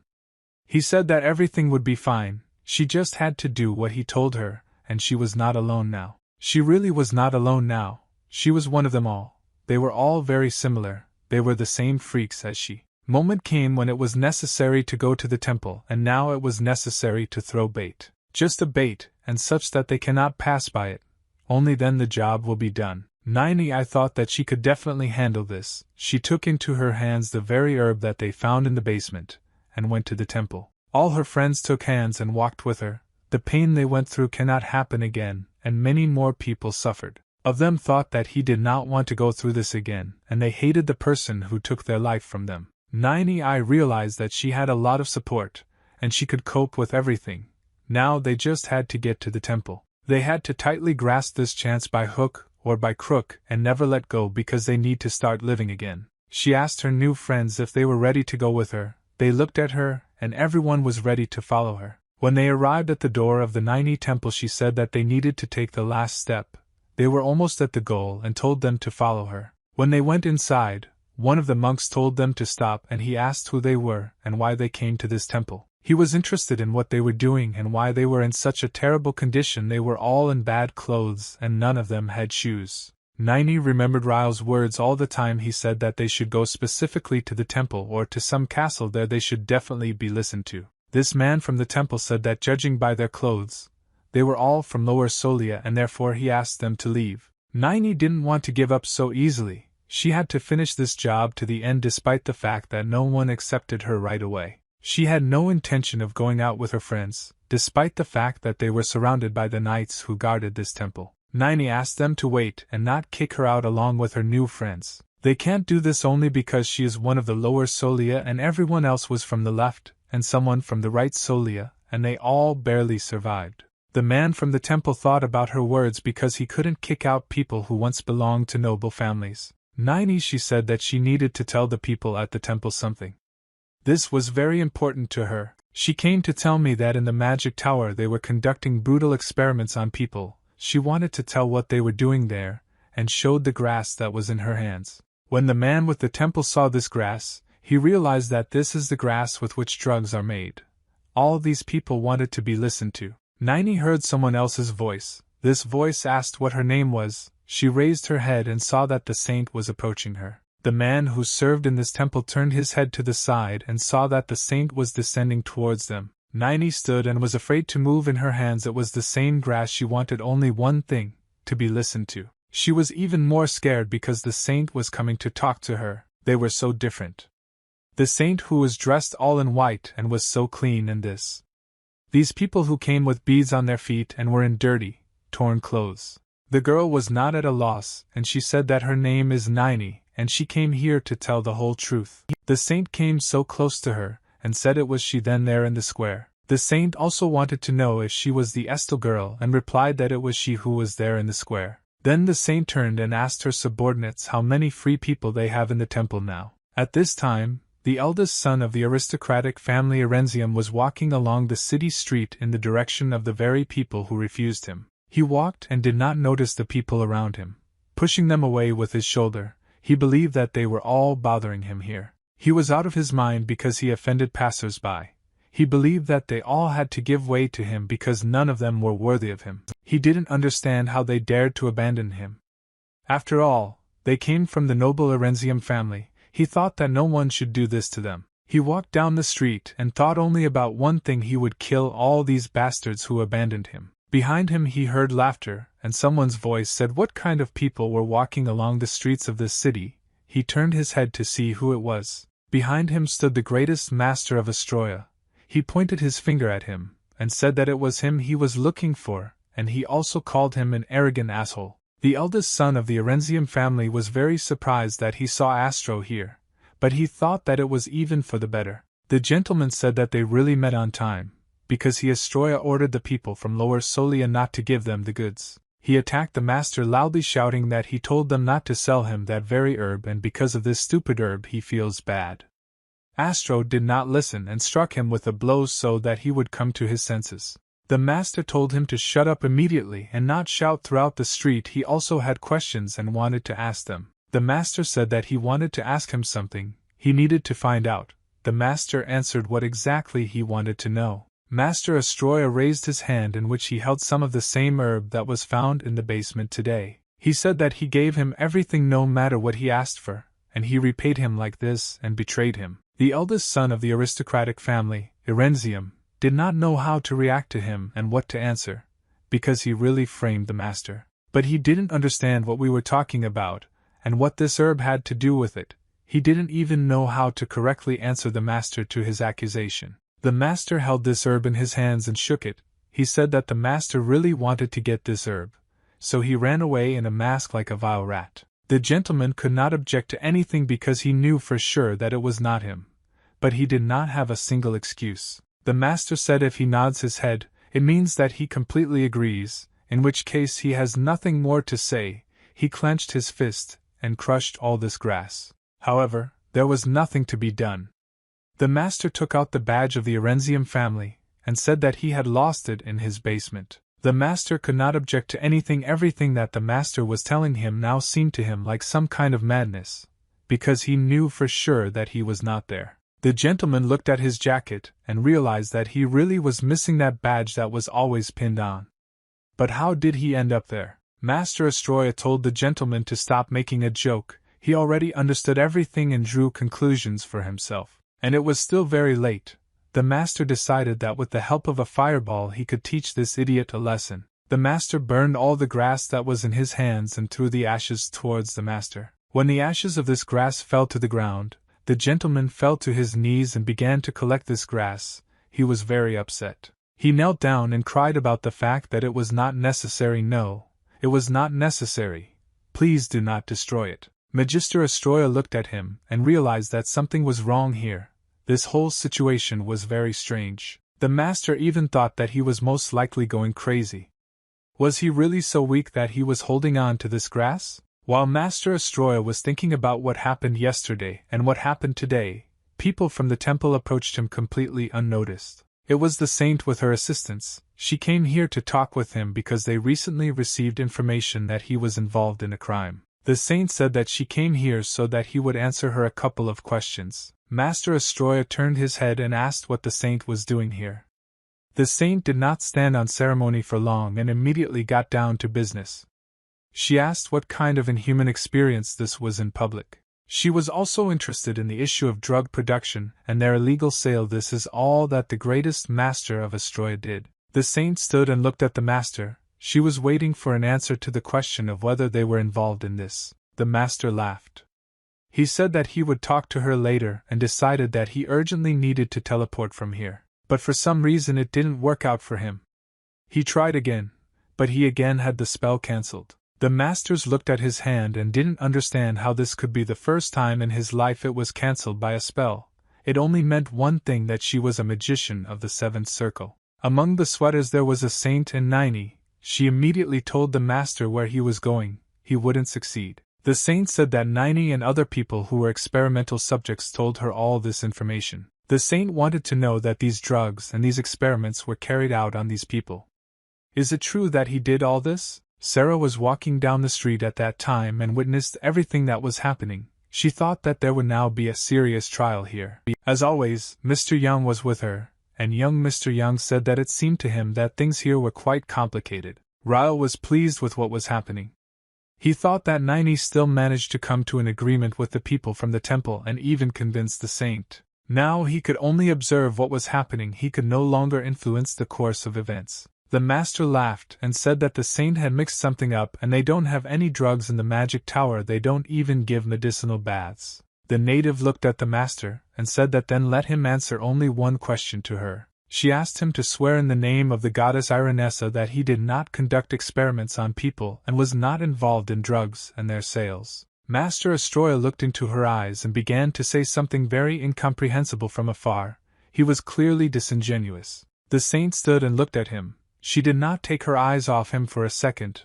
S1: He said that everything would be fine, she just had to do what he told her, and she was not alone now. She really was not alone now. She was one of them all. They were all very similar, they were the same freaks as she. Moment came when it was necessary to go to the temple, and now it was necessary to throw bait. Just a bait, and such that they cannot pass by it. Only then the job will be done. Nini, I thought that she could definitely handle this. She took into her hands the very herb that they found in the basement, and went to the temple. All her friends took hands and walked with her. The pain they went through cannot happen again, and many more people suffered. Of them thought that he did not want to go through this again, and they hated the person who took their life from them. Nini, I realized that she had a lot of support, and she could cope with everything. Now they just had to get to the temple. They had to tightly grasp this chance by hook or by crook, and never let go because they need to start living again. She asked her new friends if they were ready to go with her. They looked at her, and everyone was ready to follow her. When they arrived at the door of the Nini temple, she said that they needed to take the last step. They were almost at the goal and told them to follow her. When they went inside, one of the monks told them to stop, and he asked who they were and why they came to this temple. He was interested in what they were doing and why they were in such a terrible condition. They were all in bad clothes and none of them had shoes. Nini remembered Ryle's words all the time. He said that they should go specifically to the temple or to some castle there. They should definitely be listened to. This man from the temple said that judging by their clothes, they were all from Lower Solia and therefore he asked them to leave. Nini didn't want to give up so easily. She had to finish this job to the end despite the fact that no one accepted her right away. She had no intention of going out with her friends, despite the fact that they were surrounded by the knights who guarded this temple. Nini asked them to wait and not kick her out along with her new friends. They can't do this only because she is one of the Lower Solia and everyone else was from the left, and someone from the right Solia, and they all barely survived. The man from the temple thought about her words because he couldn't kick out people who once belonged to noble families. Nini, she said that she needed to tell the people at the temple something. This was very important to her. She came to tell me that in the magic tower they were conducting brutal experiments on people. She wanted to tell what they were doing there, and showed the grass that was in her hands. When the man with the temple saw this grass, he realized that this is the grass with which drugs are made. All these people wanted to be listened to. Nini heard someone else's voice. This voice asked what her name was. She raised her head and saw that the saint was approaching her. The man who served in this temple turned his head to the side and saw that the saint was descending towards them. Nini stood and was afraid to move. In her hands it was the same grass. She wanted only one thing, to be listened to. She was even more scared because the saint was coming to talk to her. They were so different. The saint who was dressed all in white and was so clean, and these people who came with beads on their feet and were in dirty, torn clothes. The girl was not at a loss, and she said that her name is Nini, and she came here to tell the whole truth. The saint came so close to her, and said it was she then there in the square. The saint also wanted to know if she was the Estel girl and replied that it was she who was there in the square. Then the saint turned and asked her subordinates how many free people they have in the temple now. At this time, the eldest son of the aristocratic family Erenzium was walking along the city street in the direction of the very people who refused him. He walked and did not notice the people around him, pushing them away with his shoulder. He believed that they were all bothering him here. He was out of his mind because he offended passers-by. He believed that they all had to give way to him because none of them were worthy of him. He didn't understand how they dared to abandon him. After all, they came from the noble Erenzium family. He thought that no one should do this to them. He walked down the street and thought only about one thing: he would kill all these bastards who abandoned him. Behind him he heard laughter, and someone's voice said what kind of people were walking along the streets of this city. He turned his head to see who it was. Behind him stood the greatest master of Astroya. He pointed his finger at him, and said that it was him he was looking for, and he also called him an arrogant asshole. The eldest son of the Erenzium family was very surprised that he saw Astro here, but he thought that it was even for the better. The gentleman said that they really met on time, because Astroya ordered the people from Lower Solia not to give them the goods. He attacked the master loudly, shouting that he told them not to sell him that very herb, and because of this stupid herb he feels bad. Astro did not listen and struck him with a blow so that he would come to his senses. The master told him to shut up immediately and not shout throughout the street. He also had questions and wanted to ask them. The master said that he wanted to ask him something. He needed to find out. The master answered what exactly he wanted to know. Master Astroya raised his hand in which he held some of the same herb that was found in the basement today. He said that he gave him everything no matter what he asked for, and he repaid him like this and betrayed him. The eldest son of the aristocratic family, Erenzium, did not know how to react to him and what to answer, because he really framed the master. But he didn't understand what we were talking about, and what this herb had to do with it. He didn't even know how to correctly answer the master to his accusation. The master held this herb in his hands and shook it. He said that the master really wanted to get this herb, so he ran away in a mask like a vile rat. The gentleman could not object to anything because he knew for sure that it was not him, but he did not have a single excuse. The master said if he nods his head, it means that he completely agrees, in which case he has nothing more to say. he clenched his fist and crushed all this grass. However, there was nothing to be done. The master took out the badge of the Arenzium family and said that he had lost it in his basement. The master could not object to anything. Everything that the master was telling him now seemed to him like some kind of madness, because he knew for sure that he was not there. The gentleman looked at his jacket and realized that he really was missing that badge that was always pinned on. But how did he end up there? Master Astroya told the gentleman to stop making a joke. He already understood everything and drew conclusions for himself. And it was still very late. The master decided that with the help of a fireball he could teach this idiot a lesson. The master burned all the grass that was in his hands and threw the ashes towards the master. When the ashes of this grass fell to the ground, the gentleman fell to his knees and began to collect this grass. He was very upset. He knelt down and cried about the fact that it was not necessary. No, it was not necessary. Please do not destroy it. Magister Astroya looked at him and realized that something was wrong here. This whole situation was very strange. The master even thought that he was most likely going crazy. Was he really so weak that he was holding on to this grass? While Master Astroya was thinking about what happened yesterday and what happened today, people from the temple approached him completely unnoticed. It was the saint with her assistants. She came here to talk with him because they recently received information that he was involved in a crime. The saint said that she came here so that he would answer her a couple of questions. Master Astroya turned his head and asked what the saint was doing here. The saint did not stand on ceremony for long and immediately got down to business. She asked what kind of inhuman experience this was in public. She was also interested in the issue of drug production and their illegal sale. This is all that the greatest master of Astroya did. The saint stood and looked at the master. She was waiting for an answer to the question of whether they were involved in this. The master laughed. He said that he would talk to her later and decided that he urgently needed to teleport from here. But for some reason it didn't work out for him. He tried again, but he again had the spell cancelled. The masters looked at his hand and didn't understand how this could be the first time in his life it was cancelled by a spell. It only meant one thing, that she was a magician of the seventh circle. Among the sweaters there was a saint and Nini. She immediately told the master where he was going. He wouldn't succeed. The saint said that Nini and other people who were experimental subjects told her all this information. The saint wanted to know that these drugs and these experiments were carried out on these people. Is it true that he did all this? Sarah was walking down the street at that time and witnessed everything that was happening. She thought that there would now be a serious trial here. As always, Mr. Young was with her, and young Mr. Young said that it seemed to him that things here were quite complicated. Ryle was pleased with what was happening. He thought that Nini still managed to come to an agreement with the people from the temple and even convince the saint. Now he could only observe what was happening. He could no longer influence the course of events. The master laughed and said that the saint had mixed something up and they don't have any drugs in the magic tower. They don't even give medicinal baths. The native looked at the master and said that then let him answer only one question to her. She asked him to swear in the name of the goddess Ironessa that he did not conduct experiments on people and was not involved in drugs and their sales. Master Astroya looked into her eyes and began to say something very incomprehensible from afar. He was clearly disingenuous. The saint stood and looked at him. She did not take her eyes off him for a second.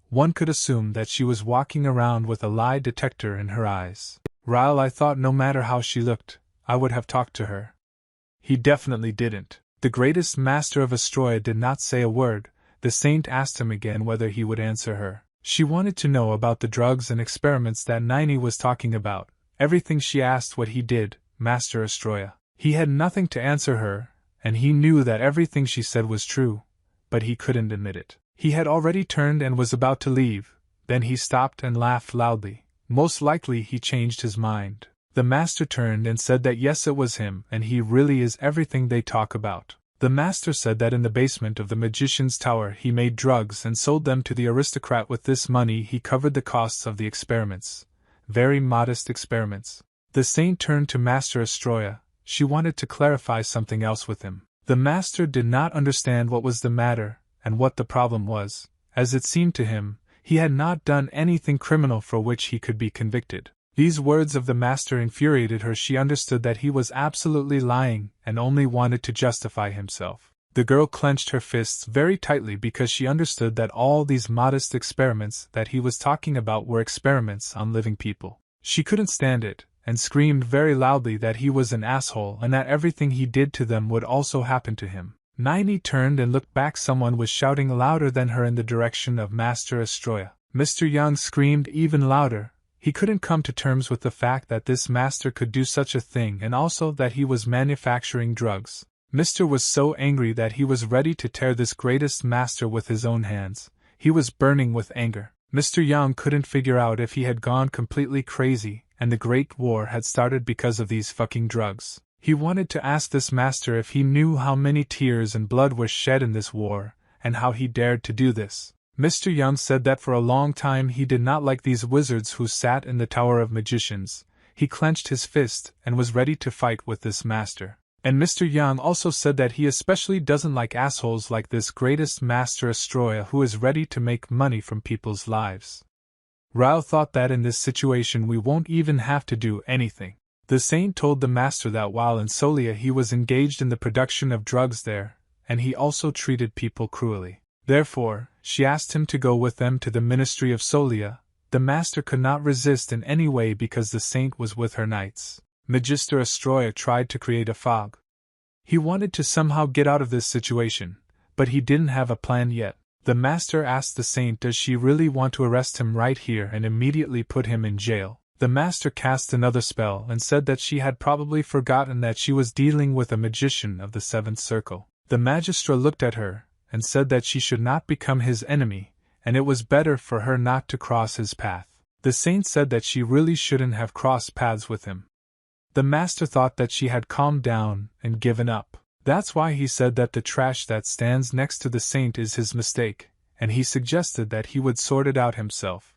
S1: One could assume that she was walking around with a lie detector in her eyes. Ryle, I thought no matter how she looked, I would have talked to her. He definitely didn't. The greatest master of Astroya did not say a word. The saint asked him again whether he would answer her. She wanted to know about the drugs and experiments that Nini was talking about. Everything she asked what he did, Master Astroya. He had nothing to answer her, and he knew that everything she said was true, but he couldn't admit it. He had already turned and was about to leave. Then he stopped and laughed loudly. Most likely he changed his mind. The master turned and said that yes, it was him, and he really is everything they talk about. The master said that in the basement of the magician's tower he made drugs and sold them to the aristocrat. With this money he covered the costs of the experiments. Very modest experiments. The saint turned to Master Astroya. She wanted to clarify something else with him. The master did not understand what was the matter and what the problem was. As it seemed to him, he had not done anything criminal for which he could be convicted. These words of the master infuriated her. She understood that he was absolutely lying and only wanted to justify himself. The girl clenched her fists very tightly because she understood that all these modest experiments that he was talking about were experiments on living people. She couldn't stand it, and screamed very loudly that he was an asshole and that everything he did to them would also happen to him. Naini turned and looked back. Someone was shouting louder than her in the direction of Master Astroya. Mr. Young screamed even louder. He couldn't come to terms with the fact that this master could do such a thing and also that he was manufacturing drugs. Mr. was so angry that he was ready to tear this greatest master with his own hands. He was burning with anger. Mr. Young couldn't figure out if he had gone completely crazy and the Great War had started because of these fucking drugs. He wanted to ask this master if he knew how many tears and blood were shed in this war, and how he dared to do this. Mr. Young said that for a long time he did not like these wizards who sat in the Tower of Magicians. He clenched his fist and was ready to fight with this master. And Mr. Young also said that he especially doesn't like assholes like this greatest Master Astroya who is ready to make money from people's lives. Rao thought that in this situation we won't even have to do anything. The saint told the master that while in Solia he was engaged in the production of drugs there, and he also treated people cruelly. Therefore, she asked him to go with them to the ministry of Solia. The master could not resist in any way because the saint was with her knights. Magister Astroya tried to create a fog. He wanted to somehow get out of this situation, but he didn't have a plan yet. The master asked the saint, does she really want to arrest him right here and immediately put him in jail? The master cast another spell and said that she had probably forgotten that she was dealing with a magician of the seventh circle. The magistra looked at her and said that she should not become his enemy, and it was better for her not to cross his path. The saint said that she really shouldn't have crossed paths with him. The master thought that she had calmed down and given up. That's why he said that the trash that stands next to the saint is his mistake, and he suggested that he would sort it out himself.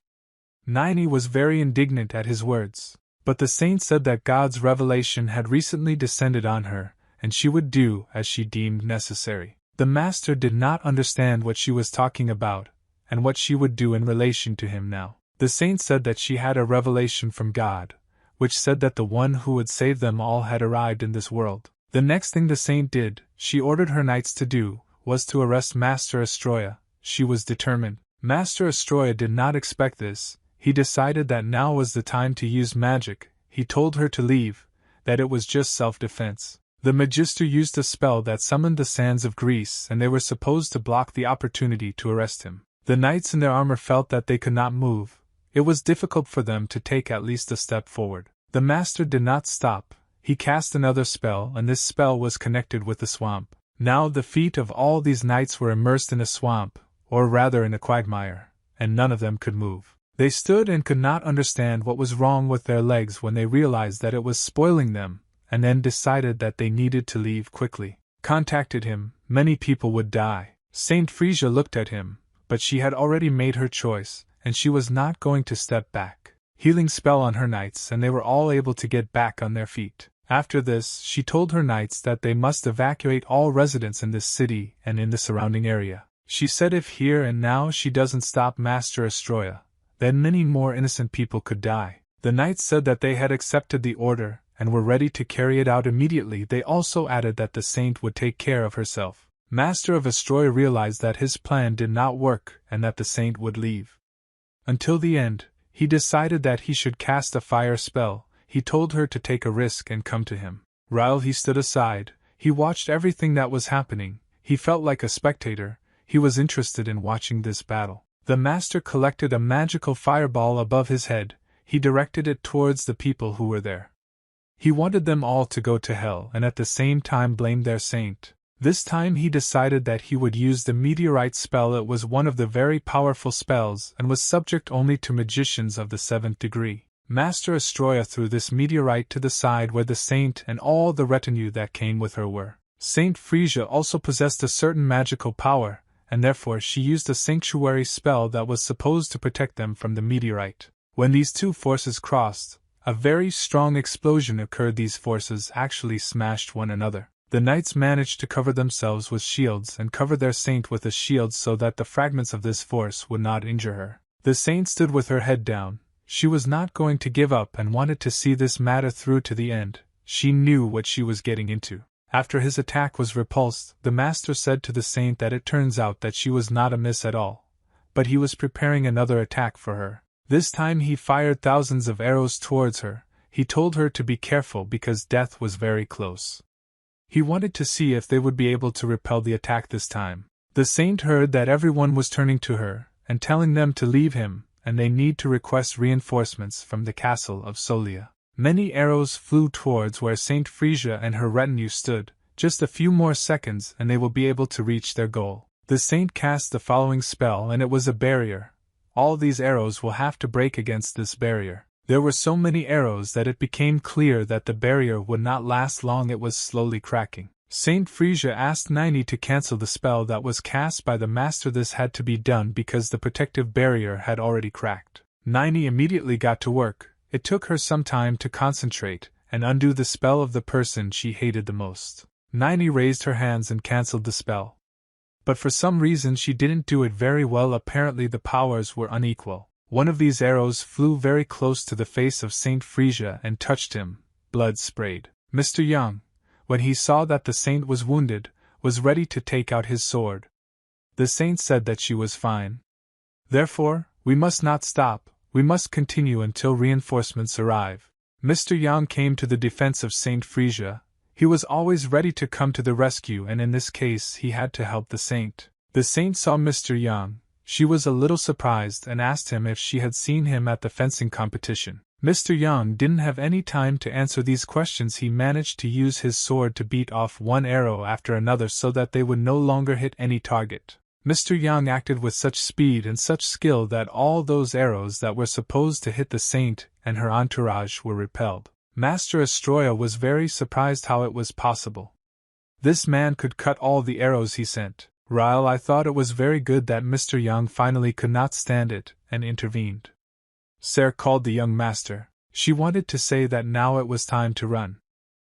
S1: Naini was very indignant at his words, but the saint said that God's revelation had recently descended on her, and she would do as she deemed necessary. The master did not understand what she was talking about, and what she would do in relation to him now. The saint said that she had a revelation from God, which said that the one who would save them all had arrived in this world. The next thing the saint did, she ordered her knights to do, was to arrest Master Astroya. She was determined. Master Astroya did not expect this. He decided that now was the time to use magic. He told her to leave, that it was just self-defense. The magister used a spell that summoned the sands of Greece, and they were supposed to block the opportunity to arrest him. The knights in their armor felt that they could not move. It was difficult for them to take at least a step forward. The master did not stop. He cast another spell, and this spell was connected with the swamp. Now the feet of all these knights were immersed in a swamp, or rather in a quagmire, and none of them could move. They stood and could not understand what was wrong with their legs when they realized that it was spoiling them, and then decided that they needed to leave quickly. Contacted him, many people would die. Saint Frisia looked at him, but she had already made her choice, and she was not going to step back. Healing spell on her knights, and they were all able to get back on their feet. After this, she told her knights that they must evacuate all residents in this city and in the surrounding area. She said if here and now she doesn't stop Master Astroya, then many more innocent people could die. The knights said that they had accepted the order, and were ready to carry it out immediately. They also added that the saint would take care of herself. Master of Astroya realized that his plan did not work, and that the saint would leave. Until the end, he decided that he should cast a fire spell. He told her to take a risk and come to him. While he stood aside, he watched everything that was happening. He felt like a spectator. He was interested in watching this battle. The master collected a magical fireball above his head. He directed it towards the people who were there. He wanted them all to go to hell and at the same time blamed their saint. This time he decided that he would use the meteorite spell. It was one of the very powerful spells and was subject only to magicians of the 7th degree. Master Astroya threw this meteorite to the side where the saint and all the retinue that came with her were. Saint Frisia also possessed a certain magical power, and therefore she used a sanctuary spell that was supposed to protect them from the meteorite. When these two forces crossed, a very strong explosion occurred. These forces actually smashed one another. The knights managed to cover themselves with shields and cover their saint with a shield so that the fragments of this force would not injure her. The saint stood with her head down. She was not going to give up and wanted to see this matter through to the end. She knew what she was getting into. After his attack was repulsed, the master said to the saint that it turns out that she was not amiss at all, but he was preparing another attack for her. This time he fired thousands of arrows towards her. He told her to be careful because death was very close. He wanted to see if they would be able to repel the attack this time. The saint heard that everyone was turning to her and telling them to leave him, and they need to request reinforcements from the castle of Solia. Many arrows flew towards where Saint Frisia and her retinue stood. Just a few more seconds and they will be able to reach their goal. The saint cast the following spell and it was a barrier. All these arrows will have to break against this barrier. There were so many arrows that it became clear that the barrier would not last long. It was slowly cracking. Saint Frisia asked Nini to cancel the spell that was cast by the master. This had to be done because the protective barrier had already cracked. Nini immediately got to work. It took her some time to concentrate and undo the spell of the person she hated the most. Nini raised her hands and cancelled the spell. But for some reason she didn't do it very well. Apparently the powers were unequal. One of these arrows flew very close to the face of Saint Frisia and touched him. Blood sprayed. Mr. Young, when he saw that the saint was wounded, was ready to take out his sword. The saint said that she was fine. Therefore, we must not stop, we must continue until reinforcements arrive. Mr. Yang came to the defense of Saint Frisia. He was always ready to come to the rescue, and in this case he had to help the saint. The saint saw Mr. Yang. She was a little surprised and asked him if she had seen him at the fencing competition. Mr. Yang didn't have any time to answer these questions. He managed to use his sword to beat off one arrow after another so that they would no longer hit any target. Mr. Yang acted with such speed and such skill that all those arrows that were supposed to hit the saint and her entourage were repelled. Master Astroya was very surprised how it was possible. This man could cut all the arrows he sent. Ryle, I thought it was very good that Mr. Yang finally could not stand it and intervened. Sarah called the young master. She wanted to say that now it was time to run.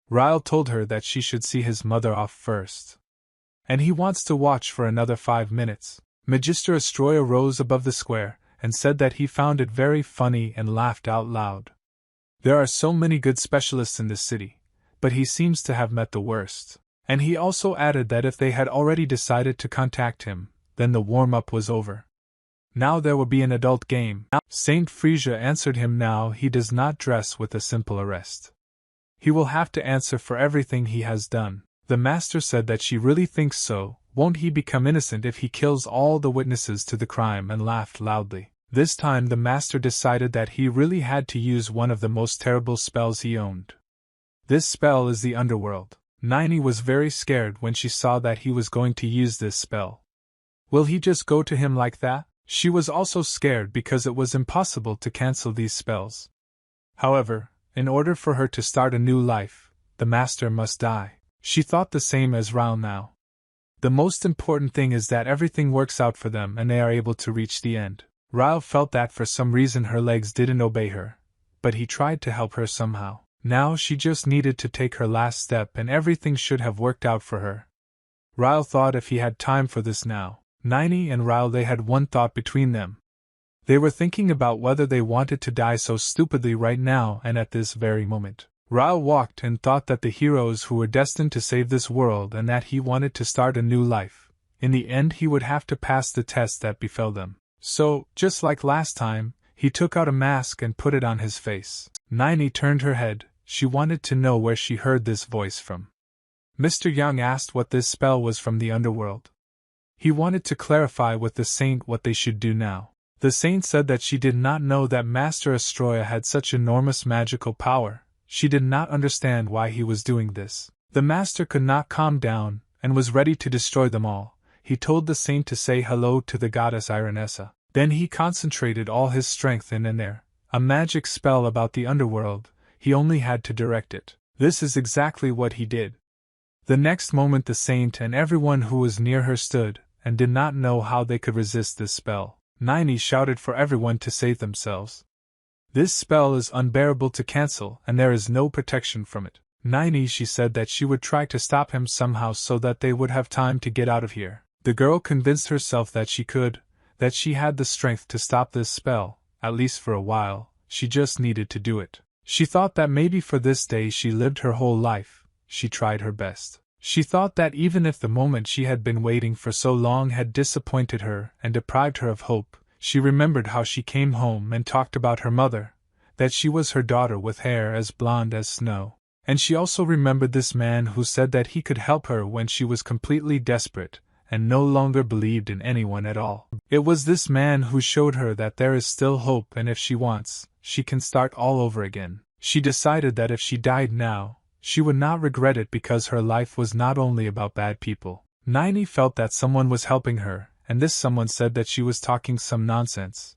S1: Ryle told her that she should see his mother off first. And he wants to watch for another 5 minutes. Magister Astroya rose above the square and said that he found it very funny and laughed out loud. There are so many good specialists in this city, but he seems to have met the worst. And he also added that if they had already decided to contact him, then the warm-up was over. Now there will be an adult game. Saint Frisia answered him. Now he does not dress with a simple arrest. He will have to answer for everything he has done. The master said that she really thinks so. Won't he become innocent if he kills all the witnesses to the crime? And laughed loudly. This time the master decided that he really had to use one of the most terrible spells he owned. This spell is the underworld. Nini was very scared when she saw that he was going to use this spell. Will he just go to him like that? She was also scared because it was impossible to cancel these spells. However, in order for her to start a new life, the master must die. She thought the same as Rao now. The most important thing is that everything works out for them and they are able to reach the end. Rao felt that for some reason her legs didn't obey her, but he tried to help her somehow. Now she just needed to take her last step and everything should have worked out for her. Ryle thought if he had time for this now. Nini and Ryle, they had one thought between them. They were thinking about whether they wanted to die so stupidly right now and at this very moment. Ryle walked and thought that the heroes who were destined to save this world and that he wanted to start a new life. In the end he would have to pass the test that befell them. So, just like last time, he took out a mask and put it on his face. Nini turned her head. She wanted to know where she heard this voice from. Mr. Yang asked what this spell was from the underworld. He wanted to clarify with the saint what they should do now. The saint said that she did not know that Master Astroya had such enormous magical power. She did not understand why he was doing this. The master could not calm down and was ready to destroy them all. He told the saint to say hello to the goddess Ironessa. Then he concentrated all his strength in there. A magic spell about the underworld. He only had to direct it. This is exactly what he did. The next moment the saint and everyone who was near her stood, and did not know how they could resist this spell. Nini shouted for everyone to save themselves. This spell is unbearable to cancel, and there is no protection from it. Nini, she said that she would try to stop him somehow so that they would have time to get out of here. The girl convinced herself that she could, that she had the strength to stop this spell, at least for a while. She just needed to do it. She thought that maybe for this day she lived her whole life. She tried her best. She thought that even if the moment she had been waiting for so long had disappointed her and deprived her of hope, she remembered how she came home and talked about her mother, that she was her daughter with hair as blonde as snow. And she also remembered this man who said that he could help her when she was completely desperate, and no longer believed in anyone at all. It was this man who showed her that there is still hope, and if she wants, she can start all over again. She decided that if she died now, she would not regret it because her life was not only about bad people. Nini felt that someone was helping her, and this someone said that she was talking some nonsense.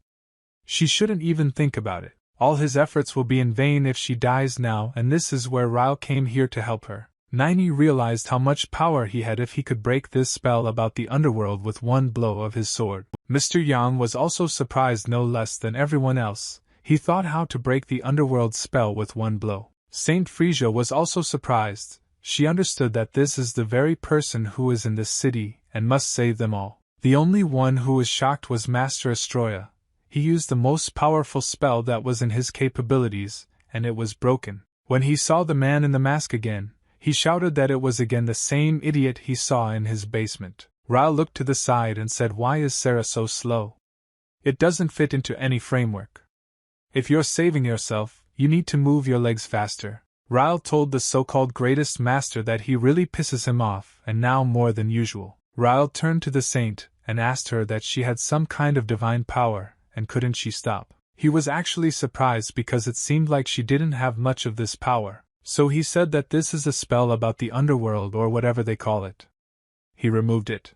S1: She shouldn't even think about it. All his efforts will be in vain if she dies now, and this is where Ryle came here to help her. Nini realized how much power he had if he could break this spell about the underworld with one blow of his sword. Mr. Yang was also surprised no less than everyone else. He thought how to break the underworld spell with one blow. Saint Frisia was also surprised. She understood that this is the very person who is in this city and must save them all. The only one who was shocked was Master Astroya. He used the most powerful spell that was in his capabilities, and it was broken. When he saw the man in the mask again, he shouted that it was again the same idiot he saw in his basement. Ryle looked to the side and said, "Why is Sarah so slow? It doesn't fit into any framework. If you're saving yourself, you need to move your legs faster." Ryle told the so-called greatest master that he really pisses him off, and now more than usual. Ryle turned to the saint and asked her that she had some kind of divine power, and couldn't she stop? He was actually surprised because it seemed like she didn't have much of this power. So he said that this is a spell about the underworld or whatever they call it. He removed it.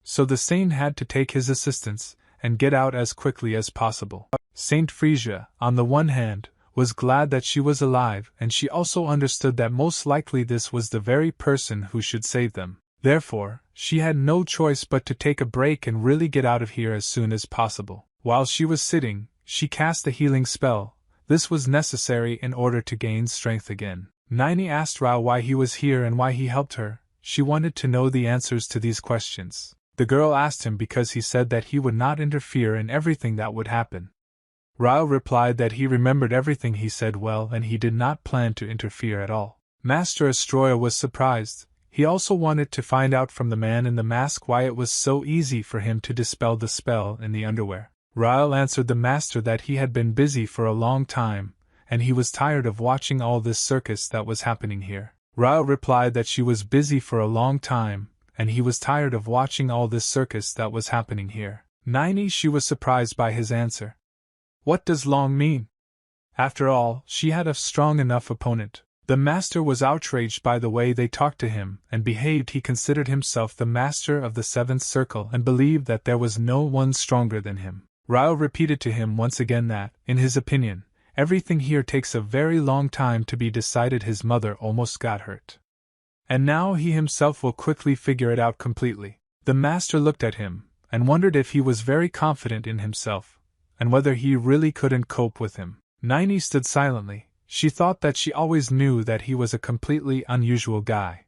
S1: So the saint had to take his assistance and get out as quickly as possible. Saint Frisia, on the one hand, was glad that she was alive, and she also understood that most likely this was the very person who should save them. Therefore, she had no choice but to take a break and really get out of here as soon as possible. While she was sitting, she cast a healing spell. This was necessary in order to gain strength again. Nini asked Ryle why he was here and why he helped her. She wanted to know the answers to these questions. The girl asked him because he said that he would not interfere in everything that would happen. Ryle replied that he remembered everything he said well and he did not plan to interfere at all. Master Astroya was surprised. He also wanted to find out from the man in the mask why it was so easy for him to dispel the spell in the underwear. Ryle answered the master that he had been busy for a long time, and he was tired of watching all this circus that was happening here. Ryle replied that she was busy for a long time, and he was tired of watching all this circus that was happening here. Nini, she was surprised by his answer. What does long mean? After all, she had a strong enough opponent. The master was outraged by the way they talked to him and behaved. He considered himself the master of the seventh circle and believed that there was no one stronger than him. Ryle repeated to him once again that, in his opinion, everything here takes a very long time to be decided. His mother almost got hurt. And now he himself will quickly figure it out completely. The master looked at him, and wondered if he was very confident in himself, and whether he really couldn't cope with him. Nini stood silently. She thought that she always knew that he was a completely unusual guy.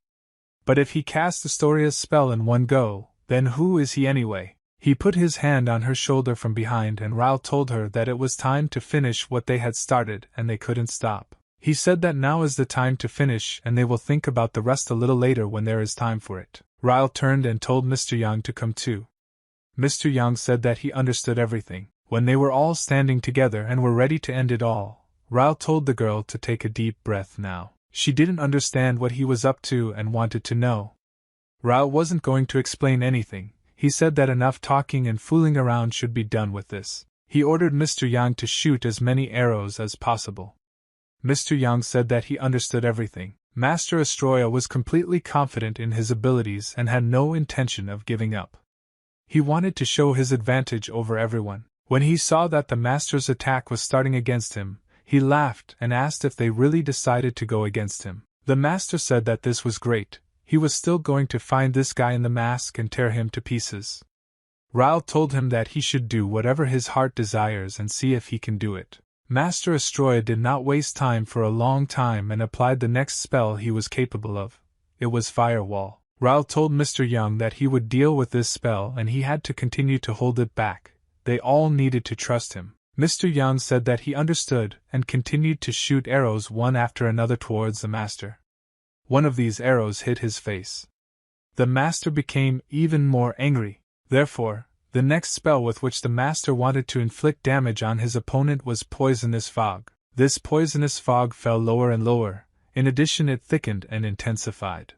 S1: But if he cast Astoria's spell in one go, then who is he anyway? He put his hand on her shoulder from behind and Ryle told her that it was time to finish what they had started and they couldn't stop. He said that now is the time to finish and they will think about the rest a little later when there is time for it. Ryle turned and told Mr. Yang to come too. Mr. Yang said that he understood everything. When they were all standing together and were ready to end it all, Ryle told the girl to take a deep breath now. She didn't understand what he was up to and wanted to know. Ryle wasn't going to explain anything. He said that enough talking and fooling around should be done with this. He ordered Mr. Yang to shoot as many arrows as possible. Mr. Yang said that he understood everything. Master Astroya was completely confident in his abilities and had no intention of giving up. He wanted to show his advantage over everyone. When he saw that the master's attack was starting against him, he laughed and asked if they really decided to go against him. The master said that this was great. He was still going to find this guy in the mask and tear him to pieces. Ryle told him that he should do whatever his heart desires and see if he can do it. Master Astroya did not waste time for a long time and applied the next spell he was capable of. It was Firewall. Ryle told Mr. Young that he would deal with this spell and he had to continue to hold it back. They all needed to trust him. Mr. Young said that he understood and continued to shoot arrows one after another towards the master. One of these arrows hit his face. The master became even more angry. Therefore, the next spell with which the master wanted to inflict damage on his opponent was Poisonous Fog. This poisonous fog fell lower and lower. In addition, it thickened and intensified.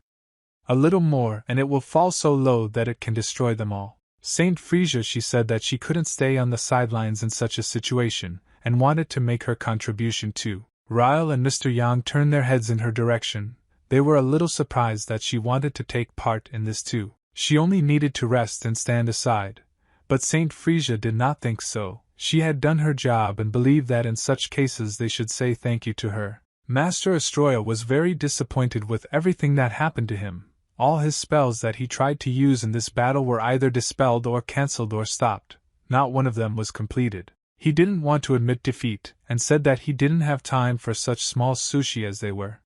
S1: A little more, and it will fall so low that it can destroy them all. Saint Frisia, she said that she couldn't stay on the sidelines in such a situation, and wanted to make her contribution too. Ryle and Mr. Yang turned their heads in her direction. They were a little surprised that she wanted to take part in this too. She only needed to rest and stand aside. But Saint Frisia did not think so. She had done her job and believed that in such cases they should say thank you to her. Master Astroya was very disappointed with everything that happened to him. All his spells that he tried to use in this battle were either dispelled or cancelled or stopped. Not one of them was completed. He didn't want to admit defeat, and said that he didn't have time for such small sushi as they were.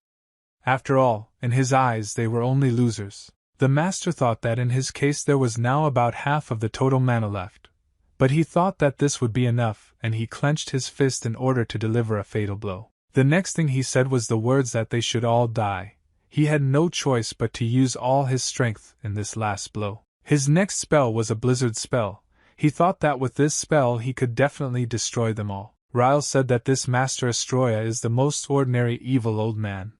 S1: After all, in his eyes they were only losers. The master thought that in his case there was now about half of the total mana left. But he thought that this would be enough, and he clenched his fist in order to deliver a fatal blow. The next thing he said was the words that they should all die. He had no choice but to use all his strength in this last blow. His next spell was a blizzard spell. He thought that with this spell he could definitely destroy them all. Ryle said that this Master Astroya is the most ordinary evil old man.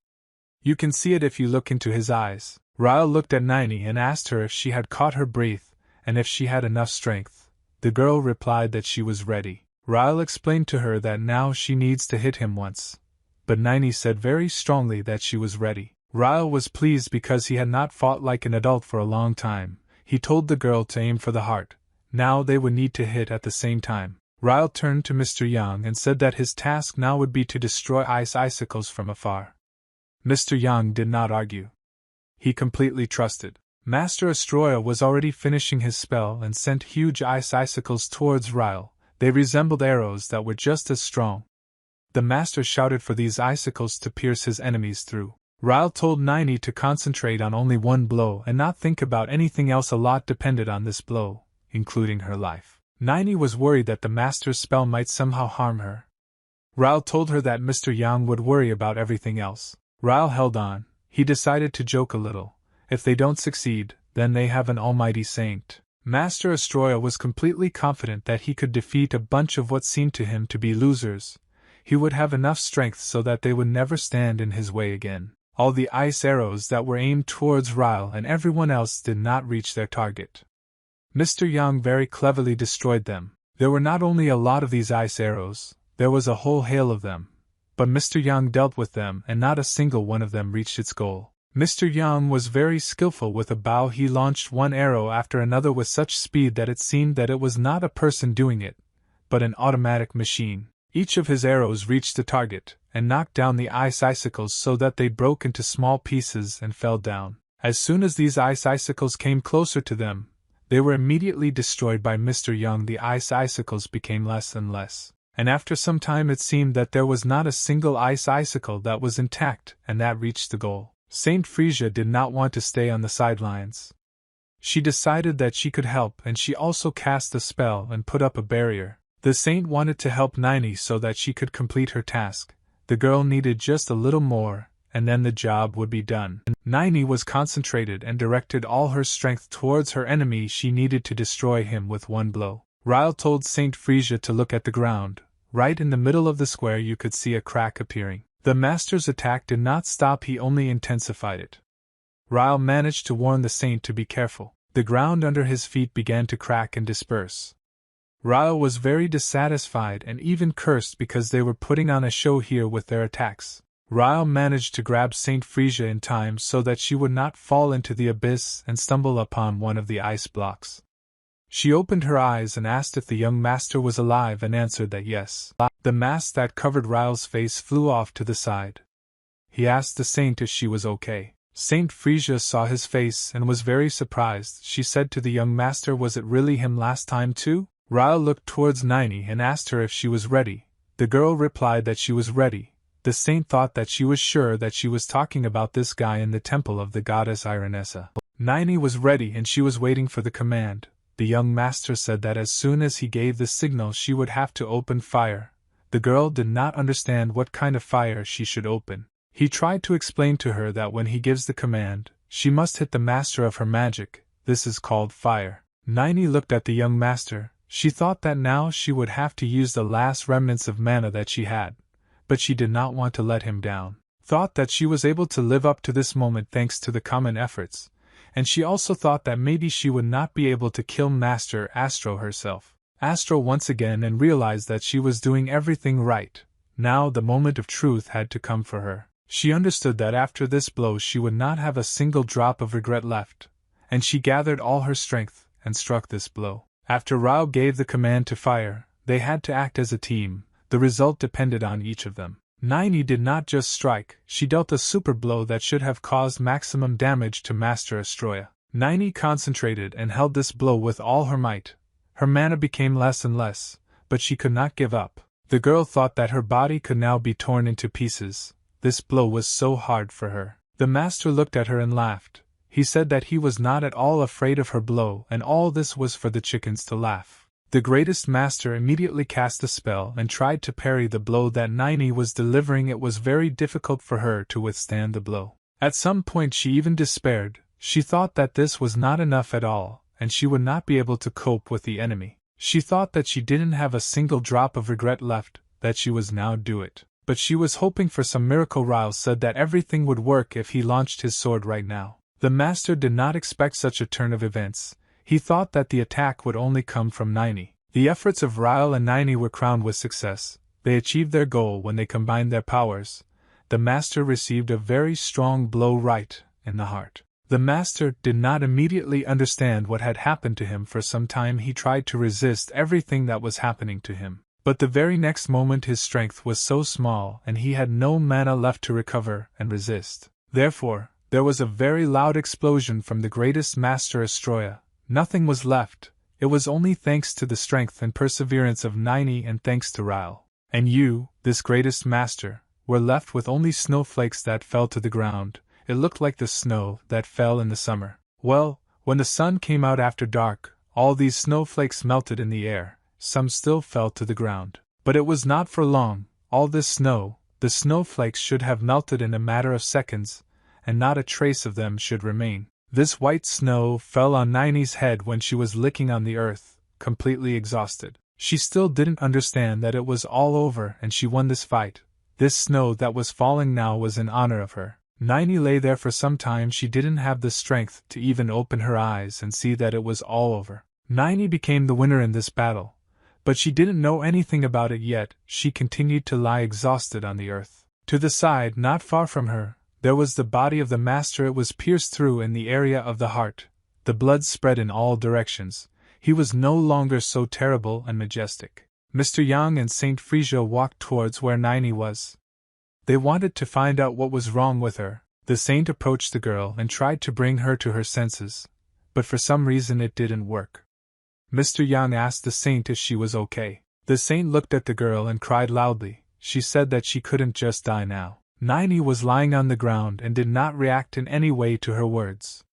S1: You can see it if you look into his eyes. Ryle looked at Nini and asked her if she had caught her breath, and if she had enough strength. The girl replied that she was ready. Ryle explained to her that now she needs to hit him once. But Nini said very strongly that she was ready. Ryle was pleased because he had not fought like an adult for a long time. He told the girl to aim for the heart. Now they would need to hit at the same time. Ryle turned to Mr. Yang and said that his task now would be to destroy ice icicles from afar. Mr. Yang did not argue. He completely trusted. Master Astroya was already finishing his spell and sent huge ice icicles towards Ryle. They resembled arrows that were just as strong. The master shouted for these icicles to pierce his enemies through. Ryle told Nini to concentrate on only one blow and not think about anything else. A lot depended on this blow, including her life. Nini was worried that the master's spell might somehow harm her. Ryle told her that Mr. Yang would worry about everything else. Ryle held on. He decided to joke a little. If they don't succeed, then they have an almighty saint. Master Astroya was completely confident that he could defeat a bunch of what seemed to him to be losers. He would have enough strength so that they would never stand in his way again. All the ice arrows that were aimed towards Ryle and everyone else did not reach their target. Mr. Yang very cleverly destroyed them. There were not only a lot of these ice arrows, there was a whole hail of them. But Mr. Yang dealt with them and not a single one of them reached its goal. Mr. Yang was very skillful with a bow. He launched one arrow after another with such speed that it seemed that it was not a person doing it, but an automatic machine. Each of his arrows reached the target, and knocked down the ice icicles so that they broke into small pieces and fell down. As soon as these ice icicles came closer to them, they were immediately destroyed by Mr. Yang. The ice icicles became less and less, and after some time it seemed that there was not a single ice icicle that was intact and that reached the goal. Saint Frisia did not want to stay on the sidelines. She decided that she could help, and she also cast a spell and put up a barrier. The saint wanted to help Nini so that she could complete her task. The girl needed just a little more, and then the job would be done. Nini was concentrated and directed all her strength towards her enemy. She needed to destroy him with one blow. Ryle told Saint Frisia to look at the ground. Right in the middle of the square you could see a crack appearing. The master's attack did not stop, he only intensified it. Ryle managed to warn the saint to be careful. The ground under his feet began to crack and disperse. Ryle was very dissatisfied and even cursed because they were putting on a show here with their attacks. Ryle managed to grab Saint Frisia in time so that she would not fall into the abyss and stumble upon one of the ice blocks. She opened her eyes and asked if the young master was alive and answered that yes. The mask that covered Ryle's face flew off to the side. He asked the saint if she was okay. Saint Frisia saw his face and was very surprised. She said to the young master, was it really him last time too? Ryle looked towards Nini and asked her if she was ready. The girl replied that she was ready. The saint thought that she was sure that she was talking about this guy in the temple of the goddess Ironessa. Nini was ready and she was waiting for the command. The young master said that as soon as he gave the signal she would have to open fire. The girl did not understand what kind of fire she should open. He tried to explain to her that when he gives the command, she must hit the master of her magic. This is called fire. Nini looked at the young master. She thought that now she would have to use the last remnants of mana that she had, but she did not want to let him down. Thought that she was able to live up to this moment thanks to the common efforts, and she also thought that maybe she would not be able to kill Master Astro herself. Astro once again and realized that she was doing everything right. Now the moment of truth had to come for her. She understood that after this blow she would not have a single drop of regret left, and she gathered all her strength and struck this blow. After Rao gave the command to fire, they had to act as a team. The result depended on each of them. Nini did not just strike, she dealt a super blow that should have caused maximum damage to Master Astroya. Nini concentrated and held this blow with all her might. Her mana became less and less, but she could not give up. The girl thought that her body could now be torn into pieces. This blow was so hard for her. The master looked at her and laughed. He said that he was not at all afraid of her blow, and all this was for the chickens to laugh. The greatest master immediately cast a spell and tried to parry the blow that Nini was delivering. It was very difficult for her to withstand the blow. At some point she even despaired. She thought that this was not enough at all, and she would not be able to cope with the enemy. She thought that she didn't have a single drop of regret left, that she was now do it. But she was hoping for some miracle. Ryle said that everything would work if he launched his sword right now. The master did not expect such a turn of events. He thought that the attack would only come from Nini. The efforts of Ryle and Nini were crowned with success. They achieved their goal when they combined their powers. The master received a very strong blow right in the heart. The master did not immediately understand what had happened to him. For some time he tried to resist everything that was happening to him. But the very next moment his strength was so small and he had no mana left to recover and resist. Therefore, there was a very loud explosion from the greatest master Astroya. Nothing was left. It was only thanks to the strength and perseverance of Nini and thanks to Ryle. And you, this greatest master, were left with only snowflakes that fell to the ground. It looked like the snow that fell in the summer. Well, when the sun came out after dark, all these snowflakes melted in the air. Some still fell to the ground. But it was not for long. All this snow, the snowflakes should have melted in a matter of seconds, and not a trace of them should remain. This white snow fell on Nini's head when she was licking on the earth, completely exhausted. She still didn't understand that it was all over and she won this fight. This snow that was falling now was in honor of her. Nini lay there for some time. She didn't have the strength to even open her eyes and see that it was all over. Nini became the winner in this battle, but she didn't know anything about it yet. She continued to lie exhausted on the earth. To the side, not far from her, there was the body of the master. It was pierced through in the area of the heart. The blood spread in all directions. He was no longer so terrible and majestic. Mr. Yang and Saint Frisia walked towards where Nini was. They wanted to find out what was wrong with her. The saint approached the girl and tried to bring her to her senses, but for some reason it didn't work. Mr. Yang asked the saint if she was okay. The saint looked at the girl and cried loudly. She said that she couldn't just die now. Nini was lying on the ground and did not react in any way to her words.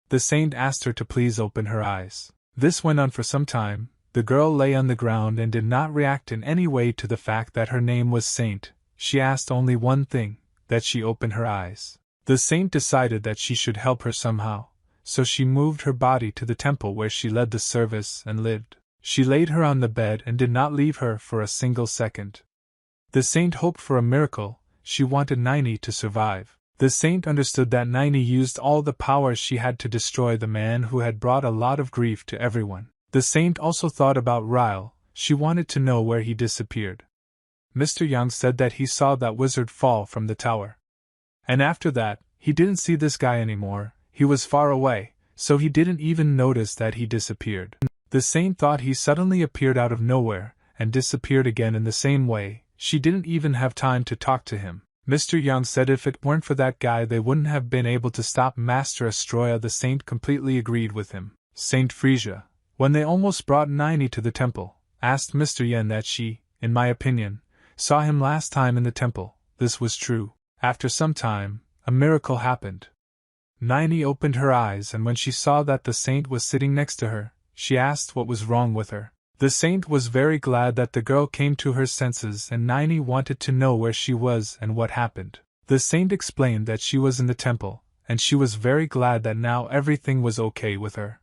S1: The saint asked her to please open her eyes. This went on for some time. The girl lay on the ground and did not react in any way to the fact that her name was Saint. She asked only one thing, that she open her eyes. The saint decided that she should help her somehow, so she moved her body to the temple where she led the service and lived. She laid her on the bed and did not leave her for a single second. The saint hoped for a miracle. She wanted Nini to survive. The saint understood that Nini used all the powers she had to destroy the man who had brought a lot of grief to everyone. The saint also thought about Ryle. She wanted to know where he disappeared. Mr. Young said that he saw that wizard fall from the tower. And after that, he didn't see this guy anymore. He was far away, so he didn't even notice that he disappeared. The saint thought he suddenly appeared out of nowhere, and disappeared again in the same way. She didn't even have time to talk to him. Mr. Young said if it weren't for that guy they wouldn't have been able to stop Master Astroya. The saint completely agreed with him. Saint Frisia, when they almost brought Nini to the temple, asked Mr. Yen that she, in my opinion, saw him last time in the temple. This was true. After some time, a miracle happened. Nini opened her eyes and when she saw that the saint was sitting next to her, she asked what was wrong with her. The saint was very glad that the girl came to her senses and Nini wanted to know where she was and what happened. The saint explained that she was in the temple, and she was very glad that now everything was okay with her.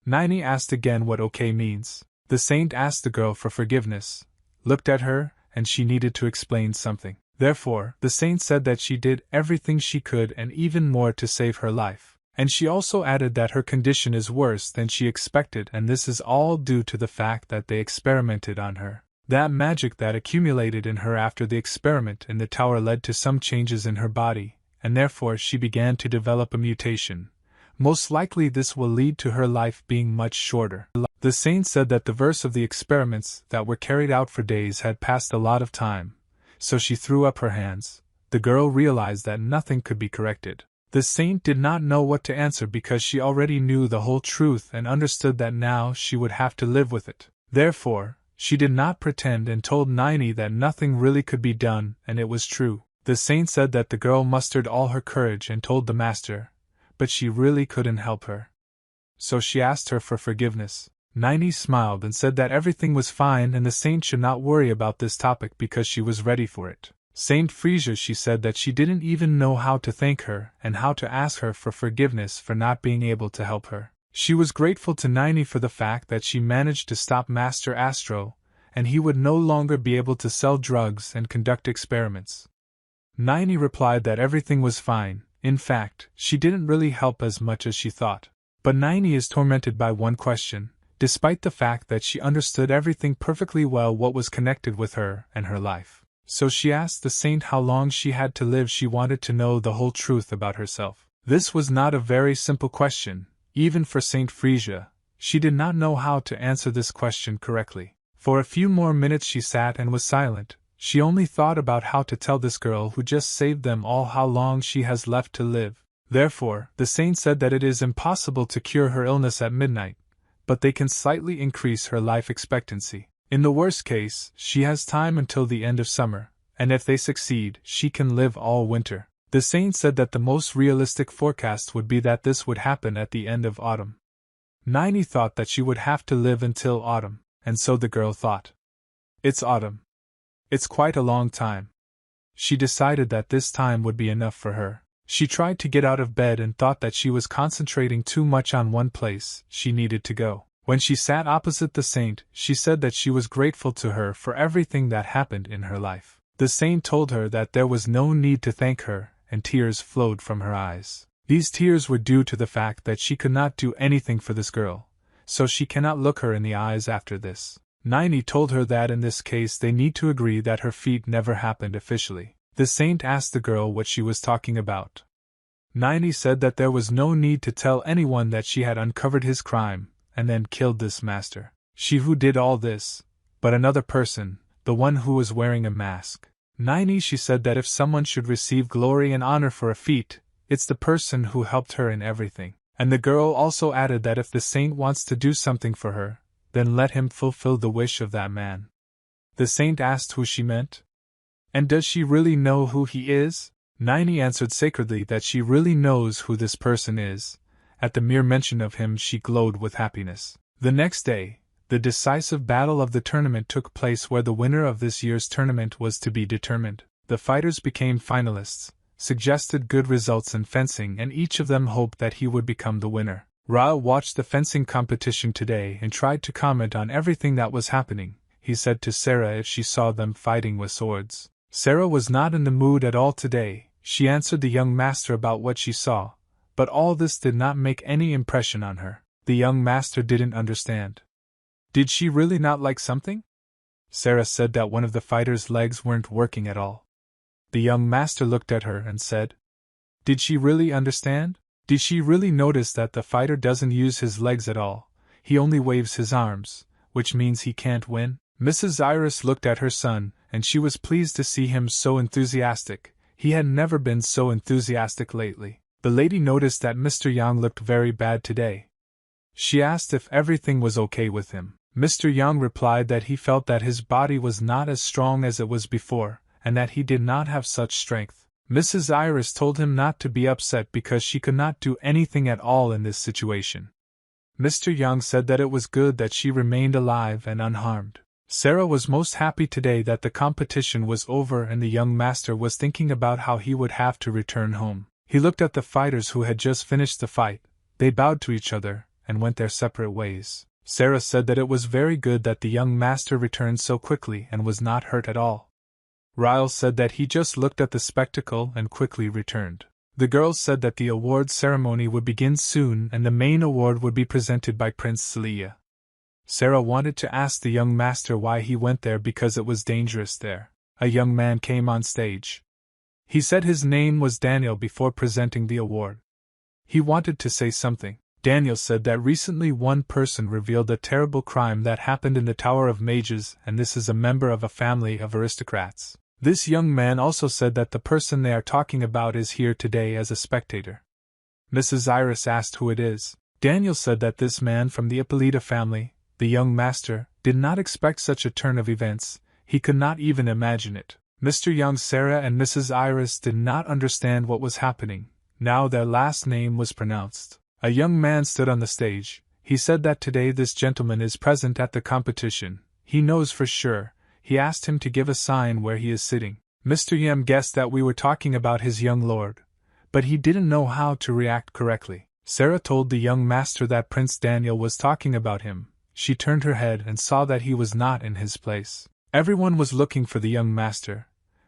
S1: Nini asked again what okay means. The saint asked the girl for forgiveness, looked at her, and she needed to explain something. Therefore, the saint said that she did everything she could and even more to save her life. And she also added that her condition is worse than she expected, and this is all due to the fact that they experimented on her. That magic that accumulated in her after the experiment in the tower led to some changes in her body, and therefore she began to develop a mutation. Most likely this will lead to her life being much shorter. The saint said that the verse of the experiments that were carried out for days had passed a lot of time, so she threw up her hands. The girl realized that nothing could be corrected. The saint did not know what to answer because she already knew the whole truth and understood that now she would have to live with it. Therefore, she did not pretend and told Nini that nothing really could be done, and it was true. The saint said that the girl mustered all her courage and told the master, but she really couldn't help her. So she asked her for forgiveness. Nini smiled and said that everything was fine and the saint should not worry about this topic because she was ready for it. Saint Frisia, she said that she didn't even know how to thank her and how to ask her for forgiveness for not being able to help her. She was grateful to Nini for the fact that she managed to stop Master Astro, and he would no longer be able to sell drugs and conduct experiments. Nini replied that everything was fine. In fact, she didn't really help as much as she thought. But Nini is tormented by one question, despite the fact that she understood everything perfectly well what was connected with her and her life. So she asked the saint how long she had to live. She wanted to know the whole truth about herself. This was not a very simple question. Even for Saint Frisia, she did not know how to answer this question correctly. For a few more minutes she sat and was silent. She only thought about how to tell this girl who just saved them all how long she has left to live. Therefore, the saint said that it is impossible to cure her illness at midnight, but they can slightly increase her life expectancy. In the worst case, she has time until the end of summer, and if they succeed, she can live all winter. The saint said that the most realistic forecast would be that this would happen at the end of autumn. Nini thought that she would have to live until autumn, and so the girl thought. It's autumn. It's quite a long time. She decided that this time would be enough for her. She tried to get out of bed and thought that she was concentrating too much on one place. She needed to go. When she sat opposite the saint, she said that she was grateful to her for everything that happened in her life. The saint told her that there was no need to thank her, and tears flowed from her eyes. These tears were due to the fact that she could not do anything for this girl, so she cannot look her in the eyes after this. Nini told her that in this case they need to agree that her feat never happened officially. The saint asked the girl what she was talking about. Nini said that there was no need to tell anyone that she had uncovered his crime, and then killed this master. She who did all this, but another person, the one who was wearing a mask. Nini, she said that if someone should receive glory and honor for a feat, it's the person who helped her in everything. And the girl also added that if the saint wants to do something for her, then let him fulfill the wish of that man. The saint asked who she meant. And does she really know who he is? Nini answered sacredly that she really knows who this person is. At the mere mention of him she glowed with happiness. The next day, the decisive battle of the tournament took place where the winner of this year's tournament was to be determined. The fighters became finalists, suggested good results in fencing, and each of them hoped that he would become the winner. Ra watched the fencing competition today and tried to comment on everything that was happening. He said to Sarah if she saw them fighting with swords. Sarah was not in the mood at all today. She answered the young master about what she saw, but all this did not make any impression on her. The young master didn't understand. Did she really not like something? Sarah said that one of the fighters' legs weren't working at all. The young master looked at her and said, "Did she really understand? Did she really notice that the fighter doesn't use his legs at all? He only waves his arms, which means he can't win?" Mrs. Iris looked at her son, and she was pleased to see him so enthusiastic. He had never been so enthusiastic lately. The lady noticed that Mr. Yang looked very bad today. She asked if everything was okay with him. Mr. Yang replied that he felt that his body was not as strong as it was before, and that he did not have such strength. Mrs. Iris told him not to be upset because she could not do anything at all in this situation. Mr. Yang said that it was good that she remained alive and unharmed. Sarah was most happy today that the competition was over and the young master was thinking about how he would have to return home. He looked at the fighters who had just finished the fight. They bowed to each other and went their separate ways. Sarah said that it was very good that the young master returned so quickly and was not hurt at all. Ryle said that he just looked at the spectacle and quickly returned. The girls said that the award ceremony would begin soon and the main award would be presented by Prince Celia. Sarah wanted to ask the young master why he went there because it was dangerous there. A young man came on stage. He said his name was Daniel before presenting the award. He wanted to say something. Daniel said that recently one person revealed a terrible crime that happened in the Tower of Mages, and this is a member of a family of aristocrats. This young man also said that the person they are talking about is here today as a spectator. Mrs. Iris asked who it is. Daniel said that this man from the Ippolita family, the young master, did not expect such a turn of events. He could not even imagine it. Mr. Young, Sarah and Mrs. Iris did not understand what was happening. Now their last name was pronounced. A young man stood on the stage. He said that today this gentleman is present at the competition. He knows for sure. He asked him to give a sign where he is sitting. Mr. Yem guessed that we were talking about his young lord, but he didn't know how to react correctly. Sarah told the young master that Prince Daniel was talking about him. She turned her head and saw that he was not in his place. Everyone was looking for the young master,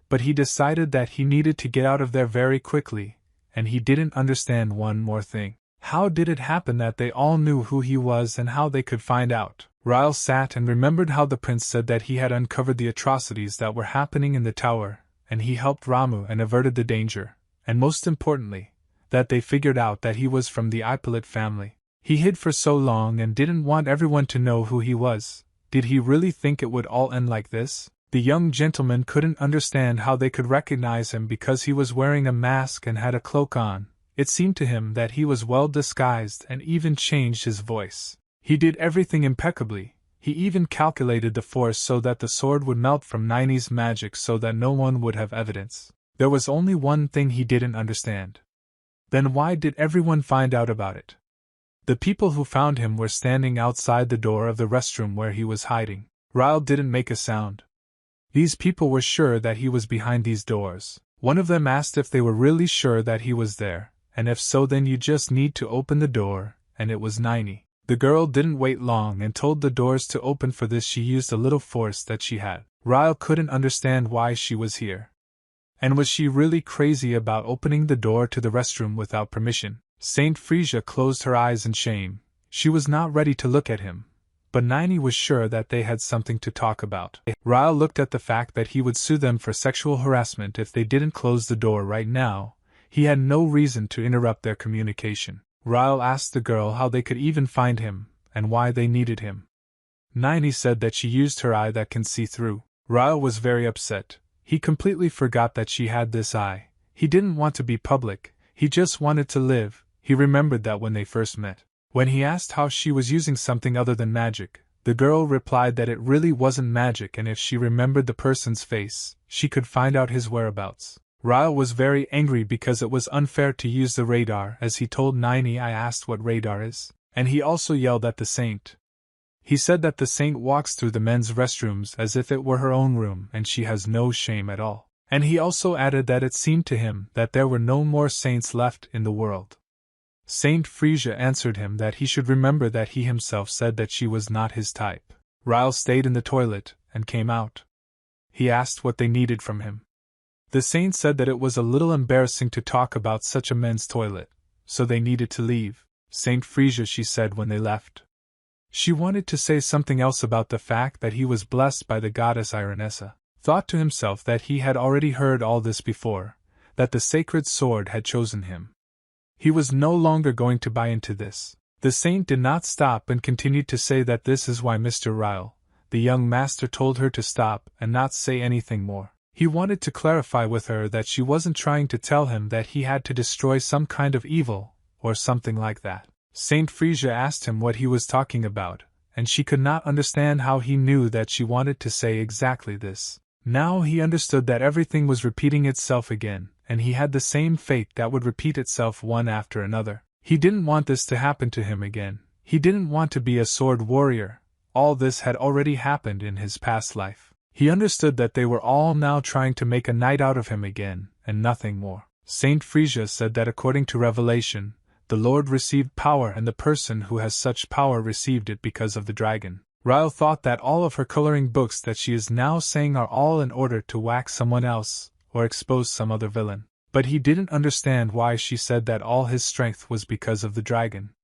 S1: but he decided that he needed to get out of there very quickly, and he didn't understand one more thing. How did it happen that they all knew who he was and how they could find out? Ryle sat and remembered how the prince said that he had uncovered the atrocities that were happening in the tower, and he helped Ramu and averted the danger, and most importantly, that they figured out that he was from the Ippolit family. He hid for so long and didn't want everyone to know who he was. Did he really think it would all end like this? The young gentleman couldn't understand how they could recognize him because he was wearing a mask and had a cloak on. It seemed to him that he was well disguised and even changed his voice. He did everything impeccably. He even calculated the force so that the sword would melt from Nine's magic so that no one would have evidence. There was only one thing he didn't understand. Then why did everyone find out about it? The people who found him were standing outside the door of the restroom where he was hiding. Ryle didn't make a sound. These people were sure that he was behind these doors. One of them asked if they were really sure that he was there, and if so then you just need to open the door, and it was Nine. The girl didn't wait long and told the doors to open. For this she used a little force that she had. Ryle couldn't understand why she was here. And was she really crazy about opening the door to the restroom without permission? Saint Frisia closed her eyes in shame. She was not ready to look at him, but Nine was sure that they had something to talk about. Ryle looked at the fact that he would sue them for sexual harassment if they didn't close the door right now. He had no reason to interrupt their communication. Ryle asked the girl how they could even find him, and why they needed him. Nine said that she used her eye that can see through. Ryle was very upset. He completely forgot that she had this eye. He didn't want to be public, he just wanted to live. He remembered that when they first met. When he asked how she was using something other than magic, the girl replied that it really wasn't magic, and if she remembered the person's face, she could find out his whereabouts. Ryle was very angry because it was unfair to use the radar. As he told Nine, I asked what radar is, and he also yelled at the saint. He said that the saint walks through the men's restrooms as if it were her own room and she has no shame at all. And he also added that it seemed to him that there were no more saints left in the world. Saint Frisia answered him that he should remember that he himself said that she was not his type. Ryle stayed in the toilet and came out. He asked what they needed from him. The saint said that it was a little embarrassing to talk about such a men's toilet, so they needed to leave. Saint Frisia, she said when they left. She wanted to say something else about the fact that he was blessed by the goddess Ironessa. Thought to himself that he had already heard all this before, that the sacred sword had chosen him. He was no longer going to buy into this. The saint did not stop and continued to say that this is why Mr. Ryle, the young master, told her to stop and not say anything more. He wanted to clarify with her that she wasn't trying to tell him that he had to destroy some kind of evil, or something like that. Saint Frisia asked him what he was talking about, and she could not understand how he knew that she wanted to say exactly this. Now he understood that everything was repeating itself again, and he had the same fate that would repeat itself one after another. He didn't want this to happen to him again. He didn't want to be a sword warrior, All this had already happened in his past life. He understood that they were all now trying to make a knight out of him again, and nothing more. Saint Frisia said that according to Revelation, the Lord received power and the person who has such power received it because of the dragon. Ryle thought that all of her coloring books that she is now saying are all in order to whack someone else, or expose some other villain. But he didn't understand why she said that all his strength was because of the dragon.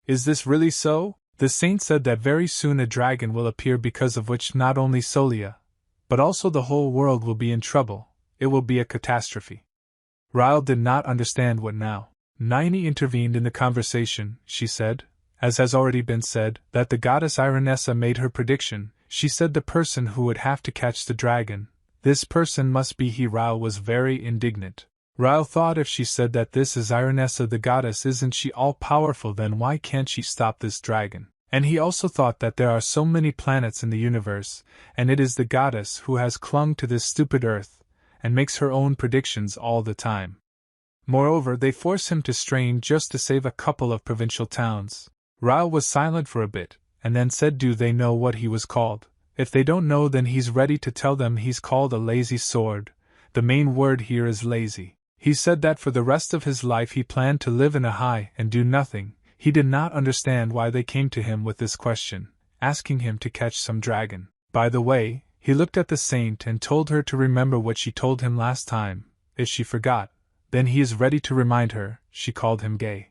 S1: Is this really so? The saint said that very soon a dragon will appear because of which not only Solia, but also the whole world will be in trouble. It will be a catastrophe. Ryle did not understand what now. Nini intervened in the conversation. She said, as has already been said, that the goddess Ironessa made her prediction. She said the person who would have to catch the dragon, this person must be he. Ryle was very indignant. Ryle thought if she said that this is Ironessa the goddess, isn't she all-powerful, then why can't she stop this dragon? And he also thought that there are so many planets in the universe, and it is the goddess who has clung to this stupid earth, and makes her own predictions all the time. Moreover, they force him to strain just to save a couple of provincial towns. Ryle was silent for a bit, and then said, do they know what he was called? If they don't know, then he's ready to tell them. He's called a lazy sword. The main word here is lazy. He said that for the rest of his life he planned to live in a high and do nothing. He did not understand why they came to him with this question, asking him to catch some dragon. By the way, he looked at the saint and told her to remember what she told him last time. If she forgot, then he is ready to remind her. She called him gay.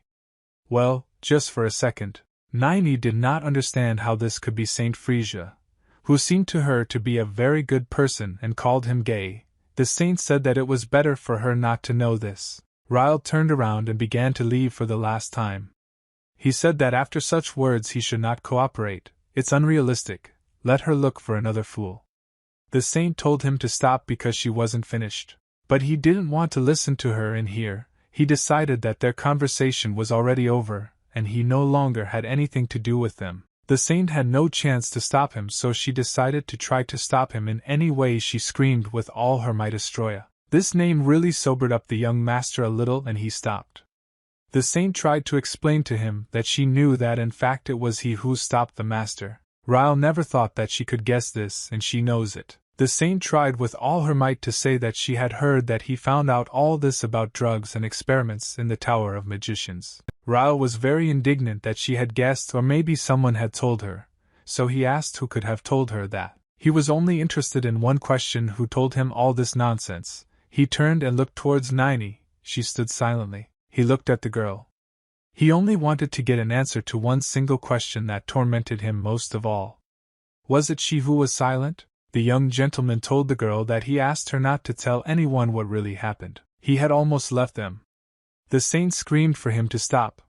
S1: Well, just for a second. Nini did not understand how this could be Saint Frisia, who seemed to her to be a very good person, and called him gay. The saint said that it was better for her not to know this. Ryle turned around and began to leave for the last time. He said that after such words he should not cooperate. It's unrealistic. Let her look for another fool. The saint told him to stop because she wasn't finished. But he didn't want to listen to her and hear. He decided that their conversation was already over, and he no longer had anything to do with them. The saint had no chance to stop him, so she decided to try to stop him in any way. She screamed with all her might, Astroya. This name really sobered up the young master a little, and he stopped. The saint tried to explain to him that she knew that in fact it was he who stopped the master. Ryle never thought that she could guess this, and she knows it. The saint tried with all her might to say that she had heard that he found out all this about drugs and experiments in the Tower of Magicians. Ryle was very indignant that she had guessed, or maybe someone had told her, so he asked who could have told her that. He was only interested in one question: who told him all this nonsense? He turned and looked towards Nini. She stood silently. He looked at the girl. He only wanted to get an answer to one single question that tormented him most of all. Was it she who was silent? The young gentleman told the girl that he asked her not to tell anyone what really happened. He had almost left them. The saint screamed for him to stop,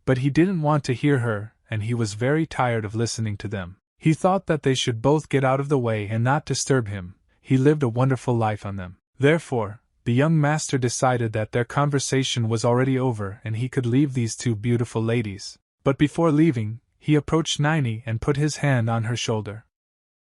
S1: but he didn't want to hear her, and he was very tired of listening to them. He thought that they should both get out of the way and not disturb him. He lived a wonderful life on them. Therefore, the young master decided that their conversation was already over and he could leave these two beautiful ladies. But before leaving, he approached Nini and put his hand on her shoulder.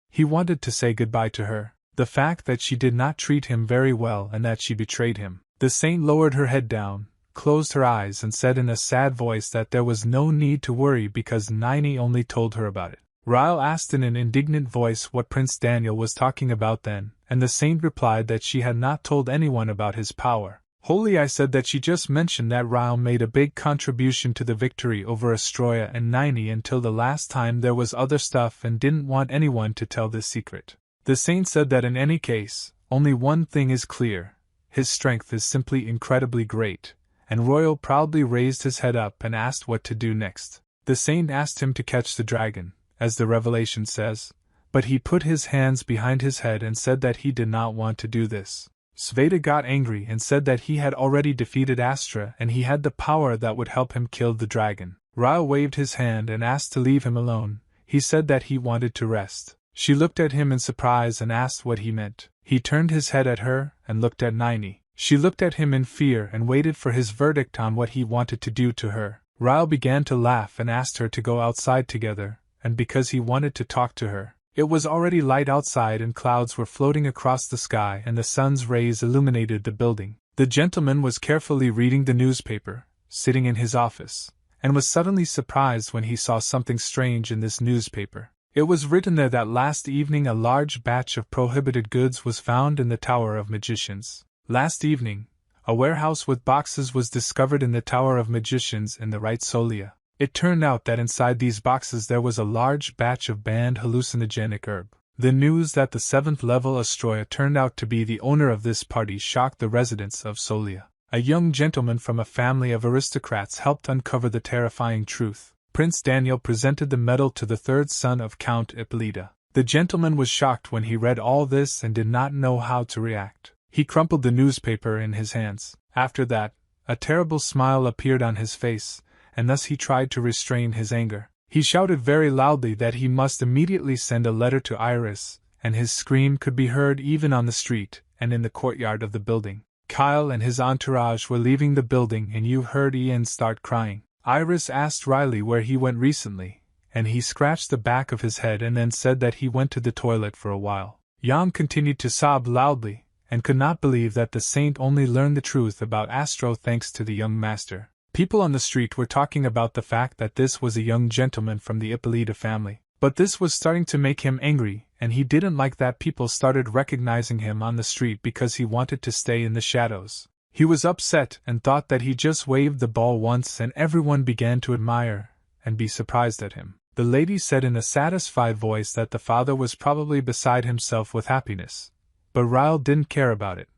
S1: He wanted to say goodbye to her. The fact that she did not treat him very well and that she betrayed him. The saint lowered her head down, closed her eyes, and said in a sad voice that there was no need to worry because Nini only told her about it. Ryle asked in an indignant voice what Prince Daniel was talking about then, and the saint replied that she had not told anyone about his power. Holy, I said that she just mentioned that Ryle made a big contribution to the victory over Astroya and Nini until the last time there was other stuff and didn't want anyone to tell this secret. The saint said that in any case, only one thing is clear: his strength is simply incredibly great, and Royal proudly raised his head up and asked what to do next. The saint asked him to catch the dragon, as the Revelation says, but he put his hands behind his head and said that he did not want to do this. Sveta got angry and said that he had already defeated Astra and he had the power that would help him kill the dragon. Ryle waved his hand and asked to leave him alone. He said that he wanted to rest. She looked at him in surprise and asked what he meant. He turned his head at her and looked at Nini. She looked at him in fear and waited for his verdict on what he wanted to do to her. Ryle began to laugh and asked her to go outside together, and because he wanted to talk to her. It was already light outside and clouds were floating across the sky and the sun's rays illuminated the building. The gentleman was carefully reading the newspaper, sitting in his office, and was suddenly surprised when he saw something strange in this newspaper. It was written there that last evening a large batch of prohibited goods was found in the Tower of Magicians. Last evening, a warehouse with boxes was discovered in the Tower of Magicians in the right Solia. It turned out that inside these boxes there was a large batch of banned hallucinogenic herb. The news that the 7th level Astroya turned out to be the owner of this party shocked the residents of Solia. A young gentleman from a family of aristocrats helped uncover the terrifying truth. Prince Daniel presented the medal to the third son of Count Ippolita. The gentleman was shocked when he read all this and did not know how to react. He crumpled the newspaper in his hands. After that, a terrible smile appeared on his face, and thus he tried to restrain his anger. He shouted very loudly that he must immediately send a letter to Iris, and his scream could be heard even on the street and in the courtyard of the building. Kyle and his entourage were leaving the building and you heard Ian start crying. Iris asked Riley where he went recently, and he scratched the back of his head and then said that he went to the toilet for a while. Yang continued to sob loudly, and could not believe that the saint only learned the truth about Astro thanks to the young master. People on the street were talking about the fact that this was a young gentleman from the Ippolita family, but this was starting to make him angry, and he didn't like that people started recognizing him on the street because he wanted to stay in the shadows. He was upset and thought that he just waved the ball once and everyone began to admire and be surprised at him. The lady said in a satisfied voice that the father was probably beside himself with happiness, but Ryle didn't care about it.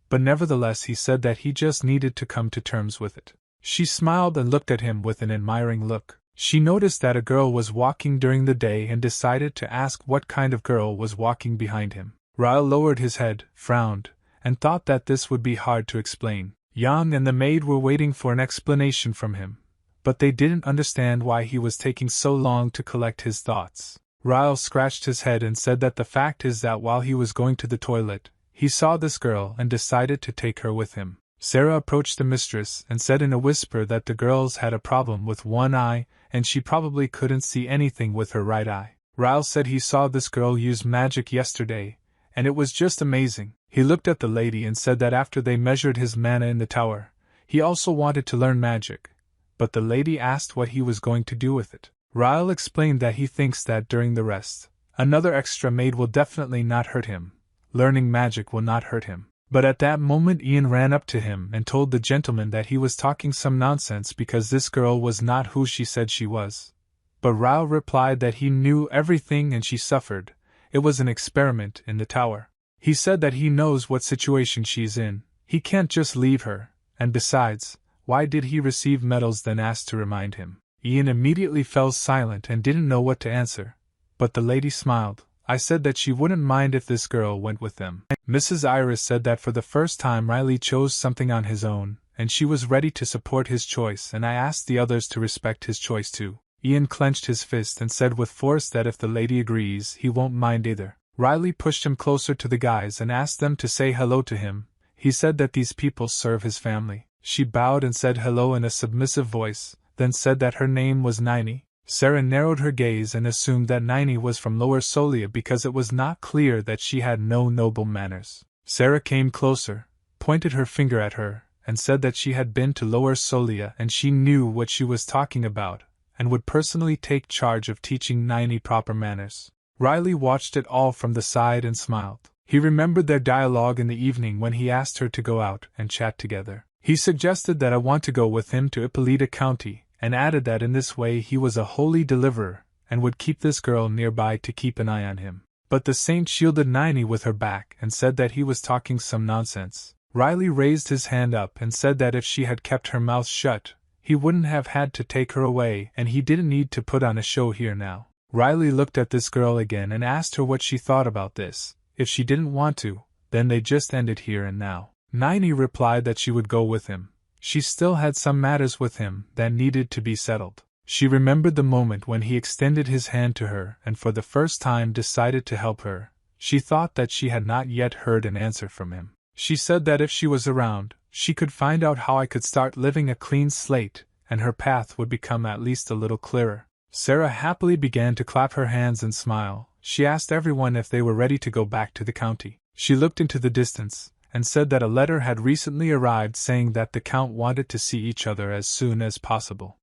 S1: But nevertheless he said that he just needed to come to terms with it. She smiled and looked at him with an admiring look. She noticed that a girl was walking during the day and decided to ask what kind of girl was walking behind him. Ryle lowered his head, frowned, and thought that this would be hard to explain. Yang and the maid were waiting for an explanation from him, but they didn't understand why he was taking so long to collect his thoughts. Ryle scratched his head and said that the fact is that while he was going to the toilet, he saw this girl and decided to take her with him. Sarah approached the mistress and said in a whisper that the girls had a problem with one eye and she probably couldn't see anything with her right eye. Ryle said he saw this girl use magic yesterday, and it was just amazing. He looked at the lady and said that after they measured his mana in the tower, he also wanted to learn magic, but the lady asked what he was going to do with it. Ryle explained that he thinks that during the rest, another extra maid will definitely not hurt him. Learning magic will not hurt him. But at that moment Ian ran up to him and told the gentleman that he was talking some nonsense because this girl was not who she said she was. But Ryle replied that he knew everything and she suffered. It was an experiment in the tower. He said that he knows what situation she's in. He can't just leave her, and besides, why did he receive medals then asked to remind him. Ian immediately fell silent and didn't know what to answer. But the lady smiled. I said that she wouldn't mind if this girl went with them. Mrs. Iris said that for the first time Riley chose something on his own, and she was ready to support his choice, and I asked the others to respect his choice too. Ian clenched his fist and said with force that if the lady agrees, he won't mind either. Riley pushed him closer to the guys and asked them to say hello to him. He said that these people serve his family. She bowed and said hello in a submissive voice, then said that her name was Nini. Sarah narrowed her gaze and assumed that Nini was from Lower Solia because it was not clear that she had no noble manners. Sarah came closer, pointed her finger at her, and said that she had been to Lower Solia and she knew what she was talking about, and would personally take charge of teaching Nini proper manners. Riley watched it all from the side and smiled. He remembered their dialogue in the evening when he asked her to go out and chat together. He suggested that I want to go with him to Ippolita County, and added that in this way he was a holy deliverer, and would keep this girl nearby to keep an eye on him. But the saint shielded Nini with her back and said that he was talking some nonsense. Riley raised his hand up and said that if she had kept her mouth shut, he wouldn't have had to take her away and he didn't need to put on a show here now. Riley looked at this girl again and asked her what she thought about this. If she didn't want to, then they just ended here and now. Nini replied that she would go with him. She still had some matters with him that needed to be settled. She remembered the moment when he extended his hand to her and for the first time decided to help her. She thought that she had not yet heard an answer from him. She said that if she was around, she could find out how I could start living a clean slate, and her path would become at least a little clearer. Sarah happily began to clap her hands and smile. She asked everyone if they were ready to go back to the county. She looked into the distance, and said that a letter had recently arrived saying that the Count wanted to see each other as soon as possible.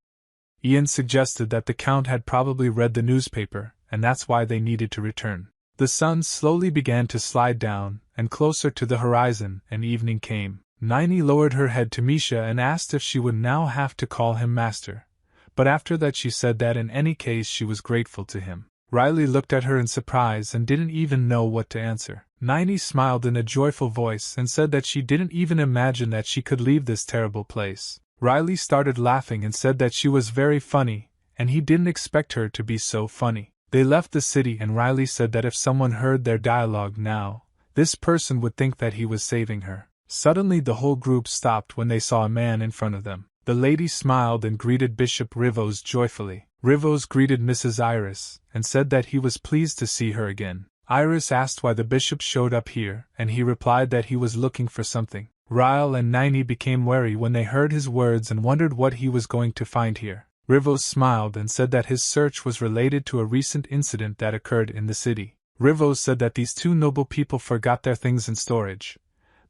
S1: Ian suggested that the Count had probably read the newspaper, and that's why they needed to return. The sun slowly began to slide down, and closer to the horizon, and evening came. Nini lowered her head to Misha and asked if she would now have to call him master. But after that she said that in any case she was grateful to him. Riley looked at her in surprise and didn't even know what to answer. Nini smiled in a joyful voice and said that she didn't even imagine that she could leave this terrible place. Riley started laughing and said that she was very funny, and he didn't expect her to be so funny. They left the city and Riley said that if someone heard their dialogue now, this person would think that he was saving her. Suddenly the whole group stopped when they saw a man in front of them. The lady smiled and greeted Bishop Rivos joyfully. Rivos greeted Mrs. Iris, and said that he was pleased to see her again. Iris asked why the bishop showed up here, and he replied that he was looking for something. Ryle and Nini became wary when they heard his words and wondered what he was going to find here. Rivos smiled and said that his search was related to a recent incident that occurred in the city. Rivos said that these two noble people forgot their things in storage.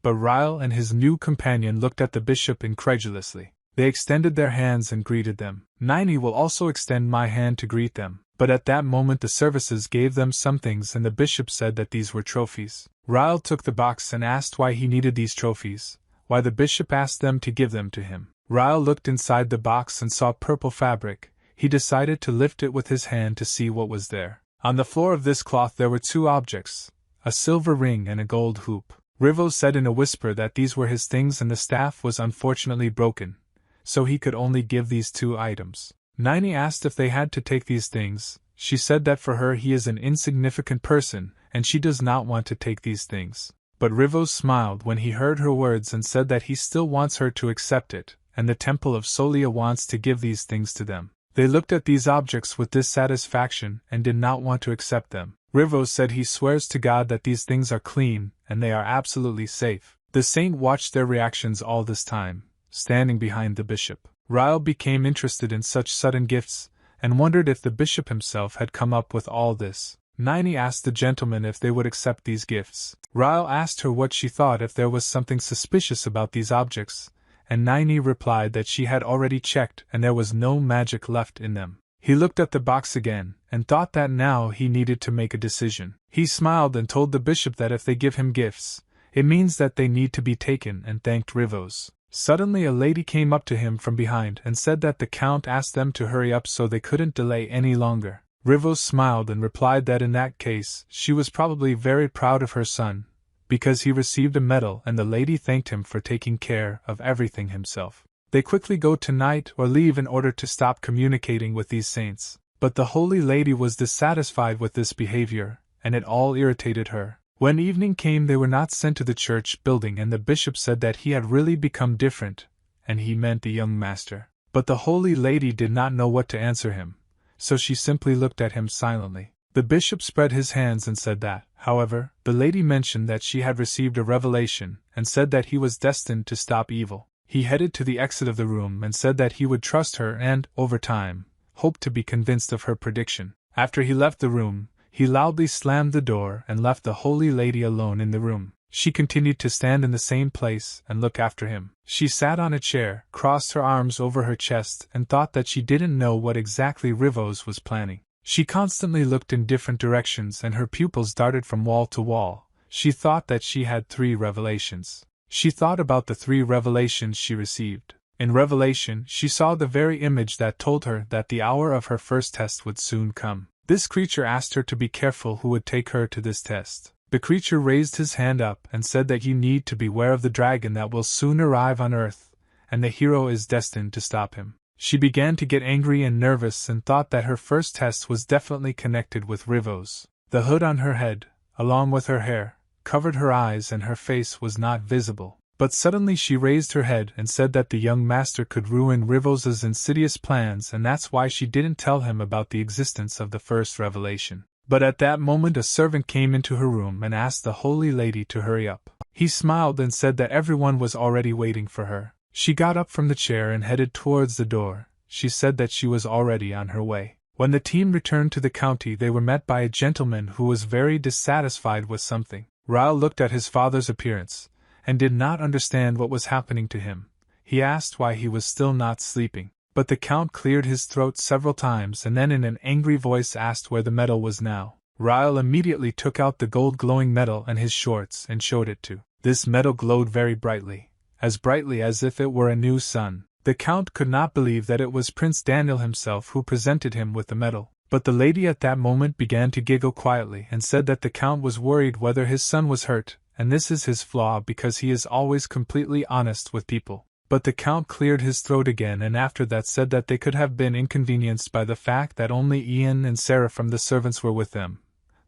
S1: But Ryle and his new companion looked at the bishop incredulously. They extended their hands and greeted them. Nini will also extend my hand to greet them. But at that moment the services gave them some things and the bishop said that these were trophies. Ryle took the box and asked why he needed these trophies, why the bishop asked them to give them to him. Ryle looked inside the box and saw purple fabric. He decided to lift it with his hand to see what was there. On the floor of this cloth there were two objects, a silver ring and a gold hoop. Rivos said in a whisper that these were his things and the staff was unfortunately broken, so he could only give these two items. Nini asked if they had to take these things. She said that for her he is an insignificant person, and she does not want to take these things. But Rivos smiled when he heard her words and said that he still wants her to accept it, and the Temple of Solia wants to give these things to them. They looked at these objects with dissatisfaction and did not want to accept them. Rivos said he swears to God that these things are clean, and they are absolutely safe. The saint watched their reactions all this time, standing behind the bishop. Ryle became interested in such sudden gifts, and wondered if the bishop himself had come up with all this. Nini asked the gentlemen if they would accept these gifts. Ryle asked her what she thought if there was something suspicious about these objects, and Nini replied that she had already checked and there was no magic left in them. He looked at the box again, and thought that now he needed to make a decision. He smiled and told the bishop that if they give him gifts, it means that they need to be taken, and thanked Rivos. Suddenly a lady came up to him from behind and said that the count asked them to hurry up so they couldn't delay any longer. Rivos smiled and replied that in that case she was probably very proud of her son, because he received a medal, and the lady thanked him for taking care of everything himself. They quickly go tonight or leave in order to stop communicating with these saints. But the holy lady was dissatisfied with this behavior, and it all irritated her. When evening came they were not sent to the church building, and the bishop said that he had really become different, and he meant the young master. But the holy lady did not know what to answer him, so she simply looked at him silently. The bishop spread his hands and said that, however, the lady mentioned that she had received a revelation, and said that he was destined to stop evil. He headed to the exit of the room and said that he would trust her and, over time, hoped to be convinced of her prediction. After he left the room, he loudly slammed the door and left the holy lady alone in the room. She continued to stand in the same place and look after him. She sat on a chair, crossed her arms over her chest, and thought that she didn't know what exactly Rivos was planning. She constantly looked in different directions and her pupils darted from wall to wall. She thought that she had 3 revelations. She thought about the 3 revelations she received. In Revelation, she saw the very image that told her that the hour of her first test would soon come. This creature asked her to be careful who would take her to this test. The creature raised his hand up and said that you need to beware of the dragon that will soon arrive on Earth, and the hero is destined to stop him. She began to get angry and nervous and thought that her first test was definitely connected with Rivos. The hood on her head, along with her hair, covered her eyes and her face was not visible. But suddenly she raised her head and said that the young master could ruin Rivos's insidious plans, and that's why she didn't tell him about the existence of the first revelation. But at that moment a servant came into her room and asked the holy lady to hurry up. He smiled and said that everyone was already waiting for her. She got up from the chair and headed towards the door. She said that she was already on her way. When the team returned to the county they were met by a gentleman who was very dissatisfied with something. Ryle looked at his father's appearance, and did not understand what was happening to him. He asked why he was still not sleeping. But the Count cleared his throat several times and then in an angry voice asked where the medal was now. Ryle immediately took out the gold glowing medal and his shorts and showed it to. This medal glowed very brightly as if it were a new sun. The Count could not believe that it was Prince Daniel himself who presented him with the medal. But the lady at that moment began to giggle quietly and said that the Count was worried whether his son was hurt, and this is his flaw because he is always completely honest with people. But the Count cleared his throat again and after that said that they could have been inconvenienced by the fact that only Ian and Sarah from the servants were with them.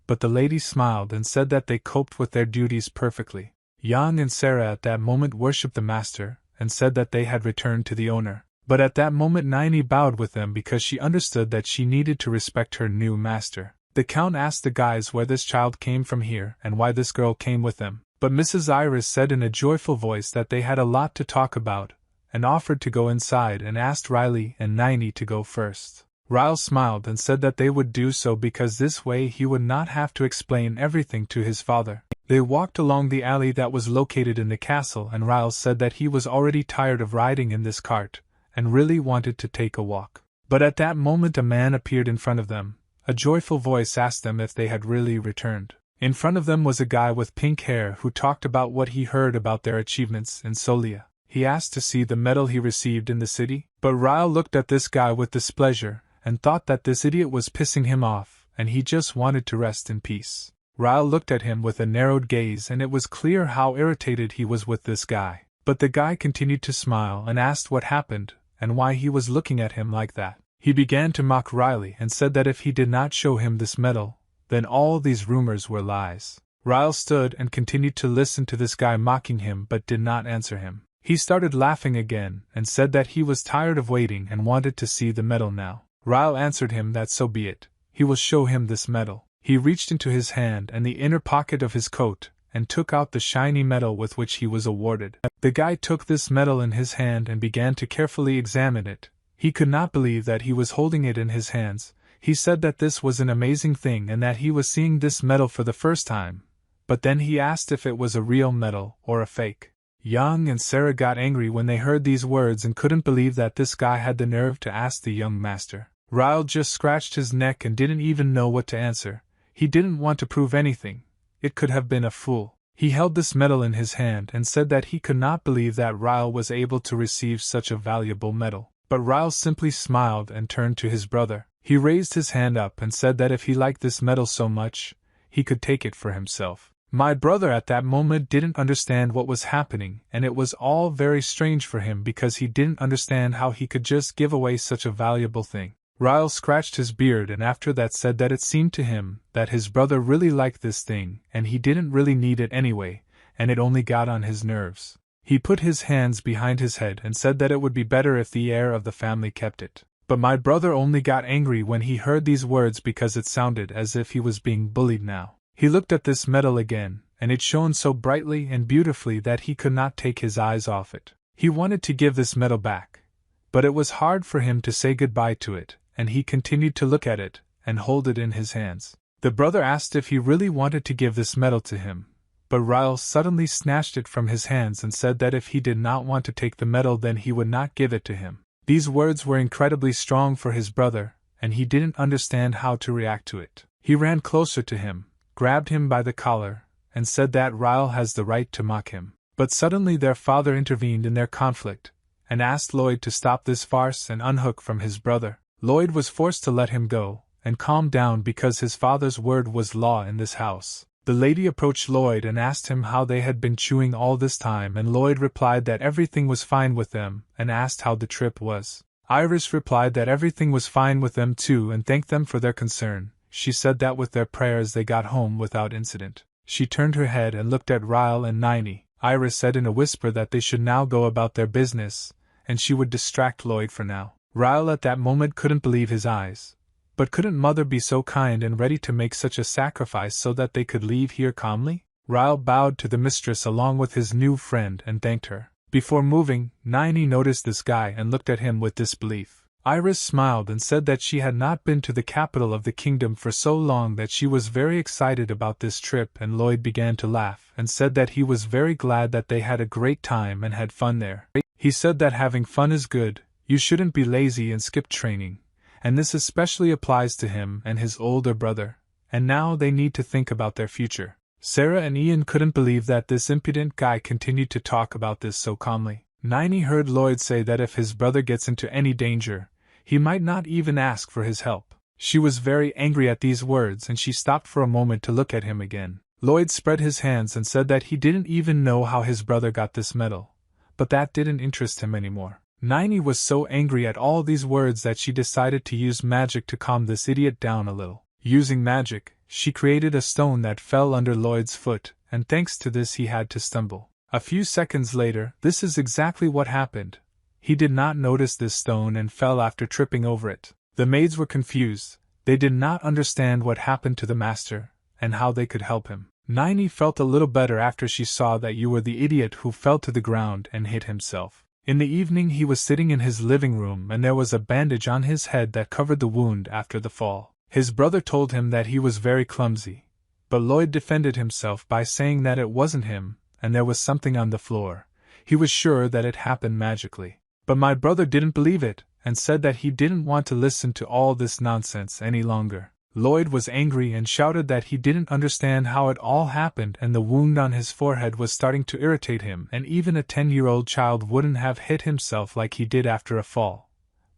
S1: But the lady smiled and said that they coped with their duties perfectly. Yang and Sarah at that moment worshipped the master, and said that they had returned to the owner. But at that moment Nini bowed with them because she understood that she needed to respect her new master. The Count asked the guys where this child came from here and why this girl came with them. But Mrs. Iris said in a joyful voice that they had a lot to talk about, and offered to go inside and asked Riley and Nini to go first. Ryle smiled and said that they would do so because this way he would not have to explain everything to his father. They walked along the alley that was located in the castle and Ryle said that he was already tired of riding in this cart, and really wanted to take a walk. But at that moment a man appeared in front of them. A joyful voice asked them if they had really returned. In front of them was a guy with pink hair who talked about what he heard about their achievements in Solia. He asked to see the medal he received in the city, but Ryle looked at this guy with displeasure, and thought that this idiot was pissing him off, and he just wanted to rest in peace. Ryle looked at him with a narrowed gaze and it was clear how irritated he was with this guy. But the guy continued to smile and asked what happened, and why he was looking at him like that. He began to mock Riley and said that if he did not show him this medal, then all these rumors were lies. Ryle stood and continued to listen to this guy mocking him but did not answer him. He started laughing again and said that he was tired of waiting and wanted to see the medal now. Ryle answered him that so be it, he will show him this medal. He reached into his hand and the inner pocket of his coat, and took out the shiny medal with which he was awarded. The guy took this medal in his hand and began to carefully examine it. He could not believe that he was holding it in his hands. He said that this was an amazing thing and that he was seeing this medal for the first time. But then he asked if it was a real medal or a fake. Yang and Sarah got angry when they heard these words and couldn't believe that this guy had the nerve to ask the young master. Ryle just scratched his neck and didn't even know what to answer. He didn't want to prove anything. It could have been a fool. He held this medal in his hand and said that he could not believe that Ryle was able to receive such a valuable medal. But Ryle simply smiled and turned to his brother. He raised his hand up and said that if he liked this medal so much, he could take it for himself. My brother at that moment didn't understand what was happening, and it was all very strange for him because he didn't understand how he could just give away such a valuable thing. Ryle scratched his beard and after that said that it seemed to him that his brother really liked this thing and he didn't really need it anyway, and it only got on his nerves. He put his hands behind his head and said that it would be better if the heir of the family kept it. But my brother only got angry when he heard these words because it sounded as if he was being bullied now. He looked at this medal again, and it shone so brightly and beautifully that he could not take his eyes off it. He wanted to give this medal back, but it was hard for him to say goodbye to it, and he continued to look at it and hold it in his hands. The brother asked if he really wanted to give this medal to him, but Ryle suddenly snatched it from his hands and said that if he did not want to take the medal then he would not give it to him. These words were incredibly strong for his brother, and he didn't understand how to react to it. He ran closer to him, grabbed him by the collar, and said that Ryle has the right to mock him. But suddenly their father intervened in their conflict, and asked Lloyd to stop this farce and unhook from his brother. Lloyd was forced to let him go, and calm down because his father's word was law in this house. The lady approached Lloyd and asked him how they had been chewing all this time and Lloyd replied that everything was fine with them and asked how the trip was. Iris replied that everything was fine with them too and thanked them for their concern. She said that with their prayers they got home without incident. She turned her head and looked at Ryle and Nini. Iris said in a whisper that they should now go about their business, and she would distract Lloyd for now. Ryle at that moment couldn't believe his eyes. But couldn't Mother be so kind and ready to make such a sacrifice so that they could leave here calmly? Ryle bowed to the mistress along with his new friend and thanked her. Before moving, Nini noticed this guy and looked at him with disbelief. Iris smiled and said that she had not been to the capital of the kingdom for so long that she was very excited about this trip and Lloyd began to laugh and said that he was very glad that they had a great time and had fun there. He said that having fun is good, You shouldn't be lazy and skip training, and this especially applies to him and his older brother, and now they need to think about their future. Sarah and Ian couldn't believe that this impudent guy continued to talk about this so calmly. Niney heard Lloyd say that if his brother gets into any danger, he might not even ask for his help. She was very angry at these words and she stopped for a moment to look at him again. Lloyd spread his hands and said that he didn't even know how his brother got this medal, but that didn't interest him anymore. Niney was so angry at all these words that she decided to use magic to calm this idiot down a little. Using magic, she created a stone that fell under Lloyd's foot, and thanks to this he had to stumble. A few seconds later, this is exactly what happened. He did not notice this stone and fell after tripping over it. The maids were confused. They did not understand what happened to the master, and how they could help him. Niney felt a little better after she saw that you were the idiot who fell to the ground and hit himself. In the evening he was sitting in his living room and there was a bandage on his head that covered the wound after the fall. His brother told him that he was very clumsy, but Lloyd defended himself by saying that it wasn't him, and there was something on the floor. He was sure that it happened magically. But my brother didn't believe it, and said that he didn't want to listen to all this nonsense any longer. Lloyd was angry and shouted that he didn't understand how it all happened and the wound on his forehead was starting to irritate him and even a 10-year-old child wouldn't have hit himself like he did after a fall.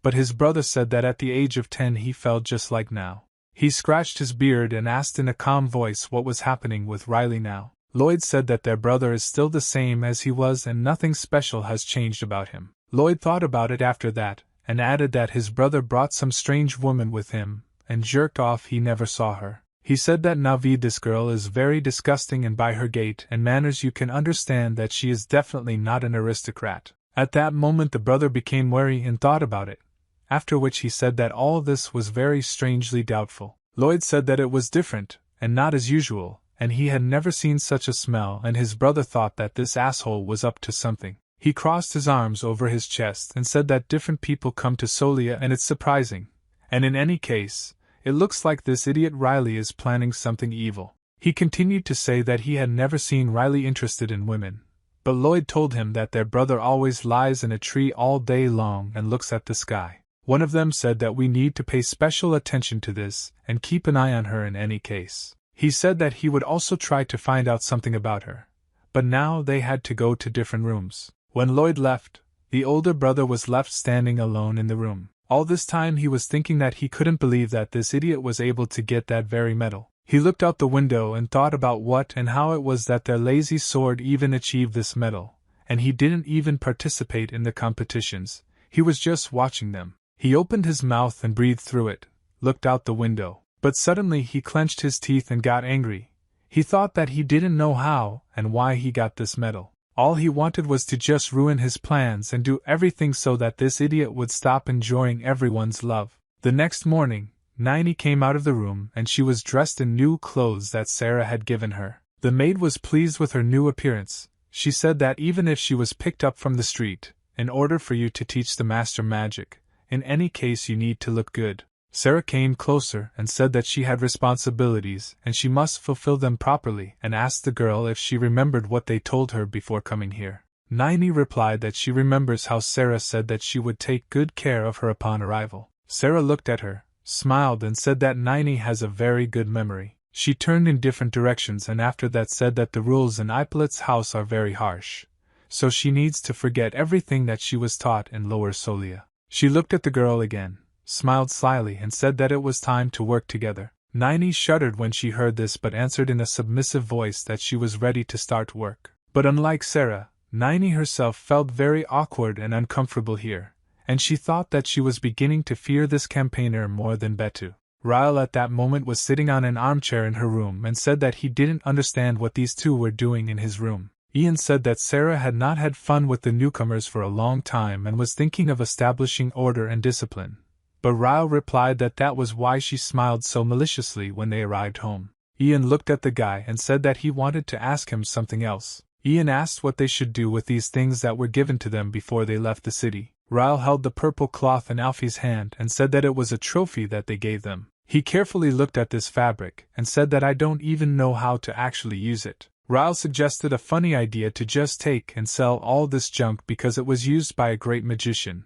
S1: But his brother said that at the age of 10 he felt just like now. He scratched his beard and asked in a calm voice what was happening with Riley now. Lloyd said that their brother is still the same as he was and nothing special has changed about him. Lloyd thought about it after that, and added that his brother brought some strange woman with him, and jerked off he never saw her. He said that Navid, this girl is very disgusting and by her gait and manners you can understand that she is definitely not an aristocrat. At that moment the brother became wary and thought about it, after which he said that all this was very strangely doubtful. Lloyd said that it was different, and not as usual, and he had never seen such a smell and his brother thought that this asshole was up to something. He crossed his arms over his chest and said that different people come to Solia and it's surprising. And in any case, it looks like this idiot Riley is planning something evil. He continued to say that he had never seen Riley interested in women, but Lloyd told him that their brother always lies in a tree all day long and looks at the sky. One of them said that we need to pay special attention to this and keep an eye on her in any case. He said that he would also try to find out something about her, but now they had to go to different rooms. When Lloyd left, the older brother was left standing alone in the room. All this time he was thinking that he couldn't believe that this idiot was able to get that very medal. He looked out the window and thought about what and how it was that their lazy sword even achieved this medal, and he didn't even participate in the competitions, he was just watching them. He opened his mouth and breathed through it, looked out the window, but suddenly he clenched his teeth and got angry. He thought that he didn't know how and why he got this medal. All he wanted was to just ruin his plans and do everything so that this idiot would stop enjoying everyone's love. The next morning, Niney came out of the room and she was dressed in new clothes that Sarah had given her. The maid was pleased with her new appearance. She said that even if she was picked up from the street, in order for you to teach the master magic, in any case you need to look good. Sarah came closer and said that she had responsibilities and she must fulfill them properly and asked the girl if she remembered what they told her before coming here. Niney replied that she remembers how Sarah said that she would take good care of her upon arrival. Sarah looked at her, smiled and said that Niney has a very good memory. She turned in different directions and after that said that the rules in Ippolit's house are very harsh, so she needs to forget everything that she was taught in Lower Solia. She looked at the girl again, smiled slyly and said that it was time to work together. Niney shuddered when she heard this but answered in a submissive voice that she was ready to start work. But unlike Sarah, Niney herself felt very awkward and uncomfortable here, and she thought that she was beginning to fear this campaigner more than Betu. Ryle at that moment was sitting on an armchair in her room and said that he didn't understand what these two were doing in his room. Ian said that Sarah had not had fun with the newcomers for a long time and was thinking of establishing order and discipline. But Ryle replied that that was why she smiled so maliciously when they arrived home. Ian looked at the guy and said that he wanted to ask him something else. Ian asked what they should do with these things that were given to them before they left the city. Ryle held the purple cloth in Alfie's hand and said that it was a trophy that they gave them. He carefully looked at this fabric and said that I don't even know how to actually use it. Ryle suggested a funny idea to just take and sell all this junk because it was used by a great magician,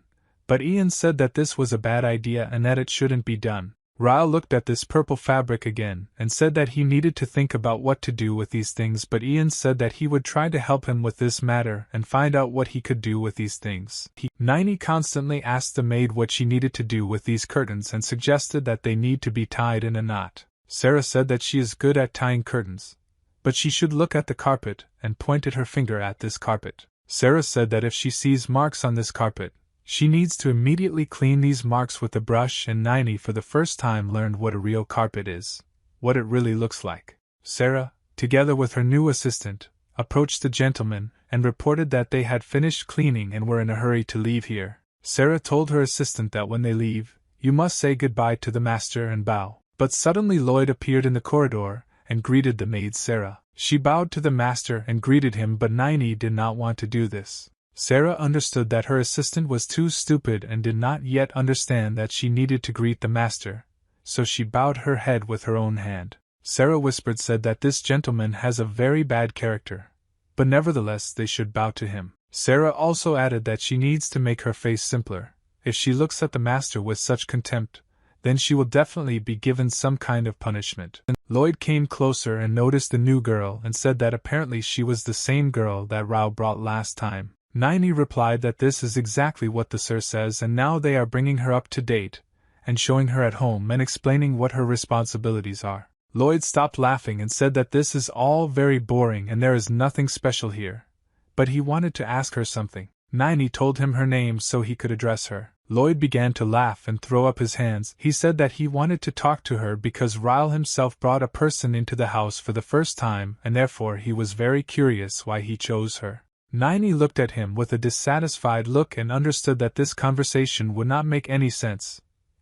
S1: But Ian said that this was a bad idea and that it shouldn't be done. Ryle looked at this purple fabric again and said that he needed to think about what to do with these things, but Ian said that he would try to help him with this matter and find out what he could do with these things. Nini constantly asked the maid what she needed to do with these curtains and suggested that they need to be tied in a knot. Sarah said that she is good at tying curtains, but she should look at the carpet and pointed her finger at this carpet. Sarah said that if she sees marks on this carpet, she needs to immediately clean these marks with a brush, and Nini for the first time learned what a real carpet is, what it really looks like. Sarah, together with her new assistant, approached the gentleman and reported that they had finished cleaning and were in a hurry to leave here. Sarah told her assistant that when they leave, you must say goodbye to the master and bow. But suddenly Lloyd appeared in the corridor and greeted the maid Sarah. She bowed to the master and greeted him, but Nini did not want to do this. Sarah understood that her assistant was too stupid and did not yet understand that she needed to greet the master, so she bowed her head with her own hand. Sarah whispered said that this gentleman has a very bad character, but nevertheless they should bow to him. Sarah also added that she needs to make her face simpler. If she looks at the master with such contempt, then she will definitely be given some kind of punishment. Lloyd came closer and noticed the new girl and said that apparently she was the same girl that Rao brought last time. Nini replied that this is exactly what the sir says, and now they are bringing her up to date, and showing her at home and explaining what her responsibilities are. Lloyd stopped laughing and said that this is all very boring and there is nothing special here, but he wanted to ask her something. Nini told him her name so he could address her. Lloyd began to laugh and throw up his hands. He said that he wanted to talk to her because Ryle himself brought a person into the house for the first time, and therefore he was very curious why he chose her. Nini looked at him with a dissatisfied look and understood that this conversation would not make any sense,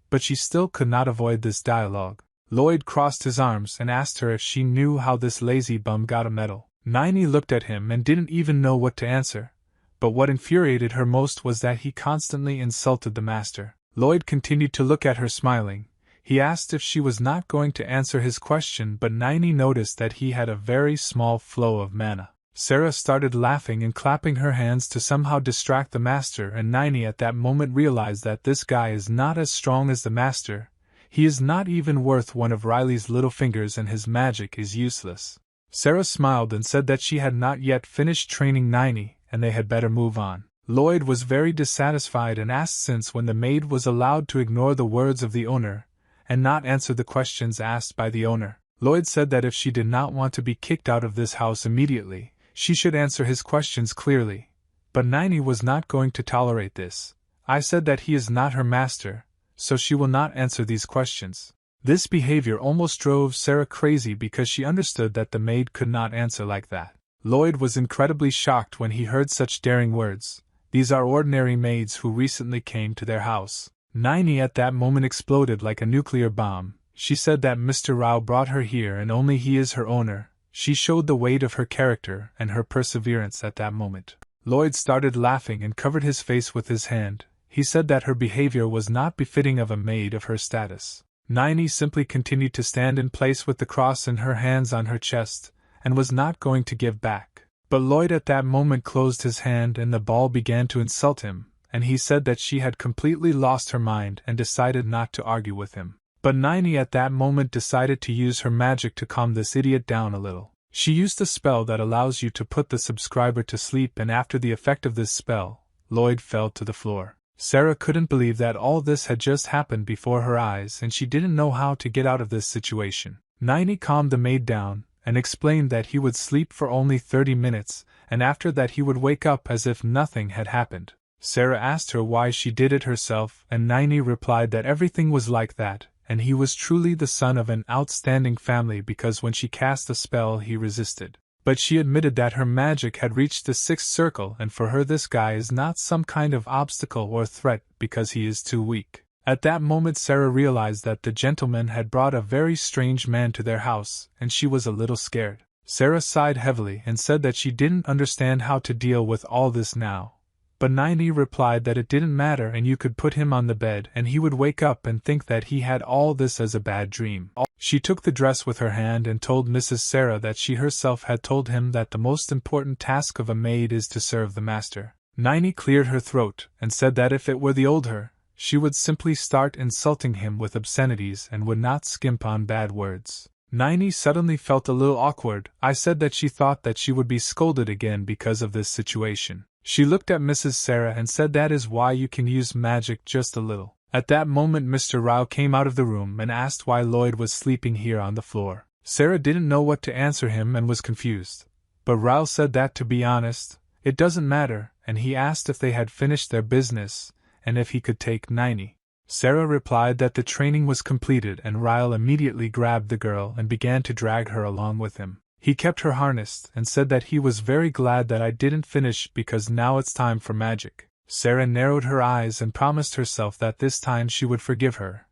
S1: but she still could not avoid this dialogue. Lloyd crossed his arms and asked her if she knew how this lazy bum got a medal. Nini looked at him and didn't even know what to answer, but what infuriated her most was that he constantly insulted the master. Lloyd continued to look at her smiling. He asked if she was not going to answer his question, but Nini noticed that he had a very small flow of mana. Sarah started laughing and clapping her hands to somehow distract the master, and Nini at that moment realized that this guy is not as strong as the master. He is not even worth one of Riley's little fingers and his magic is useless. Sarah smiled and said that she had not yet finished training Nini and they had better move on. Lloyd was very dissatisfied and asked since when the maid was allowed to ignore the words of the owner and not answer the questions asked by the owner. Lloyd said that if she did not want to be kicked out of this house immediately, she should answer his questions clearly, but Nini was not going to tolerate this. I said that he is not her master, so she will not answer these questions. This behavior almost drove Sarah crazy because she understood that the maid could not answer like that. Lloyd was incredibly shocked when he heard such daring words. These are ordinary maids who recently came to their house. Nini at that moment exploded like a nuclear bomb. She said that Mr. Rao brought her here and only he is her owner. She showed the weight of her character and her perseverance at that moment. Lloyd started laughing and covered his face with his hand. He said that her behavior was not befitting of a maid of her status. Nini simply continued to stand in place with the cross in her hands on her chest, and was not going to give back. But Lloyd at that moment closed his hand and the ball began to insult him, and he said that she had completely lost her mind and decided not to argue with him. But Nini at that moment decided to use her magic to calm this idiot down a little. She used a spell that allows you to put the subscriber to sleep, and after the effect of this spell, Lloyd fell to the floor. Sarah couldn't believe that all this had just happened before her eyes, and she didn't know how to get out of this situation. Nini calmed the maid down and explained that he would sleep for only 30 minutes, and after that he would wake up as if nothing had happened. Sarah asked her why she did it herself, and Nini replied that everything was like that, and he was truly the son of an outstanding family because when she cast a spell he resisted. But she admitted that her magic had reached the 6th circle, and for her this guy is not some kind of obstacle or threat because he is too weak. At that moment Sarah realized that the gentleman had brought a very strange man to their house, and she was a little scared. Sarah sighed heavily and said that she didn't understand how to deal with all this now. But Nini replied that it didn't matter and you could put him on the bed and he would wake up and think that he had all this as a bad dream. She took the dress with her hand and told Mrs. Sarah that she herself had told him that the most important task of a maid is to serve the master. Nini cleared her throat and said that if it were the old her, she would simply start insulting him with obscenities and would not skimp on bad words. Nini suddenly felt a little awkward. I said that she thought that she would be scolded again because of this situation. She looked at Mrs. Sarah and said that is why you can use magic just a little. At that moment Mr. Rao came out of the room and asked why Lloyd was sleeping here on the floor. Sarah didn't know what to answer him and was confused. But Rao said that to be honest, it doesn't matter, and he asked if they had finished their business, and if he could take Nini. Sarah replied that the training was completed and Ryle immediately grabbed the girl and began to drag her along with him. He kept her harnessed and said that he was very glad that I didn't finish because now it's time for magic. Sarah narrowed her eyes and promised herself that this time she would forgive her.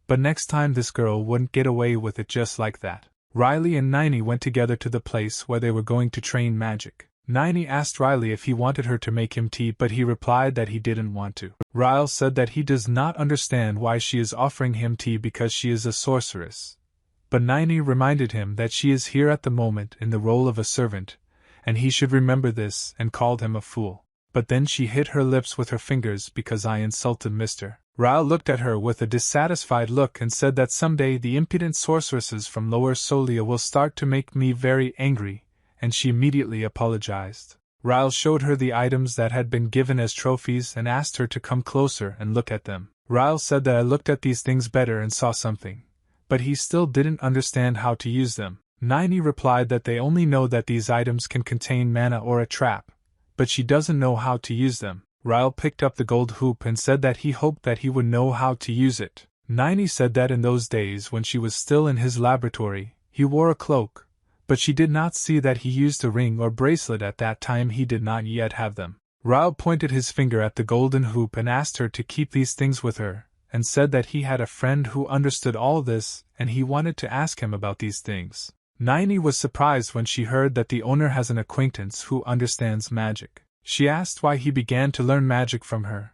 S1: But next time this girl wouldn't get away with it just like that. Riley and Nini went together to the place where they were going to train magic. Nini asked Riley if he wanted her to make him tea, but he replied that he didn't want to. Ryle said that he does not understand why she is offering him tea because she is a sorceress. But Nini reminded him that she is here at the moment in the role of a servant, and he should remember this, and called him a fool. But then she hit her lips with her fingers because I insulted Mr. Ryle looked at her with a dissatisfied look and said that someday the impudent sorceresses from Lower Solia will start to make me very angry, and she immediately apologized. Ryle showed her the items that had been given as trophies and asked her to come closer and look at them. Ryle said that I looked at these things better and saw something, but he still didn't understand how to use them. Nini replied that they only know that these items can contain mana or a trap, but she doesn't know how to use them. Ryle picked up the gold hoop and said that he hoped that he would know how to use it. Nini said that in those days when she was still in his laboratory, he wore a cloak, but she did not see that he used a ring or bracelet at that time. He did not yet have them. Ryle pointed his finger at the golden hoop and asked her to keep these things with her, and said that he had a friend who understood all this and he wanted to ask him about these things. Nini was surprised when she heard that the owner has an acquaintance who understands magic. She asked why he began to learn magic from her,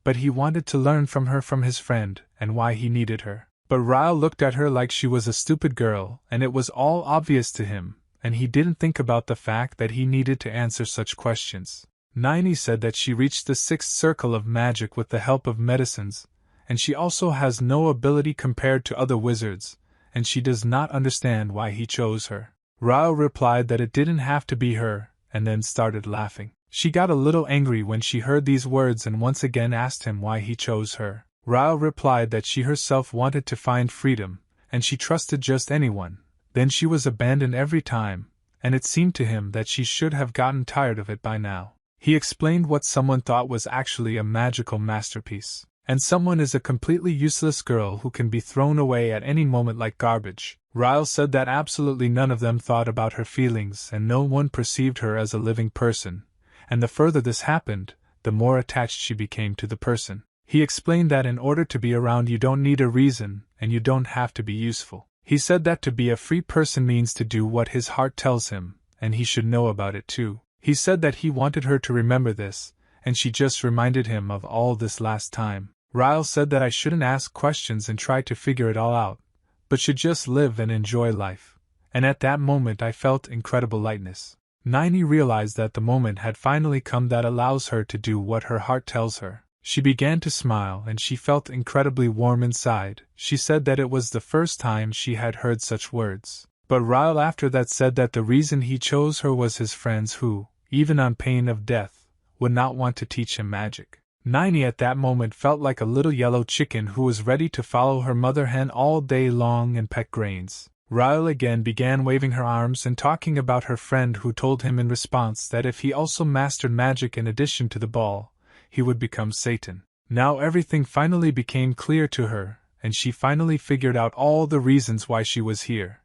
S1: but he wanted to learn from her from his friend, and why he needed her. But Ryle looked at her like she was a stupid girl, and it was all obvious to him, and he didn't think about the fact that he needed to answer such questions. Nini said that she reached the sixth circle of magic with the help of medicines, and she also has no ability compared to other wizards, and she does not understand why he chose her. Ryle replied that it didn't have to be her, and then started laughing. She got a little angry when she heard these words and once again asked him why he chose her. Ryle replied that she herself wanted to find freedom, and she trusted just anyone. Then she was abandoned every time, and it seemed to him that she should have gotten tired of it by now. He explained what someone thought was actually a magical masterpiece, and someone is a completely useless girl who can be thrown away at any moment like garbage. Ryle said that absolutely none of them thought about her feelings and no one perceived her as a living person, and the further this happened, the more attached she became to the person. He explained that in order to be around you don't need a reason, and you don't have to be useful. He said that to be a free person means to do what his heart tells him, and he should know about it too. He said that he wanted her to remember this, and she just reminded him of all this last time. Ryle said that I shouldn't ask questions and try to figure it all out, but should just live and enjoy life. And at that moment I felt incredible lightness. Nini realized that the moment had finally come that allows her to do what her heart tells her. She began to smile and she felt incredibly warm inside. She said that it was the first time she had heard such words. But Ryle after that said that the reason he chose her was his friends who, even on pain of death, would not want to teach him magic. Nini at that moment felt like a little yellow chicken who was ready to follow her mother hen all day long and peck grains. Ryle again began waving her arms and talking about her friend who told him in response that if he also mastered magic in addition to the ball, he would become Satan. Now everything finally became clear to her, and she finally figured out all the reasons why she was here.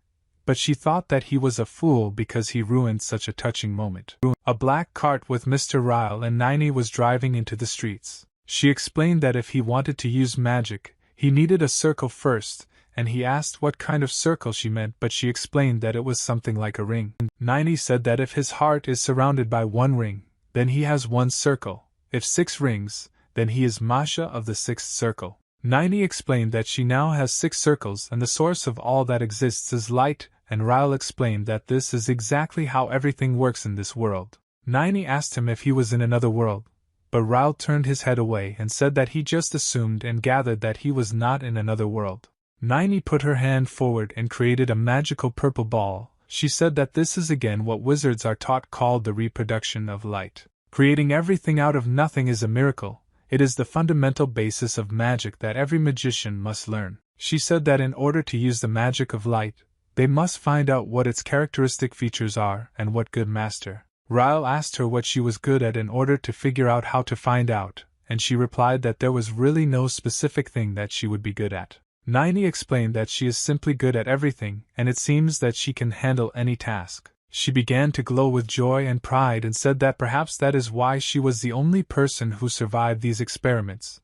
S1: But she thought that he was a fool because he ruined such a touching moment. A black cart with Mr. Ryle and Nini was driving into the streets. She explained that if he wanted to use magic, he needed a circle first, and he asked what kind of circle she meant, but she explained that it was something like a ring. Nini said that if his heart is surrounded by one ring, then he has one circle. If 6 rings, then he is Masha of the 6th circle. Nini explained that she now has 6 circles and the source of all that exists is light, and Ryle explained that this is exactly how everything works in this world. Nini asked him if he was in another world, but Ryle turned his head away and said that he just assumed and gathered that he was not in another world. Nini put her hand forward and created a magical purple ball. She said that this is again what wizards are taught, called the reproduction of light. Creating everything out of nothing is a miracle. It is the fundamental basis of magic that every magician must learn. She said that in order to use the magic of light, they must find out what its characteristic features are and what good master. Ryle asked her what she was good at in order to figure out how to find out, and she replied that there was really no specific thing that she would be good at. Nini explained that she is simply good at everything, and it seems that she can handle any task. She began to glow with joy and pride and said that perhaps that is why she was the only person who survived these experiments.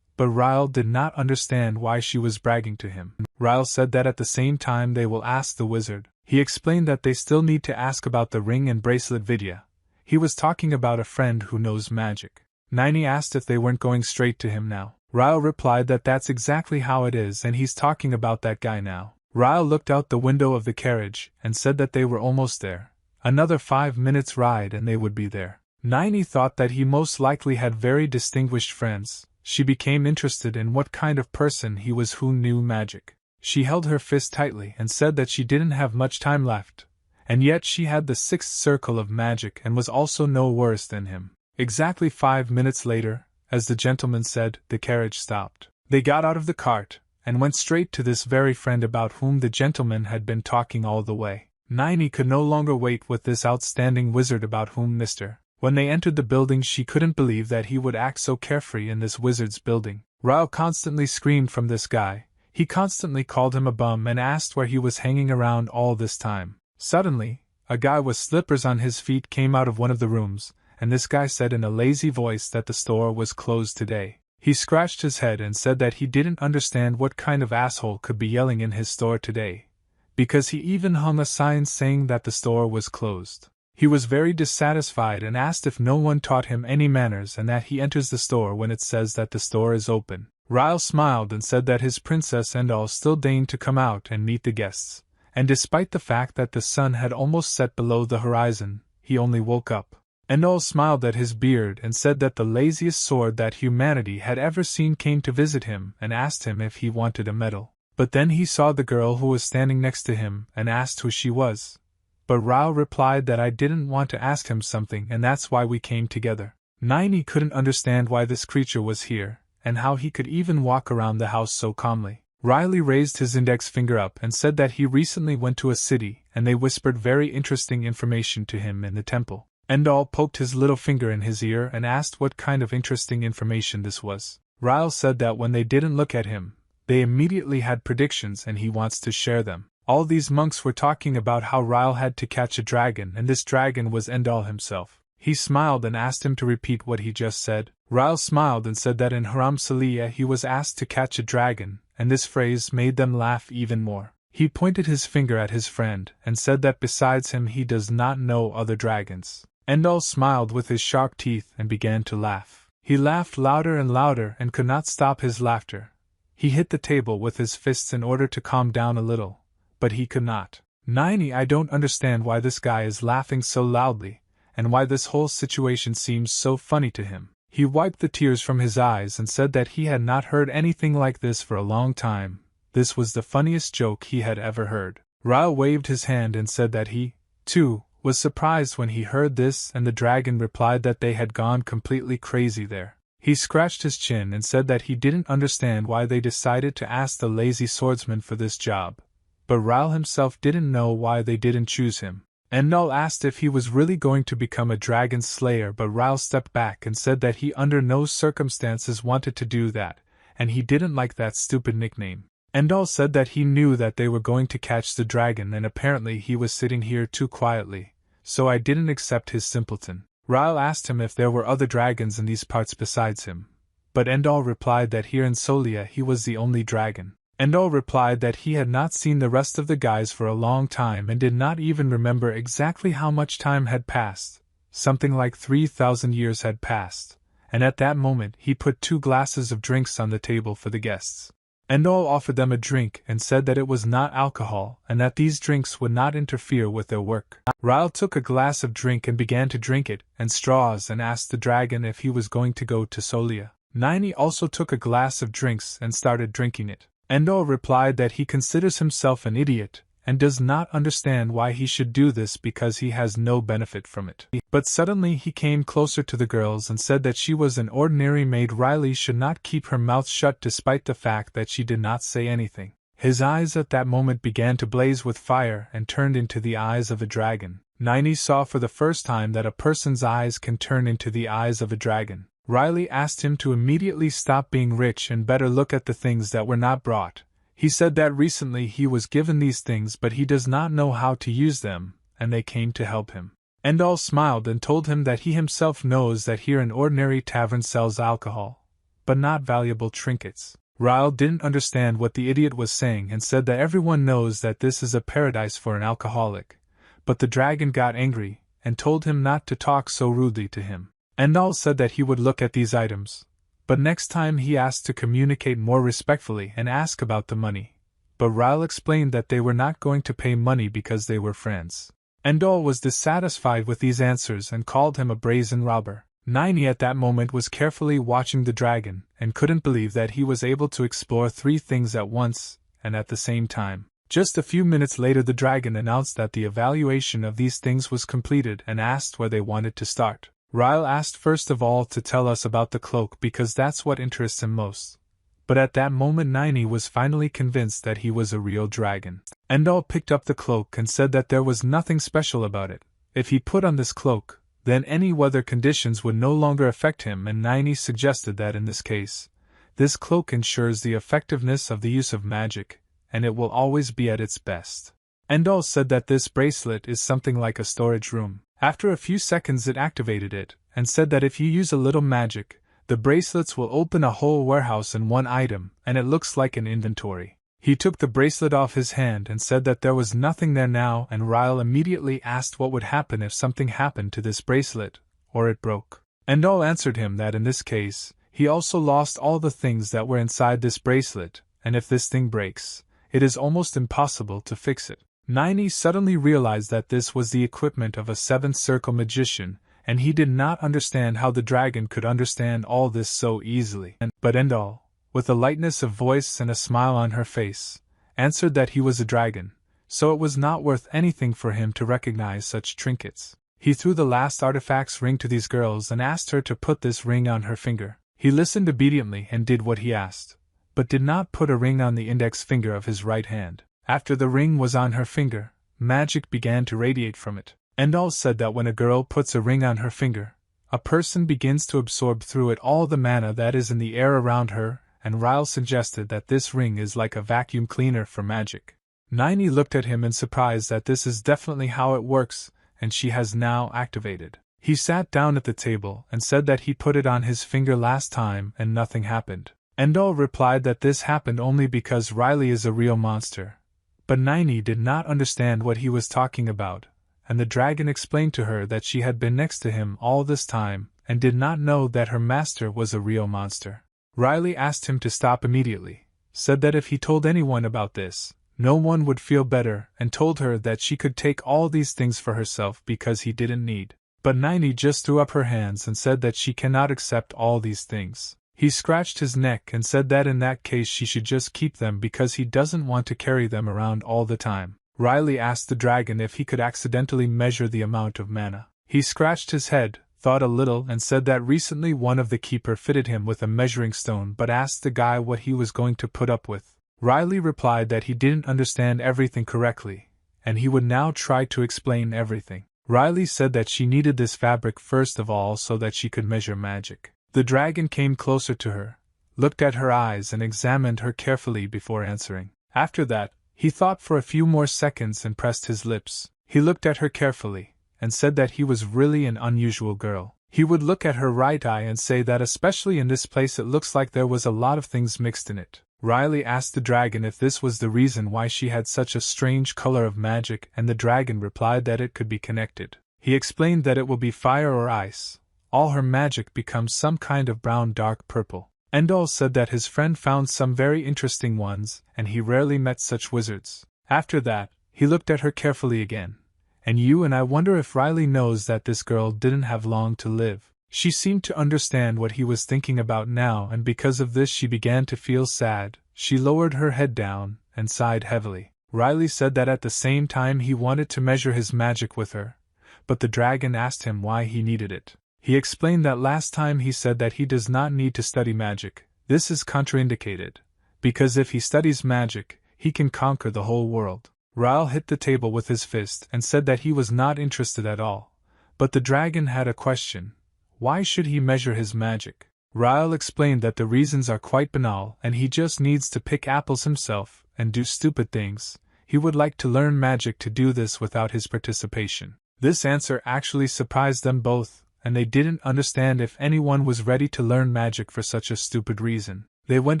S1: But Ryle did not understand why she was bragging to him. Ryle said that at the same time they will ask the wizard. He explained that they still need to ask about the ring and bracelet Vidya. He was talking about a friend who knows magic. Nini asked if they weren't going straight to him now. Ryle replied that that's exactly how it is and he's talking about that guy now. Ryle looked out the window of the carriage and said that they were almost there. Another 5 minutes ride and they would be there. Nini thought that he most likely had very distinguished friends. She became interested in what kind of person he was who knew magic. She held her fist tightly and said that she didn't have much time left, and yet she had the sixth circle of magic and was also no worse than him. Exactly 5 minutes later, as the gentleman said, the carriage stopped. They got out of the cart and went straight to this very friend about whom the gentleman had been talking all the way. Nini could no longer wait with this outstanding wizard about whom Mr. When they entered the building, she couldn't believe that he would act so carefree in this wizard's building. Ryle constantly screamed from this guy. He constantly called him a bum and asked where he was hanging around all this time. Suddenly, a guy with slippers on his feet came out of one of the rooms, and this guy said in a lazy voice that the store was closed today. He scratched his head and said that he didn't understand what kind of asshole could be yelling in his store today, because he even hung a sign saying that the store was closed. He was very dissatisfied and asked if no one taught him any manners and that he enters the store when it says that the store is open. Ryle smiled and said that his princess and all still deigned to come out and meet the guests, and despite the fact that the sun had almost set below the horizon, he only woke up. Endall smiled at his beard and said that the laziest sword that humanity had ever seen came to visit him and asked him if he wanted a medal. But then he saw the girl who was standing next to him and asked who she was. But Ryle replied that I didn't want to ask him something and that's why we came together. Nini couldn't understand why this creature was here, and how he could even walk around the house so calmly. Riley raised his index finger up and said that he recently went to a city and they whispered very interesting information to him in the temple. Endall poked his little finger in his ear and asked what kind of interesting information this was. Ryle said that when they didn't look at him, they immediately had predictions and he wants to share them. All these monks were talking about how Ryle had to catch a dragon and this dragon was Endall himself. He smiled and asked him to repeat what he just said. Ryle smiled and said that in Haram Saliya he was asked to catch a dragon, and this phrase made them laugh even more. He pointed his finger at his friend and said that besides him he does not know other dragons. Endall smiled with his sharp teeth and began to laugh. He laughed louder and louder and could not stop his laughter. He hit the table with his fists in order to calm down a little, but he could not. Nini, I don't understand why this guy is laughing so loudly, and why this whole situation seems so funny to him. He wiped the tears from his eyes and said that he had not heard anything like this for a long time. This was the funniest joke he had ever heard. Ryle waved his hand and said that he, too, was surprised when he heard this, and the dragon replied that they had gone completely crazy there. He scratched his chin and said that he didn't understand why they decided to ask the lazy swordsman for this job, but Ryle himself didn't know why they didn't choose him. Endall asked if he was really going to become a dragon slayer, but Ryle stepped back and said that he under no circumstances wanted to do that, and he didn't like that stupid nickname. Endall said that he knew that they were going to catch the dragon and apparently he was sitting here too quietly, so I didn't accept his simpleton. Ryle asked him if there were other dragons in these parts besides him, but Endall replied that here in Solia he was the only dragon. Endall replied that he had not seen the rest of the guys for a long time and did not even remember exactly how much time had passed. Something like 3,000 years had passed, and at that moment he put 2 glasses of drinks on the table for the guests. Endall offered them a drink and said that it was not alcohol and that these drinks would not interfere with their work. Ryle took a glass of drink and began to drink it, and straws, and asked the dragon if he was going to go to Solia. Nini also took a glass of drinks and started drinking it. Endall replied that he considers himself an idiot, and does not understand why he should do this because he has no benefit from it. But suddenly he came closer to the girls and said that she was an ordinary maid. Riley should not keep her mouth shut despite the fact that she did not say anything. His eyes at that moment began to blaze with fire and turned into the eyes of a dragon. Nini saw for the first time that a person's eyes can turn into the eyes of a dragon. Riley asked him to immediately stop being rich and better look at the things that were not brought. He said that recently he was given these things but he does not know how to use them, and they came to help him. Endall smiled and told him that he himself knows that here an ordinary tavern sells alcohol, but not valuable trinkets. Ryle didn't understand what the idiot was saying and said that everyone knows that this is a paradise for an alcoholic, but the dragon got angry and told him not to talk so rudely to him. Endall said that he would look at these items, but next time he asked to communicate more respectfully and ask about the money. But Ryle explained that they were not going to pay money because they were friends. Endall was dissatisfied with these answers and called him a brazen robber. Nini at that moment was carefully watching the dragon and couldn't believe that he was able to explore 3 things at once and at the same time. Just a few minutes later the dragon announced that the evaluation of these things was completed and asked where they wanted to start. Ryle asked first of all to tell us about the cloak because that's what interests him most. But at that moment Nini was finally convinced that he was a real dragon. Endall picked up the cloak and said that there was nothing special about it. If he put on this cloak, then any weather conditions would no longer affect him, and Nini suggested that in this case, this cloak ensures the effectiveness of the use of magic, and it will always be at its best. Endall said that this bracelet is something like a storage room. After a few seconds it activated it, and said that if you use a little magic, the bracelets will open a whole warehouse in one item, and it looks like an inventory. He took the bracelet off his hand and said that there was nothing there now, and Ryle immediately asked what would happen if something happened to this bracelet, or it broke. Endall answered him that in this case, he also lost all the things that were inside this bracelet, and if this thing breaks, it is almost impossible to fix it. Nini suddenly realized that this was the equipment of a 7th circle magician, and he did not understand how the dragon could understand all this so easily. But Endall, with a lightness of voice and a smile on her face, answered that he was a dragon, so it was not worth anything for him to recognize such trinkets. He threw the last artifact's ring to these girls and asked her to put this ring on her finger. He listened obediently and did what he asked, but did not put a ring on the index finger of his right hand. After the ring was on her finger, magic began to radiate from it. Endall said that when a girl puts a ring on her finger, a person begins to absorb through it all the mana that is in the air around her, and Ryle suggested that this ring is like a vacuum cleaner for magic. Nini looked at him in surprise that this is definitely how it works, and she has now activated. He sat down at the table and said that he put it on his finger last time and nothing happened. Endall replied that this happened only because Riley is a real monster. But Nini did not understand what he was talking about, and the dragon explained to her that she had been next to him all this time and did not know that her master was a real monster. Riley asked him to stop immediately, said that if he told anyone about this, no one would feel better, and told her that she could take all these things for herself because he didn't need. But Nini just threw up her hands and said that she cannot accept all these things. He scratched his neck and said that in that case she should just keep them because he doesn't want to carry them around all the time. Riley asked the dragon if he could accidentally measure the amount of mana. He scratched his head, thought a little, and said that recently one of the keeper fitted him with a measuring stone but asked the guy what he was going to put up with. Riley replied that he didn't understand everything correctly, and he would now try to explain everything. Riley said that she needed this fabric first of all so that she could measure magic. The dragon came closer to her, looked at her eyes and examined her carefully before answering. After that, he thought for a few more seconds and pressed his lips. He looked at her carefully, and said that he was really an unusual girl. He would look at her right eye and say that especially in this place it looks like there was a lot of things mixed in it. Riley asked the dragon if this was the reason why she had such a strange color of magic, and the dragon replied that it could be connected. He explained that it will be fire or ice. All her magic becomes some kind of brown dark purple. Endall said that his friend found some very interesting ones, and he rarely met such wizards. After that, he looked at her carefully again. And I wonder if Riley knows that this girl didn't have long to live. She seemed to understand what he was thinking about now, and because of this she began to feel sad. She lowered her head down and sighed heavily. Riley said that at the same time he wanted to measure his magic with her, but the dragon asked him why he needed it. He explained that last time he said that he does not need to study magic. This is contraindicated, because if he studies magic, he can conquer the whole world. Rile hit the table with his fist and said that he was not interested at all. But the dragon had a question. Why should he measure his magic? Rile explained that the reasons are quite banal and he just needs to pick apples himself and do stupid things. He would like to learn magic to do this without his participation. This answer actually surprised them both, and they didn't understand if anyone was ready to learn magic for such a stupid reason. They went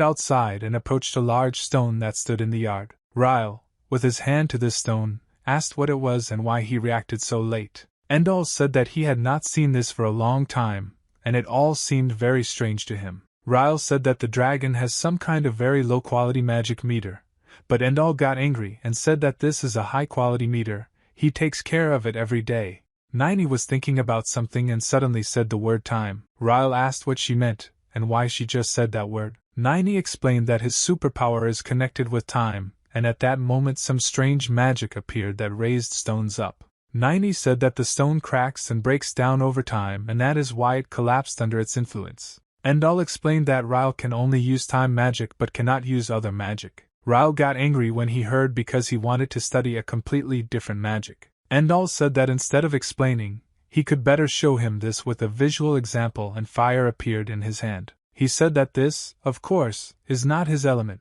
S1: outside and approached a large stone that stood in the yard. Rile, with his hand to this stone, asked what it was and why he reacted so late. Endall said that he had not seen this for a long time, and it all seemed very strange to him. Rile said that the dragon has some kind of very low-quality magic meter, but Endall got angry and said that this is a high-quality meter. He takes care of it every day. Nini was thinking about something and suddenly said the word time. Rile asked what she meant, and why she just said that word. Nini explained that his superpower is connected with time, and at that moment some strange magic appeared that raised stones up. Nini said that the stone cracks and breaks down over time, and that is why it collapsed under its influence. Endall explained that Rile can only use time magic but cannot use other magic. Rile got angry when he heard because he wanted to study a completely different magic. Endall said that instead of explaining, he could better show him this with a visual example, and fire appeared in his hand. He said that this, of course, is not his element,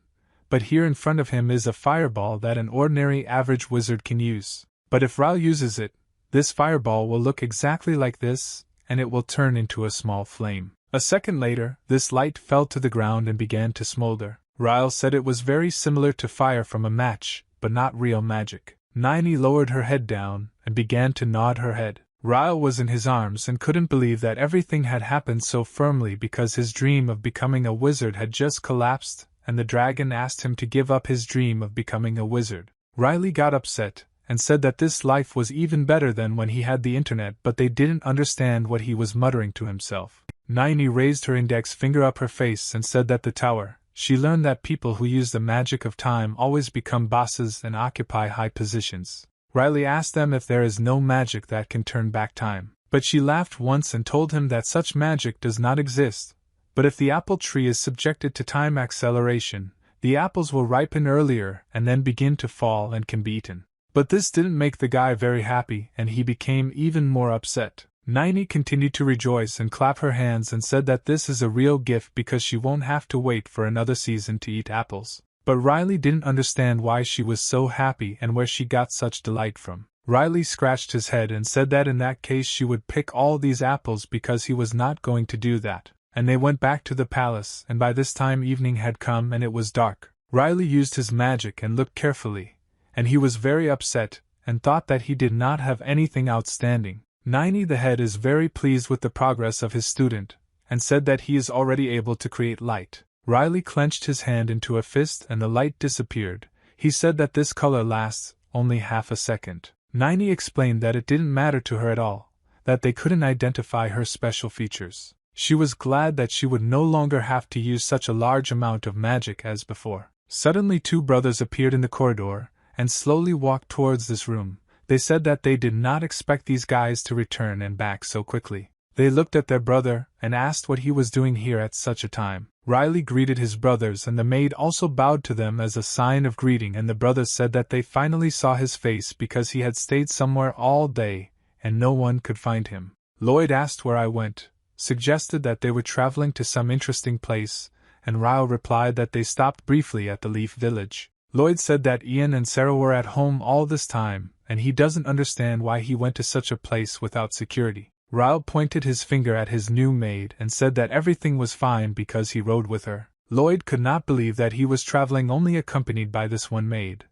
S1: but here in front of him is a fireball that an ordinary average wizard can use. But if Rile uses it, this fireball will look exactly like this, and it will turn into a small flame. A second later, this light fell to the ground and began to smolder. Rile said it was very similar to fire from a match, but not real magic. Nini lowered her head down and began to nod her head. Rile was in his arms and couldn't believe that everything had happened so firmly, because his dream of becoming a wizard had just collapsed, and the dragon asked him to give up his dream of becoming a wizard. Riley got upset and said that this life was even better than when he had the internet, but they didn't understand what he was muttering to himself. Nini raised her index finger up her face and said that the tower. She learned that people who use the magic of time always become bosses and occupy high positions. Riley asked them if there is no magic that can turn back time. But she laughed once and told him that such magic does not exist. But if the apple tree is subjected to time acceleration, the apples will ripen earlier and then begin to fall and can be eaten. But this didn't make the guy very happy, and he became even more upset. Nini continued to rejoice and clap her hands and said that this is a real gift because she won't have to wait for another season to eat apples. But Riley didn't understand why she was so happy and where she got such delight from. Riley scratched his head and said that in that case she would pick all these apples because he was not going to do that. And they went back to the palace, and by this time evening had come and it was dark. Riley used his magic and looked carefully, and he was very upset and thought that he did not have anything outstanding. Nini the head is very pleased with the progress of his student, and said that he is already able to create light. Riley clenched his hand into a fist and the light disappeared. He said that this color lasts only half a second. Nini explained that it didn't matter to her at all, that they couldn't identify her special features. She was glad that she would no longer have to use such a large amount of magic as before. Suddenly 2 brothers appeared in the corridor, and slowly walked towards this room. They said that they did not expect these guys to return and back so quickly. They looked at their brother and asked what he was doing here at such a time. Riley greeted his brothers, and the maid also bowed to them as a sign of greeting, and the brothers said that they finally saw his face because he had stayed somewhere all day and no one could find him. Lloyd asked where I went, suggested that they were traveling to some interesting place, and Ryle replied that they stopped briefly at the Leaf Village. Lloyd said that Ian and Sarah were at home all this time, and he doesn't understand why he went to such a place without security. Ryle pointed his finger at his new maid and said that everything was fine because he rode with her. Lloyd could not believe that he was traveling only accompanied by this one maid.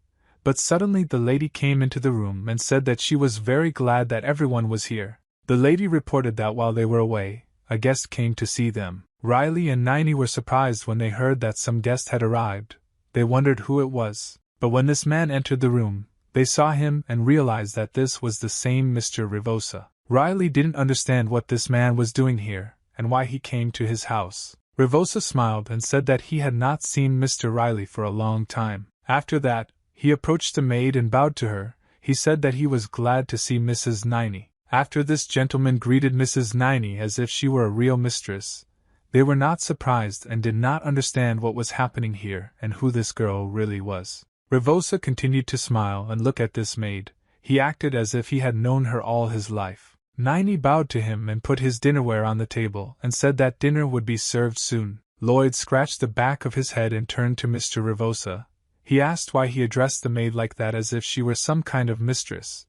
S1: But suddenly the lady came into the room and said that she was very glad that everyone was here. The lady reported that while they were away, a guest came to see them. Riley and Niney were surprised when they heard that some guest had arrived. They wondered who it was, but when this man entered the room, they saw him and realized that this was the same Mr. Ravosa. Riley didn't understand what this man was doing here, and why he came to his house. Ravosa smiled and said that he had not seen Mr. Riley for a long time. After that, he approached the maid and bowed to her. He said that he was glad to see Mrs. Niney. After this gentleman greeted Mrs. Niney as if she were a real mistress, they were not surprised and did not understand what was happening here and who this girl really was. Ravosa continued to smile and look at this maid. He acted as if he had known her all his life. Niney bowed to him and put his dinnerware on the table and said that dinner would be served soon. Lloyd scratched the back of his head and turned to Mr. Ravosa. He asked why he addressed the maid like that as if she were some kind of mistress,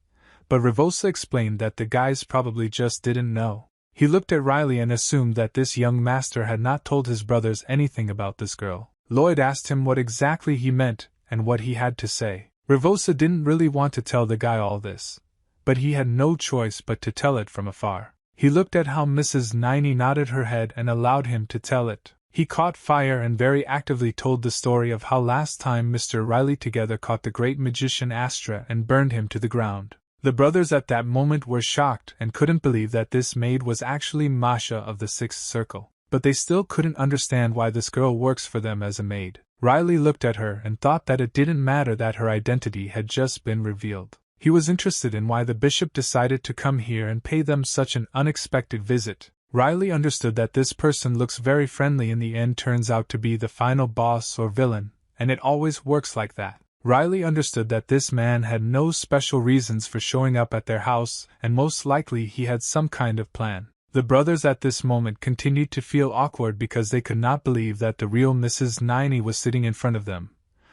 S1: but Ravosa explained that the guys probably just didn't know. He looked at Riley and assumed that this young master had not told his brothers anything about this girl. Lloyd asked him what exactly he meant and what he had to say. Ravosa didn't really want to tell the guy all this, but he had no choice but to tell it from afar. He looked at how Mrs. Niney nodded her head and allowed him to tell it. He caught fire and very actively told the story of how last time Mr. Riley together caught the great magician Astra and burned him to the ground. The brothers at that moment were shocked and couldn't believe that this maid was actually Masha of the Sixth Circle. But they still couldn't understand why this girl works for them as a maid. Riley looked at her and thought that it didn't matter that her identity had just been revealed. He was interested in why the bishop decided to come here and pay them such an unexpected visit. Riley understood that this person looks very friendly in the end turns out to be the final boss or villain, and it always works like that. Riley understood that this man had no special reasons for showing up at their house, and most likely he had some kind of plan. The brothers at this moment continued to feel awkward because they could not believe that the real Mrs. Niney was sitting in front of them,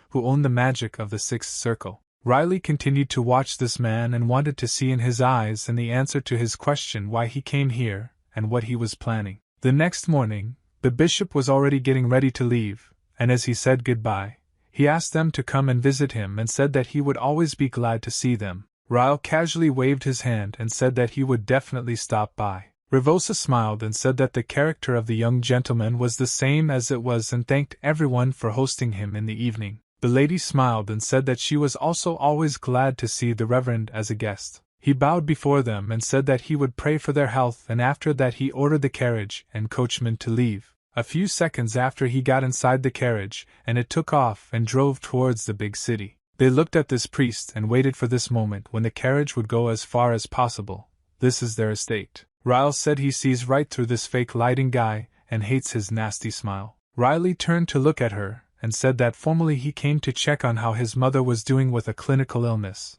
S1: who owned the magic of the Sixth Circle. Riley continued to watch this man and wanted to see in his eyes and the answer to his question why he came here and what he was planning. The next morning, the bishop was already getting ready to leave, and as he said goodbye, he asked them to come and visit him and said that he would always be glad to see them. Ryle casually waved his hand and said that he would definitely stop by. Ravosa smiled and said that the character of the young gentleman was the same as it was and thanked everyone for hosting him in the evening. The lady smiled and said that she was also always glad to see the Reverend as a guest. He bowed before them and said that he would pray for their health, and after that he ordered the carriage and coachman to leave. A few seconds after he got inside the carriage, and it took off and drove towards the big city. They looked at this priest and waited for this moment when the carriage would go as far as possible. This is their estate. Ryle said he sees right through this fake lighting guy and hates his nasty smile. Riley turned to look at her and said that formally he came to check on how his mother was doing with a clinical illness.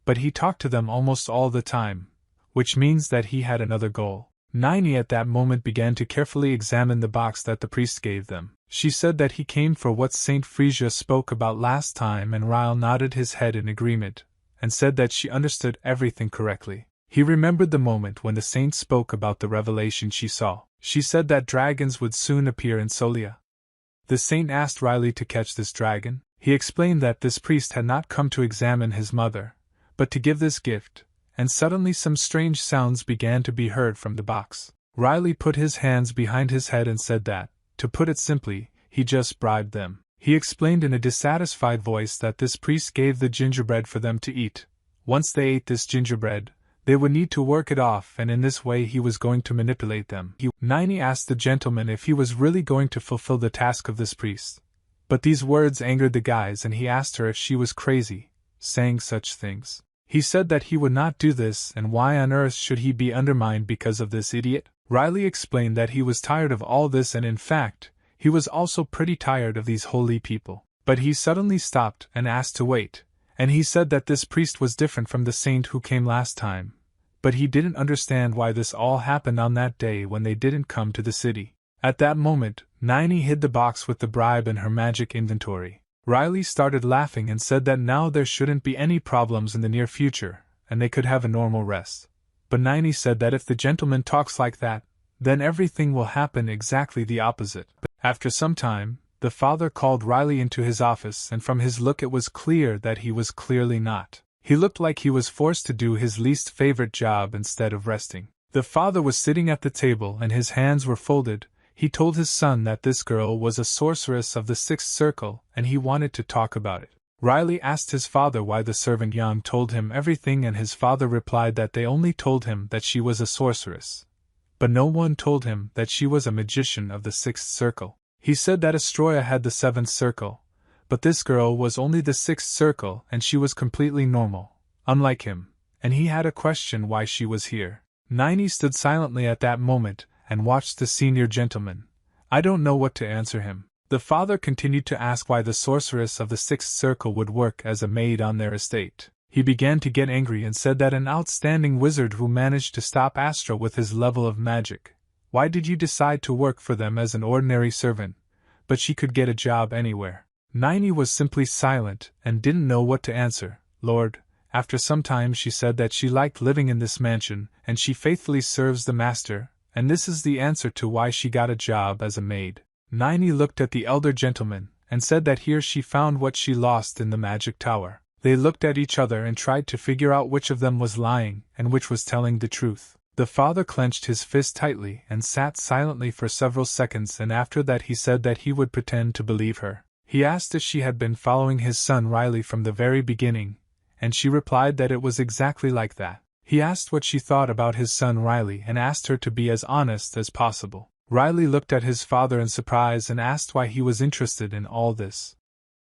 S1: But he talked to them almost all the time, which means that he had another goal. Niney at that moment began to carefully examine the box that the priest gave them. She said that he came for what Saint Frisia spoke about last time, and Ryle nodded his head in agreement, and said that she understood everything correctly. He remembered the moment when the saint spoke about the revelation she saw. She said that dragons would soon appear in Solia. The saint asked Riley to catch this dragon. He explained that this priest had not come to examine his mother, but to give this gift, and suddenly some strange sounds began to be heard from the box. Riley put his hands behind his head and said that, to put it simply, he just bribed them. He explained in a dissatisfied voice that this priest gave the gingerbread for them to eat. Once they ate this gingerbread, they would need to work it off, and in this way he was going to manipulate them. Niney asked the gentleman if he was really going to fulfill the task of this priest. But these words angered the guys, and he asked her if she was crazy, saying such things. He said that he would not do this, and why on earth should he be undermined because of this idiot? Riley explained that he was tired of all this, and in fact, he was also pretty tired of these holy people. But he suddenly stopped and asked to wait, and he said that this priest was different from the saint who came last time, but he didn't understand why this all happened on that day when they didn't come to the city. At that moment, Niney hid the box with the bribe in her magic inventory. Riley started laughing and said that now there shouldn't be any problems in the near future, and they could have a normal rest. But Niney said that if the gentleman talks like that, then everything will happen exactly the opposite. After some time, the father called Riley into his office, and from his look it was clear that he was clearly not. He looked like he was forced to do his least favorite job instead of resting. The father was sitting at the table and his hands were folded. He told his son that this girl was a sorceress of the sixth circle and he wanted to talk about it. Riley asked his father why the servant Yang told him everything, and his father replied that they only told him that she was a sorceress. But no one told him that she was a magician of the sixth circle. He said that Astroya had the seventh circle, but this girl was only the sixth circle and she was completely normal, unlike him, and he had a question why she was here. Nini stood silently at that moment and watched the senior gentleman. I don't know what to answer him. The father continued to ask why the sorceress of the sixth circle would work as a maid on their estate. He began to get angry and said that an outstanding wizard who managed to stop Astra with his level of magic. Why did you decide to work for them as an ordinary servant? But she could get a job anywhere. Nini was simply silent and didn't know what to answer. Lord, after some time she said that she liked living in this mansion and she faithfully serves the master, and this is the answer to why she got a job as a maid. Nini looked at the elder gentleman and said that here she found what she lost in the magic tower. They looked at each other and tried to figure out which of them was lying and which was telling the truth. The father clenched his fist tightly and sat silently for several seconds, and after that he said that he would pretend to believe her. He asked if she had been following his son Riley from the very beginning, and she replied that it was exactly like that. He asked what she thought about his son Riley and asked her to be as honest as possible. Riley looked at his father in surprise and asked why he was interested in all this.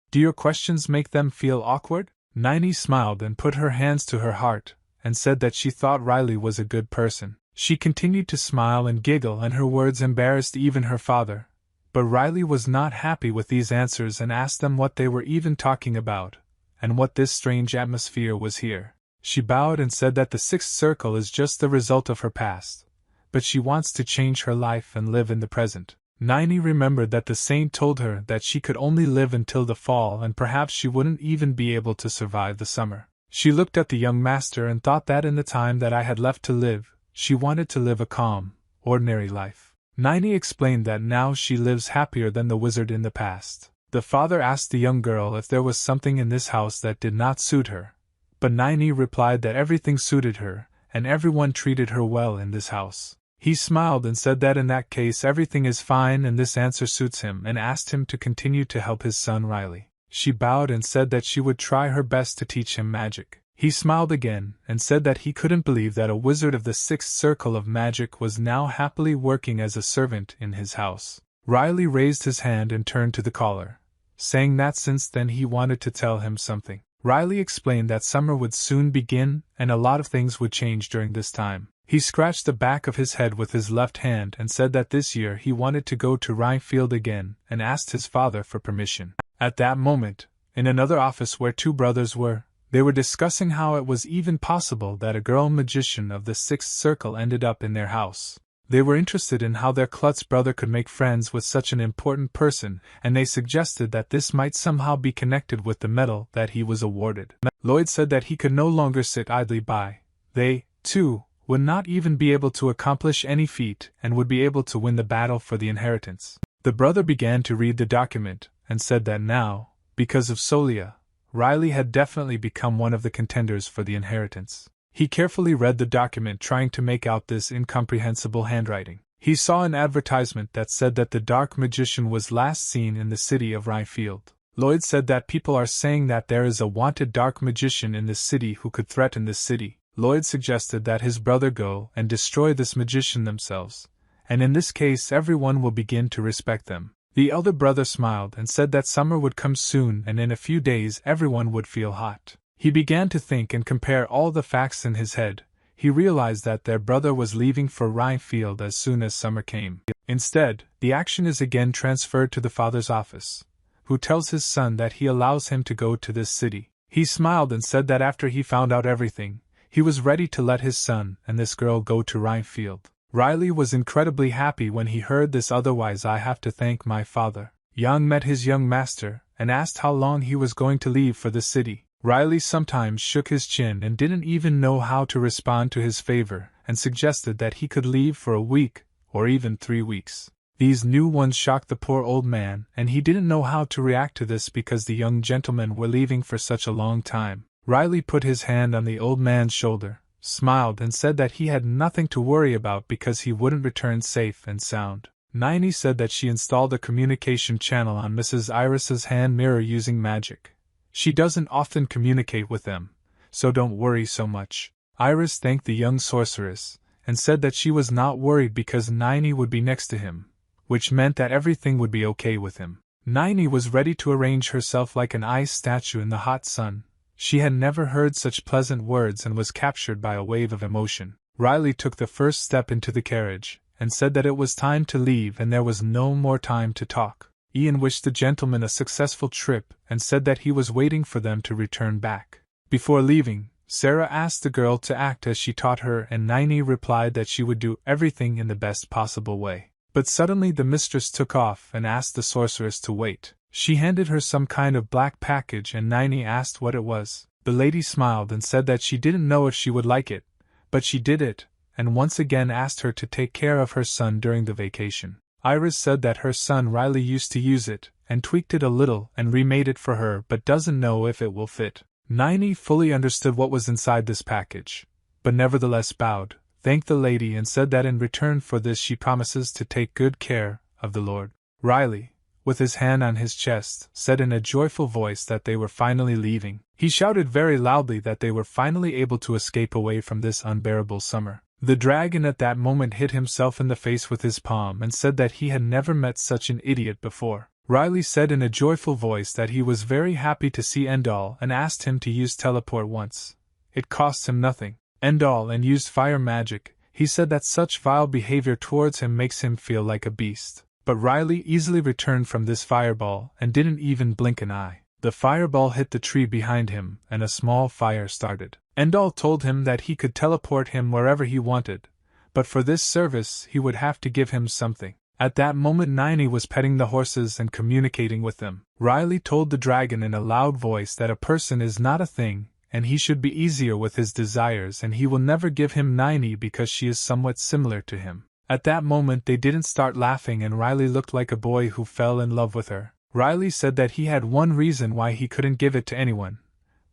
S1: Do your questions make them feel awkward? Nini smiled and put her hands to her heart, and said that she thought Riley was a good person. She continued to smile and giggle, and her words embarrassed even her father. But Riley was not happy with these answers and asked them what they were even talking about, and what this strange atmosphere was here. She bowed and said that the sixth circle is just the result of her past, but she wants to change her life and live in the present. Nini remembered that the saint told her that she could only live until the fall and perhaps she wouldn't even be able to survive the summer. She looked at the young master and thought that in the time that I had left to live, she wanted to live a calm, ordinary life. Nini explained that now she lives happier than the wizard in the past. The father asked the young girl if there was something in this house that did not suit her, but Nini replied that everything suited her, and everyone treated her well in this house. He smiled and said that in that case everything is fine and this answer suits him, and asked him to continue to help his son Riley. She bowed and said that she would try her best to teach him magic. He smiled again and said that he couldn't believe that a wizard of the sixth circle of magic was now happily working as a servant in his house. Riley raised his hand and turned to the caller, saying that since then he wanted to tell him something. Riley explained that summer would soon begin and a lot of things would change during this time. He scratched the back of his head with his left hand and said that this year he wanted to go to Rhinefield again and asked his father for permission. At that moment, in another office where two brothers were, they were discussing how it was even possible that a girl magician of the sixth circle ended up in their house. They were interested in how their klutz brother could make friends with such an important person, and they suggested that this might somehow be connected with the medal that he was awarded. Lloyd said that he could no longer sit idly by. They, too, would not even be able to accomplish any feat and would be able to win the battle for the inheritance. The brother began to read the document and said that now, because of Solia, Riley had definitely become one of the contenders for the inheritance. He carefully read the document, trying to make out this incomprehensible handwriting. He saw an advertisement that said that the dark magician was last seen in the city of Rhinefield. Lloyd said that people are saying that there is a wanted dark magician in this city who could threaten this city. Lloyd suggested that his brother go and destroy this magician themselves, and in this case everyone will begin to respect them. The elder brother smiled and said that summer would come soon and in a few days everyone would feel hot. He began to think and compare all the facts in his head. He realized that their brother was leaving for Rhinefield as soon as summer came. Instead, the action is again transferred to the father's office, who tells his son that he allows him to go to this city. He smiled and said that after he found out everything, he was ready to let his son and this girl go to Rhinefield. Riley was incredibly happy when he heard this. Otherwise, I have to thank my father. Yang met his young master and asked how long he was going to leave for the city. Riley sometimes shook his chin and didn't even know how to respond to his favor, and suggested that he could leave for a week, or even 3 weeks. These new ones shocked the poor old man, and he didn't know how to react to this because the young gentlemen were leaving for such a long time. Riley put his hand on the old man's shoulder, smiled and said that he had nothing to worry about because he wouldn't return safe and sound. Niney said that she installed a communication channel on Mrs. Iris's hand mirror using magic. She doesn't often communicate with them, so don't worry so much. Iris thanked the young sorceress, and said that she was not worried because Niney would be next to him, which meant that everything would be okay with him. Niney was ready to arrange herself like an ice statue in the hot sun. She had never heard such pleasant words and was captured by a wave of emotion. Riley took the first step into the carriage, and said that it was time to leave and there was no more time to talk. Ian wished the gentleman a successful trip and said that he was waiting for them to return back. Before leaving, Sarah asked the girl to act as she taught her and Niney replied that she would do everything in the best possible way. But suddenly the mistress took off and asked the sorceress to wait. She handed her some kind of black package and Niney asked what it was. The lady smiled and said that she didn't know if she would like it, but she did it, and once again asked her to take care of her son during the vacation. Iris said that her son Riley used to use it, and tweaked it a little and remade it for her but doesn't know if it will fit. Niney fully understood what was inside this package, but nevertheless bowed, thanked the lady and said that in return for this she promises to take good care of the Lord. Riley, with his hand on his chest, said in a joyful voice that they were finally leaving. He shouted very loudly that they were finally able to escape away from this unbearable summer. The dragon at that moment hit himself in the face with his palm and said that he had never met such an idiot before. Riley said in a joyful voice that he was very happy to see Endall and asked him to use teleport once. It cost him nothing. Endall and used fire magic. He said that such vile behavior towards him makes him feel like a beast. But Riley easily returned from this fireball and didn't even blink an eye. The fireball hit the tree behind him and a small fire started. Endall told him that he could teleport him wherever he wanted, but for this service he would have to give him something. At that moment Niney was petting the horses and communicating with them. Riley told the dragon in a loud voice that a person is not a thing, and he should be easier with his desires and he will never give him Niney because she is somewhat similar to him. At that moment they didn't start laughing and Riley looked like a boy who fell in love with her. Riley said that he had one reason why he couldn't give it to anyone,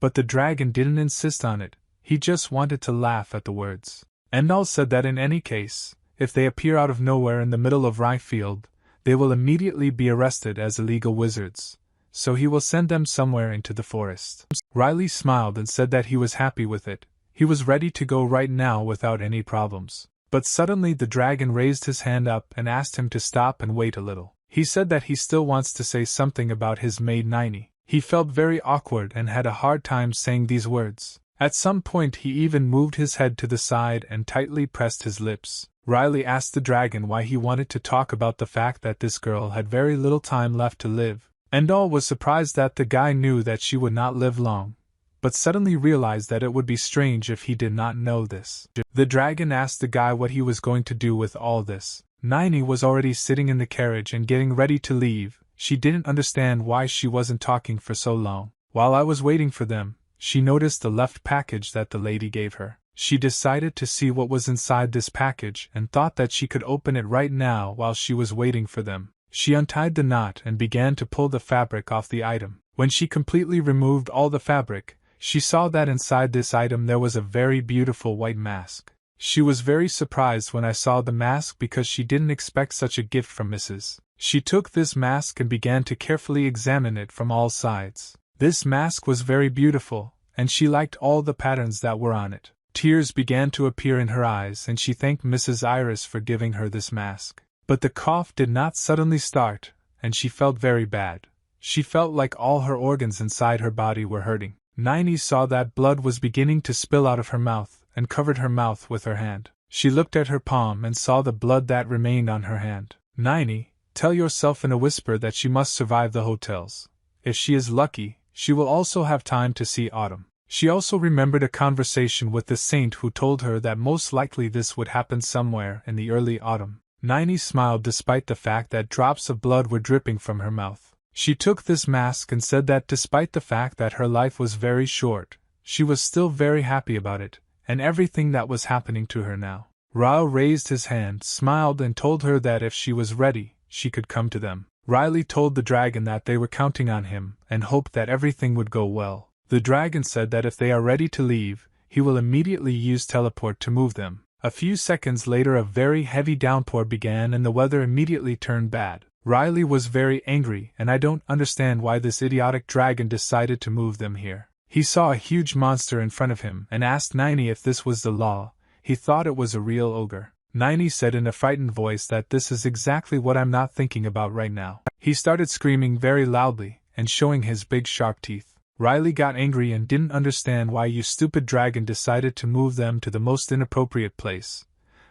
S1: but the dragon didn't insist on it, he just wanted to laugh at the words. Endall said that in any case, if they appear out of nowhere in the middle of Ryefield, they will immediately be arrested as illegal wizards, so he will send them somewhere into the forest. Riley smiled and said that he was happy with it, he was ready to go right now without any problems. But suddenly the dragon raised his hand up and asked him to stop and wait a little. He said that he still wants to say something about his maid Niney. He felt very awkward and had a hard time saying these words. At some point he even moved his head to the side and tightly pressed his lips. Riley asked the dragon why he wanted to talk about the fact that this girl had very little time left to live. Endall was surprised that the guy knew that she would not live long, but suddenly realized that it would be strange if he did not know this. The dragon asked the guy what he was going to do with all this. Niney was already sitting in the carriage and getting ready to leave. She didn't understand why she wasn't talking for so long. While I was waiting for them, she noticed the left package that the lady gave her. She decided to see what was inside this package and thought that she could open it right now while she was waiting for them. She untied the knot and began to pull the fabric off the item. When she completely removed all the fabric, she saw that inside this item there was a very beautiful white mask. She was very surprised when I saw the mask because she didn't expect such a gift from Mrs. She took this mask and began to carefully examine it from all sides. This mask was very beautiful, and she liked all the patterns that were on it. Tears began to appear in her eyes and she thanked Mrs. Iris for giving her this mask. But the cough did not suddenly start, and she felt very bad. She felt like all her organs inside her body were hurting. Niney saw that blood was beginning to spill out of her mouth, and covered her mouth with her hand. She looked at her palm and saw the blood that remained on her hand. Niney, tell yourself in a whisper that she must survive the hotels. If she is lucky, she will also have time to see autumn. She also remembered a conversation with the saint who told her that most likely this would happen somewhere in the early autumn. Niney smiled despite the fact that drops of blood were dripping from her mouth. She took this mask and said that despite the fact that her life was very short, she was still very happy about it, and everything that was happening to her now. Rao raised his hand, smiled and told her that if she was ready, she could come to them. Riley told the dragon that they were counting on him, and hoped that everything would go well. The dragon said that if they are ready to leave, he will immediately use teleport to move them. A few seconds later a very heavy downpour began and the weather immediately turned bad. Riley was very angry, and I don't understand why this idiotic dragon decided to move them here. He saw a huge monster in front of him and asked Niney if this was the law. He thought it was a real ogre. Niney said in a frightened voice that this is exactly what I'm not thinking about right now. He started screaming very loudly and showing his big sharp teeth. Riley got angry and didn't understand why you stupid dragon decided to move them to the most inappropriate place.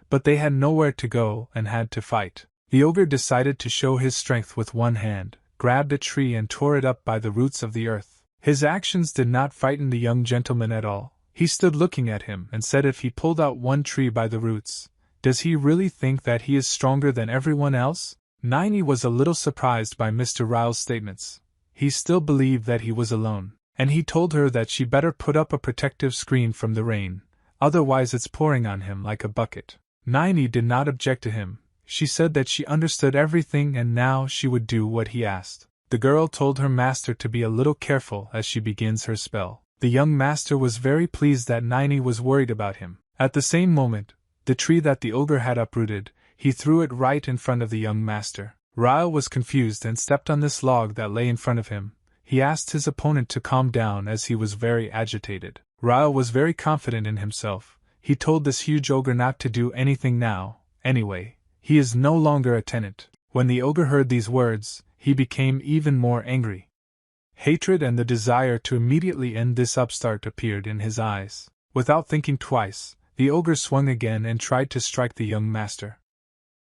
S1: But they had nowhere to go and had to fight. The ogre decided to show his strength with one hand, grabbed a tree and tore it up by the roots of the earth. His actions did not frighten the young gentleman at all. He stood looking at him and said if he pulled out one tree by the roots, does he really think that he is stronger than everyone else? Niney was a little surprised by Mr. Ryle's statements. He still believed that he was alone, and he told her that she better put up a protective screen from the rain, otherwise it's pouring on him like a bucket. Niney did not object to him. She said that she understood everything and now she would do what he asked. The girl told her master to be a little careful as she begins her spell. The young master was very pleased that Niney was worried about him. At the same moment, the tree that the ogre had uprooted, he threw it right in front of the young master. Ryle was confused and stepped on this log that lay in front of him. He asked his opponent to calm down as he was very agitated. Ryle was very confident in himself. He told this huge ogre not to do anything now. Anyway, he is no longer a tenant. When the ogre heard these words, he became even more angry. Hatred and the desire to immediately end this upstart appeared in his eyes. Without thinking twice, the ogre swung again and tried to strike the young master.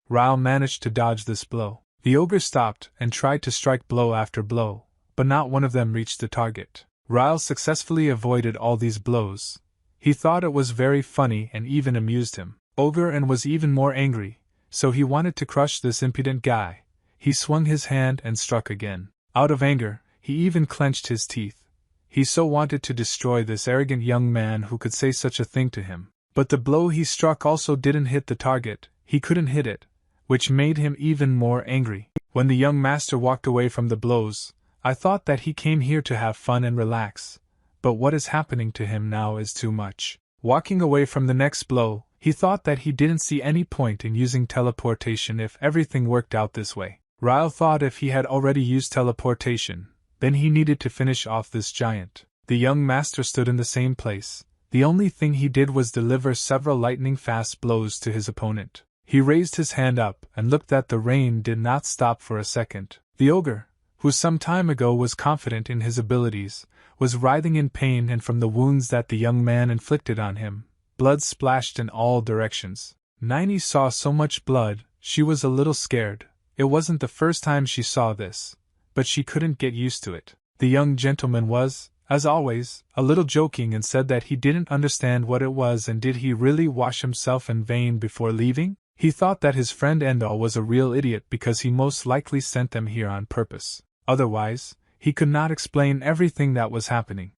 S1: Ryle managed to dodge this blow. The ogre stopped and tried to strike blow after blow, but not one of them reached the target. Ryle successfully avoided all these blows. He thought it was very funny and even amused him. Ogre and was even more angry, so he wanted to crush this impudent guy. He swung his hand and struck again. Out of anger, he even clenched his teeth. He so wanted to destroy this arrogant young man who could say such a thing to him. But the blow he struck also didn't hit the target. He couldn't hit it, which made him even more angry. When the young master walked away from the blows, I thought that he came here to have fun and relax, but what is happening to him now is too much. Walking away from the next blow, he thought that he didn't see any point in using teleportation if everything worked out this way. Ryle thought if he had already used teleportation, then he needed to finish off this giant. The young master stood in the same place. The only thing he did was deliver several lightning-fast blows to his opponent. He raised his hand up and looked that the rain did not stop for a second. The ogre, who some time ago was confident in his abilities, was writhing in pain and from the wounds that the young man inflicted on him, blood splashed in all directions. Niney saw so much blood, she was a little scared. It wasn't the first time she saw this, but she couldn't get used to it. The young gentleman was, as always, a little joking and said that he didn't understand what it was and did he really wash himself in vain before leaving? He thought that his friend Endall was a real idiot because he most likely sent them here on purpose. Otherwise, he could not explain everything that was happening.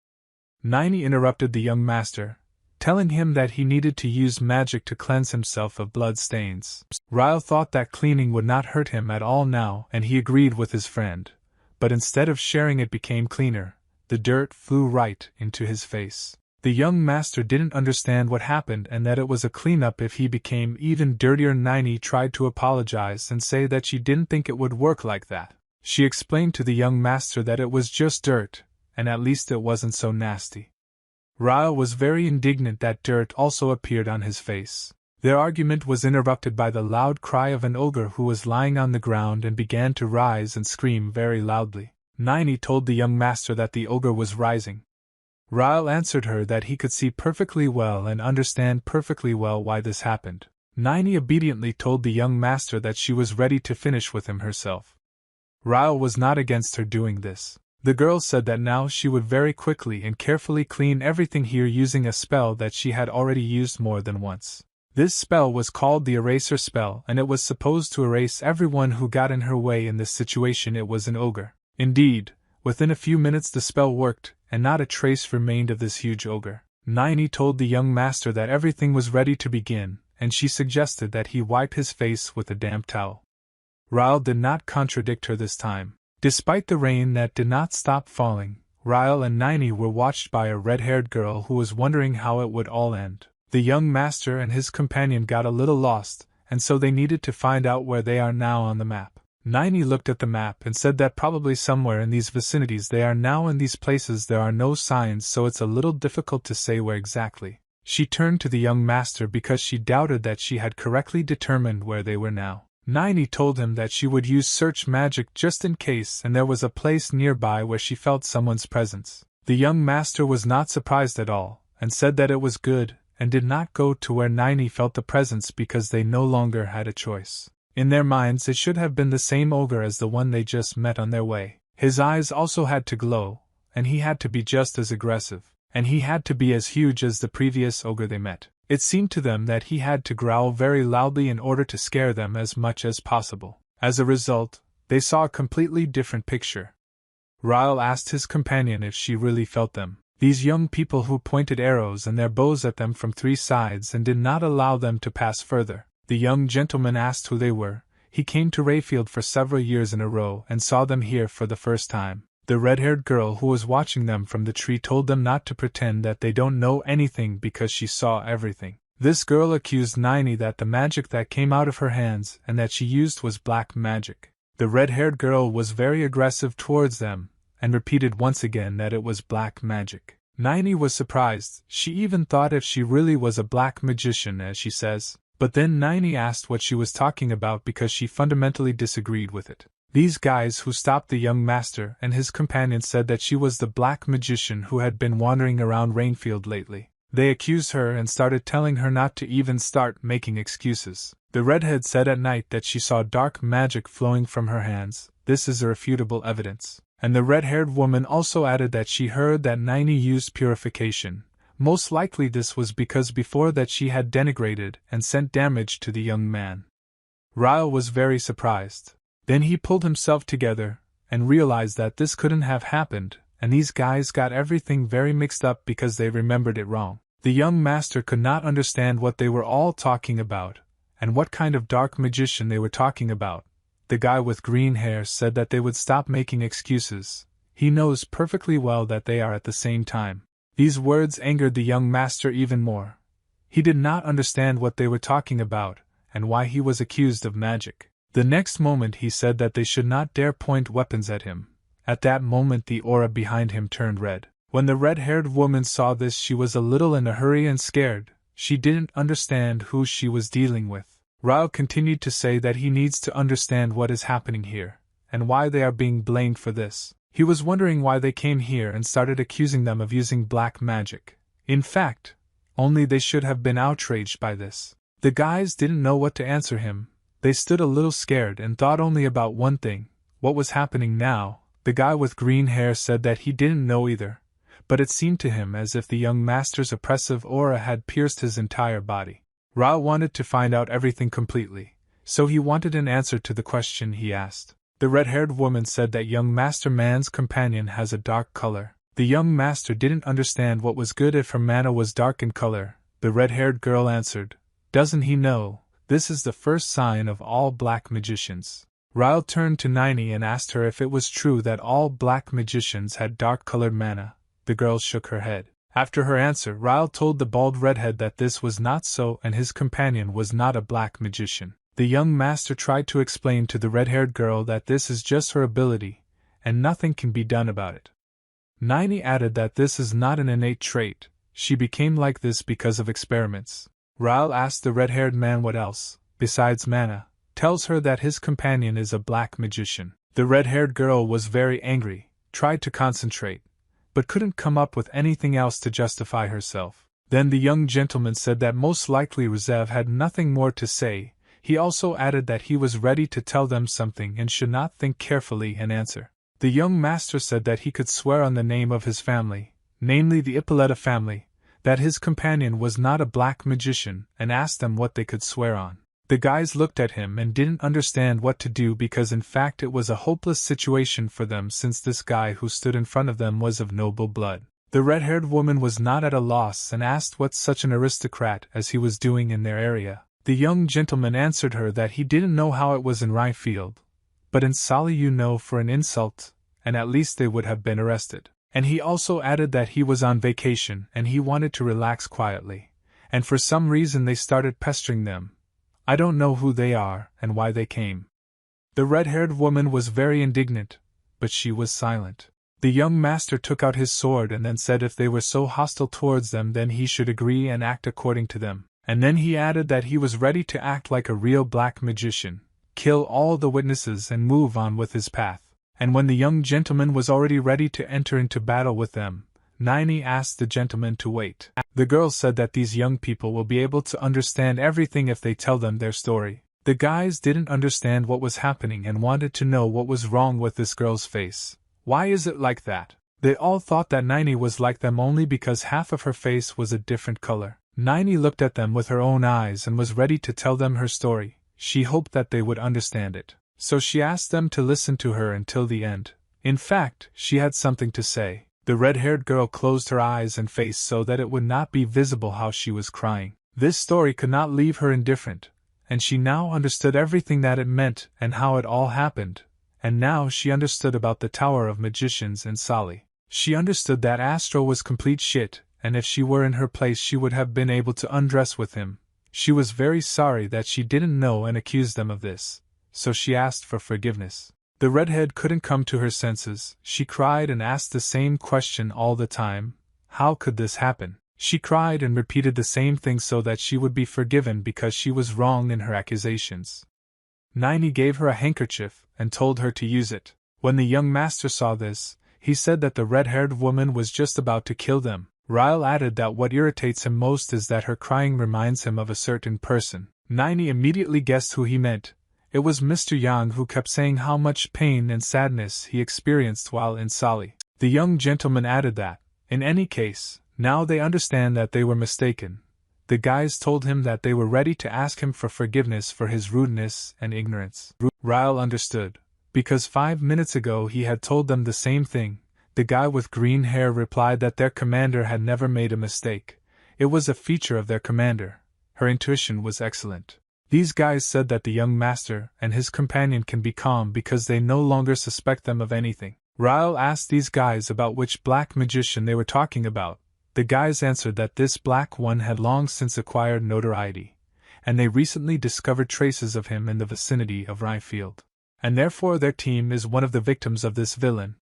S1: Niney interrupted the young master, telling him that he needed to use magic to cleanse himself of blood stains. Ryle thought that cleaning would not hurt him at all now and he agreed with his friend, but instead of sharing it became cleaner. The dirt flew right into his face. The young master didn't understand what happened and that it was a cleanup if he became even dirtier. Niney tried to apologize and say that she didn't think it would work like that. She explained to the young master that it was just dirt, and at least it wasn't so nasty. Ryle was very indignant that dirt also appeared on his face. Their argument was interrupted by the loud cry of an ogre who was lying on the ground and began to rise and scream very loudly. Niney told the young master that the ogre was rising. Ryle answered her that he could see perfectly well and understand perfectly well why this happened. Niney obediently told the young master that she was ready to finish with him herself. Ryle was not against her doing this. The girl said that now she would very quickly and carefully clean everything here using a spell that she had already used more than once. This spell was called the Eraser spell and it was supposed to erase everyone who got in her way in this situation. It was an ogre. Indeed, within a few minutes the spell worked, and not a trace remained of this huge ogre. Niney told the young master that everything was ready to begin, and she suggested that he wipe his face with a damp towel. Ryle did not contradict her this time. Despite the rain that did not stop falling, Ryle and Niney were watched by a red-haired girl who was wondering how it would all end. The young master and his companion got a little lost, and so they needed to find out where they are now on the map. Nini looked at the map and said that probably somewhere in these vicinities they are now. In these places there are no signs, so it's a little difficult to say where exactly. She turned to the young master because she doubted that she had correctly determined where they were now. Nini told him that she would use search magic just in case, and there was a place nearby where she felt someone's presence. The young master was not surprised at all, and said that it was good, and did not go to where Nini felt the presence because they no longer had a choice. In their minds it should have been the same ogre as the one they just met on their way. His eyes also had to glow, and he had to be just as aggressive, and he had to be as huge as the previous ogre they met. It seemed to them that he had to growl very loudly in order to scare them as much as possible. As a result, they saw a completely different picture. Ryle asked his companion if she really felt them. These young people who pointed arrows and their bows at them from 3 sides and did not allow them to pass further. The young gentleman asked who they were. He came to Rayfield for several years in a row and saw them here for the first time. The red-haired girl who was watching them from the tree told them not to pretend that they don't know anything because she saw everything. This girl accused Nini that the magic that came out of her hands and that she used was black magic. The red-haired girl was very aggressive towards them, and repeated once again that it was black magic. Nini was surprised. She even thought if she really was a black magician, as she says. But then Nini asked what she was talking about because she fundamentally disagreed with it. These guys who stopped the young master and his companion said that she was the black magician who had been wandering around Rainfield lately. They accused her and started telling her not to even start making excuses. The redhead said at night that she saw dark magic flowing from her hands. This is irrefutable evidence. And the red-haired woman also added that she heard that Nini used purification. Most likely this was because before that she had denigrated and sent damage to the young man. Ryle was very surprised. Then he pulled himself together, and realized that this couldn't have happened, and these guys got everything very mixed up because they remembered it wrong. The young master could not understand what they were all talking about, and what kind of dark magician they were talking about. The guy with green hair said that they would stop making excuses. He knows perfectly well that they are at the same time. These words angered the young master even more. He did not understand what they were talking about, and why he was accused of magic. The next moment he said that they should not dare point weapons at him. At that moment the aura behind him turned red. When the red-haired woman saw this she was a little in a hurry and scared. She didn't understand who she was dealing with. Ryle continued to say that he needs to understand what is happening here, and why they are being blamed for this. He was wondering why they came here and started accusing them of using black magic. In fact, only they should have been outraged by this. The guys didn't know what to answer him. They stood a little scared and thought only about one thing, what was happening now. The guy with green hair said that he didn't know either, but it seemed to him as if the young master's oppressive aura had pierced his entire body. Ryle wanted to find out everything completely, so he wanted an answer to the question he asked. The red-haired woman said that young master man's companion has a dark color. The young master didn't understand what was good if her mana was dark in color. The red-haired girl answered, "Doesn't he know? This is the first sign of all black magicians." Ryle turned to Nini and asked her if it was true that all black magicians had dark-colored mana. The girl shook her head. After her answer, Ryle told the bald redhead that this was not so and his companion was not a black magician. The young master tried to explain to the red-haired girl that this is just her ability, and nothing can be done about it. Nini added that this is not an innate trait, she became like this because of experiments. Ryle asked the red-haired man what else, besides mana, tells her that his companion is a black magician. The red-haired girl was very angry, tried to concentrate, but couldn't come up with anything else to justify herself. Then the young gentleman said that most likely Rezev had nothing more to say. He also added that he was ready to tell them something and should not think carefully and answer. The young master said that he could swear on the name of his family, namely the Ippolita family, that his companion was not a black magician, and asked them what they could swear on. The guys looked at him and didn't understand what to do because in fact it was a hopeless situation for them since this guy who stood in front of them was of noble blood. The red-haired woman was not at a loss and asked what such an aristocrat as he was doing in their area. The young gentleman answered her that he didn't know how it was in Ryefield, but in Sali you know for an insult, and at least they would have been arrested. And he also added that he was on vacation and he wanted to relax quietly, and for some reason they started pestering them. I don't know who they are and why they came. The red-haired woman was very indignant, but she was silent. The young master took out his sword and then said if they were so hostile towards them then he should agree and act according to them, and then he added that he was ready to act like a real black magician, kill all the witnesses and move on with his path. And when the young gentleman was already ready to enter into battle with them, Nini asked the gentleman to wait. The girl said that these young people will be able to understand everything if they tell them their story. The guys didn't understand what was happening and wanted to know what was wrong with this girl's face. Why is it like that? They all thought that Nini was like them only because half of her face was a different color. Nini looked at them with her own eyes and was ready to tell them her story. She hoped that they would understand it. So she asked them to listen to her until the end. In fact, she had something to say. The red-haired girl closed her eyes and face so that it would not be visible how she was crying. This story could not leave her indifferent, and she now understood everything that it meant and how it all happened. And now she understood about the Tower of Magicians and Sally. She understood that Astro was complete shit, and if she were in her place she would have been able to undress with him. She was very sorry that she didn't know and accused them of this, so she asked for forgiveness. The redhead couldn't come to her senses. She cried and asked the same question all the time. How could this happen? She cried and repeated the same thing so that she would be forgiven because she was wrong in her accusations. Nini gave her a handkerchief and told her to use it. When the young master saw this, he said that the red-haired woman was just about to kill them. Ryle added that what irritates him most is that her crying reminds him of a certain person. Nini immediately guessed who he meant. It was Mr. Yang, who kept saying how much pain and sadness he experienced while in Sali. The young gentleman added that, in any case, now they understand that they were mistaken. The guys told him that they were ready to ask him for forgiveness for his rudeness and ignorance. Ryle understood, because 5 minutes ago he had told them the same thing. The guy with green hair replied that their commander had never made a mistake. It was a feature of their commander. Her intuition was excellent. These guys said that the young master and his companion can be calm because they no longer suspect them of anything. Ryle asked these guys about which black magician they were talking about. The guys answered that this black one had long since acquired notoriety, and they recently discovered traces of him in the vicinity of Ryefield. And therefore their team is one of the victims of this villain.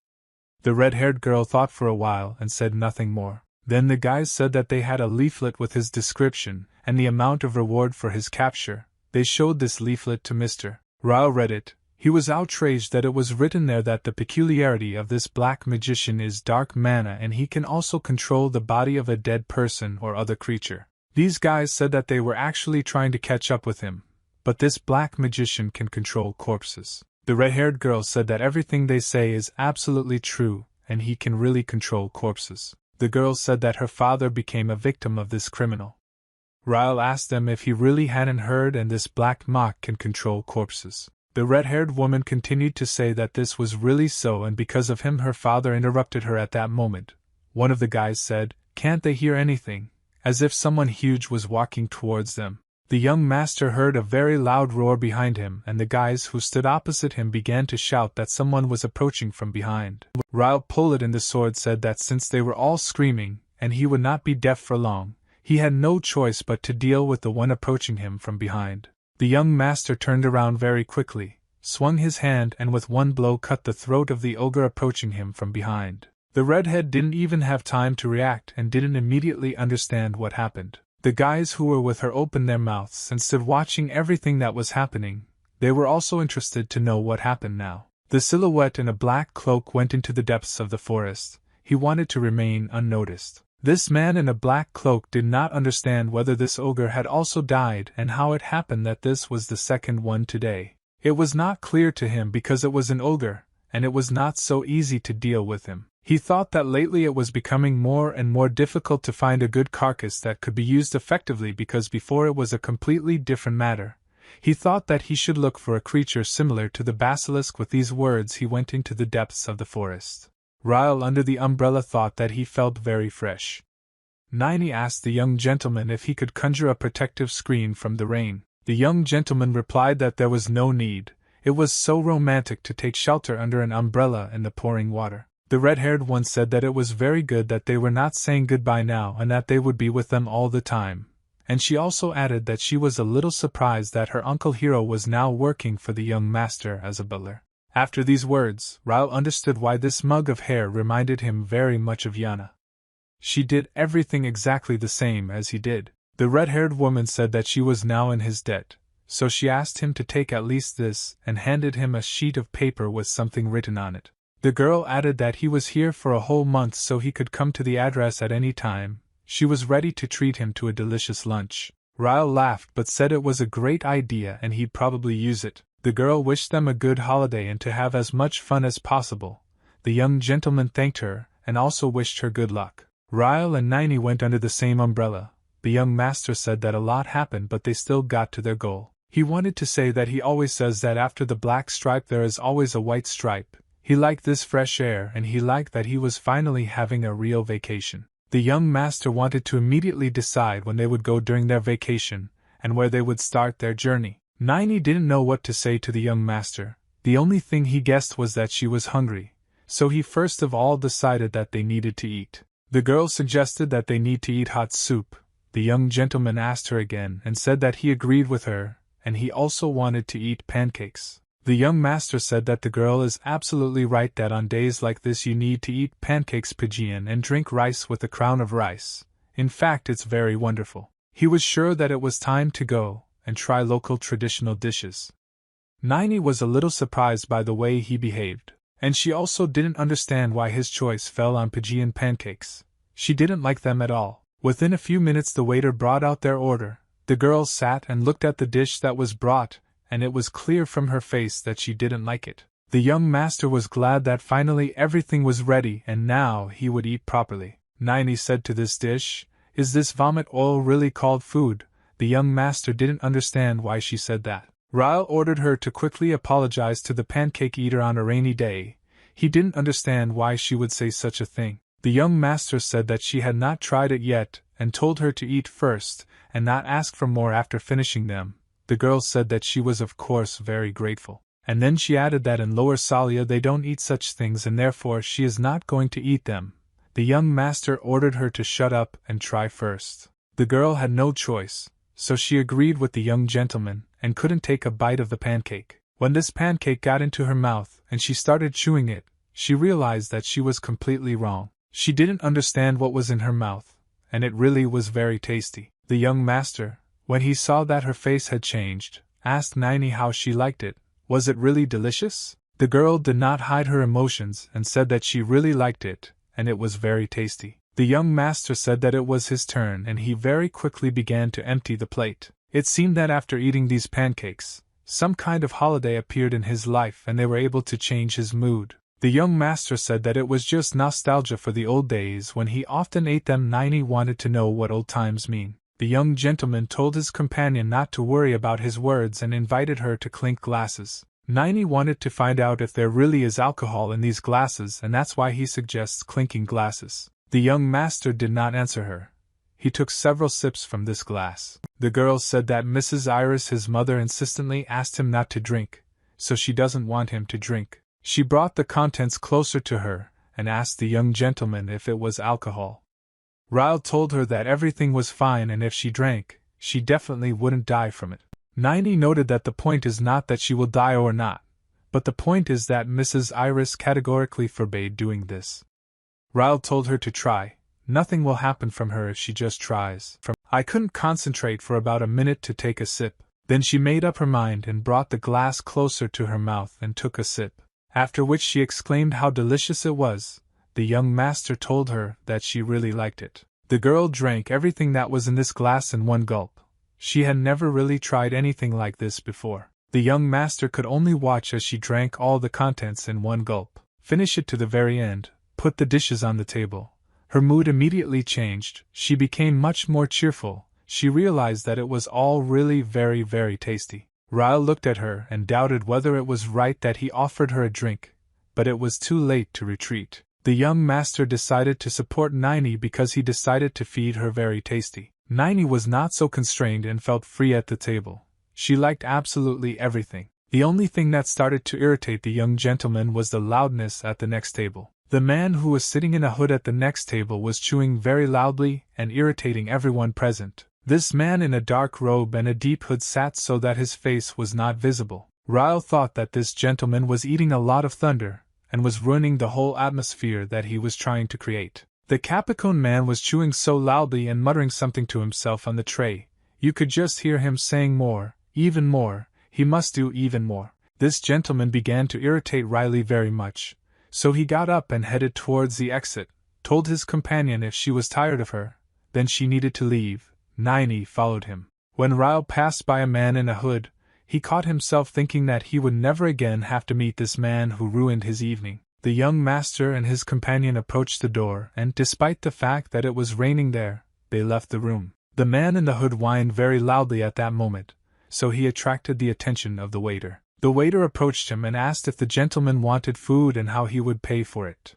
S1: The red-haired girl thought for a while and said nothing more. Then the guys said that they had a leaflet with his description and the amount of reward for his capture. They showed this leaflet to Mr. Ryle read it. He was outraged that it was written there that the peculiarity of this black magician is dark mana and he can also control the body of a dead person or other creature. These guys said that they were actually trying to catch up with him, but this black magician can control corpses. The red-haired girl said that everything they say is absolutely true and he can really control corpses. The girl said that her father became a victim of this criminal. Ryle asked them if he really hadn't heard and this black mock can control corpses. The red-haired woman continued to say that this was really so and because of him her father interrupted her at that moment. One of the guys said, "Can't they hear anything?" as if someone huge was walking towards them. The young master heard a very loud roar behind him and the guys who stood opposite him began to shout that someone was approaching from behind. Ryle Pullet and the sword said that since they were all screaming and he would not be deaf for long, he had no choice but to deal with the one approaching him from behind. The young master turned around very quickly, swung his hand and with one blow cut the throat of the ogre approaching him from behind. The redhead didn't even have time to react and didn't immediately understand what happened. The guys who were with her opened their mouths and stood watching everything that was happening. They were also interested to know what happened now. The silhouette in a black cloak went into the depths of the forest. He wanted to remain unnoticed. This man in a black cloak did not understand whether this ogre had also died and how it happened that this was the second one today. It was not clear to him because it was an ogre, and it was not so easy to deal with him. He thought that lately it was becoming more and more difficult to find a good carcass that could be used effectively because before it was a completely different matter. He thought that he should look for a creature similar to the basilisk. With these words he went into the depths of the forest. Ryle under the umbrella thought that he felt very fresh. Nini asked the young gentleman if he could conjure a protective screen from the rain. The young gentleman replied that there was no need. It was so romantic to take shelter under an umbrella in the pouring water. The red-haired one said that it was very good that they were not saying goodbye now and that they would be with them all the time, and she also added that she was a little surprised that her Uncle Hiro was now working for the young master as a butler. After these words, Ryle understood why this mug of hair reminded him very much of Yana. She did everything exactly the same as he did. The red-haired woman said that she was now in his debt, so she asked him to take at least this and handed him a sheet of paper with something written on it. The girl added that he was here for a whole month so he could come to the address at any time. She was ready to treat him to a delicious lunch. Ryle laughed but said it was a great idea and he'd probably use it. The girl wished them a good holiday and to have as much fun as possible. The young gentleman thanked her and also wished her good luck. Ryle and Nini went under the same umbrella. The young master said that a lot happened but they still got to their goal. He wanted to say that he always says that after the black stripe there is always a white stripe. He liked this fresh air and he liked that he was finally having a real vacation. The young master wanted to immediately decide when they would go during their vacation, and where they would start their journey. Nini didn't know what to say to the young master. The only thing he guessed was that she was hungry, so he first of all decided that they needed to eat. The girl suggested that they need to eat hot soup. The young gentleman asked her again and said that he agreed with her, and he also wanted to eat pancakes. The young master said that the girl is absolutely right that on days like this you need to eat pancakes pigeon and drink rice with a crown of rice. In fact, it's very wonderful. He was sure that it was time to go and try local traditional dishes. Nini was a little surprised by the way he behaved, and she also didn't understand why his choice fell on pigeon pancakes. She didn't like them at all. Within a few minutes the waiter brought out their order. The girl sat and looked at the dish that was brought, and it was clear from her face that she didn't like it. The young master was glad that finally everything was ready and now he would eat properly. Nini said to this dish, "Is this vomit oil really called food?" The young master didn't understand why she said that. Ryle ordered her to quickly apologize to the pancake eater on a rainy day. He didn't understand why she would say such a thing. The young master said that she had not tried it yet and told her to eat first and not ask for more after finishing them. The girl said that she was of course very grateful, and then she added that in Lower Salia they don't eat such things and therefore she is not going to eat them. The young master ordered her to shut up and try first. The girl had no choice, so she agreed with the young gentleman and couldn't take a bite of the pancake. When this pancake got into her mouth and she started chewing it, she realized that she was completely wrong. She didn't understand what was in her mouth, and it really was very tasty. The young master, when he saw that her face had changed, asked Nini how she liked it. Was it really delicious? The girl did not hide her emotions and said that she really liked it, and it was very tasty. The young master said that it was his turn and he very quickly began to empty the plate. It seemed that after eating these pancakes, some kind of holiday appeared in his life and they were able to change his mood. The young master said that it was just nostalgia for the old days when he often ate them. Nini wanted to know what old times mean. The young gentleman told his companion not to worry about his words and invited her to clink glasses. Nini wanted to find out if there really is alcohol in these glasses and that's why he suggests clinking glasses. The young master did not answer her. He took several sips from this glass. The girl said that Mrs. Iris, his mother, insistently asked him not to drink, so she doesn't want him to drink. She brought the contents closer to her and asked the young gentleman if it was alcohol. Ryle told her that everything was fine and if she drank, she definitely wouldn't die from it. Nini noted that the point is not that she will die or not, but the point is that Mrs. Iris categorically forbade doing this. Ryle told her to try. Nothing will happen from her if she just tries. I couldn't concentrate for about a minute to take a sip. Then she made up her mind and brought the glass closer to her mouth and took a sip, after which she exclaimed how delicious it was. The young master told her that she really liked it. The girl drank everything that was in this glass in one gulp. She had never really tried anything like this before. The young master could only watch as she drank all the contents in one gulp, finish it to the very end, put the dishes on the table. Her mood immediately changed. She became much more cheerful. She realized that it was all really very, very tasty. Ryle looked at her and doubted whether it was right that he offered her a drink, but it was too late to retreat. The young master decided to support Nini because he decided to feed her very tasty. Nini was not so constrained and felt free at the table. She liked absolutely everything. The only thing that started to irritate the young gentleman was the loudness at the next table. The man who was sitting in a hood at the next table was chewing very loudly and irritating everyone present. This man in a dark robe and a deep hood sat so that his face was not visible. Ryle thought that this gentleman was eating a lot of thunder, and was ruining the whole atmosphere that he was trying to create. The Capricorn man was chewing so loudly and muttering something to himself on the tray, you could just hear him saying more, even more, he must do even more. This gentleman began to irritate Riley very much, so he got up and headed towards the exit, told his companion if she was tired of her, then she needed to leave. Niney followed him. When Ryle passed by a man in a hood, he caught himself thinking that he would never again have to meet this man who ruined his evening. The young master and his companion approached the door, and despite the fact that it was raining there, they left the room. The man in the hood whined very loudly at that moment, so he attracted the attention of the waiter. The waiter approached him and asked if the gentleman wanted food and how he would pay for it.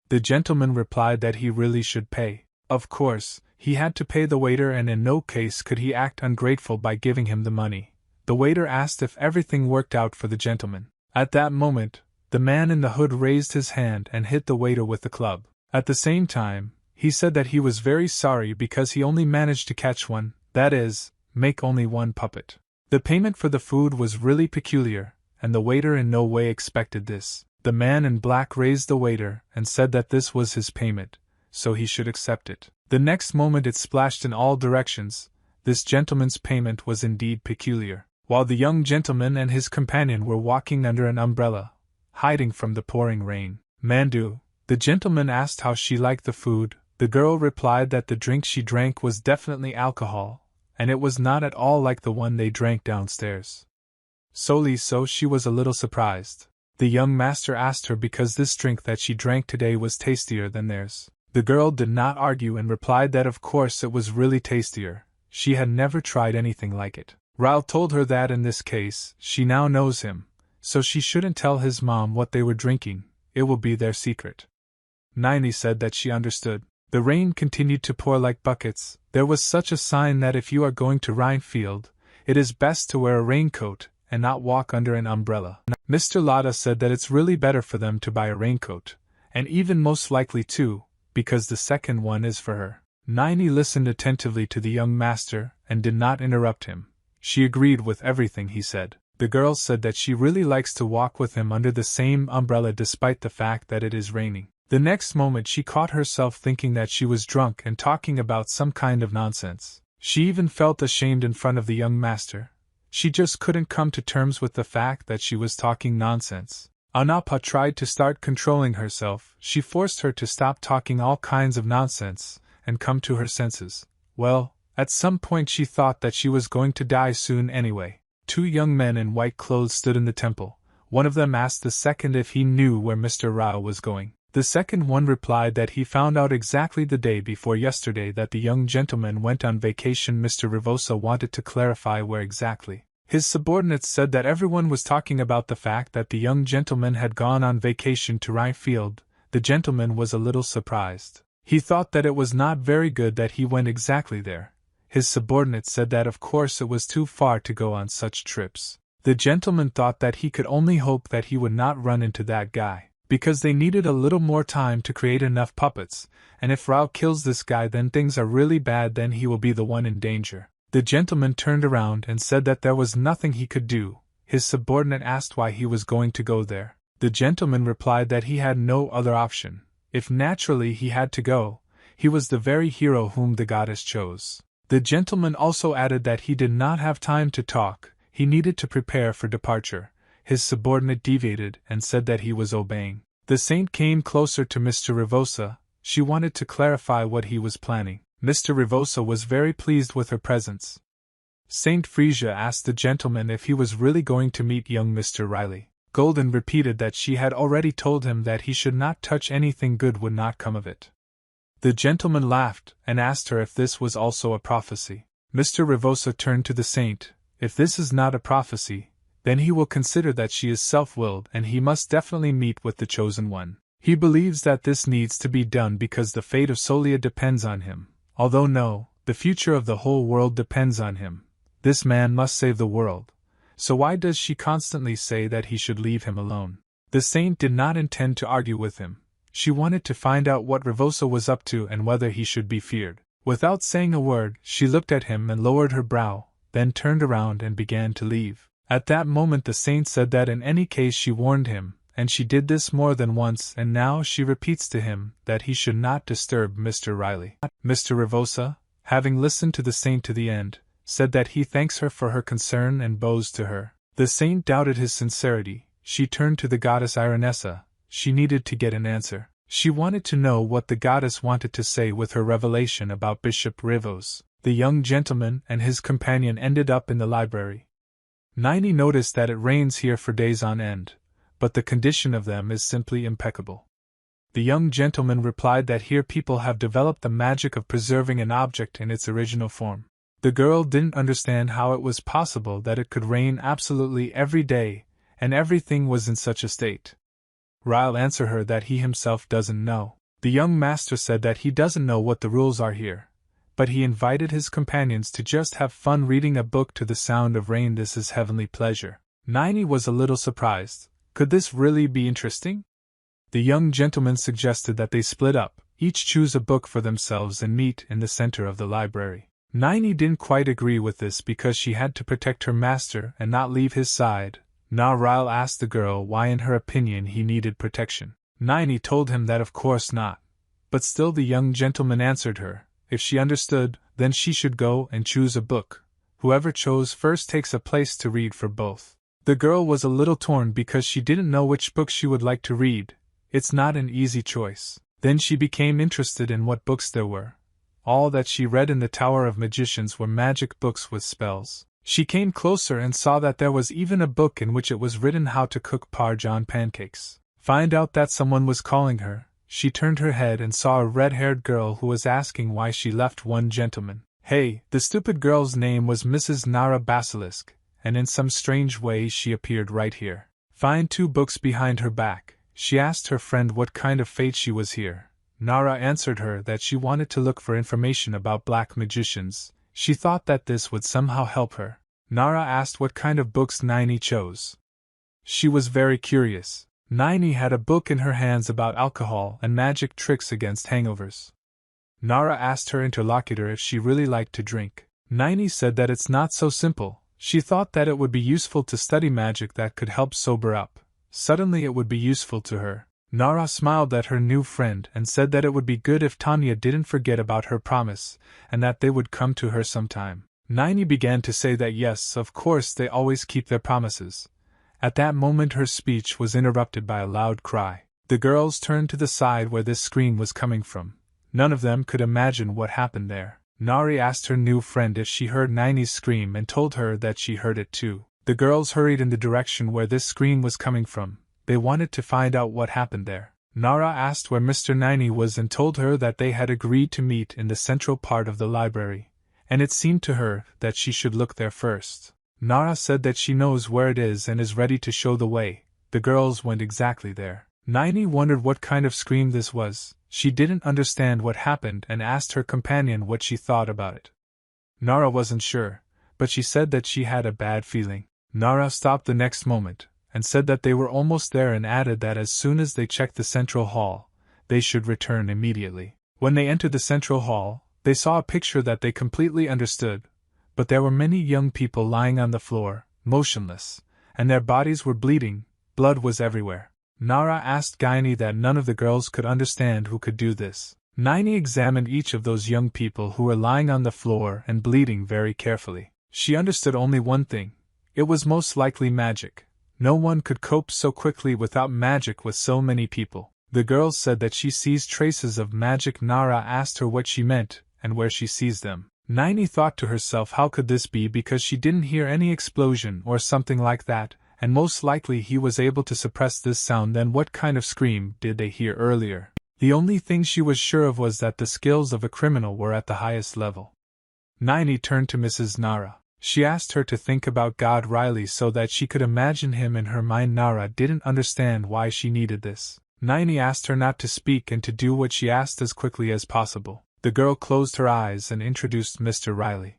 S1: The gentleman replied that he really should pay. Of course, he had to pay the waiter, and in no case could he act ungrateful by giving him the money. The waiter asked if everything worked out for the gentleman. At that moment, the man in the hood raised his hand and hit the waiter with the club. At the same time, he said that he was very sorry because he only managed to catch one, that is, make only one puppet. The payment for the food was really peculiar, and the waiter in no way expected this. The man in black raised the waiter and said that this was his payment, so he should accept it. The next moment it splashed in all directions. This gentleman's payment was indeed peculiar. While the young gentleman and his companion were walking under an umbrella, hiding from the pouring rain, Mandu, the gentleman asked how she liked the food. The girl replied that the drink she drank was definitely alcohol, and it was not at all like the one they drank downstairs. Solely so she was a little surprised. The young master asked her because this drink that she drank today was tastier than theirs. The girl did not argue and replied that of course it was really tastier, she had never tried anything like it. Ryle told her that in this case, she now knows him, so she shouldn't tell his mom what they were drinking, it will be their secret. Niney said that she understood. The rain continued to pour like buckets. There was such a sign that if you are going to Rhinefield, it is best to wear a raincoat and not walk under an umbrella. Mr. Lotta said that it's really better for them to buy a raincoat, and even most likely too, because the second one is for her. Niney listened attentively to the young master and did not interrupt him. She agreed with everything he said. The girl said that she really likes to walk with him under the same umbrella despite the fact that it is raining. The next moment she caught herself thinking that she was drunk and talking about some kind of nonsense. She even felt ashamed in front of the young master. She just couldn't come to terms with the fact that she was talking nonsense. Anapa tried to start controlling herself. She forced her to stop talking all kinds of nonsense and come to her senses. Well, at some point she thought that she was going to die soon anyway. Two young men in white clothes stood in the temple. One of them asked the second if he knew where Mr. Rao was going. The second one replied that he found out exactly the day before yesterday that the young gentleman went on vacation. Mr. Rivosa wanted to clarify where exactly. His subordinates said that everyone was talking about the fact that the young gentleman had gone on vacation to Rhinefield. The gentleman was a little surprised. He thought that it was not very good that he went exactly there. His subordinates said that of course it was too far to go on such trips. The gentleman thought that he could only hope that he would not run into that guy, because they needed a little more time to create enough puppets, and if Rao kills this guy then things are really bad, then he will be the one in danger. The gentleman turned around and said that there was nothing he could do. His subordinate asked why he was going to go there. The gentleman replied that he had no other option. If naturally he had to go, he was the very hero whom the goddess chose. The gentleman also added that he did not have time to talk, he needed to prepare for departure. His subordinate deviated and said that he was obeying. The saint came closer to Mr. Rivosa. She wanted to clarify what he was planning. Mr. Rivosa was very pleased with her presence. Saint Frisia asked the gentleman if he was really going to meet young Mr. Riley. Golden repeated that she had already told him that he should not touch anything, good would not come of it. The gentleman laughed and asked her if this was also a prophecy. Mr. Rivosa turned to the saint. If this is not a prophecy, then he will consider that she is self-willed and he must definitely meet with the chosen one. He believes that this needs to be done because the fate of Solia depends on him. Although no, the future of the whole world depends on him. This man must save the world. So why does she constantly say that he should leave him alone? The saint did not intend to argue with him. She wanted to find out what Rivosa was up to and whether he should be feared. Without saying a word, she looked at him and lowered her brow, then turned around and began to leave. At that moment the saint said that in any case she warned him, and she did this more than once, and now she repeats to him that he should not disturb Mr. Riley. Mr. Ravosa, having listened to the saint to the end, said that he thanks her for her concern and bows to her. The saint doubted his sincerity. She turned to the goddess Ironessa. She needed to get an answer. She wanted to know what the goddess wanted to say with her revelation about Bishop Rivos. The young gentleman and his companion ended up in the library. Niney noticed that it rains here for days on end, but the condition of them is simply impeccable. The young gentleman replied that here people have developed the magic of preserving an object in its original form. The girl didn't understand how it was possible that it could rain absolutely every day, and everything was in such a state. Ryle answered her that he himself doesn't know. The young master said that he doesn't know what the rules are here, but he invited his companions to just have fun reading a book to the sound of rain. This is heavenly pleasure. Niney was a little surprised. Could this really be interesting? The young gentleman suggested that they split up, each choose a book for themselves and meet in the center of the library. Niney didn't quite agree with this because she had to protect her master and not leave his side. Now Ryle asked the girl why in her opinion he needed protection. Niney told him that of course not, but still the young gentleman answered her. If she understood, then she should go and choose a book. Whoever chose first takes a place to read for both. The girl was a little torn because she didn't know which book she would like to read. It's not an easy choice. Then she became interested in what books there were. All that she read in the Tower of Magicians were magic books with spells. She came closer and saw that there was even a book in which it was written how to cook parmesan pancakes. Find out that someone was calling her. She turned her head and saw a red-haired girl who was asking why she left one gentleman. Hey, the stupid girl's name was Mrs. Nara Basilisk, and in some strange way she appeared right here. Find 2 books behind her back. She asked her friend what kind of fate she was here. Nara answered her that she wanted to look for information about black magicians. She thought that this would somehow help her. Nara asked what kind of books Niney chose. She was very curious. Niney had a book in her hands about alcohol and magic tricks against hangovers. Nara asked her interlocutor if she really liked to drink. Niney said that it's not so simple. She thought that it would be useful to study magic that could help sober up. Suddenly it would be useful to her. Nara smiled at her new friend and said that it would be good if Tanya didn't forget about her promise, and that they would come to her sometime. Niney began to say that yes, of course they always keep their promises. At that moment her speech was interrupted by a loud cry. The girls turned to the side where this scream was coming from. None of them could imagine what happened there. Nari asked her new friend if she heard Niney's scream and told her that she heard it too. The girls hurried in the direction where this scream was coming from. They wanted to find out what happened there. Nara asked where Mr. Niney was and told her that they had agreed to meet in the central part of the library, and it seemed to her that she should look there first. Nara said that she knows where it is and is ready to show the way. The girls went exactly there. Niney wondered what kind of scream this was. She didn't understand what happened and asked her companion what she thought about it. Nara wasn't sure, but she said that she had a bad feeling. Nara stopped the next moment, and said that they were almost there and added that as soon as they checked the central hall, they should return immediately. When they entered the central hall, they saw a picture that they completely understood, but there were many young people lying on the floor, motionless, and their bodies were bleeding. Blood was everywhere. Nara asked Guiney that none of the girls could understand who could do this. Niney examined each of those young people who were lying on the floor and bleeding very carefully. She understood only one thing. It was most likely magic. No one could cope so quickly without magic with so many people. The girls said that she sees traces of magic. Nara asked her what she meant and where she sees them. Niney thought to herself, how could this be, because she didn't hear any explosion or something like that, and most likely he was able to suppress this sound. Then what kind of scream did they hear earlier? The only thing she was sure of was that the skills of a criminal were at the highest level. Niney turned to Mrs. Nara. She asked her to think about God Riley so that she could imagine him in her mind. Nara didn't understand why she needed this. Niney asked her not to speak and to do what she asked as quickly as possible. The girl closed her eyes and introduced Mr. Riley.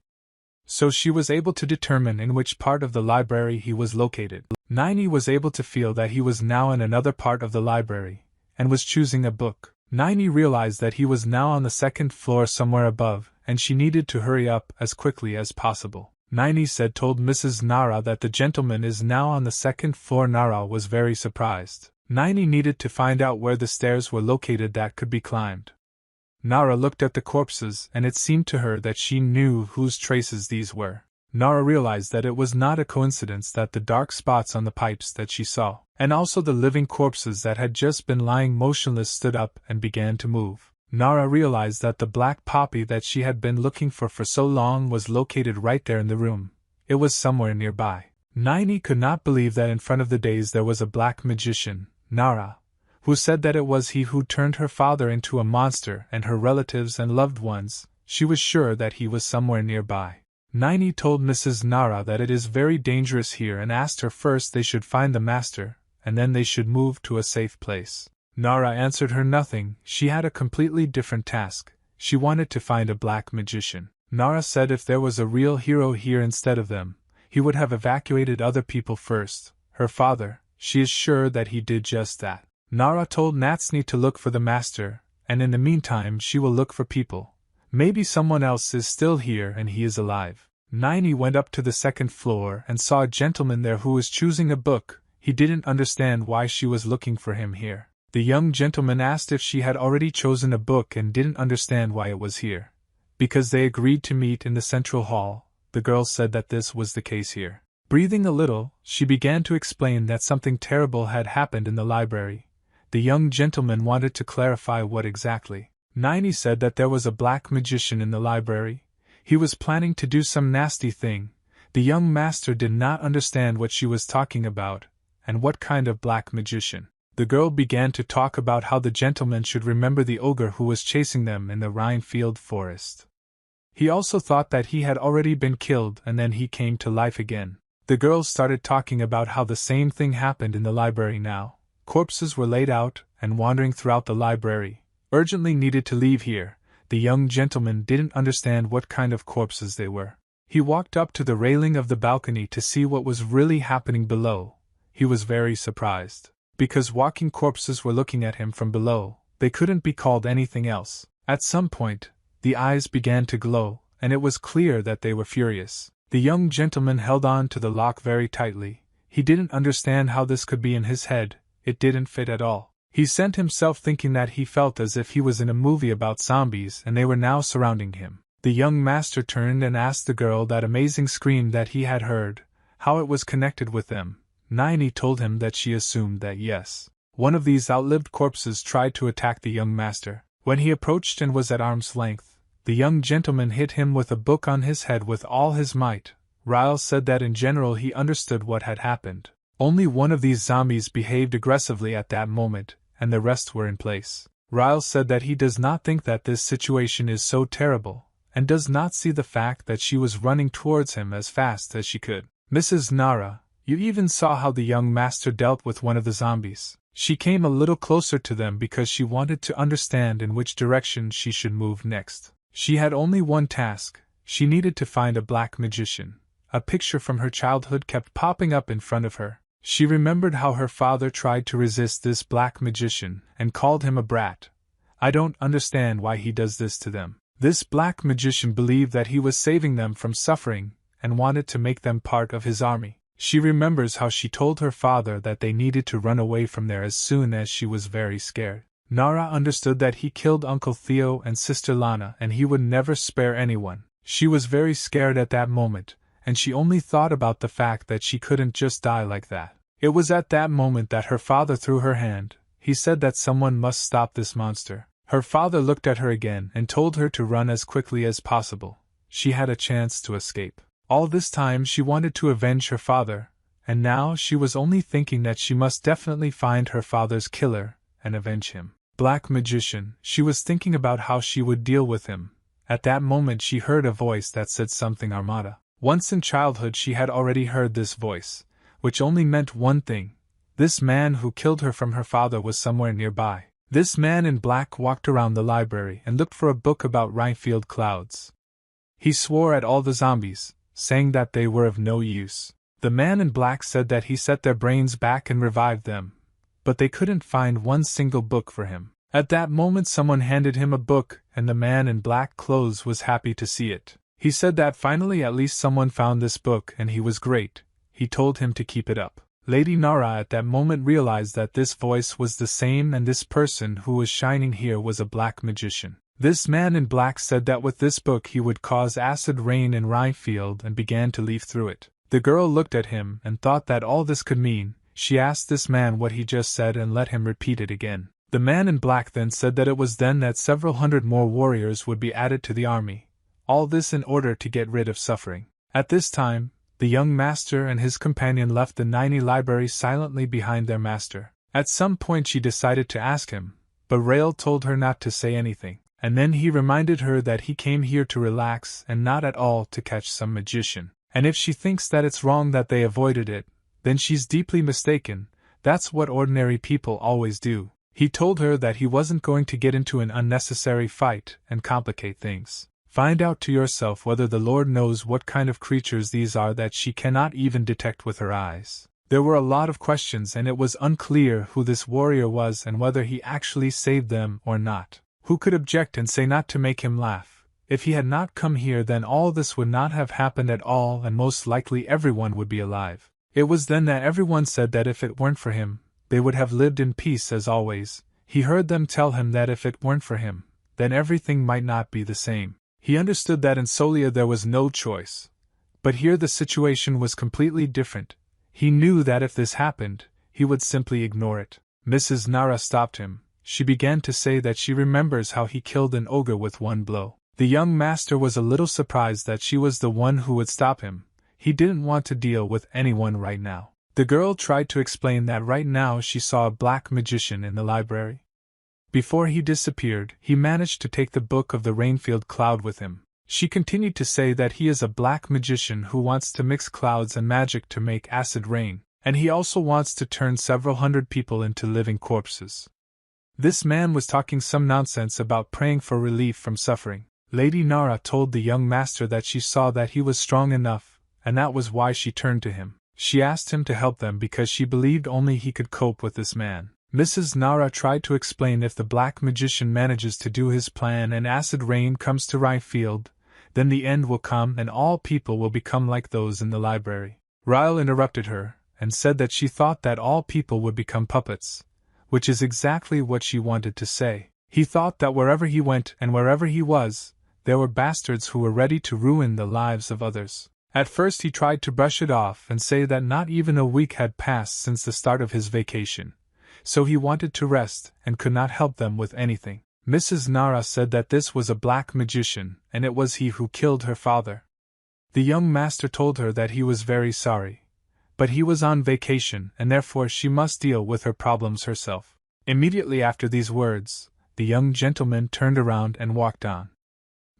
S1: So she was able to determine in which part of the library he was located. Niney was able to feel that he was now in another part of the library, and was choosing a book. Niney realized that he was now on the second floor somewhere above, and she needed to hurry up as quickly as possible. Nini said told Mrs. Nara that the gentleman is now on the second floor. Nara was very surprised. Nini needed to find out where the stairs were located that could be climbed. Nara looked at the corpses and it seemed to her that she knew whose traces these were. Nara realized that it was not a coincidence that the dark spots on the pipes that she saw, and also the living corpses that had just been lying motionless stood up and began to move. Nara realized that the black poppy that she had been looking for so long was located right there in the room. It was somewhere nearby. Nini could not believe that in front of the days there was a black magician, Nara, who said that it was he who turned her father into a monster and her relatives and loved ones. She was sure that he was somewhere nearby. Nini told Mrs. Nara that it is very dangerous here and asked her first they should find the master, and then they should move to a safe place. Nara answered her nothing. She had a completely different task. She wanted to find a black magician. Nara said if there was a real hero here instead of them, he would have evacuated other people first. Her father, she is sure that he did just that. Nara told Natsuni to look for the master, and in the meantime she will look for people. Maybe someone else is still here and he is alive. Nini went up to the second floor and saw a gentleman there who was choosing a book. He didn't understand why she was looking for him here. The young gentleman asked if she had already chosen a book and didn't understand why it was here. Because they agreed to meet in the central hall, the girl said that this was the case here. Breathing a little, she began to explain that something terrible had happened in the library. The young gentleman wanted to clarify what exactly. Nini said that there was a black magician in the library. He was planning to do some nasty thing. The young master did not understand what she was talking about, and what kind of black magician. The girl began to talk about how the gentleman should remember the ogre who was chasing them in the Rhinefield forest. He also thought that he had already been killed and then he came to life again. The girl started talking about how the same thing happened in the library now. Corpses were laid out and wandering throughout the library. Urgently needed to leave here. The young gentleman didn't understand what kind of corpses they were. He walked up to the railing of the balcony to see what was really happening below. He was very surprised. Because walking corpses were looking at him from below, they couldn't be called anything else. At some point, the eyes began to glow, and it was clear that they were furious. The young gentleman held on to the lock very tightly. He didn't understand how this could be in his head. It didn't fit at all. He sent himself thinking that he felt as if he was in a movie about zombies and they were now surrounding him. The young master turned and asked the girl that amazing scream that he had heard, how it was connected with them. Nini told him that she assumed that yes, one of these outlived corpses tried to attack the young master. When he approached and was at arm's length, the young gentleman hit him with a book on his head with all his might. Ryle said that in general he understood what had happened. Only one of these zombies behaved aggressively at that moment, and the rest were in place. Ryle said that he does not think that this situation is so terrible, and does not see the fact that she was running towards him as fast as she could. Mrs. Nara, you even saw how the young master dealt with one of the zombies. She came a little closer to them because she wanted to understand in which direction she should move next. She had only one task. She needed to find a black magician. A picture from her childhood kept popping up in front of her. She remembered how her father tried to resist this black magician and called him a brat. I don't understand why he does this to them. This black magician believed that he was saving them from suffering and wanted to make them part of his army. She remembers how she told her father that they needed to run away from there as soon as she was very scared. Nara understood that he killed Uncle Theo and Sister Lana and he would never spare anyone. She was very scared at that moment, and she only thought about the fact that she couldn't just die like that. It was at that moment that her father threw her hand. He said that someone must stop this monster. Her father looked at her again and told her to run as quickly as possible. She had a chance to escape. All this time she wanted to avenge her father, and now she was only thinking that she must definitely find her father's killer and avenge him. Black magician, she was thinking about how she would deal with him. At that moment she heard a voice that said something Armada. Once in childhood she had already heard this voice, which only meant one thing. This man who killed her from her father was somewhere nearby. This man in black walked around the library and looked for a book about Rhinefield clouds. He swore at all the zombies, saying that they were of no use. The man in black said that he set their brains back and revived them, but they couldn't find one single book for him. At that moment someone handed him a book, and the man in black clothes was happy to see it. He said that finally at least someone found this book and he was great. He told him to keep it up. Lady Nara at that moment realized that this voice was the same and this person who was shining here was a black magician. This man in black said that with this book he would cause acid rain in Ryefield and began to leaf through it. The girl looked at him and thought that all this could mean. She asked this man what he just said and let him repeat it again. The man in black then said that it was then that several hundred more warriors would be added to the army. All this in order to get rid of suffering. At this time, the young master and his companion left the Niney library silently behind their master. At some point she decided to ask him, but Rael told her not to say anything, and then he reminded her that he came here to relax and not at all to catch some magician. And if she thinks that it's wrong that they avoided it, then she's deeply mistaken. That's what ordinary people always do. He told her that he wasn't going to get into an unnecessary fight and complicate things. Find out to yourself whether the Lord knows what kind of creatures these are that she cannot even detect with her eyes. There were a lot of questions and it was unclear who this warrior was and whether he actually saved them or not. Who could object and say not to make him laugh? If he had not come here then all this would not have happened at all and most likely everyone would be alive. It was then that everyone said that if it weren't for him, they would have lived in peace as always. He heard them tell him that if it weren't for him, then everything might not be the same. He understood that in Solia there was no choice. But here the situation was completely different. He knew that if this happened, he would simply ignore it. Mrs. Nara stopped him. She began to say that she remembers how he killed an ogre with one blow. The young master was a little surprised that she was the one who would stop him. He didn't want to deal with anyone right now. The girl tried to explain that right now she saw a black magician in the library. Before he disappeared, he managed to take the book of the Rainfield Cloud with him. She continued to say that he is a black magician who wants to mix clouds and magic to make acid rain, and he also wants to turn several hundred people into living corpses. This man was talking some nonsense about praying for relief from suffering. Lady Nara told the young master that she saw that he was strong enough, and that was why she turned to him. She asked him to help them because she believed only he could cope with this man. Mrs. Nara tried to explain if the black magician manages to do his plan and acid rain comes to Ryefield, then the end will come and all people will become like those in the library. Ryle interrupted her, and said that she thought that all people would become puppets, which is exactly what she wanted to say. He thought that wherever he went and wherever he was, there were bastards who were ready to ruin the lives of others. At first he tried to brush it off and say that not even a week had passed since the start of his vacation. So he wanted to rest and could not help them with anything. Mrs. Nara said that this was a black magician and it was he who killed her father. The young master told her that he was very sorry, but he was on vacation and therefore she must deal with her problems herself. Immediately after these words, the young gentleman turned around and walked on.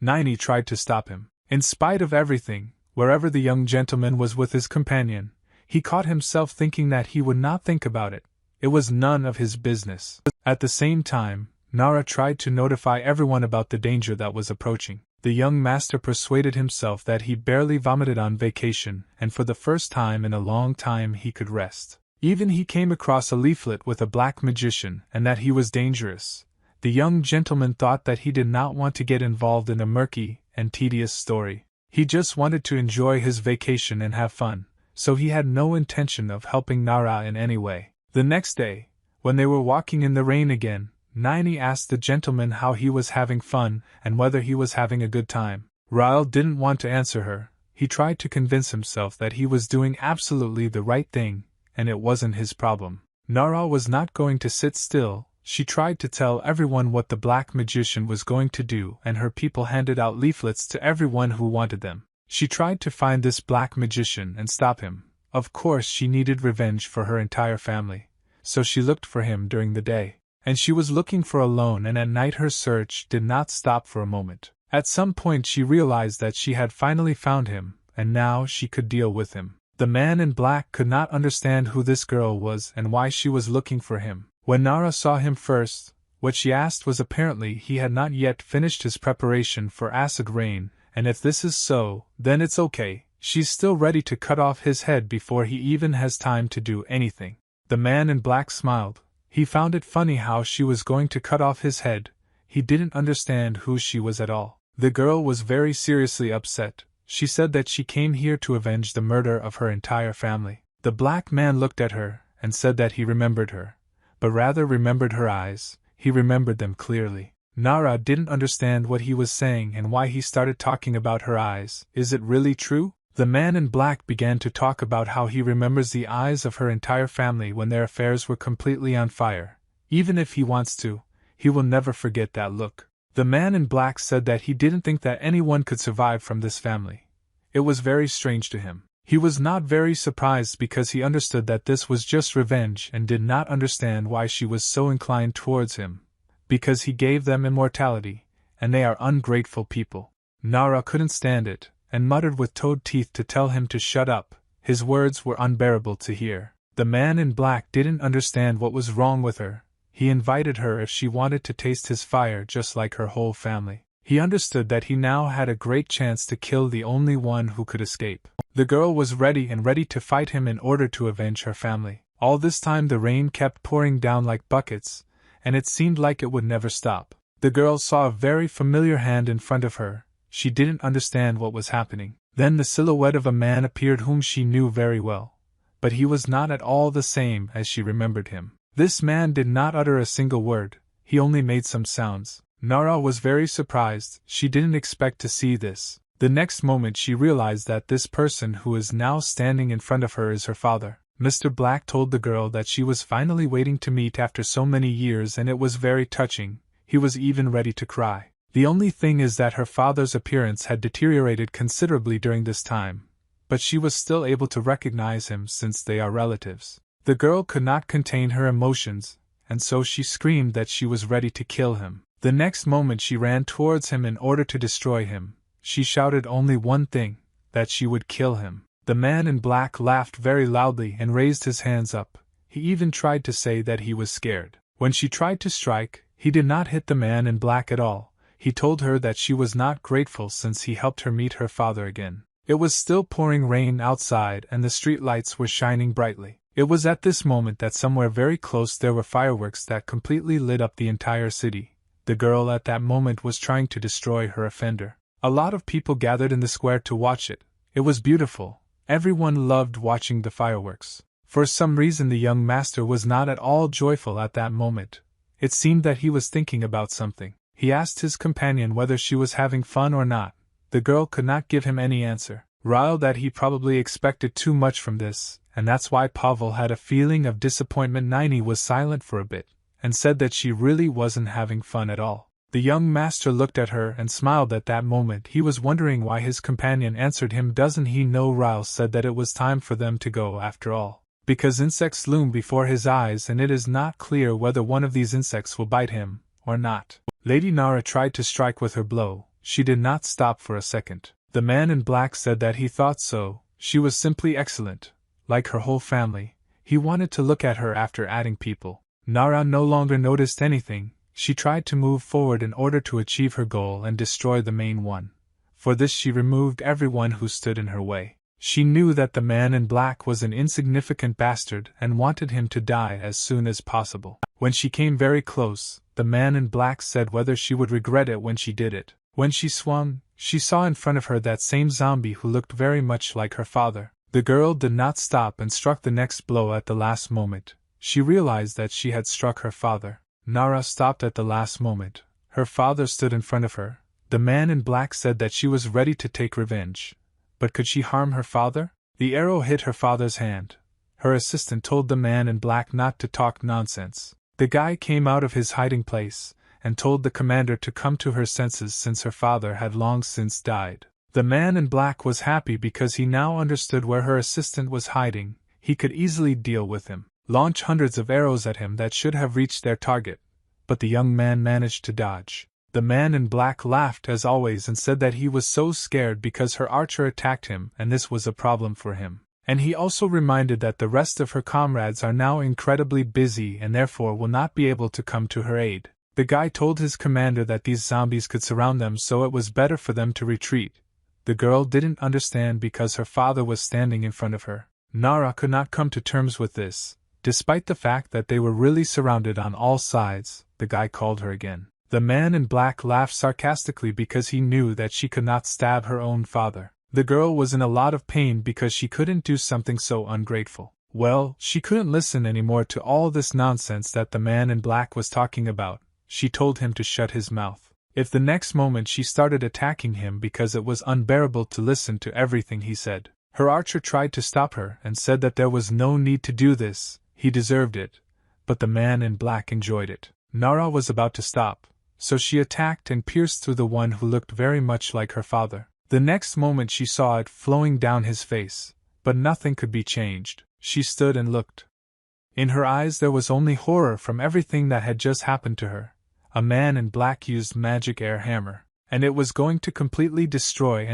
S1: Niney tried to stop him. In spite of everything, wherever the young gentleman was with his companion, he caught himself thinking that he would not think about it. It was none of his business. At the same time, Nara tried to notify everyone about the danger that was approaching. The young master persuaded himself that he barely vomited on vacation, and for the first time in a long time he could rest. Even he came across a leaflet with a black magician and that he was dangerous. The young gentleman thought that he did not want to get involved in a murky and tedious story. He just wanted to enjoy his vacation and have fun, so he had no intention of helping Nara in any way. The next day, when they were walking in the rain again, Niney asked the gentleman how he was having fun and whether he was having a good time. Ryle didn't want to answer her. He tried to convince himself that he was doing absolutely the right thing, and it wasn't his problem. Nara was not going to sit still. She tried to tell everyone what the black magician was going to do, and her people handed out leaflets to everyone who wanted them. She tried to find this black magician and stop him. Of course she needed revenge for her entire family, so she looked for him during the day. And she was looking for alone, and at night her search did not stop for a moment. At some point she realized that she had finally found him, and now she could deal with him. The man in black could not understand who this girl was and why she was looking for him. When Nara saw him first, what she asked was apparently he had not yet finished his preparation for acid rain, and if this is so, then it's okay. She's still ready to cut off his head before he even has time to do anything. The man in black smiled. He found it funny how she was going to cut off his head. he didn't understand who she was at all. The girl was very seriously upset. She said that she came here to avenge the murder of her entire family. The black man looked at her and said that he remembered her, but rather remembered her eyes. He remembered them clearly. Nara didn't understand what he was saying and why he started talking about her eyes. Is it really true? The man in black began to talk about how he remembers the eyes of her entire family when their affairs were completely on fire. Even if he wants to, he will never forget that look. The man in black said that he didn't think that anyone could survive from this family. It was very strange to him. He was not very surprised because he understood that this was just revenge and did not understand why she was so inclined towards him. Because he gave them immortality, and they are ungrateful people. Nara couldn't stand it, and muttered with toad teeth to tell him to shut up. His words were unbearable to hear. The man in black didn't understand what was wrong with her. He invited her if she wanted to taste his fire just like her whole family. He understood that he now had a great chance to kill the only one who could escape. The girl was ready to fight him in order to avenge her family. All this time the rain kept pouring down like buckets, and it seemed like it would never stop. The girl saw a very familiar hand in front of her. She didn't understand what was happening. Then the silhouette of a man appeared whom she knew very well, but he was not at all the same as she remembered him. This man did not utter a single word, he only made some sounds. Nara was very surprised. She didn't expect to see this. The next moment she realized that this person who is now standing in front of her is her father. Mr. Black told the girl that she was finally waiting to meet after so many years, and it was very touching. He was even ready to cry. The only thing is that her father's appearance had deteriorated considerably during this time, but she was still able to recognize him since they are relatives. The girl could not contain her emotions, and so she screamed that she was ready to kill him. The next moment she ran towards him in order to destroy him. She shouted only one thing, that she would kill him. The man in black laughed very loudly and raised his hands up. He even tried to say that he was scared. When she tried to strike, he did not hit the man in black at all. He told her that she was not grateful since he helped her meet her father again. It was still pouring rain outside and the street lights were shining brightly. It was at this moment that somewhere very close there were fireworks that completely lit up the entire city. The girl at that moment was trying to destroy her offender. A lot of people gathered in the square to watch it. It was beautiful. Everyone loved watching the fireworks. For some reason the young master was not at all joyful at that moment. It seemed that he was thinking about something. He asked his companion whether she was having fun or not. The girl could not give him any answer. Riled that he probably expected too much from this, and that's why Pavel had a feeling of disappointment. Nini was silent for a bit, and said that she really wasn't having fun at all. The young master looked at her and smiled at that moment. He was wondering why his companion answered him. Doesn't he know? Ryle said that it was time for them to go after all, because insects loom before his eyes and it is not clear whether one of these insects will bite him, or not. Lady Nara tried to strike with her blow. She did not stop for a second. The man in black said that he thought so. She was simply excellent. Like her whole family. He wanted to look at her after adding people. Nara no longer noticed anything. She tried to move forward in order to achieve her goal and destroy the main one. For this she removed everyone who stood in her way. She knew that the man in black was an insignificant bastard and wanted him to die as soon as possible. When she came very close, the man in black said whether she would regret it when she did it. When she swung, she saw in front of her that same zombie who looked very much like her father. The girl did not stop and struck the next blow at the last moment. She realized that she had struck her father. Nara stopped at the last moment. Her father stood in front of her. The man in black said that she was ready to take revenge. But could she harm her father? The arrow hit her father's hand. Her assistant told the man in black not to talk nonsense. The guy came out of his hiding place and told the commander to come to her senses since her father had long since died. The man in black was happy because he now understood where her assistant was hiding. He could easily deal with him, launch hundreds of arrows at him that should have reached their target. But the young man managed to dodge. The man in black laughed as always and said that he was so scared because her archer attacked him and this was a problem for him. And he also reminded that the rest of her comrades are now incredibly busy and therefore will not be able to come to her aid. The guy told his commander that these zombies could surround them, so it was better for them to retreat. The girl didn't understand because her father was standing in front of her. Nara could not come to terms with this. Despite the fact that they were really surrounded on all sides, the guy called her again. The man in black laughed sarcastically because he knew that she could not stab her own father. The girl was in a lot of pain because she couldn't do something so ungrateful. Well, she couldn't listen anymore to all this nonsense that the man in black was talking about. She told him to shut his mouth. If the next moment she started attacking him because it was unbearable to listen to everything he said. Her archer tried to stop her and said that there was no need to do this, he deserved it. But the man in black enjoyed it. Nara was about to stop, so she attacked and pierced through the one who looked very much like her father. The next moment she saw it flowing down his face, but nothing could be changed. She stood and looked. In her eyes there was only horror from everything that had just happened to her. A man in black used magic air hammer, and it was going to completely destroy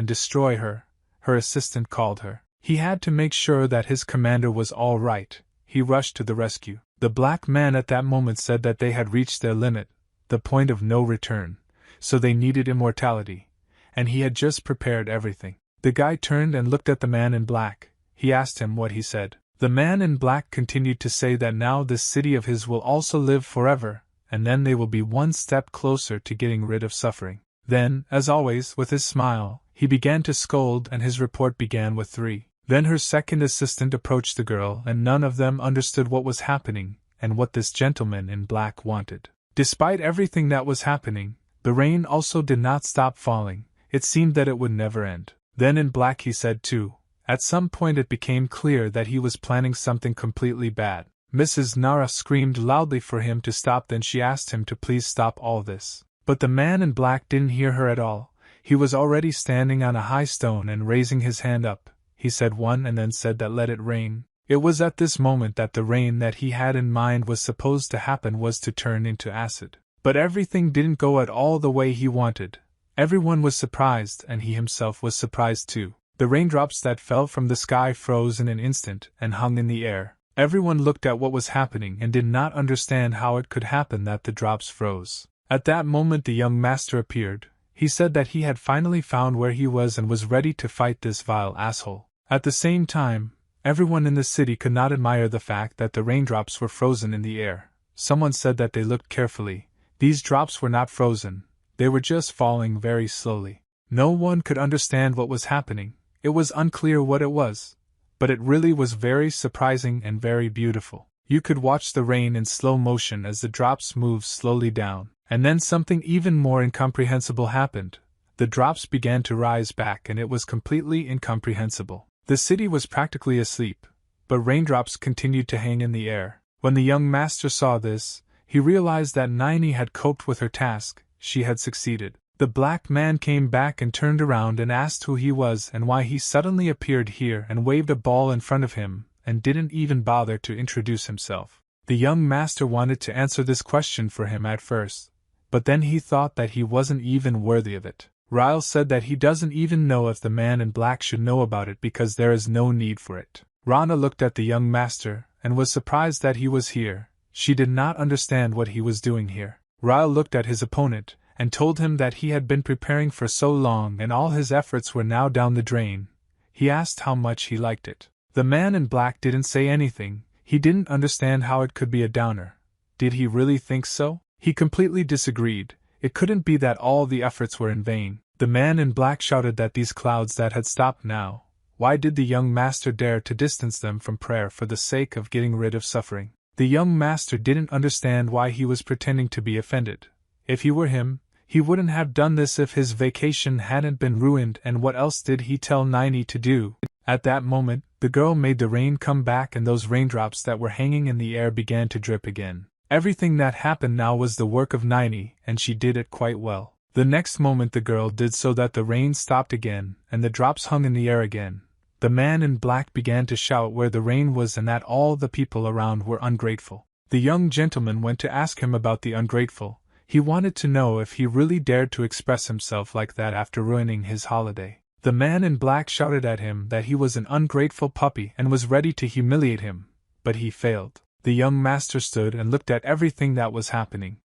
S1: her. Her assistant called her. He had to make sure that his commander was all right. He rushed to the rescue. The black man at that moment said that they had reached their limit, the point of no return, so they needed immortality, and he had just prepared everything. The guy turned and looked at the man in black. He asked him what he said. The man in black continued to say that now this city of his will also live forever, and then they will be one step closer to getting rid of suffering. Then, as always, with his smile, he began to scold and his report began with 3. Then her second assistant approached the girl and none of them understood what was happening and what this gentleman in black wanted. Despite everything that was happening, the rain also did not stop falling. It seemed that it would never end. Then in black he said too. At some point it became clear that he was planning something completely bad. Mrs. Nara screamed loudly for him to stop, then she asked him to please stop all this. But the man in black didn't hear her at all. He was already standing on a high stone and raising his hand up. He said 1 and then said that let it rain. It was at this moment that the rain that he had in mind was supposed to happen was to turn into acid. But everything didn't go at all the way he wanted. Everyone was surprised and he himself was surprised too. The raindrops that fell from the sky froze in an instant and hung in the air. Everyone looked at what was happening and did not understand how it could happen that the drops froze. At that moment the young master appeared. He said that he had finally found where he was and was ready to fight this vile asshole. At the same time, everyone in the city could not admire the fact that the raindrops were frozen in the air. Someone said that they looked carefully. These drops were not frozen. They were just falling very slowly. No one could understand what was happening. It was unclear what it was. But it really was very surprising and very beautiful. You could watch the rain in slow motion as the drops moved slowly down. And then something even more incomprehensible happened. The drops began to rise back and it was completely incomprehensible. The city was practically asleep, but raindrops continued to hang in the air. When the young master saw this, he realized that Nini had coped with her task. She had succeeded. The black man came back and turned around and asked who he was and why he suddenly appeared here and waved a ball in front of him and didn't even bother to introduce himself. The young master wanted to answer this question for him at first, but then he thought that he wasn't even worthy of it. Ryle said that he doesn't even know if the man in black should know about it because there is no need for it. Rana looked at the young master and was surprised that he was here. She did not understand what he was doing here. Ryle looked at his opponent and told him that he had been preparing for so long and all his efforts were now down the drain. He asked how much he liked it. The man in black didn't say anything. He didn't understand how it could be a downer. Did he really think so? He completely disagreed. It couldn't be that all the efforts were in vain. The man in black shouted that these clouds that had stopped now. Why did the young master dare to distance them from prayer for the sake of getting rid of suffering? The young master didn't understand why he was pretending to be offended. If he were him, he wouldn't have done this if his vacation hadn't been ruined, and what else did he tell Nini to do? At that moment, the girl made the rain come back and those raindrops that were hanging in the air began to drip again. Everything that happened now was the work of Nini, and she did it quite well. The next moment the girl did so that the rain stopped again, and the drops hung in the air again. The man in black began to shout where the rain was and that all the people around were ungrateful. The young gentleman went to ask him about the ungrateful. He wanted to know if he really dared to express himself like that after ruining his holiday. The man in black shouted at him that he was an ungrateful puppy and was ready to humiliate him, but he failed. The young master stood and looked at everything that was happening.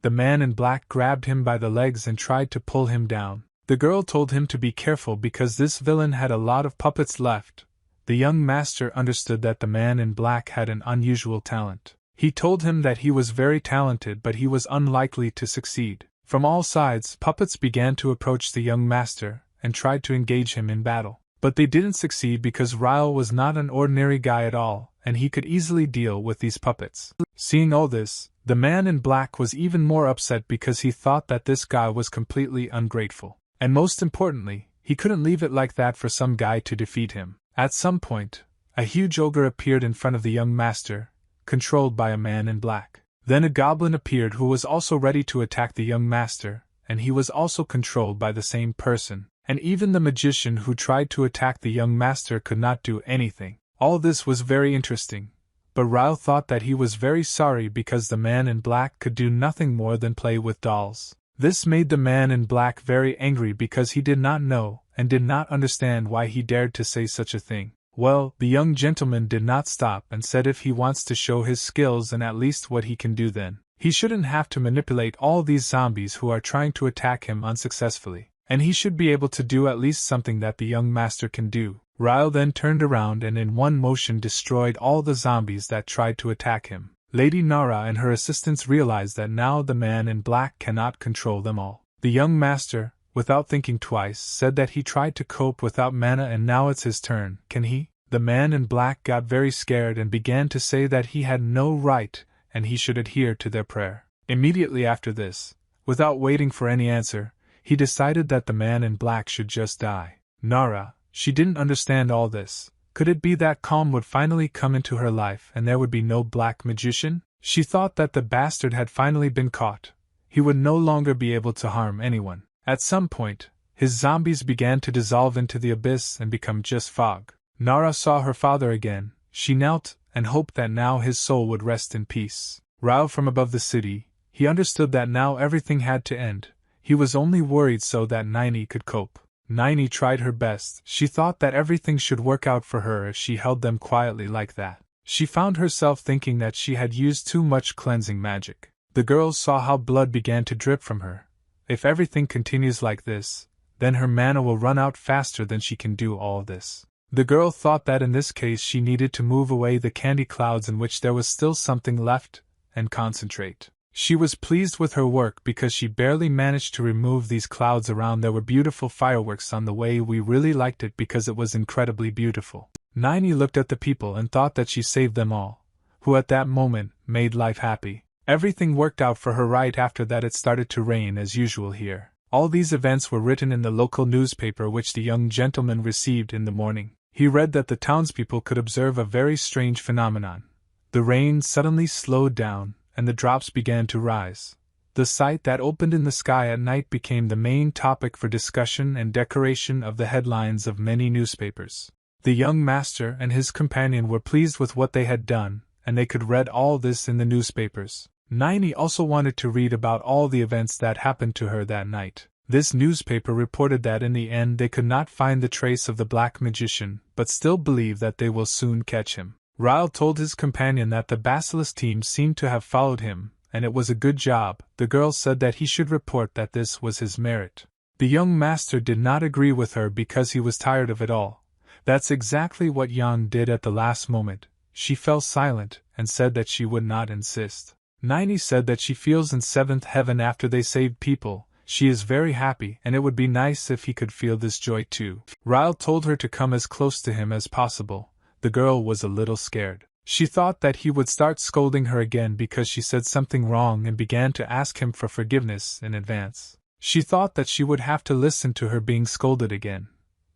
S1: The man in black grabbed him by the legs and tried to pull him down. The girl told him to be careful because this villain had a lot of puppets left. The young master understood that the man in black had an unusual talent. He told him that he was very talented but he was unlikely to succeed. From all sides, puppets began to approach the young master and tried to engage him in battle. But they didn't succeed because Ryle was not an ordinary guy at all, and he could easily deal with these puppets. Seeing all this, the man in black was even more upset because he thought that this guy was completely ungrateful. And most importantly, he couldn't leave it like that for some guy to defeat him. At some point, a huge ogre appeared in front of the young master, controlled by a man in black. Then a goblin appeared who was also ready to attack the young master, and he was also controlled by the same person. And even the magician who tried to attack the young master could not do anything. All this was very interesting, but Ryle thought that he was very sorry because the man in black could do nothing more than play with dolls. This made the man in black very angry because he did not know and did not understand why he dared to say such a thing. Well, the young gentleman did not stop and said if he wants to show his skills and at least what he can do, then he shouldn't have to manipulate all these zombies who are trying to attack him unsuccessfully. And he should be able to do at least something that the young master can do. Ryle then turned around and in one motion destroyed all the zombies that tried to attack him. Lady Nara and her assistants realized that now the man in black cannot control them all. The young master, without thinking twice, said that he tried to cope without mana and now it's his turn. Can he? The man in black got very scared and began to say that he had no right and he should adhere to their prayer. Immediately after this, without waiting for any answer, he decided that the man in black should just die. Nara, she didn't understand all this. Could it be that calm would finally come into her life and there would be no black magician? She thought that the bastard had finally been caught. He would no longer be able to harm anyone. At some point, his zombies began to dissolve into the abyss and become just fog. Nara saw her father again. She knelt and hoped that now his soul would rest in peace. Ryle from above the city, he understood that now everything had to end. He was only worried so that Nini could cope. Nini tried her best. She thought that everything should work out for her if she held them quietly like that. She found herself thinking that she had used too much cleansing magic. The girls saw how blood began to drip from her. If everything continues like this, then her mana will run out faster than she can do all this. The girl thought that in this case she needed to move away the candy clouds in which there was still something left, and concentrate. She was pleased with her work because she barely managed to remove these clouds around. There were beautiful fireworks on the way. We really liked it because it was incredibly beautiful. Nini looked at the people and thought that she saved them all, who at that moment made life happy. Everything worked out for her right after that. It started to rain as usual here. All these events were written in the local newspaper which the young gentleman received in the morning. He read that the townspeople could observe a very strange phenomenon. The rain suddenly slowed down, and the drops began to rise. The sight that opened in the sky at night became the main topic for discussion and decoration of the headlines of many newspapers. The young master and his companion were pleased with what they had done, and they could read all this in the newspapers. Nini also wanted to read about all the events that happened to her that night. This newspaper reported that in the end they could not find the trace of the black magician, but still believe that they will soon catch him. Ryle told his companion that the Basilisk team seemed to have followed him, and it was a good job. The girl said that he should report that this was his merit. The young master did not agree with her because he was tired of it all. That's exactly what Yan did at the last moment. She fell silent and said that she would not insist. Nini said that she feels in seventh heaven after they saved people. She is very happy and it would be nice if he could feel this joy too. Ryle told her to come as close to him as possible. The girl was a little scared. She thought that he would start scolding her again because she said something wrong and began to ask him for forgiveness in advance. She thought that she would have to listen to her being scolded again.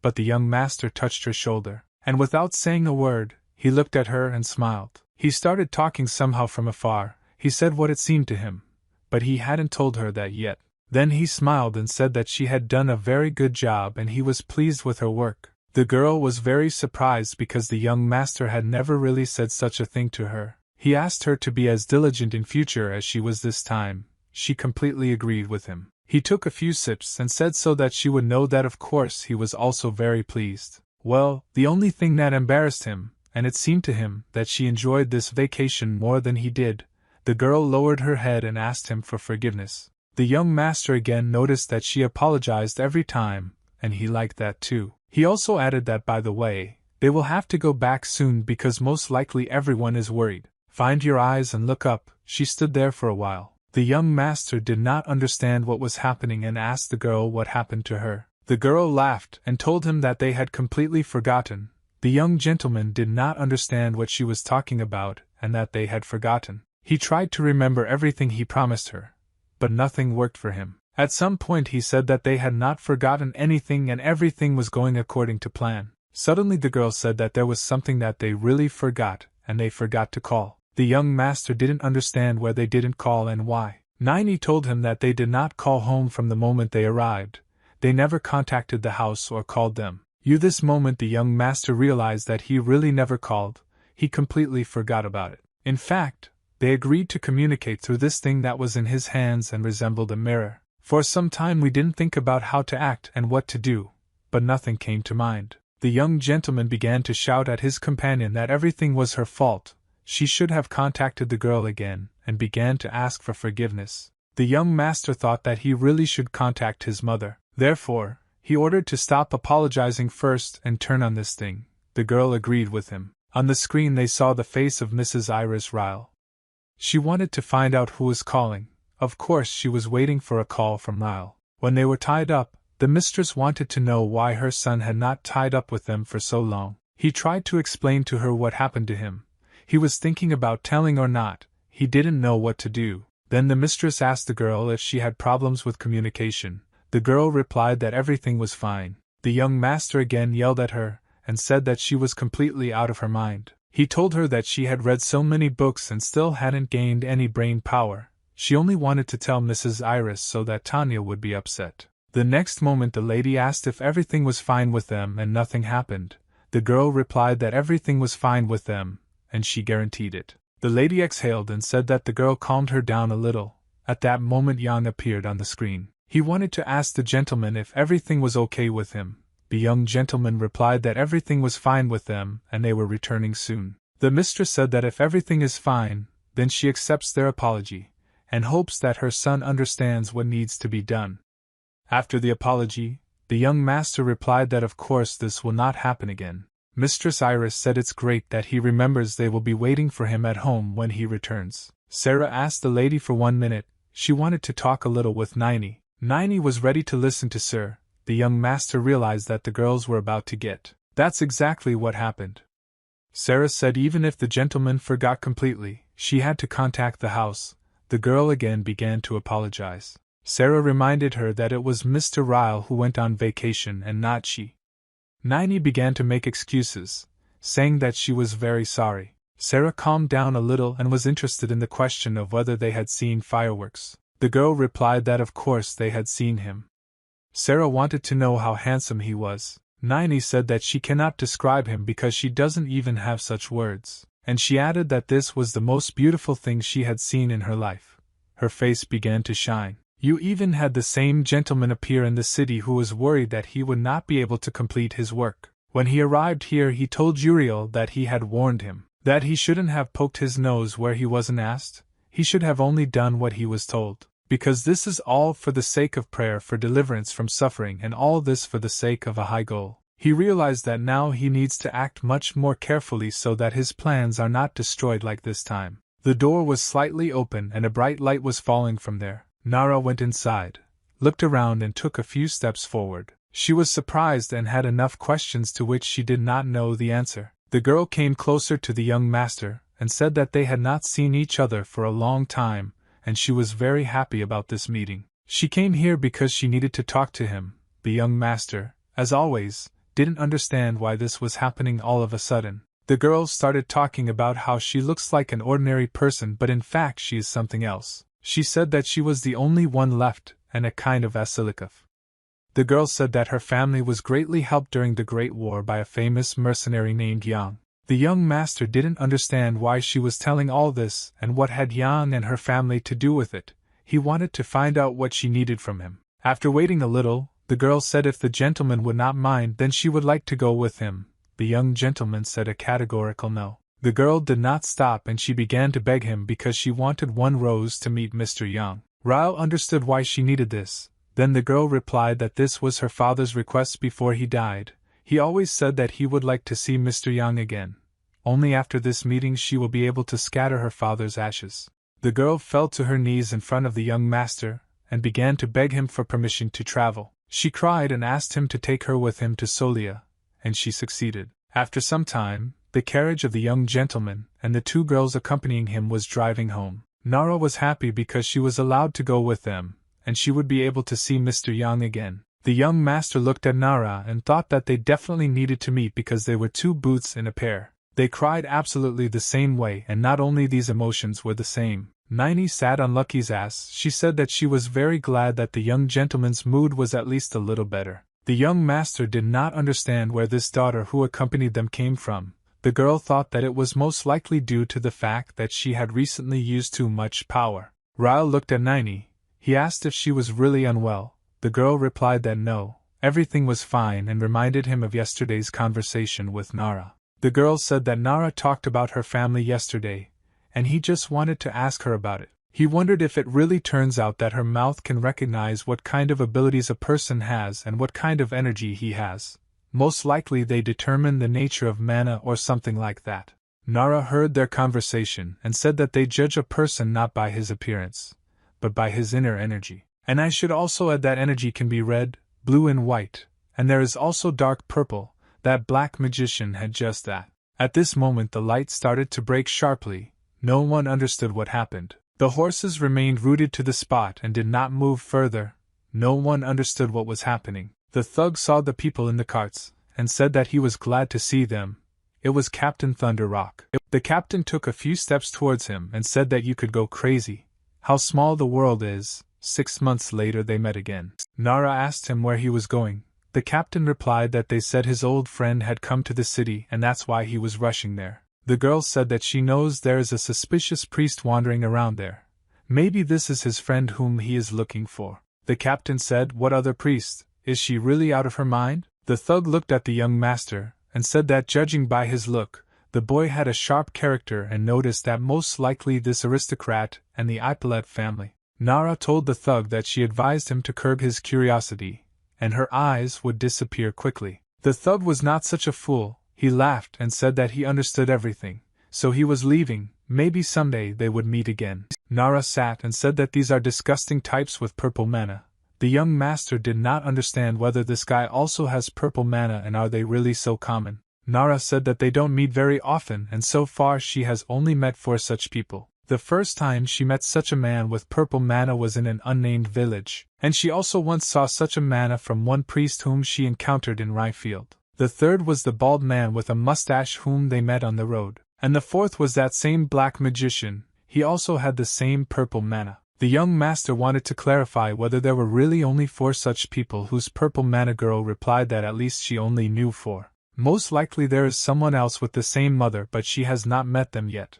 S1: But the young master touched her shoulder, and without saying a word, he looked at her and smiled. He started talking somehow from afar. He said what it seemed to him, but he hadn't told her that yet. Then he smiled and said that she had done a very good job and he was pleased with her work. The girl was very surprised because the young master had never really said such a thing to her. He asked her to be as diligent in future as she was this time. She completely agreed with him. He took a few sips and said so that she would know that of course he was also very pleased. Well, the only thing that embarrassed him, and it seemed to him that she enjoyed this vacation more than he did, the girl lowered her head and asked him for forgiveness. The young master again noticed that she apologized every time, and he liked that too. He also added that by the way, they will have to go back soon because most likely everyone is worried. "Find your eyes and look up." She stood there for a while. The young master did not understand what was happening and asked the girl what happened to her. The girl laughed and told him that they had completely forgotten. The young gentleman did not understand what she was talking about and that they had forgotten. He tried to remember everything he promised her, but nothing worked for him. At some point he said that they had not forgotten anything and everything was going according to plan. Suddenly the girl said that there was something that they really forgot, and they forgot to call. The young master didn't understand where they didn't call and why. Nini told him that they did not call home from the moment they arrived. They never contacted the house or called them. This moment the young master realized that he really never called. He completely forgot about it. In fact, they agreed to communicate through this thing that was in his hands and resembled a mirror. For some time we didn't think about how to act and what to do, but nothing came to mind. The young gentleman began to shout at his companion that everything was her fault. She should have contacted the girl again, and began to ask for forgiveness. The young master thought that he really should contact his mother. Therefore, he ordered to stop apologizing first and turn on this thing. The girl agreed with him. On the screen they saw the face of Mrs. Iris Ryle. She wanted to find out who was calling. Of course she was waiting for a call from Ryle. When they were tied up, the mistress wanted to know why her son had not tied up with them for so long. He tried to explain to her what happened to him. He was thinking about telling or not. He didn't know what to do. Then the mistress asked the girl if she had problems with communication. The girl replied that everything was fine. The young master again yelled at her, and said that she was completely out of her mind. He told her that she had read so many books and still hadn't gained any brain power. She only wanted to tell Mrs. Iris so that Tanya would be upset. The next moment the lady asked if everything was fine with them and nothing happened. The girl replied that everything was fine with them, and she guaranteed it. The lady exhaled and said that the girl calmed her down a little. At that moment Yang appeared on the screen. He wanted to ask the gentleman if everything was okay with him. The young gentleman replied that everything was fine with them and they were returning soon. The mistress said that if everything is fine, then she accepts their apology, and hopes that her son understands what needs to be done. After the apology, the young master replied that of course this will not happen again. Mistress Iris said it's great that he remembers they will be waiting for him at home when he returns. Sarah asked the lady for 1 minute. She wanted to talk a little with Nini. Nini was ready to listen to Sir. The young master realized that the girls were about to get. That's exactly what happened. Sarah said even if the gentleman forgot completely, she had to contact the house. The girl again began to apologize. Sarah reminded her that it was Mr. Ryle who went on vacation and not she. Nini began to make excuses, saying that she was very sorry. Sarah calmed down a little and was interested in the question of whether they had seen fireworks. The girl replied that of course they had seen him. Sarah wanted to know how handsome he was. Nini said that she cannot describe him because she doesn't even have such words, and she added that this was the most beautiful thing she had seen in her life. Her face began to shine. You even had the same gentleman appear in the city who was worried that he would not be able to complete his work. When he arrived here he told Uriel that he had warned him, that he shouldn't have poked his nose where he wasn't asked. He should have only done what he was told. Because this is all for the sake of prayer for deliverance from suffering and all this for the sake of a high goal. He realized that now he needs to act much more carefully so that his plans are not destroyed like this time. The door was slightly open and a bright light was falling from there. Nara went inside, looked around and took a few steps forward. She was surprised and had enough questions to which she did not know the answer. The girl came closer to the young master and said that they had not seen each other for a long time, and she was very happy about this meeting. She came here because she needed to talk to him. The young master, as always, didn't understand why this was happening all of a sudden. The girl started talking about how she looks like an ordinary person but in fact she is something else. She said that she was the only one left, and a kind of Vasilikov. The girl said that her family was greatly helped during the Great War by a famous mercenary named Yang. The young master didn't understand why she was telling all this and what had Yang and her family to do with it. He wanted to find out what she needed from him. After waiting a little, the girl said if the gentleman would not mind then she would like to go with him. The young gentleman said a categorical no. The girl did not stop and she began to beg him because she wanted 1 rose to meet Mr. Yang. Ryle understood why she needed this. Then the girl replied that this was her father's request before he died. He always said that he would like to see Mr. Yang again. Only after this meeting she will be able to scatter her father's ashes. The girl fell to her knees in front of the young master, and began to beg him for permission to travel. She cried and asked him to take her with him to Solia, and she succeeded. After some time, the carriage of the young gentleman and the two girls accompanying him was driving home. Nara was happy because she was allowed to go with them, and she would be able to see Mr. Yang again. The young master looked at Nara and thought that they definitely needed to meet because they were two boots in a pair. They cried absolutely the same way, and not only these emotions were the same. Nini sat on Lucky's ass. She said that she was very glad that the young gentleman's mood was at least a little better. The young master did not understand where this daughter who accompanied them came from. The girl thought that it was most likely due to the fact that she had recently used too much power. Ryle looked at Nini. He asked if she was really unwell. The girl replied that no, everything was fine, and reminded him of yesterday's conversation with Nara. The girl said that Nara talked about her family yesterday, and he just wanted to ask her about it. He wondered if it really turns out that her mouth can recognize what kind of abilities a person has and what kind of energy he has. Most likely they determine the nature of mana or something like that. Nara heard their conversation and said that they judge a person not by his appearance, but by his inner energy. And I should also add that energy can be red, blue and white, and there is also dark purple. That black magician had just that. At this moment the light started to break sharply. No one understood what happened. The horses remained rooted to the spot and did not move further. No one understood what was happening. The thug saw the people in the carts, and said that he was glad to see them. It was Captain Thunder Rock. The captain took a few steps towards him and said that you could go crazy. How small the world is. 6 months later they met again. Nara asked him where he was going. The captain replied that they said his old friend had come to the city and that's why he was rushing there. The girl said that she knows there is a suspicious priest wandering around there. Maybe this is his friend whom he is looking for. The captain said, "What other priest? Is she really out of her mind?" The thug looked at the young master, and said that judging by his look, the boy had a sharp character and noticed that most likely this aristocrat and the Ippolet family. Nara told the thug that she advised him to curb his curiosity, and her eyes would disappear quickly. The thug was not such a fool. He laughed and said that he understood everything, so he was leaving. Maybe someday they would meet again. Nara sat and said that these are disgusting types with purple mana. The young master did not understand whether this guy also has purple mana and are they really so common. Nara said that they don't meet very often and so far she has only met 4 such people. The first time she met such a man with purple mana was in an unnamed village, and she also once saw such a mana from one priest whom she encountered in Ryefield. The third was the bald man with a mustache whom they met on the road, and the fourth was that same black magician. He also had the same purple mana. The young master wanted to clarify whether there were really only 4 such people whose purple mana. Girl replied that at least she only knew 4. Most likely there is someone else with the same mother but she has not met them yet.